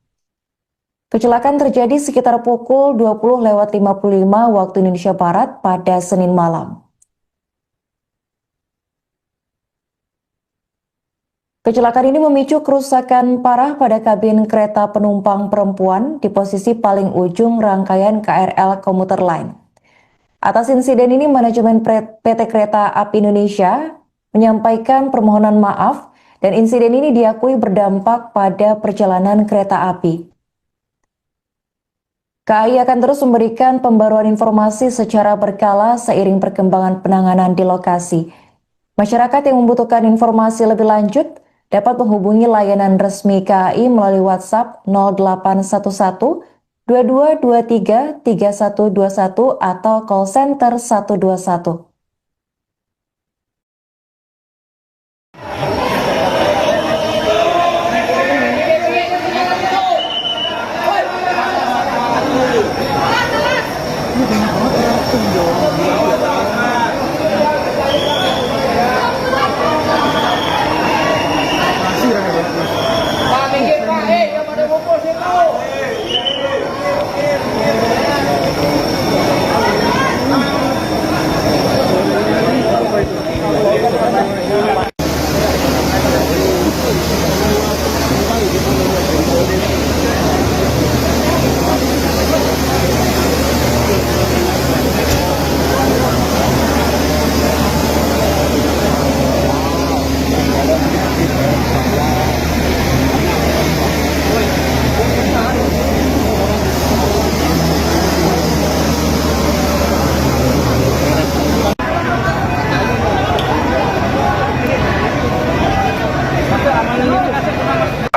Kecelakaan terjadi sekitar pukul 20.55 waktu Indonesia Barat pada Senin malam. Kecelakaan ini memicu kerusakan parah pada kabin kereta penumpang perempuan di posisi paling ujung rangkaian KRL komuter lain. Atas insiden ini, manajemen PT Kereta Api Indonesia menyampaikan permohonan maaf dan insiden ini diakui berdampak pada perjalanan kereta api. KAI akan terus memberikan pembaruan informasi secara berkala seiring perkembangan penanganan di lokasi. Masyarakat yang membutuhkan informasi lebih lanjut dapat menghubungi layanan resmi KAI melalui WhatsApp 0811 2223 3121 atau call center 121.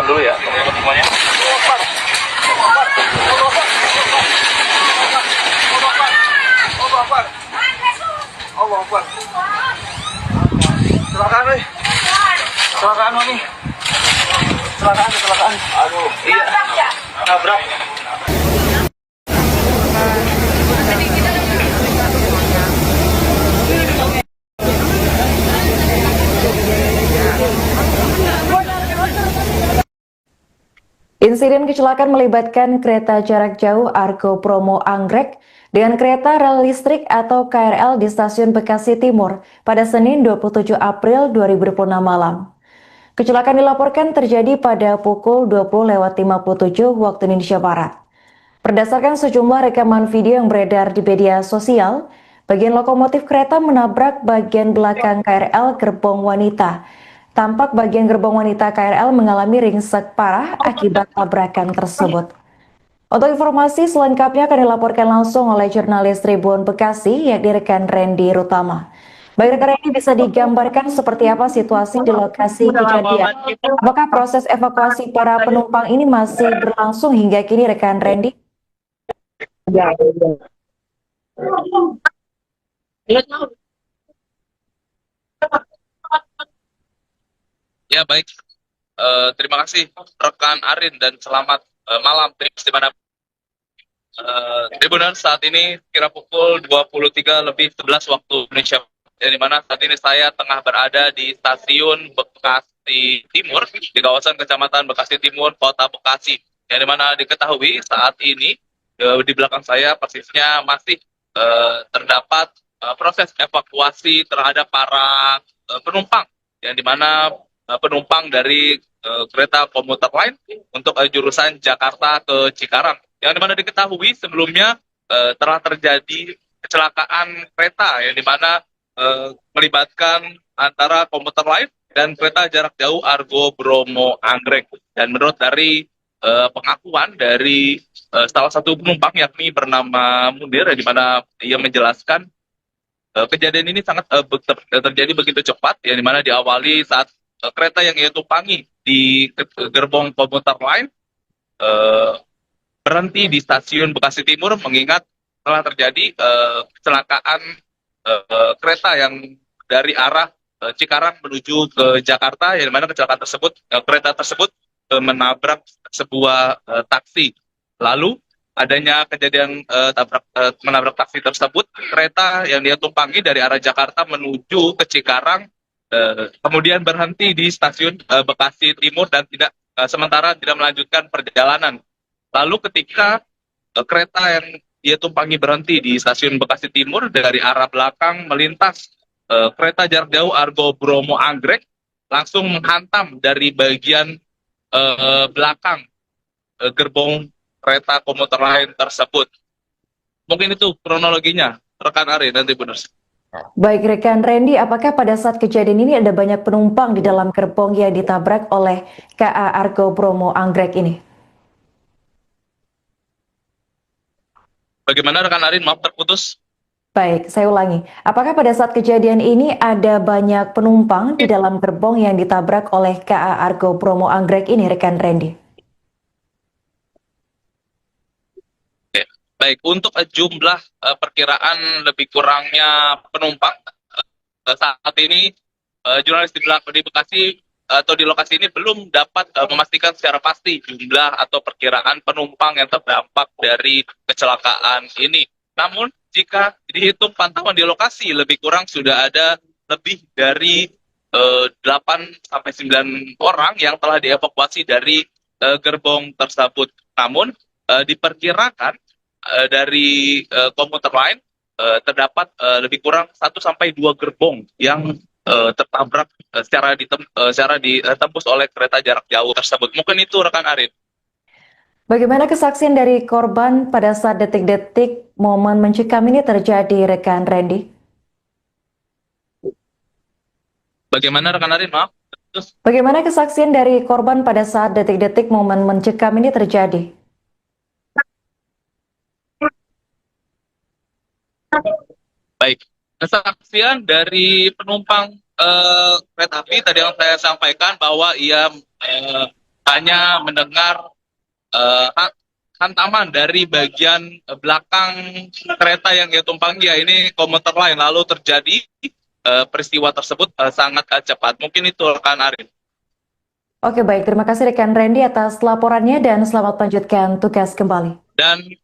Dulu ya, semuanya. Allah Akbar. Kecelakaan nih. Kecelakaan nih. Kecelakaan. Aduh, iya. Nabrak. Insiden kecelakaan melibatkan kereta jarak jauh Argo Bromo Anggrek dengan kereta rel listrik atau KRL di stasiun Bekasi Timur pada Senin 27 April 2026 malam. Kecelakaan dilaporkan terjadi pada pukul 20.57 waktu Indonesia Barat. Berdasarkan sejumlah rekaman video yang beredar di media sosial, bagian lokomotif kereta menabrak bagian belakang KRL gerbong wanita. Tampak bagian gerbong wanita KRL mengalami ringsek parah akibat tabrakan tersebut. Untuk informasi selengkapnya akan dilaporkan langsung oleh jurnalis Tribun Bekasi, yakni rekan Randy Rutama. Baik rekan Randy, bisa digambarkan seperti apa situasi di lokasi kejadian? Apakah proses evakuasi para penumpang ini masih berlangsung hingga kini rekan Randy? Ya baik, terima kasih rekan Arin dan selamat malam di mana Tribuners saat ini kira pukul 23.11 waktu Indonesia, di mana saat ini saya tengah berada di stasiun Bekasi Timur di kawasan Kecamatan Bekasi Timur, Kota Bekasi. Yang dimana diketahui saat ini di belakang saya persisnya masih terdapat proses evakuasi terhadap para penumpang, yang dimana penumpang dari kereta komuter lain untuk jurusan Jakarta ke Cikarang. Yang dimana diketahui sebelumnya telah terjadi kecelakaan kereta yang dimana melibatkan antara komuter lain dan kereta jarak jauh Argo Bromo Anggrek. Dan menurut dari pengakuan dari salah satu penumpang yakni bernama Munir, di mana ia menjelaskan kejadian ini sangat terjadi begitu cepat, yang dimana diawali saat kereta yang ia tumpangi di gerbong komuter lain berhenti di stasiun Bekasi Timur, mengingat telah terjadi kecelakaan kereta yang dari arah Cikarang menuju ke Jakarta, yang dimana kecelakaan tersebut kereta tersebut menabrak sebuah taksi. Lalu adanya kejadian menabrak taksi tersebut, kereta yang dia tumpangi dari arah Jakarta menuju ke Cikarang kemudian berhenti di stasiun Bekasi Timur dan sementara tidak melanjutkan perjalanan. Lalu ketika kereta yang dia tumpangi berhenti di stasiun Bekasi Timur, dari arah belakang melintas kereta jarak jauh Argo Bromo Anggrek, langsung menghantam dari bagian belakang gerbong kereta komuter lain tersebut. Mungkin itu kronologinya, rekan Ari, nanti benar. Baik rekan Randy, apakah pada saat kejadian ini ada banyak penumpang di dalam gerbong yang ditabrak oleh KA Argo Bromo Anggrek ini? Bagaimana rekan Arin? Maaf terputus. Baik, saya ulangi. Apakah pada saat kejadian ini ada banyak penumpang di dalam gerbong yang ditabrak oleh KA Argo Bromo Anggrek ini, rekan Randy? Baik, untuk jumlah perkiraan lebih kurangnya penumpang saat ini jurnalis di Bekasi atau di lokasi ini belum dapat memastikan secara pasti jumlah atau perkiraan penumpang yang terdampak dari kecelakaan ini. Namun jika dihitung pantauan di lokasi lebih kurang sudah ada lebih dari 8 sampai 9 orang yang telah dievakuasi dari gerbong tersebut. Namun diperkirakan dari komuter lain terdapat lebih kurang 1 sampai 2 gerbong yang tertabrak secara ditembus oleh kereta jarak jauh tersebut. Mungkin itu rekan Arin. Bagaimana kesaksian dari korban pada saat detik-detik momen mencekam ini terjadi, rekan Randy? Bagaimana rekan Arin? Maaf. Terus, Bagaimana kesaksian dari korban pada saat detik-detik momen mencekam ini terjadi? baik. Kesaksian dari penumpang kereta api tadi yang saya sampaikan bahwa ia hanya mendengar hantaman dari bagian belakang kereta yang ia tumpangi, ya ini komuter lain, lalu terjadi peristiwa tersebut sangat cepat. Mungkin itu rekan Arin. Oke, baik. Terima kasih rekan Randy atas laporannya dan selamat melanjutkan tugas kembali. Dan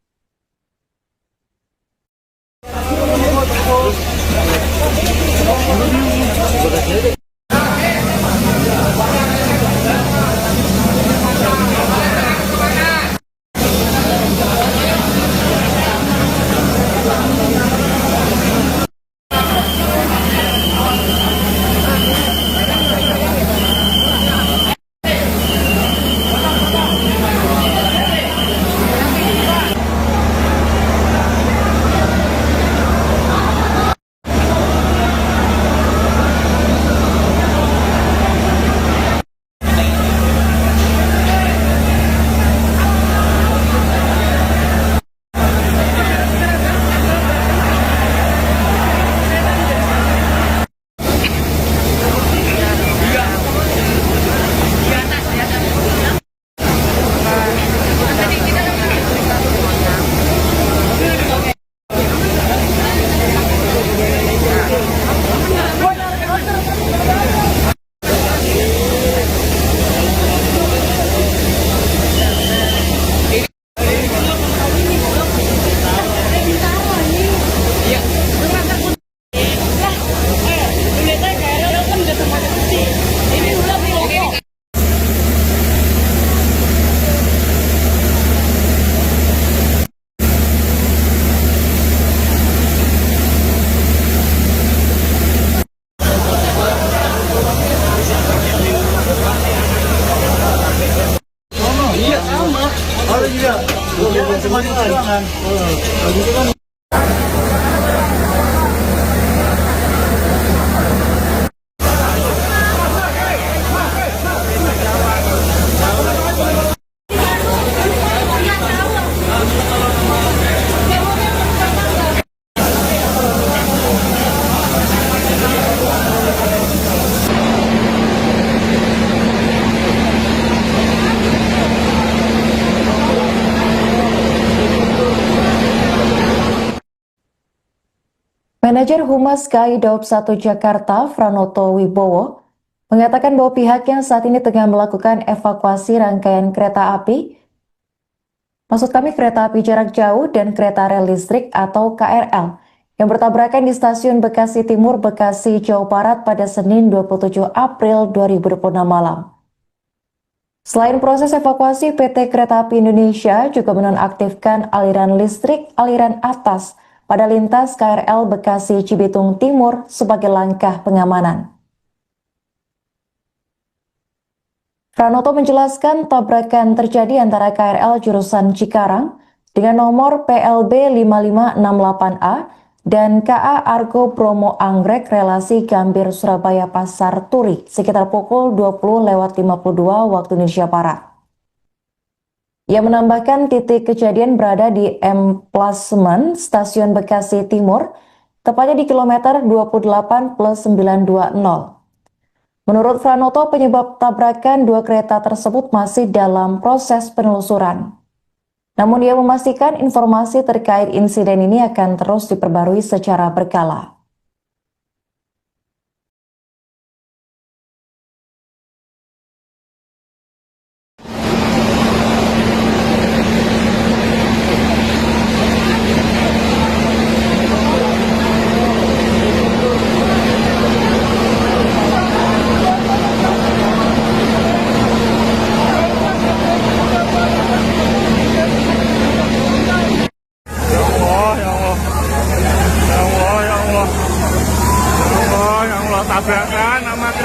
Manajer Humas KAI Daob 1 Jakarta, Franoto Wibowo, mengatakan bahwa pihaknya saat ini tengah melakukan evakuasi rangkaian kereta api, maksud kami kereta api jarak jauh dan kereta rel listrik atau KRL, yang bertabrakan di stasiun Bekasi Timur, Bekasi, Jawa Barat pada Senin 27 April 2026 malam. Selain proses evakuasi, PT Kereta Api Indonesia juga menonaktifkan aliran listrik aliran atas pada lintas KRL Bekasi Cibitung Timur sebagai langkah pengamanan. Pranoto menjelaskan tabrakan terjadi antara KRL jurusan Cikarang dengan nomor PLB 5568A dan KA Argo Bromo Anggrek relasi Gambir Surabaya Pasar Turi sekitar pukul 20.52 waktu Indonesia Barat. Ia menambahkan titik kejadian berada di emplasement Stasiun Bekasi Timur tepatnya di kilometer 28+920. Menurut Pranoto, penyebab tabrakan dua kereta tersebut masih dalam proses penelusuran. Namun ia memastikan informasi terkait insiden ini akan terus diperbarui secara berkala.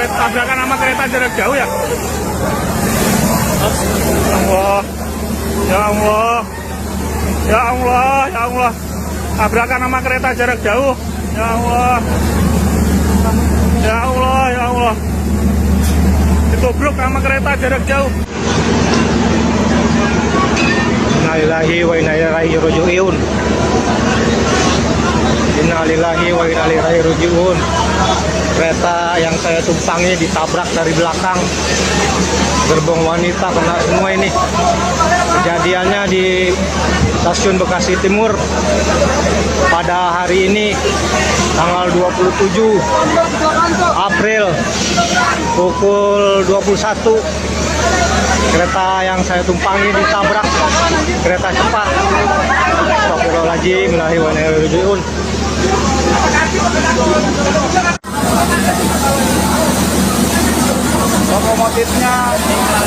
Tabrakan sama kereta jarak jauh ya. Allah, ya Allah, ya Allah, ya Allah. Tabrakan sama kereta jarak jauh. Ya Allah, ya Allah, ya Allah. Ditubruk sama kereta jarak jauh. Innalillahi wa inna ilaihi raji'un. Innalillahi wa inna ilaihi raji'un. Kereta yang saya tumpangi ditabrak dari belakang. Gerbong wanita kena semua ini. Kejadiannya di stasiun Bekasi Timur pada hari ini tanggal 27 April pukul 21. Kereta yang saya tumpangi ditabrak kereta cepat. Astagfirullahaladzim, innalillahi wa inna ilaihi raji'un. Lokomotifnya ya Allah.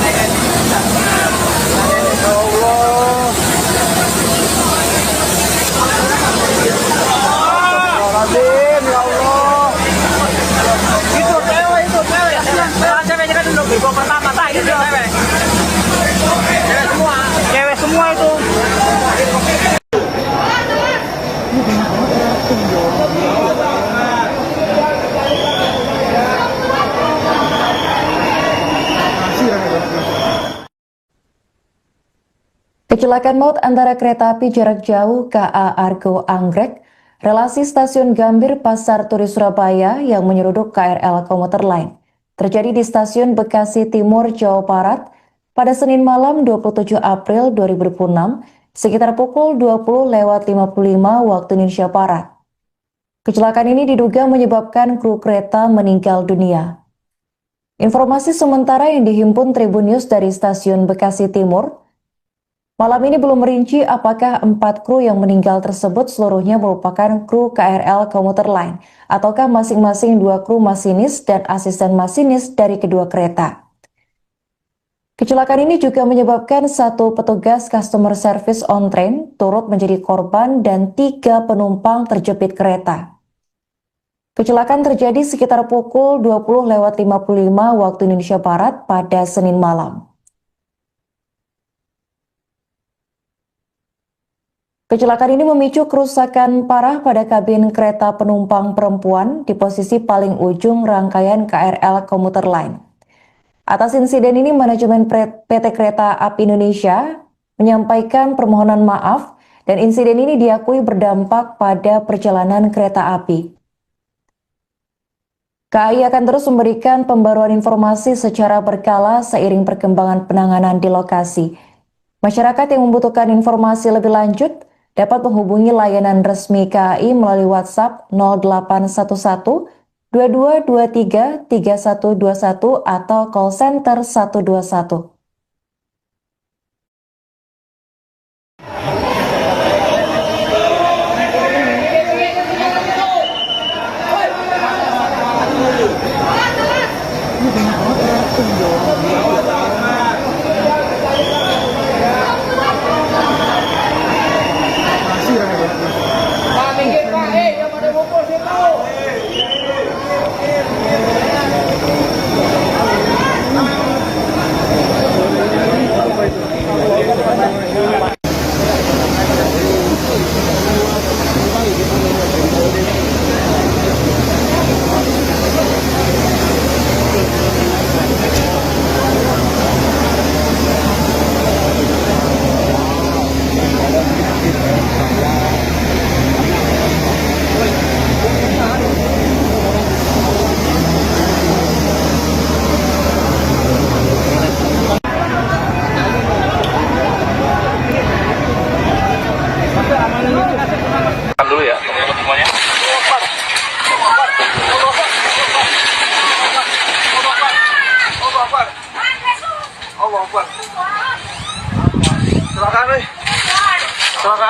Astagfirullahaladzim, ya Allah. Itu cewek. Ceweknya kan dulu gerbong pertama, tak itu cewek. Cewek semua itu. Kecelakaan maut antara kereta api jarak jauh KA Argo Anggrek, relasi stasiun Gambir Pasar Turi Surabaya yang menyeruduk KRL komuter lain, terjadi di stasiun Bekasi Timur, Jawa Barat pada Senin malam 27 April 2026 sekitar pukul 20.55 waktu Indonesia Barat. Kecelakaan ini diduga menyebabkan kru kereta meninggal dunia. Informasi sementara yang dihimpun Tribun News dari stasiun Bekasi Timur, malam ini belum merinci apakah 4 kru yang meninggal tersebut seluruhnya merupakan kru KRL komuter lain ataukah masing-masing 2 kru masinis dan asisten masinis dari kedua kereta. Kecelakaan ini juga menyebabkan 1 petugas customer service on train turut menjadi korban dan 3 penumpang terjepit kereta. Kecelakaan terjadi sekitar pukul 20.55 waktu Indonesia Barat pada Senin malam. Kecelakaan ini memicu kerusakan parah pada kabin kereta penumpang perempuan di posisi paling ujung rangkaian KRL komuter lain. Atas insiden ini, manajemen PT Kereta Api Indonesia menyampaikan permohonan maaf dan insiden ini diakui berdampak pada perjalanan kereta api. KAI akan terus memberikan pembaruan informasi secara berkala seiring perkembangan penanganan di lokasi. Masyarakat yang membutuhkan informasi lebih lanjut dapat menghubungi layanan resmi KAI melalui WhatsApp 0811 2223 3121 atau call center 121.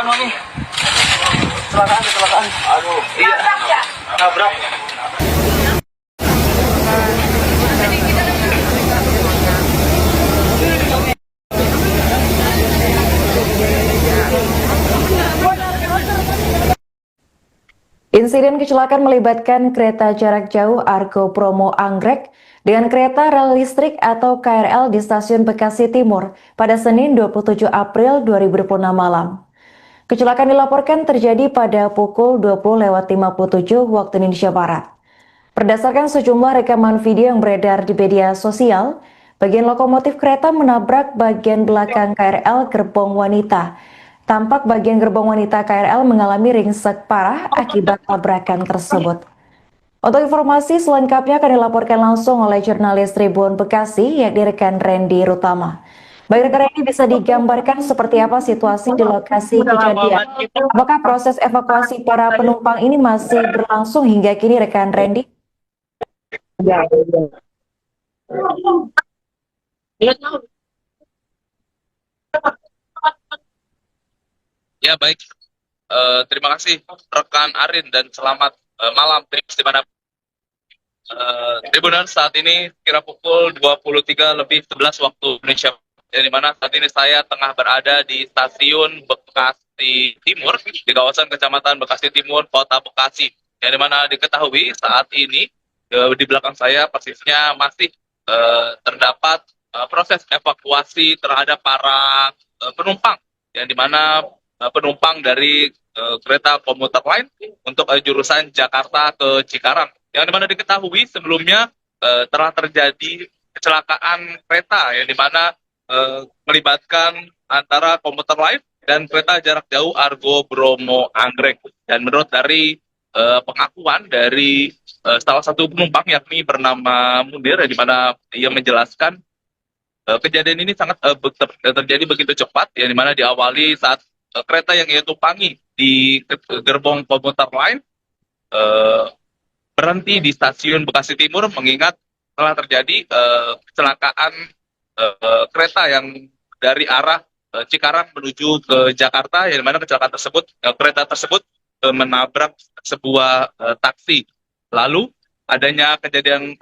Mami. Kecelakaan. Aduh, iya. Nabrak. Insiden kecelakaan melibatkan kereta jarak jauh Argo Bromo Anggrek dengan kereta rel listrik atau KRL di stasiun Bekasi Timur pada Senin 27 April 2026 malam. Kecelakaan dilaporkan terjadi pada pukul 20.57 waktu Indonesia Barat. Berdasarkan sejumlah rekaman video yang beredar di media sosial, bagian lokomotif kereta menabrak bagian belakang KRL gerbong wanita. Tampak bagian gerbong wanita KRL mengalami ringsek parah akibat tabrakan tersebut. Untuk informasi selengkapnya akan dilaporkan langsung oleh jurnalis Tribun Bekasi, yakni rekan Randy Rutama. Baik rekan Randy, bisa digambarkan seperti apa situasi di lokasi kejadian? Apakah proses evakuasi para penumpang ini masih berlangsung hingga kini rekan Randy? Ya baik, terima kasih rekan Arin dan selamat malam di mana Tribuners saat ini kira pukul 23.11 waktu Indonesia, di mana saat ini saya tengah berada di stasiun Bekasi Timur di kawasan Kecamatan Bekasi Timur, Kota Bekasi. Yang dimana diketahui saat ini di belakang saya persisnya masih terdapat proses evakuasi terhadap para penumpang, yang dimana penumpang dari kereta komuter lain untuk jurusan Jakarta ke Cikarang. Yang dimana diketahui sebelumnya telah terjadi kecelakaan kereta, yang dimana melibatkan antara komuter lain dan kereta jarak jauh Argo Bromo Anggrek. Dan menurut dari pengakuan dari salah satu penumpang yakni bernama Mundir, di mana ia menjelaskan kejadian ini sangat terjadi begitu cepat, yang dimana diawali saat kereta yang ia tumpangi di gerbong komuter lain berhenti di stasiun Bekasi Timur, mengingat telah terjadi kecelakaan kereta yang dari arah Cikarang menuju ke Jakarta, yang dimana kecelakaan tersebut kereta tersebut menabrak sebuah taksi. Lalu adanya kejadian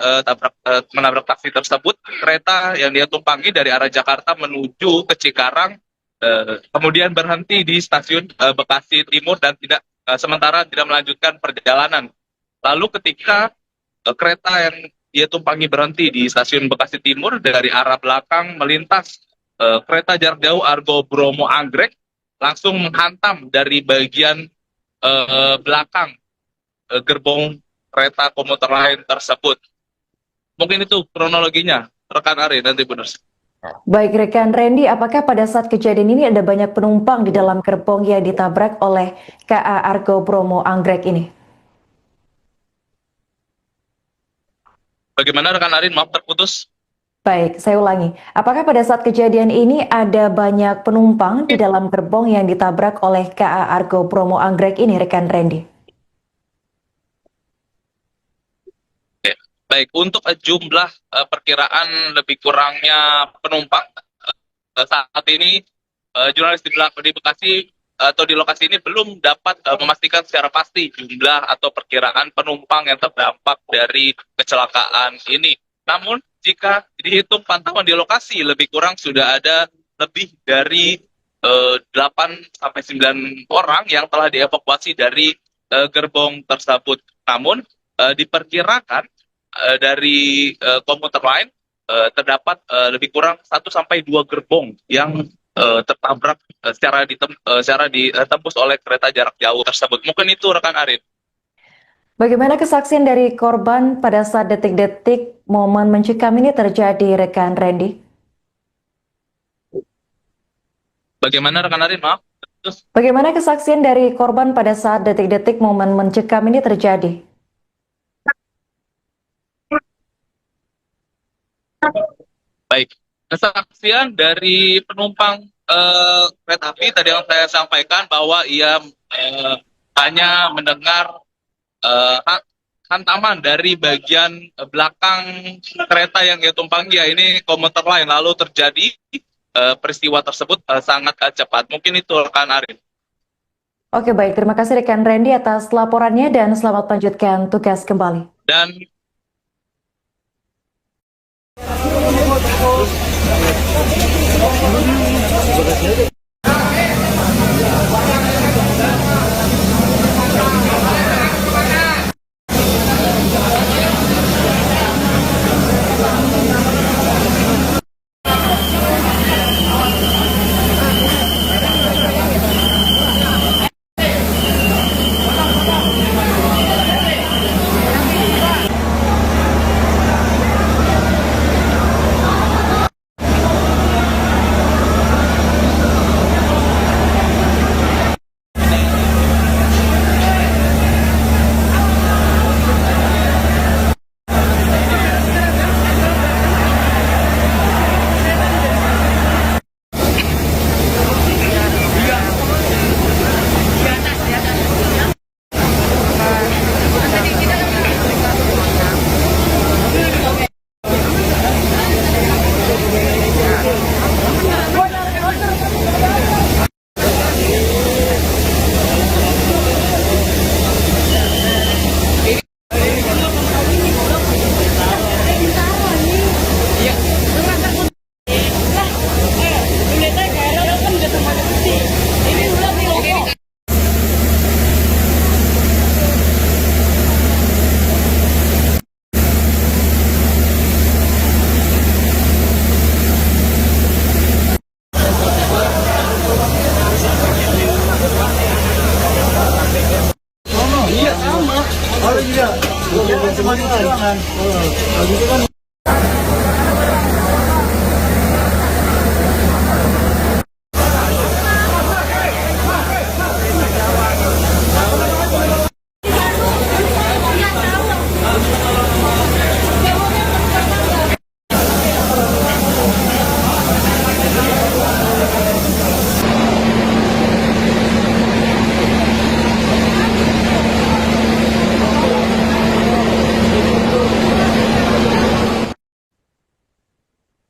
menabrak taksi tersebut, kereta yang dia tumpangi dari arah Jakarta menuju ke Cikarang kemudian berhenti di stasiun Bekasi Timur dan sementara tidak melanjutkan perjalanan. Lalu ketika kereta yang dia tumpangi berhenti di stasiun Bekasi Timur, dari arah belakang melintas kereta jarak jauh Argo Bromo Anggrek, langsung menghantam dari bagian belakang gerbong kereta komuter lain tersebut. Mungkin itu kronologinya, rekan Ari, nanti benar. Baik rekan Randy, apakah pada saat kejadian ini ada banyak penumpang di dalam gerbong yang ditabrak oleh KA Argo Bromo Anggrek ini? Bagaimana rekan Arin? Maaf terputus. Baik, saya ulangi. Apakah pada saat kejadian ini ada banyak penumpang di dalam gerbong yang ditabrak oleh KA Argo Bromo Anggrek ini, rekan Randy? Baik, untuk jumlah perkiraan lebih kurangnya penumpang saat ini jurnalis di Bekasi atau di lokasi ini belum dapat memastikan secara pasti jumlah atau perkiraan penumpang yang terdampak dari kecelakaan ini. Namun jika dihitung pantauan di lokasi, lebih kurang sudah ada lebih dari 8 sampai 9 orang yang telah dievakuasi dari gerbong tersebut. Namun diperkirakan dari komuter lain terdapat lebih kurang 1 sampai 2 gerbong yang tertabrak secara ditembus oleh kereta jarak jauh tersebut. Mungkin itu rekan Arin. Bagaimana kesaksian dari korban pada saat detik-detik momen mencekam ini terjadi, rekan Randy? Bagaimana rekan Arin? Maaf. Bagaimana kesaksian dari korban pada saat detik-detik momen mencekam ini terjadi? Baik, kesaksian dari penumpang kereta api tadi yang saya sampaikan bahwa ia hanya mendengar hantaman dari bagian belakang kereta yang ia tumpangi, ya ini komuter lain, lalu terjadi peristiwa tersebut sangat cepat. Mungkin itu rekan Arin. Oke, baik. Terima kasih rekan Randy atas laporannya dan selamat melanjutkan tugas kembali. Dan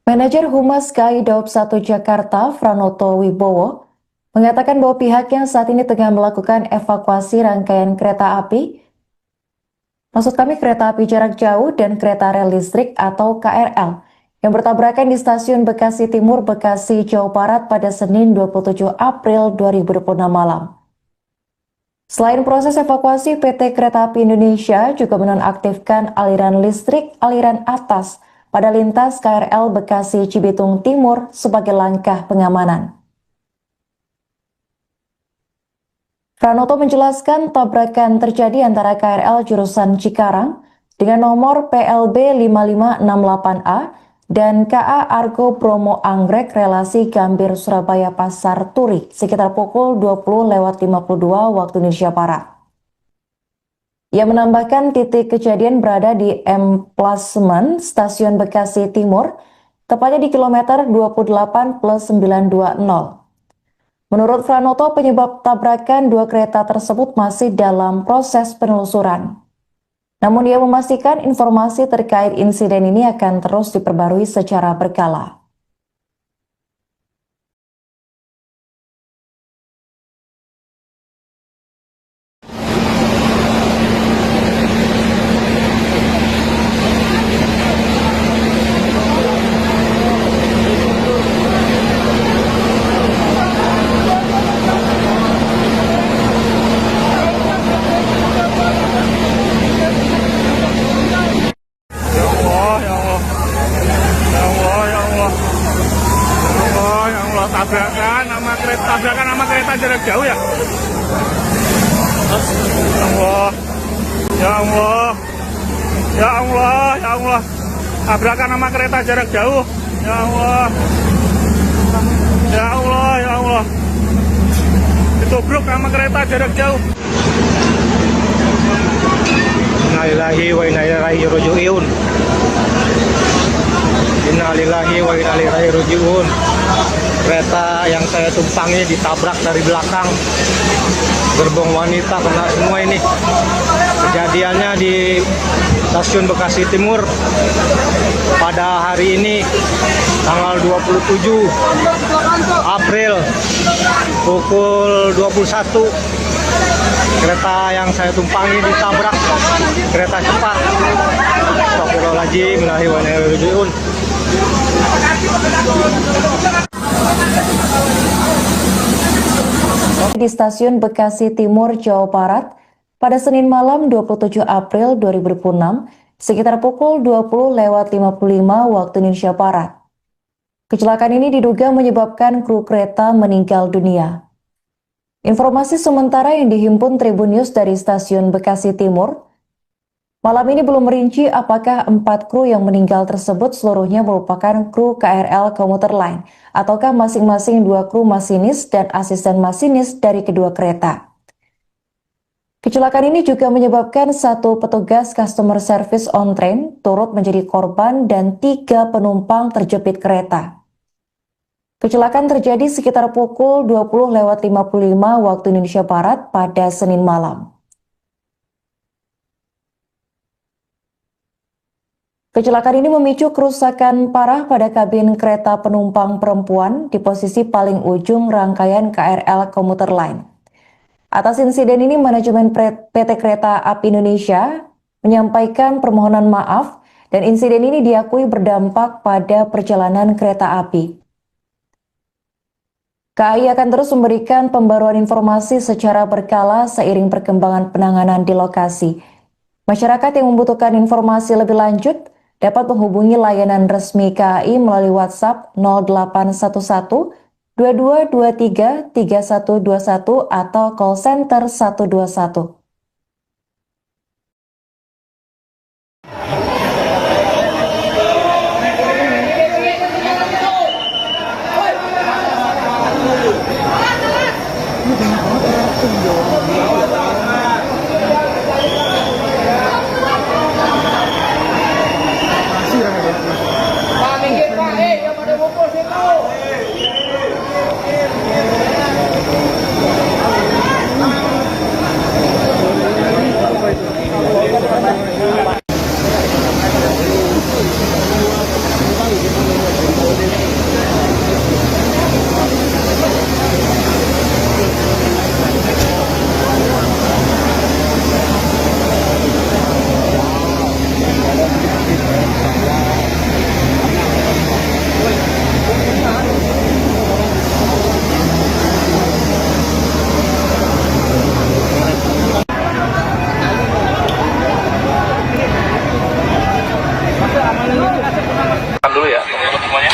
Manajer Humas KAI Daob 1 Jakarta, Franoto Wibowo, mengatakan bahwa pihaknya saat ini tengah melakukan evakuasi rangkaian kereta api, kereta api jarak jauh dan kereta rel listrik atau KRL, yang bertabrakan di Stasiun Bekasi Timur, Bekasi, Jawa Barat pada Senin 27 April 2026 malam. Selain proses evakuasi, PT Kereta Api Indonesia juga menonaktifkan aliran listrik aliran atas pada lintas KRL Bekasi Cibitung Timur sebagai langkah pengamanan. Pranoto menjelaskan tabrakan terjadi antara KRL jurusan Cikarang dengan nomor PLB 5568A dan KA Argo Bromo Anggrek relasi Gambir Surabaya Pasar Turi sekitar pukul 20.52 waktu Indonesia Barat. Ia menambahkan titik kejadian berada di emplasement Stasiun Bekasi Timur, tepatnya di kilometer 28+920. Menurut Franoto, penyebab tabrakan dua kereta tersebut masih dalam proses penelusuran. Namun ia memastikan informasi terkait insiden ini akan terus diperbarui secara berkala. Tabrakan sama kereta jarak jauh ya. Allah, ya Allah, ya Allah, ya Allah. Tabrakan sama kereta jarak jauh. Ya Allah, ya Allah, ya Allah. Ditubruk sama kereta jarak jauh. Innalillahi wa inna ilaihi raji'un. Innalillahi wa inna ilaihi raji'un. Kereta yang saya tumpangi ditabrak dari belakang, gerbong wanita kena semua ini. Kejadiannya di Stasiun Bekasi Timur pada hari ini tanggal 27 April pukul 21 kereta yang saya tumpangi ditabrak kereta cepat. Astagfirullahaladzim, inna lillahi wa inna ilaihi raji'un. Di stasiun Bekasi Timur, Jawa Barat, pada Senin malam 27 April 2026, sekitar pukul 20.55 waktu Indonesia Barat. Kecelakaan ini diduga menyebabkan kru kereta meninggal dunia. Informasi sementara yang dihimpun Tribun News dari stasiun Bekasi Timur, malam ini belum merinci apakah 4 kru yang meninggal tersebut seluruhnya merupakan kru KRL Komuter Line, ataukah masing-masing 2 kru masinis dan asisten masinis dari kedua kereta. Kecelakaan ini juga menyebabkan 1 petugas customer service on train turut menjadi korban dan 3 penumpang terjepit kereta. Kecelakaan terjadi sekitar pukul 20.55 waktu Indonesia Barat pada Senin malam. Kecelakaan ini memicu kerusakan parah pada kabin kereta penumpang perempuan di posisi paling ujung rangkaian KRL Komuter Line. Atas insiden ini, manajemen PT Kereta Api Indonesia menyampaikan permohonan maaf dan insiden ini diakui berdampak pada perjalanan kereta api. KAI akan terus memberikan pembaruan informasi secara berkala seiring perkembangan penanganan di lokasi. Masyarakat yang membutuhkan informasi lebih lanjut dapat menghubungi layanan resmi KAI melalui WhatsApp 0811 2223 3121 atau call center 121. Dulu ya teman-teman semuanya.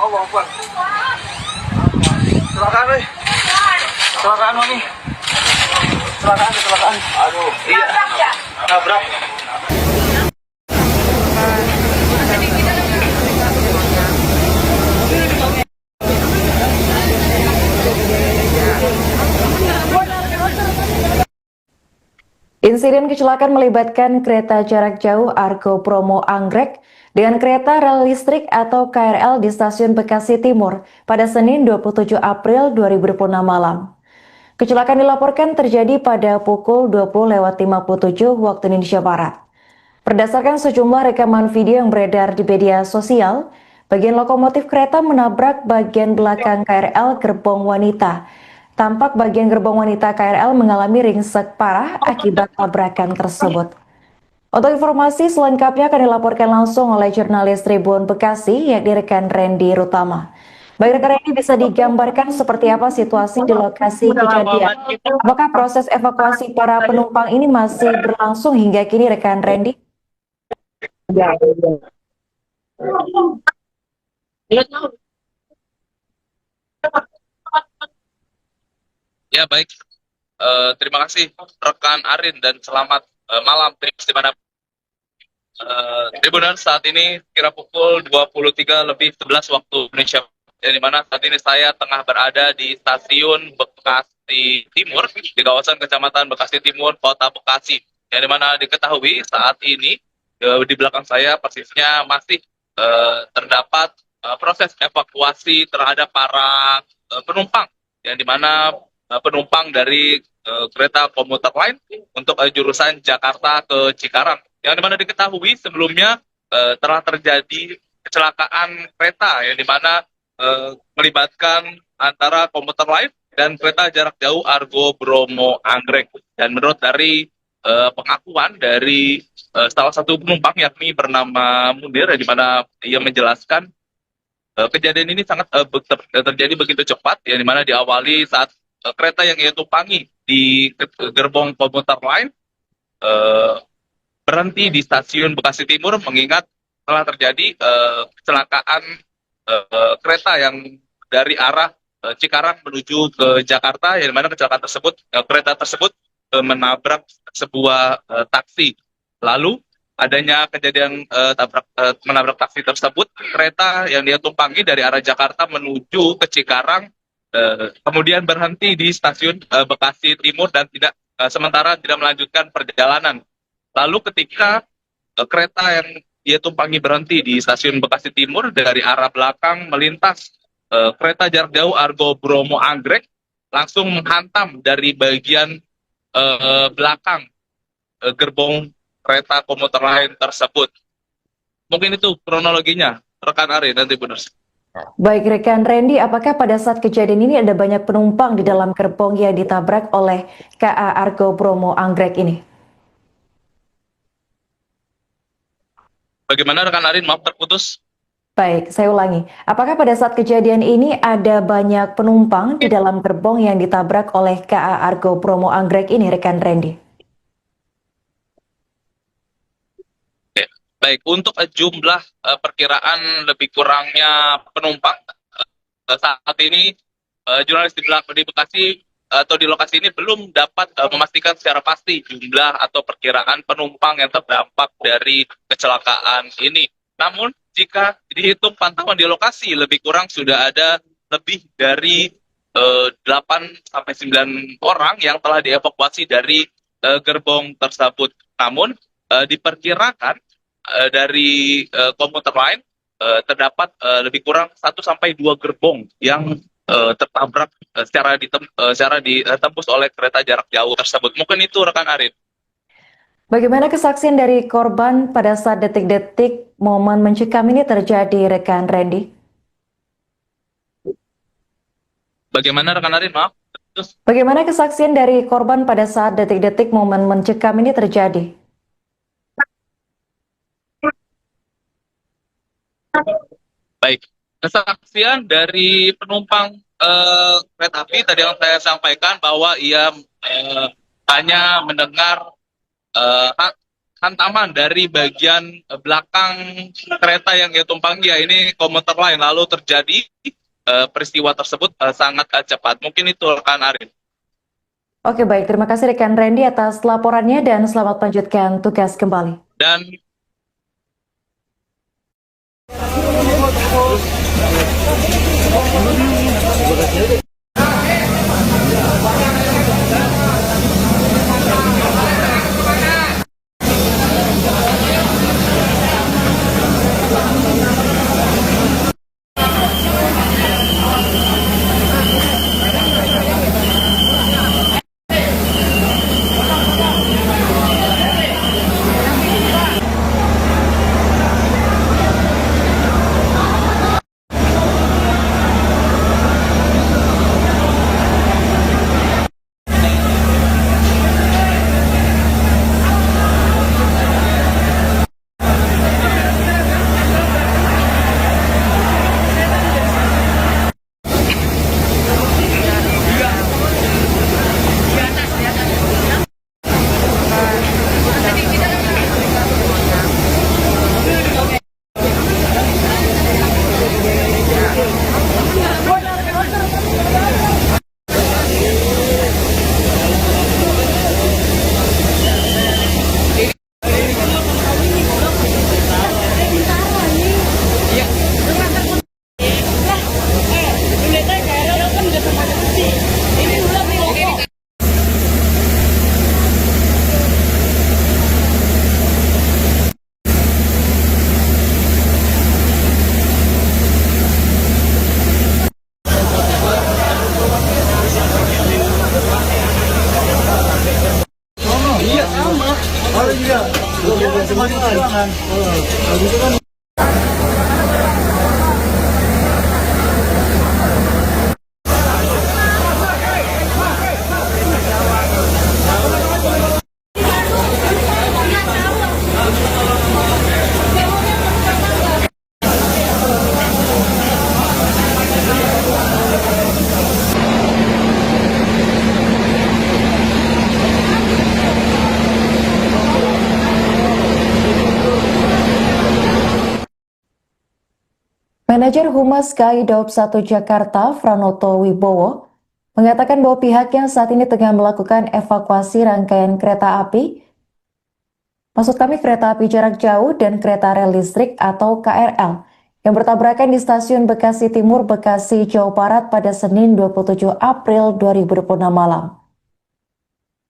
Allah Akbar. Kecelakaan nih. Kecelakaan nih. Kecelakaan. Aduh, iya. Nabrak. Insiden kecelakaan melibatkan kereta jarak jauh Argo Bromo Anggrek dengan kereta rel listrik atau KRL di stasiun Bekasi Timur pada Senin 27 April 2026 malam. Kecelakaan dilaporkan terjadi pada pukul 20.57 waktu Indonesia Barat. Berdasarkan sejumlah rekaman video yang beredar di media sosial, bagian lokomotif kereta menabrak bagian belakang KRL gerbong wanita. Tampak bagian gerbong wanita KRL mengalami ringsek parah akibat tabrakan tersebut. Untuk informasi selengkapnya akan dilaporkan langsung oleh jurnalis Tribun Bekasi, yakni rekan Randy Rutama. Baik rekan Randy, bisa digambarkan seperti apa situasi di lokasi kejadian? Apakah proses evakuasi para penumpang ini masih berlangsung hingga kini rekan Randy? Ya baik, terima kasih rekan Arin dan selamat malam Trips di mana Tribuners saat ini kira pukul 23.11 waktu Indonesia, di mana saat ini saya tengah berada di stasiun Bekasi Timur di kawasan Kecamatan Bekasi Timur, Kota Bekasi. Yang dimana diketahui saat ini di belakang saya persisnya masih terdapat proses evakuasi terhadap para penumpang, yang dimana penumpang dari kereta komuter lain untuk jurusan Jakarta ke Cikarang. Yang dimana diketahui sebelumnya telah terjadi kecelakaan kereta yang dimana melibatkan antara komuter lain dan kereta jarak jauh Argo Bromo Anggrek. Dan menurut dari pengakuan dari salah satu penumpang yakni bernama Munir, di mana ia menjelaskan kejadian ini sangat terjadi begitu cepat, yang dimana diawali saat kereta yang ia tumpangi di gerbong komuter lain berhenti di stasiun Bekasi Timur, mengingat telah terjadi kecelakaan kereta yang dari arah Cikarang menuju ke Jakarta, yang dimana kecelakaan tersebut kereta tersebut menabrak sebuah taksi. Lalu adanya kejadian menabrak taksi tersebut, kereta yang dia tumpangi dari arah Jakarta menuju ke Cikarang kemudian berhenti di stasiun Bekasi Timur dan sementara tidak melanjutkan perjalanan. Lalu ketika kereta yang dia tumpangi berhenti di stasiun Bekasi Timur, dari arah belakang melintas kereta jarak jauh Argo Bromo Anggrek, langsung menghantam dari bagian belakang gerbong kereta komuter lain tersebut. Mungkin itu kronologinya, rekan Ari, nanti benar. Baik rekan Randy, apakah pada saat kejadian ini ada banyak penumpang di dalam gerbong yang ditabrak oleh KA Argo Bromo Anggrek ini? Bagaimana rekan Arin? Maaf terputus. Baik, saya ulangi. Apakah pada saat kejadian ini ada banyak penumpang di dalam gerbong yang ditabrak oleh KA Argo Bromo Anggrek ini, rekan Randy? Baik, untuk jumlah perkiraan lebih kurangnya penumpang saat ini jurnalis di Bekasi atau di lokasi ini belum dapat memastikan secara pasti jumlah atau perkiraan penumpang yang terdampak dari kecelakaan ini. Namun jika dihitung pantauan di lokasi, lebih kurang sudah ada lebih dari 8 sampai 9 orang yang telah dievakuasi dari gerbong tersebut. Namun diperkirakan dari komuter lain terdapat lebih kurang 1 sampai 2 gerbong yang tertabrak secara ditembus oleh kereta jarak jauh tersebut. Mungkin itu rekan Arif. Bagaimana kesaksian dari korban pada saat detik-detik momen mencekam ini terjadi, rekan Randy? Bagaimana rekan Arif? Maaf. Bagaimana kesaksian dari korban pada saat detik-detik momen mencekam ini terjadi? Baik, kesaksian dari penumpang kereta api tadi yang saya sampaikan bahwa ia hanya mendengar hantaman dari bagian belakang kereta yang ia tumpangi, ya ini komuter lain, lalu terjadi peristiwa tersebut sangat cepat. Mungkin itu rekan Arin. Oke, baik, terima kasih rekan Randy atas laporannya dan selamat melanjutkan tugas kembali. Dan Manajer Humas KAI Daob 1 Jakarta, Franoto Wibowo, mengatakan bahwa pihaknya saat ini tengah melakukan evakuasi rangkaian kereta api, maksud kami kereta api jarak jauh dan kereta rel listrik atau KRL, yang bertabrakan di stasiun Bekasi Timur, Bekasi, Jawa Barat pada Senin 27 April 2026 malam.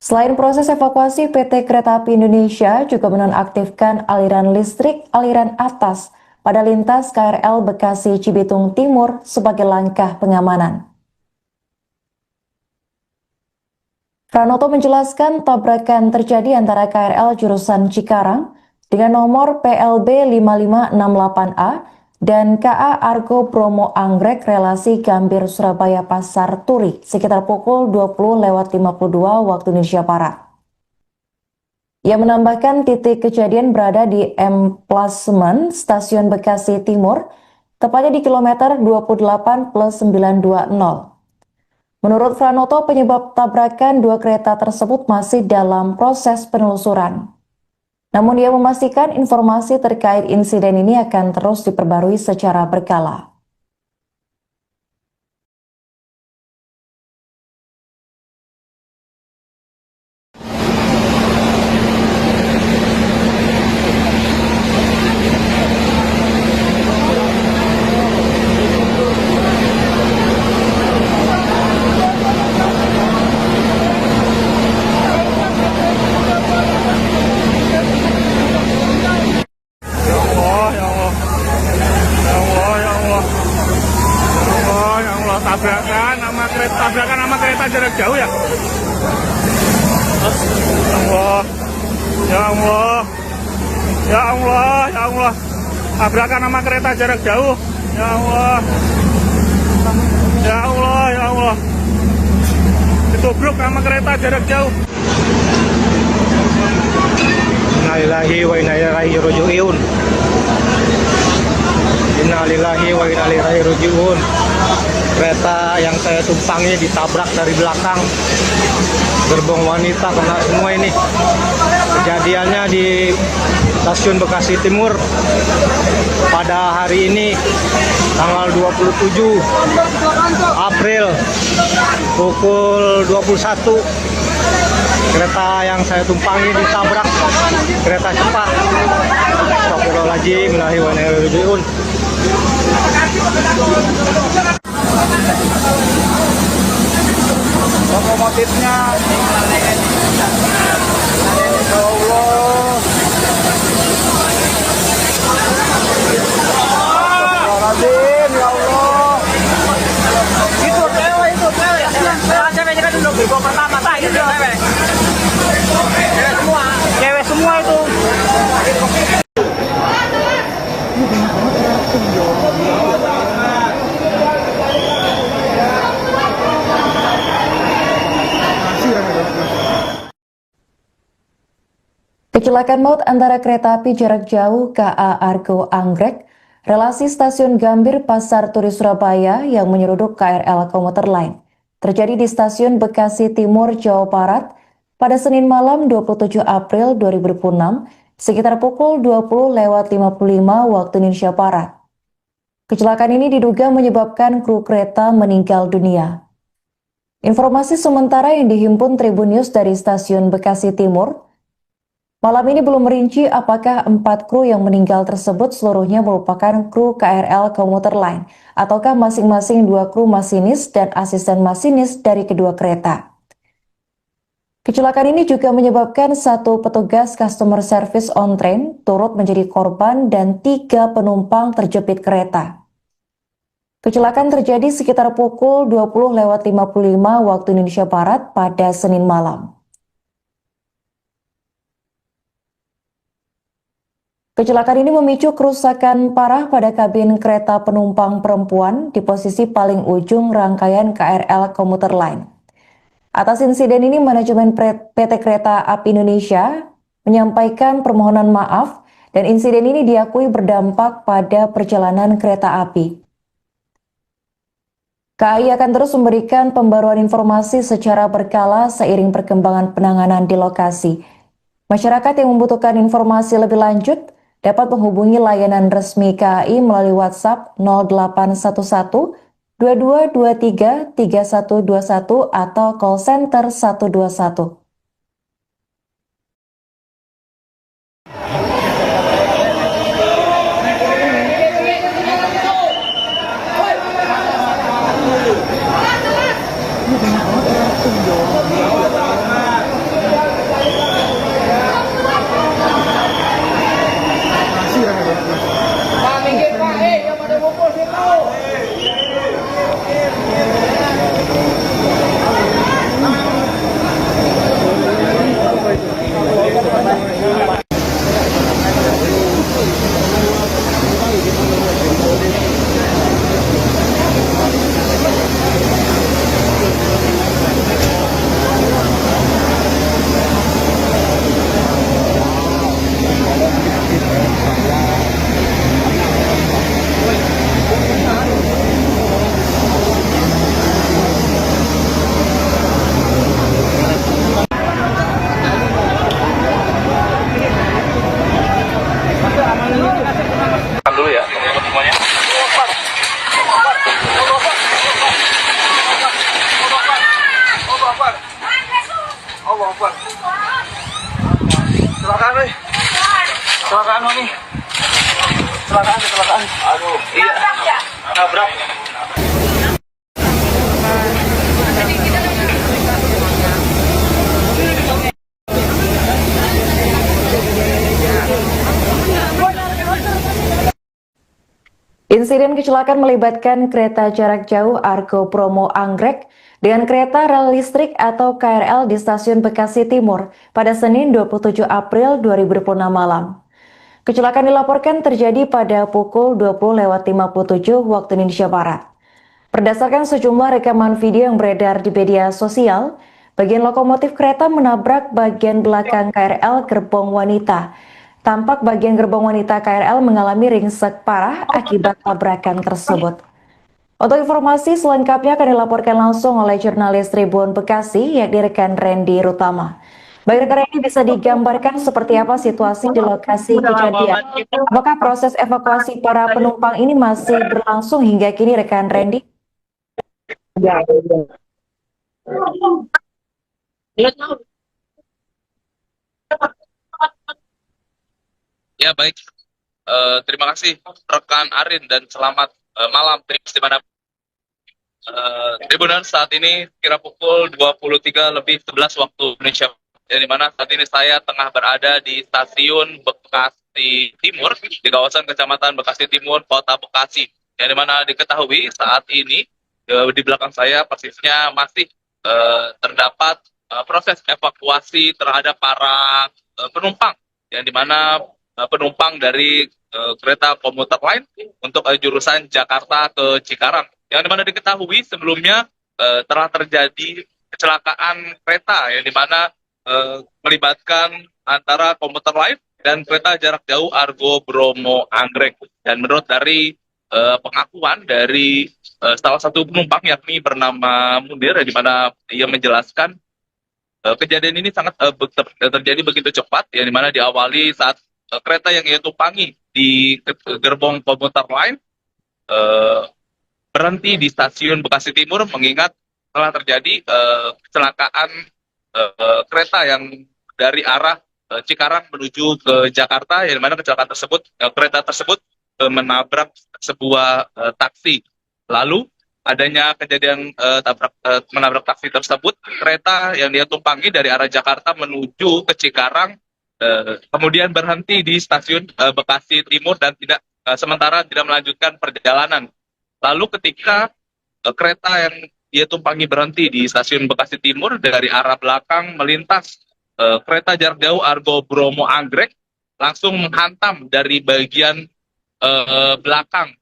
Selain proses evakuasi, PT Kereta Api Indonesia juga menonaktifkan aliran listrik aliran atas pada lintas KRL Bekasi Cibitung Timur sebagai langkah pengamanan. Pranoto menjelaskan tabrakan terjadi antara KRL jurusan Cikarang dengan nomor PLB 5568A dan KA Argo Bromo Anggrek relasi Gambir Surabaya Pasar Turi sekitar pukul 20.52 waktu Indonesia Barat. Ia menambahkan titik kejadian berada di Emplasement Stasiun Bekasi Timur, tepatnya di kilometer 28+920. Menurut Franoto, penyebab tabrakan dua kereta tersebut masih dalam proses penelusuran. Namun ia memastikan informasi terkait insiden ini akan terus diperbarui secara berkala. Tabrakan sama kereta jarak jauh ya. Allah, ya Allah, ya Allah, ya Allah. Tabrakan sama kereta jarak jauh. Ya Allah, ya Allah, ya Allah. Ditubruk sama kereta jarak jauh. Innalillahi wa inna ilaihi raji'un. Innalillahi wa inna ilaihi raji'un. Kereta yang saya tumpangi ditabrak dari belakang, gerbong wanita kena semua ini. Kejadiannya di stasiun Bekasi Timur pada hari ini tanggal 27 April pukul 21. Kereta yang saya tumpangi ditabrak kereta cepat. Astagfirullahaladzim, inna lillahi wa inna ilaihi raji'un. Lokomotifnya ya Allah. Astagfirullahaladzim, ya Allah. Itu cewek. Cewek kan dulu gerbong pertama, itu cewek. Cewek semua itu. Kecelakaan maut antara kereta api jarak jauh KA Argo Anggrek, relasi stasiun Gambir Pasar Turi Surabaya yang menyeruduk KRL komuter lain, terjadi di stasiun Bekasi Timur, Jawa Barat pada Senin malam 27 April 2026 sekitar pukul 20.55 waktu Indonesia Barat. Kecelakaan ini diduga menyebabkan kru kereta meninggal dunia. Informasi sementara yang dihimpun Tribun News dari stasiun Bekasi Timur, malam ini belum merinci apakah 4 kru yang meninggal tersebut seluruhnya merupakan kru KRL komuter lain ataukah masing-masing 2 kru masinis dan asisten masinis dari kedua kereta. Kecelakaan ini juga menyebabkan 1 petugas customer service on train turut menjadi korban dan 3 penumpang terjepit kereta. Kecelakaan terjadi sekitar pukul 20.55 waktu Indonesia Barat pada Senin malam. Kecelakaan ini memicu kerusakan parah pada kabin kereta penumpang perempuan di posisi paling ujung rangkaian KRL komuter lain. Atas insiden ini, manajemen PT Kereta Api Indonesia menyampaikan permohonan maaf dan insiden ini diakui berdampak pada perjalanan kereta api. KAI akan terus memberikan pembaruan informasi secara berkala seiring perkembangan penanganan di lokasi. Masyarakat yang membutuhkan informasi lebih lanjut dapat menghubungi layanan resmi KAI melalui WhatsApp 0811 2223 3121 atau call center 121. Dulu ya, teman-teman semuanya. Kecelakaan nih. Kecelakaan nih. Kecelakaan. Aduh, iya. Nabrak. Insiden kecelakaan melibatkan kereta jarak jauh Argo Bromo Anggrek dengan kereta rel listrik atau KRL di stasiun Bekasi Timur pada Senin 27 April 2026 malam. Kecelakaan dilaporkan terjadi pada pukul 20.57 waktu Indonesia Barat. Berdasarkan sejumlah rekaman video yang beredar di media sosial, bagian lokomotif kereta menabrak bagian belakang KRL gerbong wanita. Tampak bagian gerbong wanita KRL mengalami ringsek parah akibat tabrakan tersebut. Untuk informasi selengkapnya akan dilaporkan langsung oleh jurnalis Tribun Bekasi, yakni rekan Randy Rutama. Baik rekan Randy, bisa digambarkan seperti apa situasi di lokasi kejadian? Apakah proses evakuasi para penumpang ini masih berlangsung hingga kini rekan Randy? Ya baik, terima kasih rekan Arin dan selamat malam Trips di mana Tribunan saat ini kira pukul 23.11 waktu Indonesia, di mana saat ini saya tengah berada di stasiun Bekasi Timur di kawasan Kecamatan Bekasi Timur, Kota Bekasi. Yang dimana diketahui saat ini di belakang saya persisnya masih terdapat proses evakuasi terhadap para penumpang, yang dimana penumpang dari kereta komuter lain untuk jurusan Jakarta ke Cikarang. Yang dimana diketahui sebelumnya telah terjadi kecelakaan kereta yang dimana melibatkan antara komuter lain dan kereta jarak jauh Argo Bromo Anggrek. Dan menurut dari pengakuan dari salah satu penumpang yakni bernama Munir, di mana ia menjelaskan kejadian ini sangat terjadi begitu cepat, yang dimana diawali saat kereta yang ia tumpangi di gerbong komuter lain berhenti di stasiun Bekasi Timur, mengingat telah terjadi kecelakaan kereta yang dari arah Cikarang menuju ke Jakarta, yang dimana kecelakaan tersebut kereta tersebut menabrak sebuah taksi. Lalu adanya kejadian menabrak taksi tersebut, kereta yang dia tumpangi dari arah Jakarta menuju ke Cikarang kemudian berhenti di stasiun Bekasi Timur dan sementara tidak melanjutkan perjalanan. Lalu ketika kereta yang dia tumpangi berhenti di stasiun Bekasi Timur, dari arah belakang melintas kereta jarak jauh Argo Bromo Anggrek, langsung menghantam dari bagian belakang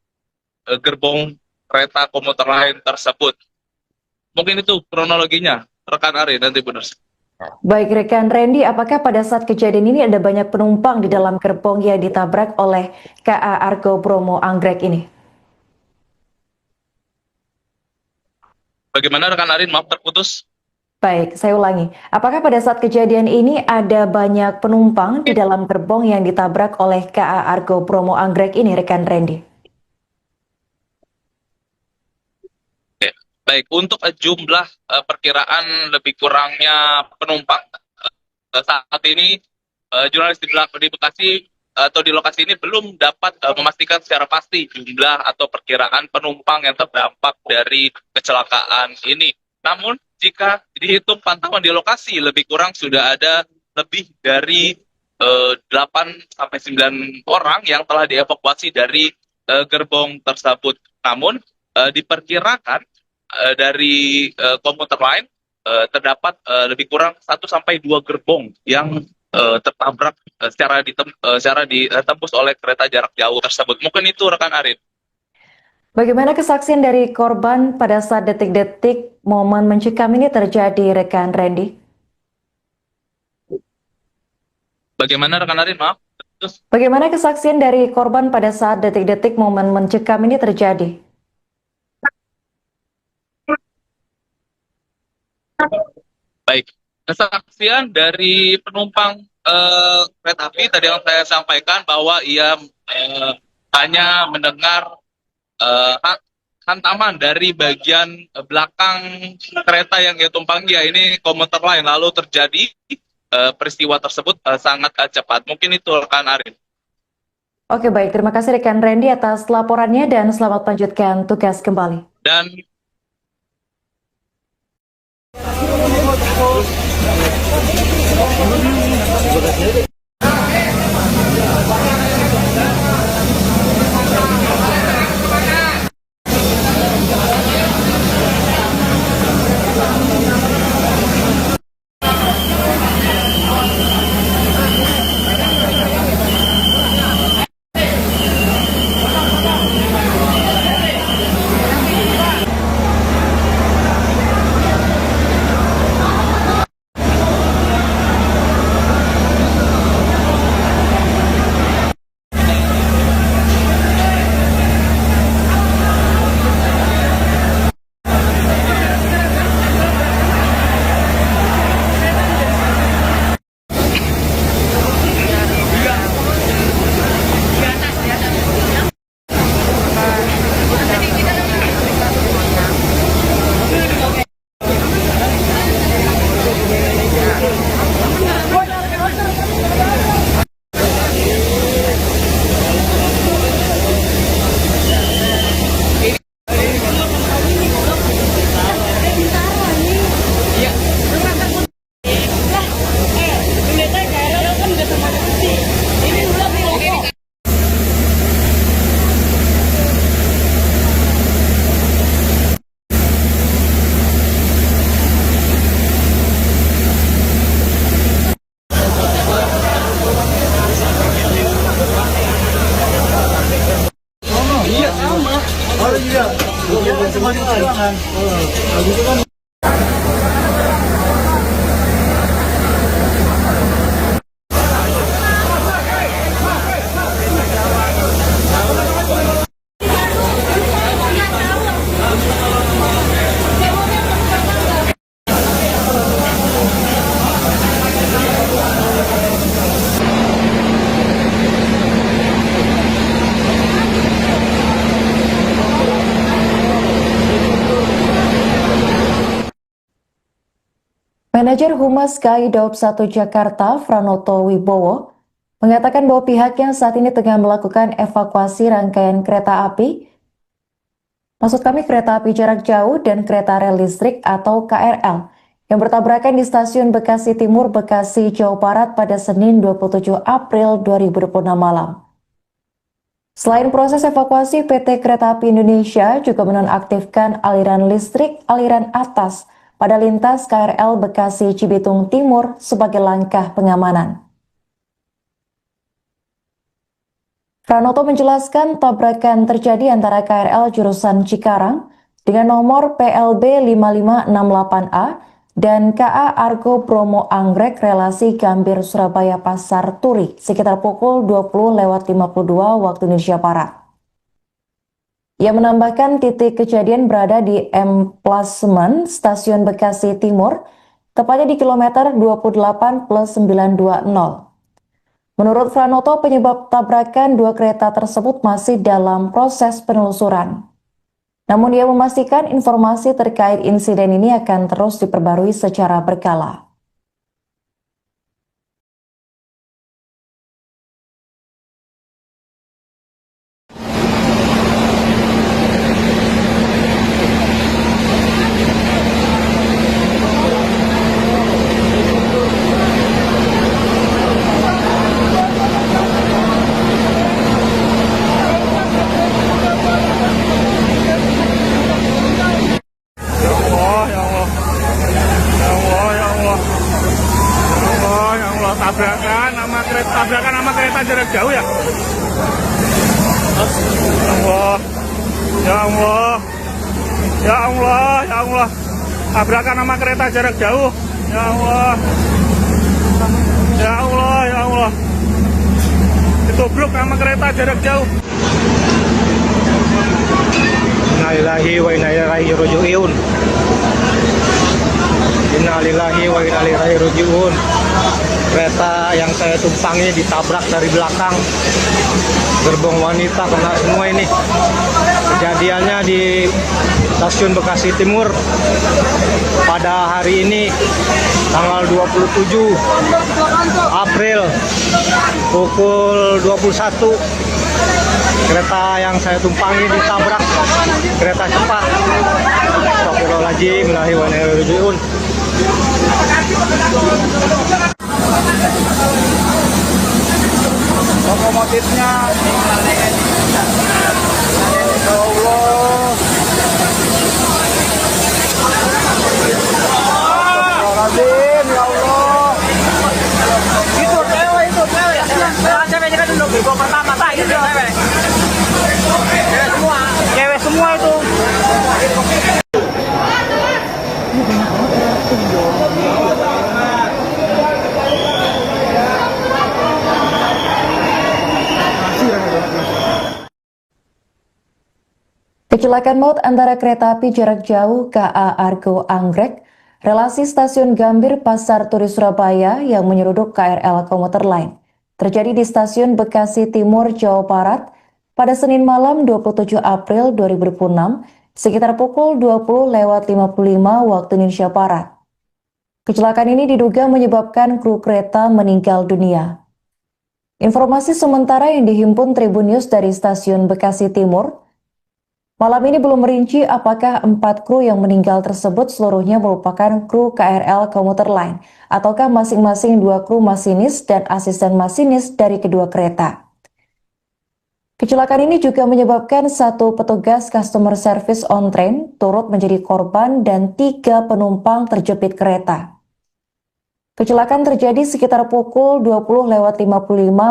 gerbong kereta komuter lain tersebut. Mungkin itu kronologinya, rekan Ari, nanti benar. Baik rekan Randy, apakah pada saat kejadian ini ada banyak penumpang di dalam gerbong yang ditabrak oleh KA Argo Bromo Anggrek ini? Bagaimana rekan Arin? Maaf terputus. Baik, saya ulangi. Apakah pada saat kejadian ini ada banyak penumpang di dalam gerbong yang ditabrak oleh KA Argo Bromo Anggrek ini, rekan Randy? Oke. Baik, untuk jumlah perkiraan lebih kurangnya penumpang saat ini jurnalis di Bekasi atau di lokasi ini belum dapat memastikan secara pasti jumlah atau perkiraan penumpang yang terdampak dari kecelakaan ini. Namun jika dihitung pantauan di lokasi lebih kurang sudah ada lebih dari 8 sampai 9 orang yang telah dievakuasi dari gerbong tersebut. Namun diperkirakan dari komuter lain terdapat lebih kurang 1 sampai 2 gerbong yang tertabrak secara ditembus oleh kereta jarak jauh tersebut. Mungkin itu rekan Arin. Bagaimana kesaksian dari korban pada saat detik-detik momen mencekam ini terjadi, rekan Randy? Bagaimana rekan Arin? Maaf. Terus, Bagaimana kesaksian dari korban pada saat detik-detik momen mencekam ini terjadi? baik. Kesaksian dari penumpang kereta api tadi yang saya sampaikan bahwa ia hanya mendengar hantaman dari bagian belakang kereta yang ia tumpangi, ya ini komuter lain, lalu terjadi peristiwa tersebut sangat cepat. Mungkin itu rekan Arin. Oke, baik. Terima kasih rekan Randy atas laporannya dan selamat melanjutkan tugas kembali. Dan Manajer Humas KAI Daob 1 Jakarta, Franoto Wibowo, mengatakan bahwa pihaknya saat ini tengah melakukan evakuasi rangkaian kereta api, maksud kami kereta api jarak jauh dan kereta rel listrik atau KRL, yang bertabrakan di stasiun Bekasi Timur, Bekasi, Jawa Barat pada Senin 27 April 2026 malam. Selain proses evakuasi, PT Kereta Api Indonesia juga menonaktifkan aliran listrik aliran atas pada lintas KRL Bekasi Cibitung Timur sebagai langkah pengamanan. Pranoto menjelaskan tabrakan terjadi antara KRL jurusan Cikarang dengan nomor PLB 5568A dan KA Argo Bromo Anggrek relasi Gambir Surabaya Pasar Turi sekitar pukul 20.52 waktu Indonesia Barat. Ia menambahkan titik kejadian berada di emplasement Stasiun Bekasi Timur tepatnya di kilometer 28+920. Menurut Pranoto, penyebab tabrakan dua kereta tersebut masih dalam proses penelusuran. Namun ia memastikan informasi terkait insiden ini akan terus diperbarui secara berkala. Tabrakan sama kereta jarak jauh ya. Ya Allah, ya Allah, ya Allah. Tabrakan sama kereta jarak jauh. Ya Allah, ya Allah, ya Allah. Ditubruk sama kereta jarak jauh. Innalillahi wa inna ilaihi raji'un. Innalillahi wa inna ilaihi raji'un. Kereta yang saya tumpangi ditabrak dari belakang. Gerbong wanita kena semua ini. Kejadiannya di stasiun Bekasi Timur pada hari ini tanggal 27 April pukul 21. Kereta yang saya tumpangi ditabrak kereta cepat. Astagfirullahaladzim, innalillahi wa inna ilaihi raji'un. Lokomotifnya ya Allah. Astagfirullahaladzim, ya Allah. Itu cewek. Ceweknya kan dulu gerbong pertama, tak itu cewek. Cewek semua itu. Kecelakaan maut antara kereta api jarak jauh KA Argo Anggrek, relasi stasiun Gambir Pasar Turi Surabaya yang menyeruduk KRL komuter lain, terjadi di stasiun Bekasi Timur, Jawa Barat pada Senin malam 27 April 2026 sekitar pukul 20.55 waktu Indonesia Barat. Kecelakaan ini diduga menyebabkan kru kereta meninggal dunia. Informasi sementara yang dihimpun Tribun News dari stasiun Bekasi Timur, malam ini belum merinci apakah 4 kru yang meninggal tersebut seluruhnya merupakan kru KRL komuter lain ataukah masing-masing 2 kru masinis dan asisten masinis dari kedua kereta. Kecelakaan ini juga menyebabkan 1 petugas customer service on train turut menjadi korban dan 3 penumpang terjepit kereta. Kecelakaan terjadi sekitar pukul 20.55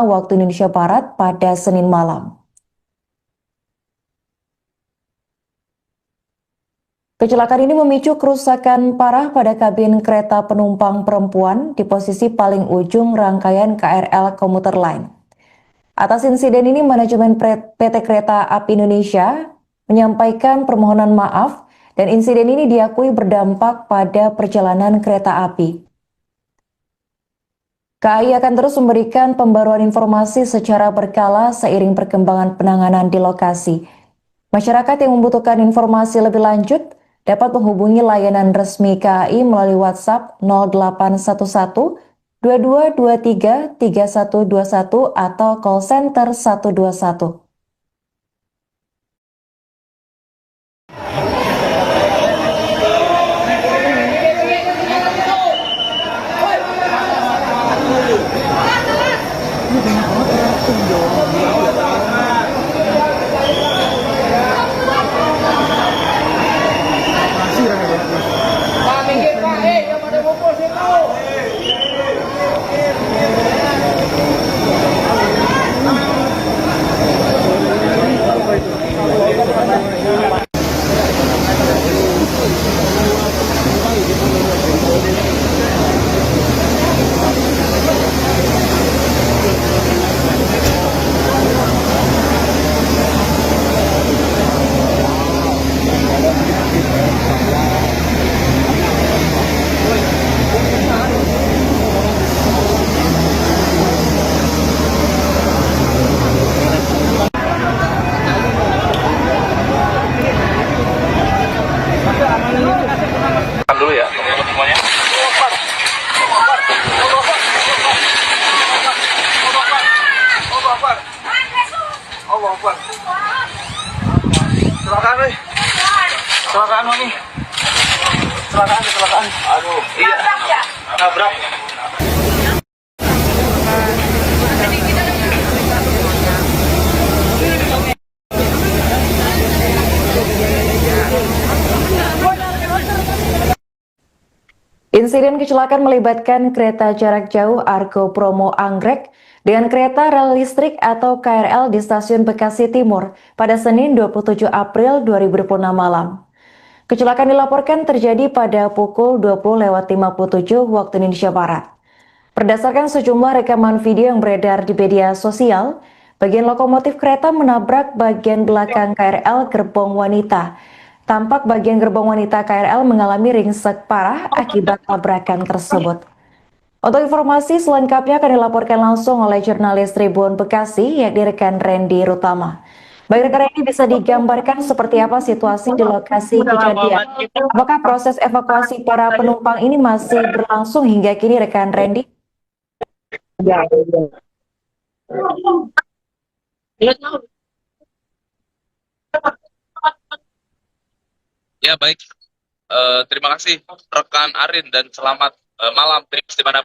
waktu Indonesia Barat pada Senin malam. Kecelakaan ini memicu kerusakan parah pada kabin kereta penumpang perempuan di posisi paling ujung rangkaian KRL komuter lain. Atas insiden ini, manajemen PT Kereta Api Indonesia menyampaikan permohonan maaf dan insiden ini diakui berdampak pada perjalanan kereta api. KAI akan terus memberikan pembaruan informasi secara berkala seiring perkembangan penanganan di lokasi. Masyarakat yang membutuhkan informasi lebih lanjut dapat menghubungi layanan resmi KAI melalui WhatsApp 0811 2223 3121 atau call center 121. weh. Kecelakaan lo nih. Kecelakaan. Aduh, iya. Nabrak. Insiden kecelakaan melibatkan kereta jarak jauh Argo Bromo Anggrek dengan kereta rel listrik atau KRL di stasiun Bekasi Timur pada Senin 27 April 2026 malam. Kecelakaan dilaporkan terjadi pada pukul 20.57 waktu Indonesia Barat. Berdasarkan sejumlah rekaman video yang beredar di media sosial, bagian lokomotif kereta menabrak bagian belakang KRL gerbong wanita. Tampak bagian gerbong wanita KRL mengalami ringsek parah akibat tabrakan tersebut. Untuk informasi selengkapnya akan dilaporkan langsung oleh jurnalis Tribun Bekasi, yakni rekan Randy Rutama. Baik rekan Randy, bisa digambarkan seperti apa situasi di lokasi kejadian? Apakah proses evakuasi para penumpang ini masih berlangsung hingga kini rekan Randy? Ya baik, terima kasih rekan Arin dan selamat malam di mana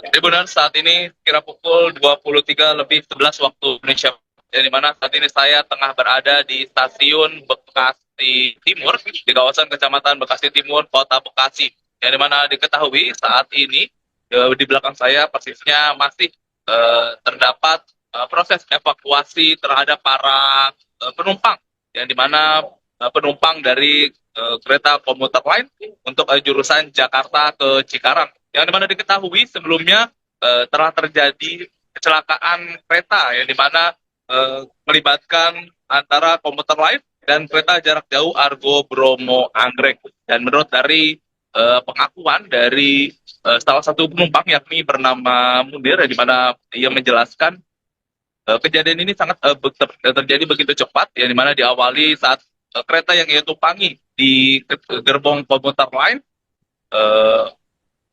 Tribuners saat ini kira pukul 23.11 waktu Indonesia, di mana saat ini saya tengah berada di stasiun Bekasi Timur di kawasan Kecamatan Bekasi Timur, Kota Bekasi. Yang dimana diketahui saat ini di belakang saya persisnya masih terdapat proses evakuasi terhadap para penumpang, yang dimana penumpang dari kereta komuter lain untuk jurusan Jakarta ke Cikarang. Yang dimana diketahui sebelumnya telah terjadi kecelakaan kereta, yang dimana melibatkan antara komuter lain dan kereta jarak jauh Argo Bromo Anggrek. Dan menurut dari pengakuan dari salah satu penumpang yakni bernama Munir, di mana ia menjelaskan kejadian ini sangat terjadi begitu cepat, yang dimana diawali saat kereta yang ia tumpangi di gerbong komuter lain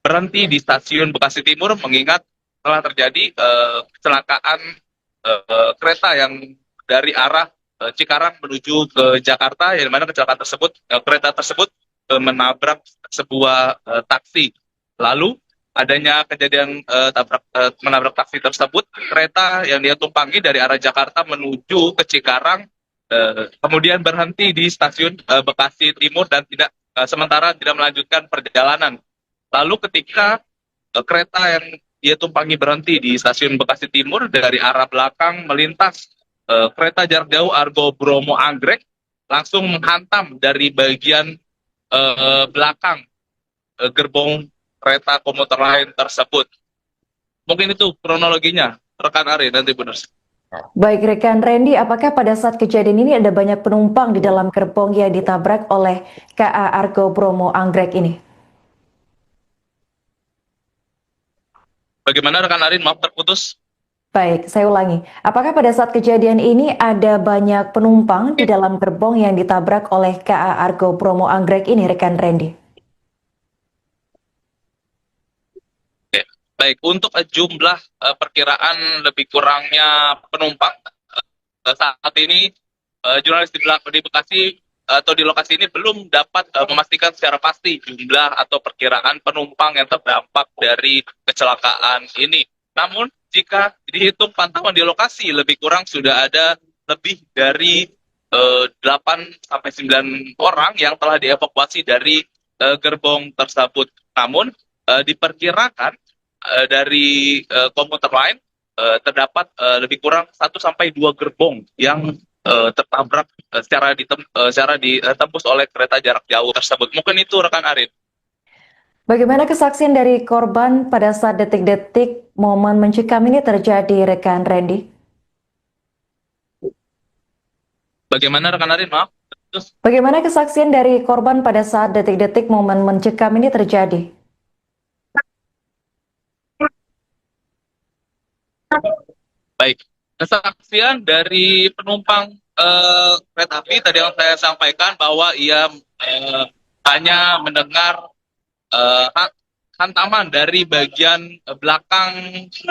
berhenti di stasiun Bekasi Timur, mengingat telah terjadi kecelakaan kereta yang dari arah Cikarang menuju ke Jakarta, yang dimana kecelakaan tersebut kereta tersebut menabrak sebuah taksi. Lalu adanya kejadian menabrak taksi tersebut, kereta yang dia tumpangi dari arah Jakarta menuju ke Cikarang kemudian berhenti di stasiun Bekasi Timur dan sementara tidak melanjutkan perjalanan. Lalu ketika kereta yang dia tumpangi berhenti di stasiun Bekasi Timur, dari arah belakang melintas kereta jarak jauh Argo Bromo Anggrek, langsung menghantam dari bagian belakang gerbong kereta komuter lain tersebut. Mungkin itu kronologinya, rekan Ari, nanti benar. Baik rekan Randy, apakah pada saat kejadian ini ada banyak penumpang di dalam gerbong yang ditabrak oleh KA Argo Bromo Anggrek ini? Bagaimana rekan Arin? Maaf terputus. Baik, saya ulangi. Apakah pada saat kejadian ini ada banyak penumpang di dalam gerbong yang ditabrak oleh KA Argo Bromo Anggrek ini, rekan Randy? Baik, untuk jumlah perkiraan lebih kurangnya penumpang saat ini jurnalis di Bekasi atau di lokasi ini belum dapat memastikan secara pasti jumlah atau perkiraan penumpang yang terdampak dari kecelakaan ini. Namun jika dihitung pantauan di lokasi, lebih kurang sudah ada lebih dari 8 sampai 9 orang yang telah dievakuasi dari gerbong tersebut. Namun diperkirakan dari komuter lain terdapat lebih kurang 1 sampai 2 gerbong yang tertabrak secara ditembus oleh kereta jarak jauh tersebut. Mungkin itu rekan Arin. Bagaimana kesaksian dari korban pada saat detik-detik momen mencekam ini terjadi, rekan Randy? Bagaimana rekan Arin? Maaf. Bagaimana kesaksian dari korban pada saat detik-detik momen mencekam ini terjadi? Baik, kesaksian dari penumpang kereta api tadi yang saya sampaikan bahwa ia hanya mendengar hantaman dari bagian belakang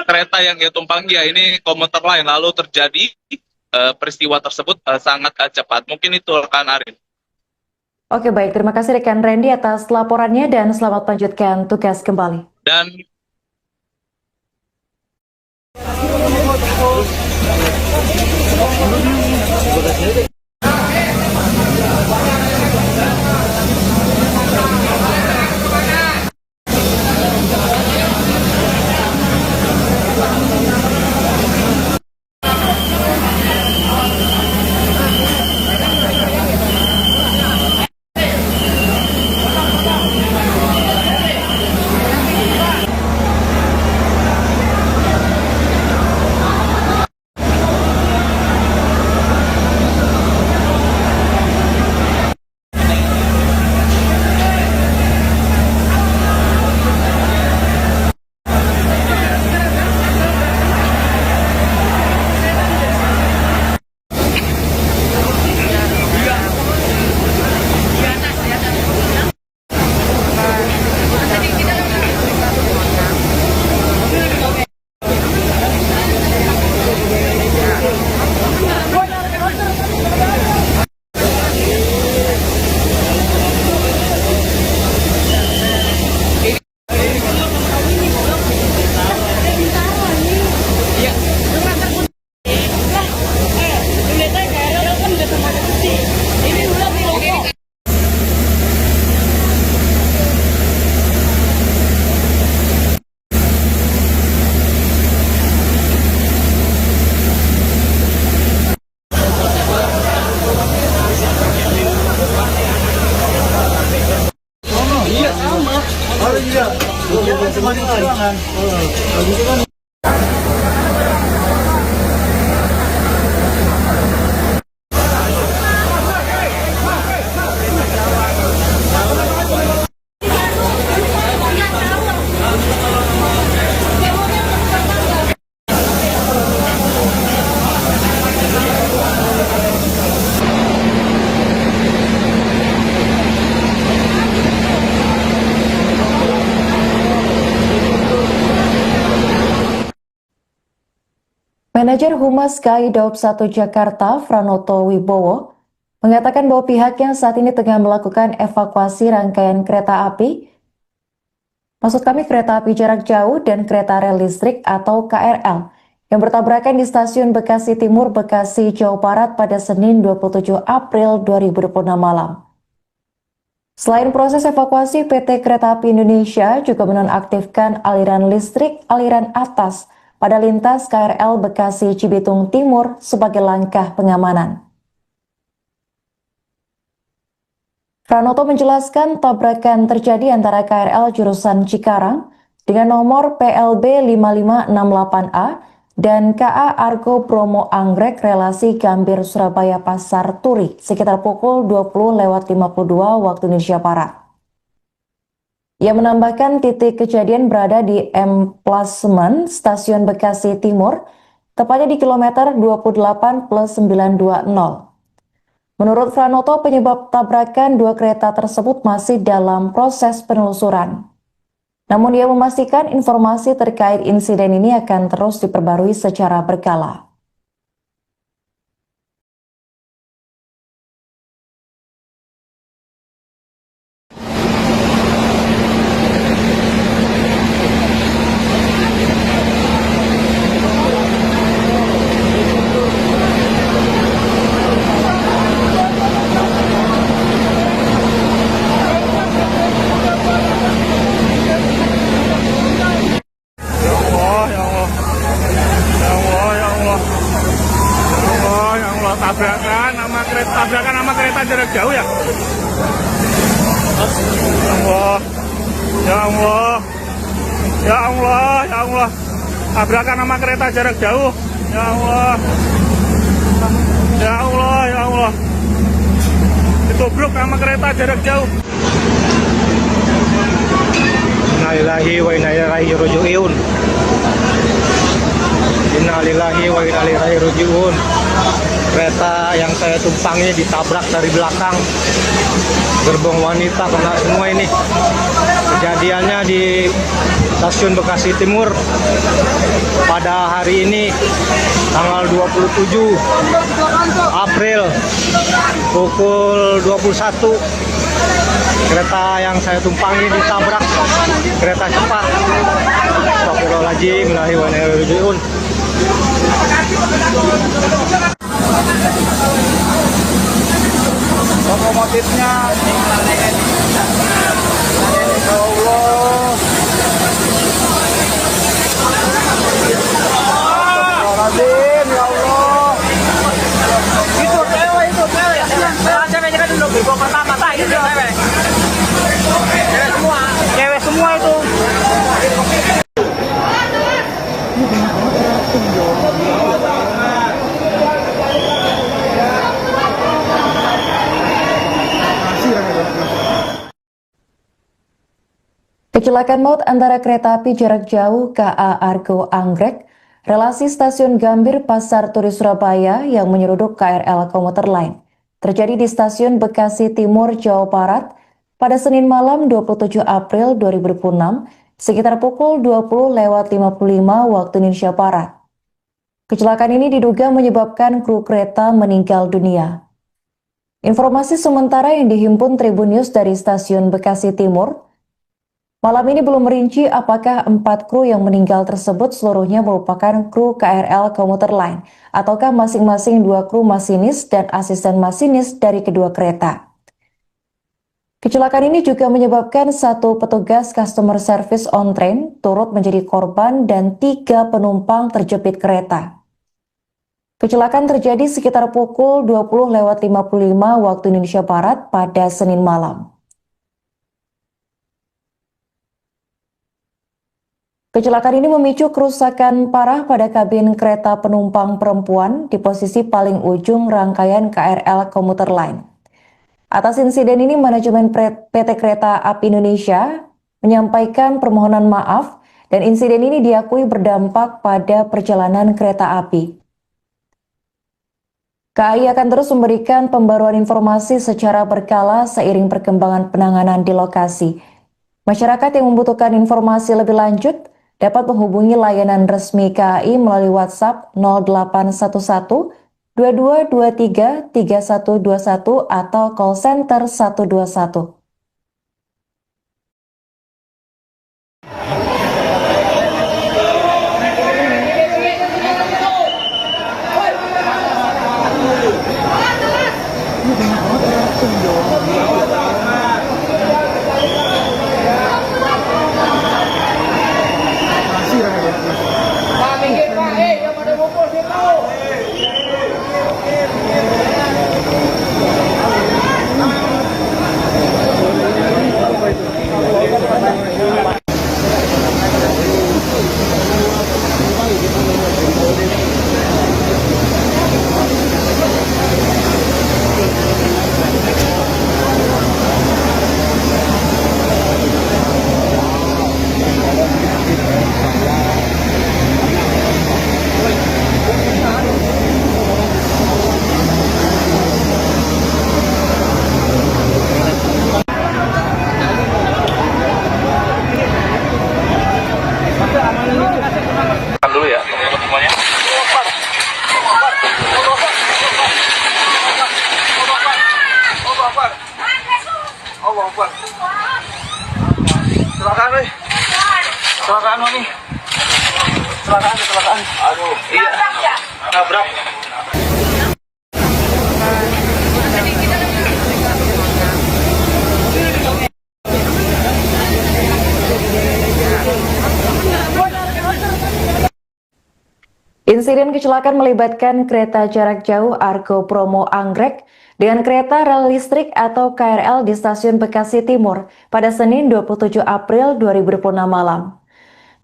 kereta yang ia tumpangi, ya ini komuter lain, lalu terjadi peristiwa tersebut sangat cepat. Mungkin itu rekan Arin. Oke, baik. Terima kasih rekan Randy atas laporannya dan selamat melanjutkan tugas kembali. Dan Manajer Humas KAI Daob 1 Jakarta, Franoto Wibowo, mengatakan bahwa pihaknya saat ini tengah melakukan evakuasi rangkaian kereta api, kereta api jarak jauh dan kereta rel listrik atau KRL, yang bertabrakan di Stasiun Bekasi Timur, Bekasi, Jawa Barat pada Senin 27 April 2026 malam. Selain proses evakuasi, PT Kereta Api Indonesia juga menonaktifkan aliran listrik aliran atas pada lintas KRL Bekasi Cibitung Timur sebagai langkah pengamanan. Franoto menjelaskan tabrakan terjadi antara KRL jurusan Cikarang dengan nomor PLB 5568A dan KA Argo Bromo Anggrek relasi Gambir Surabaya Pasar Turi sekitar pukul 20.52 waktu Indonesia Barat. Ia menambahkan titik kejadian berada di emplasement Stasiun Bekasi Timur, tepatnya di kilometer 28+920. Menurut Franoto, penyebab tabrakan dua kereta tersebut masih dalam proses penelusuran. Namun ia memastikan informasi terkait insiden ini akan terus diperbarui secara berkala. Tabrakan sama kereta jarak jauh ya. Allah, ya Allah, ya Allah, ya Allah. Tabrakan sama kereta jarak jauh. Ya Allah, ya Allah, ya Allah. Ditubruk sama kereta jarak jauh. Innalillahi wa inna ilaihi raji'un. Innalillahi wa inna ilaihi raji'un. Kereta yang saya tumpangi ditabrak dari belakang. Gerbong wanita kena semua ini. Kejadiannya di Stasiun Bekasi Timur pada hari ini tanggal 27 April pukul 21. Kereta yang saya tumpangi ditabrak kereta cepat. Astagfirullahaladzim, inna lillahi wa inna ilaihi raji'un. Lokomotifnya ya Allah. Astagfirullahaladzim, ya Allah. Itu cewek. Ceweknya kan udah gerbong pertama, itu cewek. Cewek semua itu. Kecelakaan maut antara kereta api jarak jauh KA Argo Anggrek, relasi stasiun Gambir Pasar Turi Surabaya yang menyeruduk KRL komuter lain, terjadi di stasiun Bekasi Timur, Jawa Barat pada Senin malam 27 April 2026 sekitar pukul 20.55 waktu Indonesia Barat. Kecelakaan ini diduga menyebabkan kru kereta meninggal dunia. Informasi sementara yang dihimpun Tribun News dari stasiun Bekasi Timur, malam ini belum merinci apakah 4 kru yang meninggal tersebut seluruhnya merupakan kru KRL komuter lain ataukah masing-masing 2 kru masinis dan asisten masinis dari kedua kereta. Kecelakaan ini juga menyebabkan 1 petugas customer service on train turut menjadi korban dan 3 penumpang terjepit kereta. Kecelakaan terjadi sekitar pukul 20.55 waktu Indonesia Barat pada Senin malam. Kecelakaan ini memicu kerusakan parah pada kabin kereta penumpang perempuan di posisi paling ujung rangkaian KRL komuter lain. Atas insiden ini, manajemen PT Kereta Api Indonesia menyampaikan permohonan maaf dan insiden ini diakui berdampak pada perjalanan kereta api. KAI akan terus memberikan pembaruan informasi secara berkala seiring perkembangan penanganan di lokasi. Masyarakat yang membutuhkan informasi lebih lanjut dapat menghubungi layanan resmi KAI melalui WhatsApp 0811 2223 3121 atau call center 121. Dulu ya, teman-teman semuanya. Allah Akbar. Kecelakaan nih. Kecelakaan nih. Kecelakaan. Aduh, iya. Nabrak. Insiden kecelakaan melibatkan kereta jarak jauh Argo Promo Anggrek dengan kereta rel listrik atau KRL di stasiun Bekasi Timur pada Senin 27 April 2026 malam.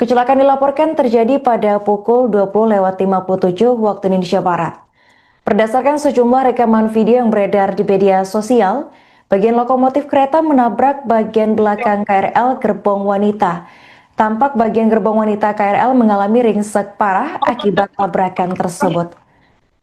Kecelakaan dilaporkan terjadi pada pukul 20.57 waktu Indonesia Barat. Berdasarkan sejumlah rekaman video yang beredar di media sosial, bagian lokomotif kereta menabrak bagian belakang KRL gerbong wanita. Tampak bagian gerbong wanita KRL mengalami ringsek parah akibat tabrakan tersebut.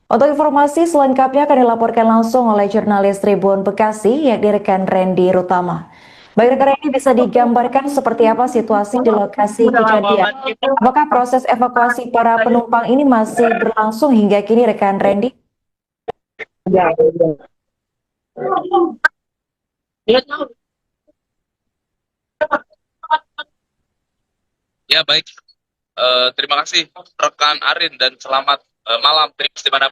Untuk informasi selengkapnya akan dilaporkan langsung oleh jurnalis Tribun Bekasi, yakni rekan Randy Rutama. Baik rekan Randy, bisa digambarkan seperti apa situasi di lokasi kejadian? Apakah proses evakuasi para penumpang ini masih berlangsung hingga kini rekan Randy? Ya baik, terima kasih rekan Arin dan selamat malam di mana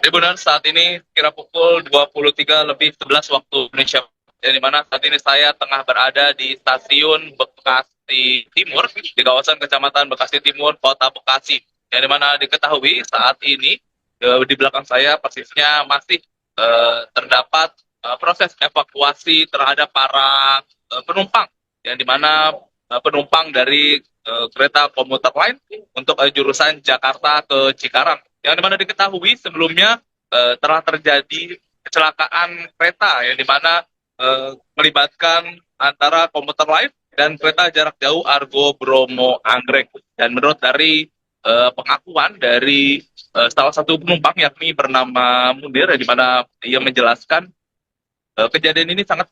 Tribuners saat ini kira pukul 23:11 waktu Indonesia, di mana saat ini saya tengah berada di stasiun Bekasi Timur di kawasan Kecamatan Bekasi Timur, Kota Bekasi. Yang dimana diketahui saat ini di belakang saya persisnya masih terdapat proses evakuasi terhadap para penumpang, yang dimana penumpang dari kereta komuter lain untuk jurusan Jakarta ke Cikarang. Yang dimana diketahui sebelumnya telah terjadi kecelakaan kereta yang dimana melibatkan antara komuter lain dan kereta jarak jauh Argo Bromo Anggrek. Dan menurut dari pengakuan dari salah satu penumpang yakni bernama Munir, di mana ia menjelaskan kejadian ini sangat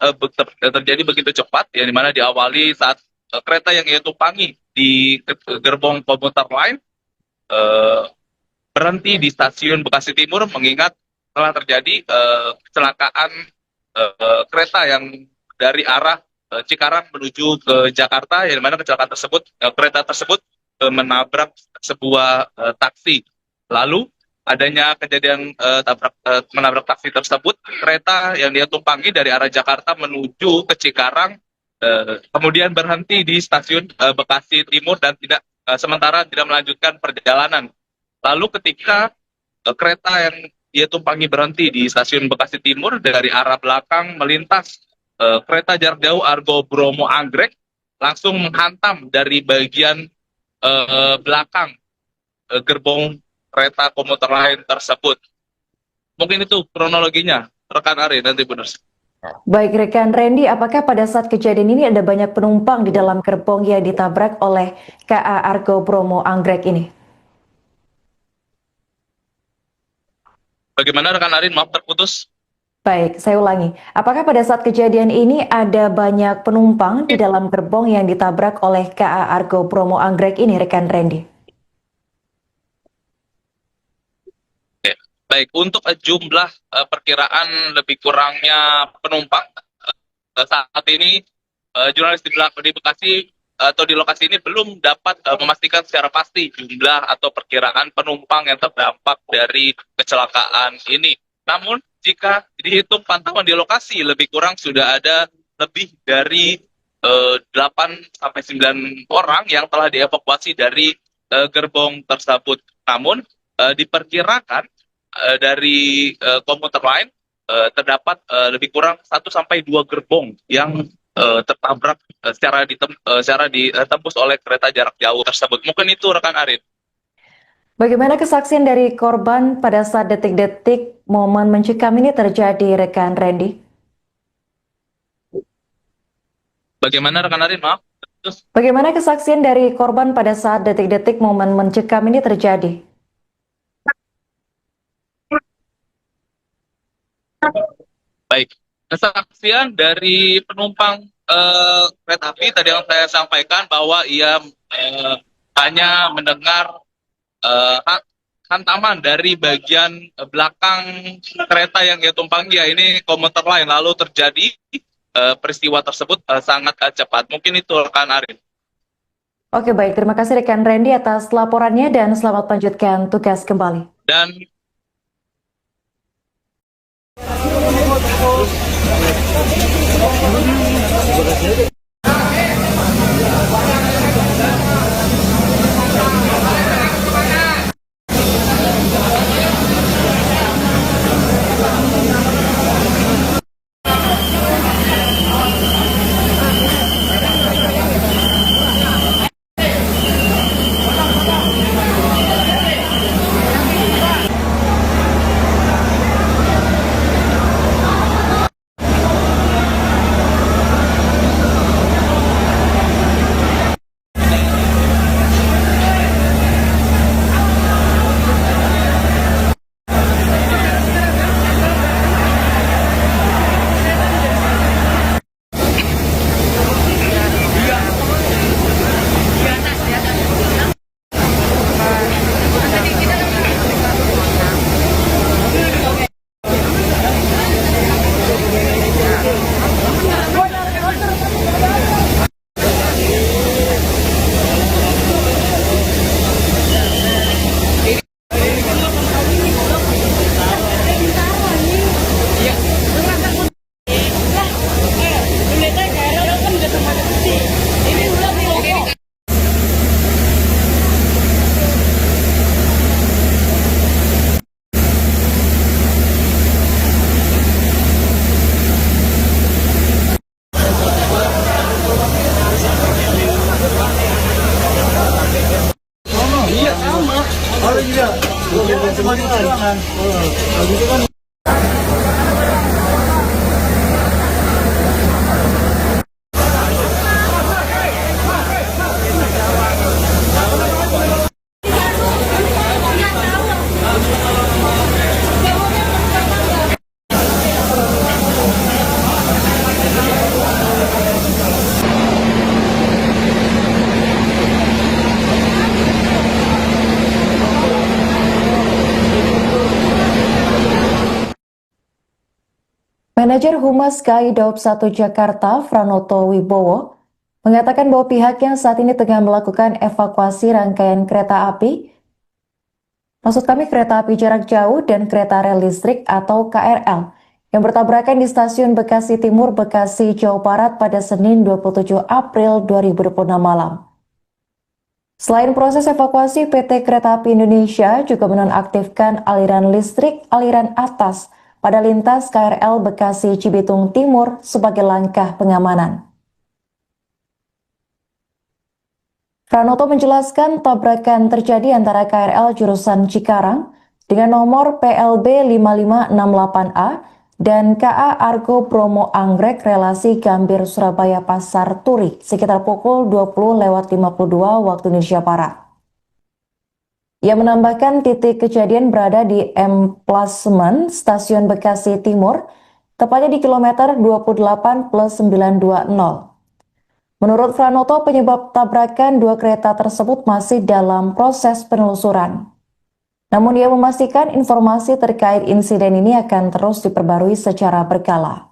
terjadi begitu cepat, yang dimana diawali saat kereta yang ia tumpangi di gerbong komuter lain berhenti di stasiun Bekasi Timur, mengingat telah terjadi kecelakaan kereta yang dari arah Cikarang menuju ke Jakarta, yang dimana kecelakaan tersebut kereta tersebut menabrak sebuah taksi. Lalu adanya kejadian menabrak taksi tersebut, kereta yang dia tumpangi dari arah Jakarta menuju ke Cikarang kemudian berhenti di stasiun Bekasi Timur dan sementara tidak melanjutkan perjalanan. Lalu ketika kereta yang dia tumpangi berhenti di stasiun Bekasi Timur, dari arah belakang melintas kereta jarak jauh Argo Bromo Anggrek, langsung menghantam dari bagian belakang gerbong kereta komuter lain tersebut. Mungkin itu kronologinya, rekan Ari, nanti benar. Baik rekan Randy, apakah pada saat kejadian ini ada banyak penumpang di dalam gerbong yang ditabrak oleh KA Argo Bromo Anggrek ini? Bagaimana rekan Arin? Maaf terputus. Baik, saya ulangi. Apakah pada saat kejadian ini ada banyak penumpang di dalam gerbong yang ditabrak oleh KA Argo Bromo Anggrek ini, rekan Randy? Baik, untuk jumlah perkiraan lebih kurangnya penumpang saat ini jurnalis di Bekasi atau di lokasi ini belum dapat memastikan secara pasti jumlah atau perkiraan penumpang yang terdampak dari kecelakaan ini. Namun jika dihitung pantauan di lokasi, lebih kurang sudah ada lebih dari 8-9 orang yang telah dievakuasi dari gerbong tersebut. Namun diperkirakan dari komuter lain terdapat lebih kurang 1-2 gerbong yang tertabrak secara ditembus oleh kereta jarak jauh tersebut. Mungkin itu rekan Arin. Bagaimana kesaksian dari korban pada saat detik-detik momen mencekam ini terjadi, rekan Randy? Bagaimana rekan Arin? Maaf. Bagaimana kesaksian dari korban pada saat detik-detik momen mencekam ini terjadi? Baik, kesaksian dari penumpang kereta api tadi yang saya sampaikan bahwa ia hanya mendengar hantaman dari bagian belakang kereta yang ia tumpangi, ya ini komuter lain, lalu terjadi peristiwa tersebut sangat cepat. Mungkin itu rekan Arin. Oke baik, terima kasih rekan Randy atas laporannya dan selamat lanjutkan tugas kembali. Dan Manajer Humas KAI Daob 1 Jakarta, Franoto Wibowo, mengatakan bahwa pihaknya saat ini tengah melakukan evakuasi rangkaian kereta api, kereta api jarak jauh dan kereta rel listrik atau KRL, yang bertabrakan di stasiun Bekasi Timur, Bekasi, Jawa Barat pada Senin 27 April 2026 malam. Selain proses evakuasi, PT Kereta Api Indonesia juga menonaktifkan aliran listrik aliran atas pada lintas KRL Bekasi Cibitung Timur sebagai langkah pengamanan. Pranoto menjelaskan tabrakan terjadi antara KRL jurusan Cikarang dengan nomor PLB 5568A dan KA Argo Bromo Anggrek relasi Gambir Surabaya Pasar Turi sekitar pukul 20.52 waktu Indonesia Barat. Ia menambahkan titik kejadian berada di emplasement Stasiun Bekasi Timur, tepatnya di kilometer 28+920. Menurut Franoto, penyebab tabrakan dua kereta tersebut masih dalam proses penelusuran. Namun ia memastikan informasi terkait insiden ini akan terus diperbarui secara berkala.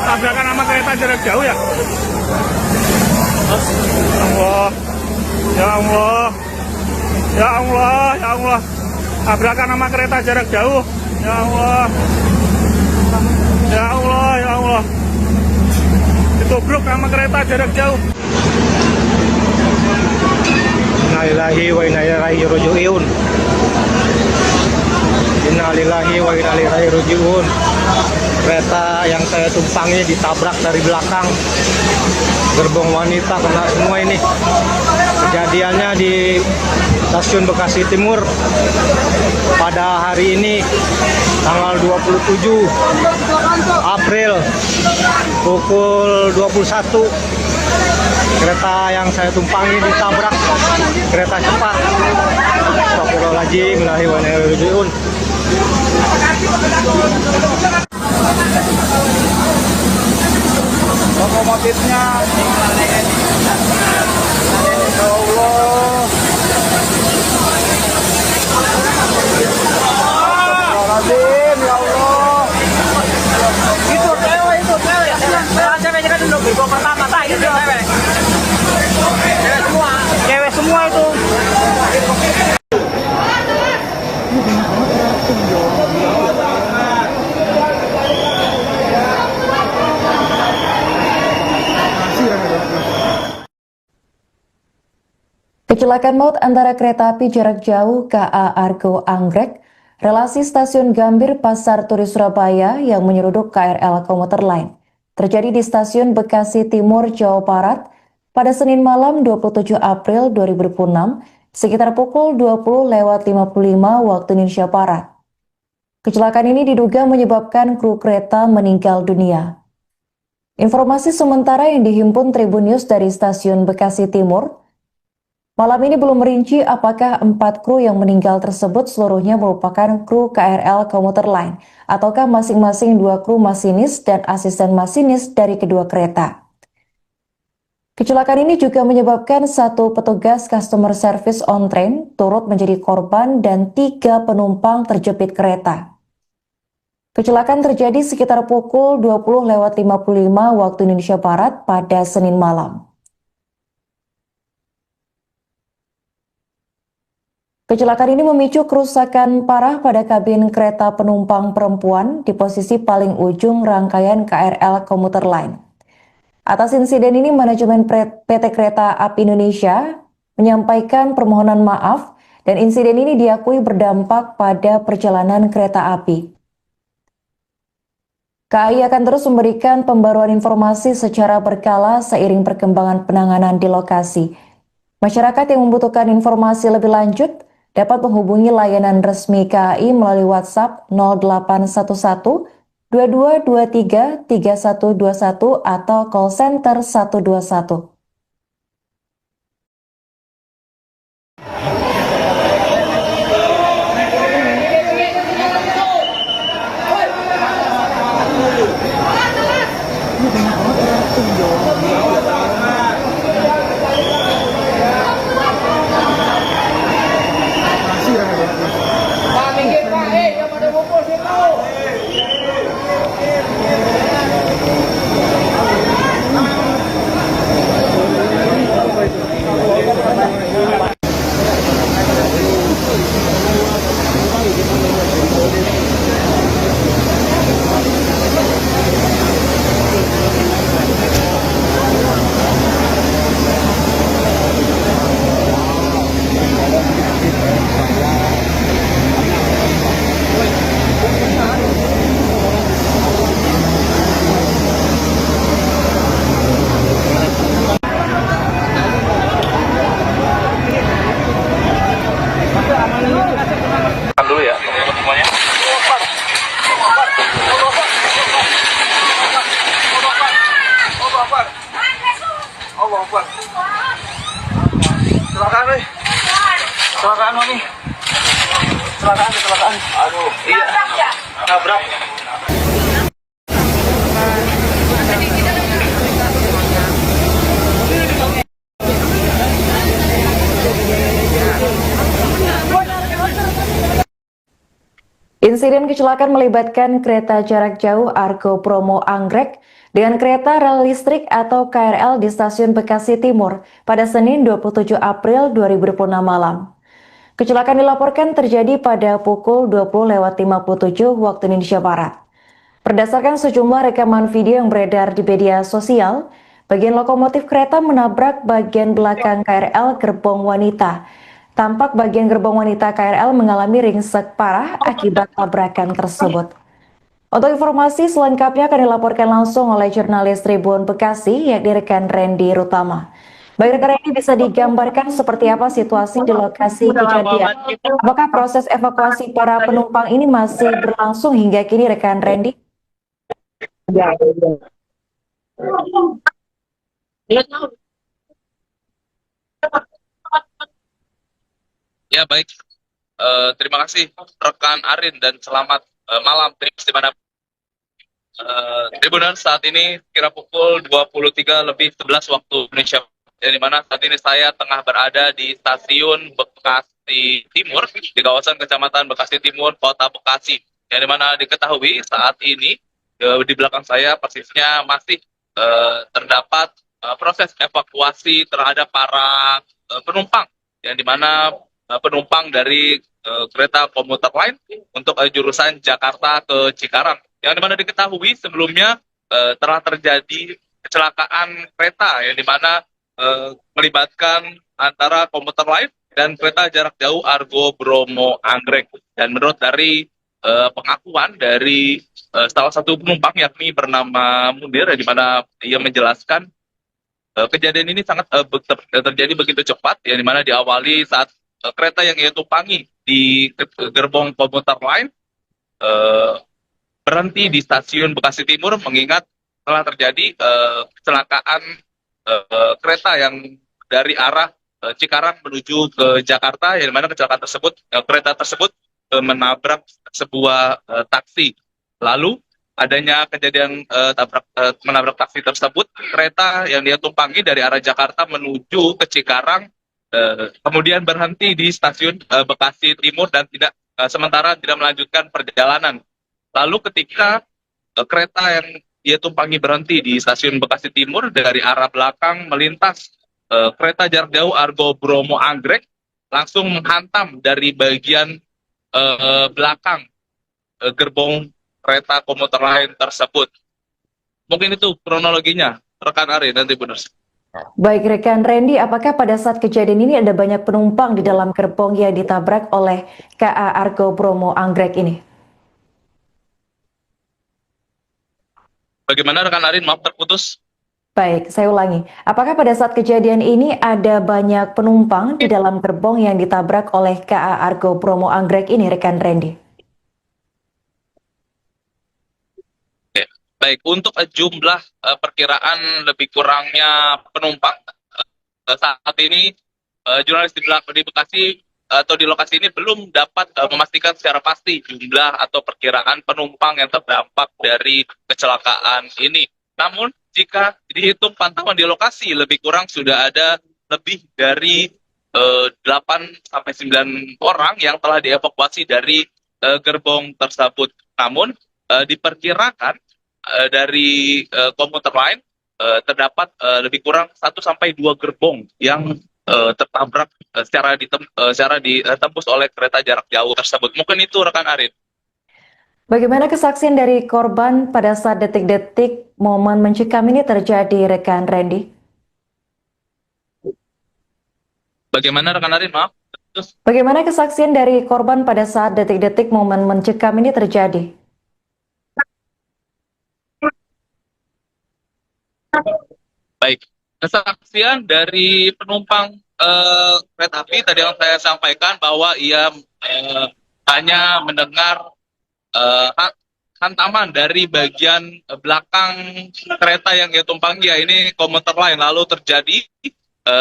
Tabrakan sama kereta jarak jauh ya. Allah, ya Allah, ya Allah, ya Allah. Tabrakan sama kereta jarak jauh. Ya Allah, ya Allah, ya Allah. Ditubruk sama kereta jarak jauh. Innalillahi wa inna ilaihi raji'un. Innalillahi wa inna ilaihi raji'un. Kereta yang saya tumpangi ditabrak dari belakang, gerbong wanita kena semua ini. Kejadiannya di stasiun Bekasi Timur pada hari ini tanggal 27 April pukul 21. Kereta yang saya tumpangi ditabrak kereta cepat. Astagfirullahaladzim, innalillahi wa inna ilaihi raji'un. Lokomotifnya ya Allah. Astagfirullahaladzim, ya Allah. Itu cewek. Cewek kan dulu gerbong pertama, itu cewek. Cewek semua itu. Kecelakaan maut antara kereta api jarak jauh KA Argo Anggrek, relasi stasiun Gambir Pasar Turi Surabaya yang menyeruduk KRL komuter lain, terjadi di stasiun Bekasi Timur, Jawa Barat pada Senin malam 27 April 2026 sekitar pukul 20.55 waktu Indonesia Barat. Kecelakaan ini diduga menyebabkan kru kereta meninggal dunia. Informasi sementara yang dihimpun Tribun News dari stasiun Bekasi Timur, malam ini belum merinci apakah 4 kru yang meninggal tersebut seluruhnya merupakan kru KRL komuter lain ataukah masing-masing 2 kru masinis dan asisten masinis dari kedua kereta. Kecelakaan ini juga menyebabkan 1 petugas customer service on train turut menjadi korban dan 3 penumpang terjepit kereta. Kecelakaan terjadi sekitar pukul 20.55 waktu Indonesia Barat pada Senin malam. Kecelakaan ini memicu kerusakan parah pada kabin kereta penumpang perempuan di posisi paling ujung rangkaian KRL komuter lain. Atas insiden ini, manajemen PT Kereta Api Indonesia menyampaikan permohonan maaf dan insiden ini diakui berdampak pada perjalanan kereta api. KAI akan terus memberikan pembaruan informasi secara berkala seiring perkembangan penanganan di lokasi. Masyarakat yang membutuhkan informasi lebih lanjut dapat menghubungi layanan resmi KAI melalui WhatsApp 0811 2223 3121 atau call center 121. Dulu ya, teman-teman semuanya. Kecelakaan nih. Kecelakaan nih. Kecelakaan. Aduh, iya. Nabrak. Insiden kecelakaan melibatkan kereta jarak jauh Argo Bromo Anggrek dengan kereta rel listrik atau KRL di stasiun Bekasi Timur pada Senin 27 April 2026 malam. Kecelakaan dilaporkan terjadi pada pukul 20.57 waktu Indonesia Barat. Berdasarkan sejumlah rekaman video yang beredar di media sosial, bagian lokomotif kereta menabrak bagian belakang KRL gerbong wanita. Tampak bagian gerbong wanita KRL mengalami ringsek parah akibat tabrakan tersebut. Untuk informasi selengkapnya akan dilaporkan langsung oleh jurnalis Tribun Bekasi, yakni rekan Randy Rutama. Baik rekan Randy, bisa digambarkan seperti apa situasi di lokasi kejadian? Apakah proses evakuasi para penumpang ini masih berlangsung hingga kini rekan Randy? Ya baik, terima kasih rekan Arin dan selamat malam di mana Tribunan saat ini kira pukul 23.11 waktu Indonesia, di mana saat ini saya tengah berada di stasiun Bekasi Timur di kawasan Kecamatan Bekasi Timur, Kota Bekasi. Yang dimana diketahui saat ini di belakang saya persisnya masih terdapat proses evakuasi terhadap para penumpang, yang dimana penumpang dari kereta komuter lain untuk jurusan Jakarta ke Cikarang. Yang dimana diketahui sebelumnya telah terjadi kecelakaan kereta, yang dimana melibatkan antara komuter lain dan kereta jarak jauh Argo Bromo Anggrek. Dan menurut dari pengakuan dari salah satu penumpang yakni bernama Munir, di mana ia menjelaskan kejadian ini sangat terjadi begitu cepat, yang dimana diawali saat kereta yang ia tumpangi di gerbong komuter lain berhenti di stasiun Bekasi Timur, mengingat telah terjadi kecelakaan kereta yang dari arah Cikarang menuju ke Jakarta, yang dimana kecelakaan tersebut kereta tersebut menabrak sebuah taksi. Lalu adanya kejadian menabrak taksi tersebut, kereta yang dia tumpangi dari arah Jakarta menuju ke Cikarang kemudian berhenti di stasiun Bekasi Timur dan sementara tidak melanjutkan perjalanan. Lalu ketika kereta yang dia tumpangi berhenti di stasiun Bekasi Timur, dari arah belakang melintas kereta jarak jauh Argo Bromo Anggrek langsung menghantam dari bagian belakang gerbong kereta komuter lain tersebut. Mungkin itu kronologinya, rekan Ari, nanti benar. Baik rekan Randy, apakah pada saat kejadian ini ada banyak penumpang di dalam gerbong yang ditabrak oleh KA Argo Bromo Anggrek ini? Bagaimana rekan Arin? Maaf terputus. Baik, saya ulangi. Apakah pada saat kejadian ini ada banyak penumpang di dalam gerbong yang ditabrak oleh KA Argo Bromo Anggrek ini, rekan Randy? Oke. Baik, untuk jumlah perkiraan lebih kurangnya penumpang saat ini jurnalis di Bekasi atau di lokasi ini belum dapat memastikan secara pasti jumlah atau perkiraan penumpang yang terdampak dari kecelakaan ini. Namun jika dihitung pantauan di lokasi lebih kurang sudah ada lebih dari 8 sampai 9 orang yang telah dievakuasi dari gerbong tersebut. Namun diperkirakan dari komuter lain terdapat lebih kurang 1 sampai 2 gerbong yang tertabrak secara ditembus oleh kereta jarak jauh tersebut. Mungkin itu rekan Arin. Bagaimana kesaksian dari korban pada saat detik-detik momen mencekam ini terjadi, rekan Randy? Bagaimana rekan Arin? Maaf. Terus. Bagaimana kesaksian dari korban pada saat detik-detik momen mencekam ini terjadi? Baik, kesaksian dari penumpang kereta api tadi yang saya sampaikan bahwa ia hanya mendengar hantaman dari bagian belakang kereta yang ia tumpangi, ya ini komuter lain, lalu terjadi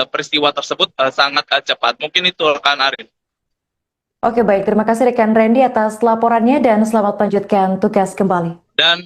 peristiwa tersebut sangat cepat. Mungkin itu rekan Arin. Oke baik, terima kasih rekan Randy atas laporannya dan selamat melanjutkan tugas kembali. Dan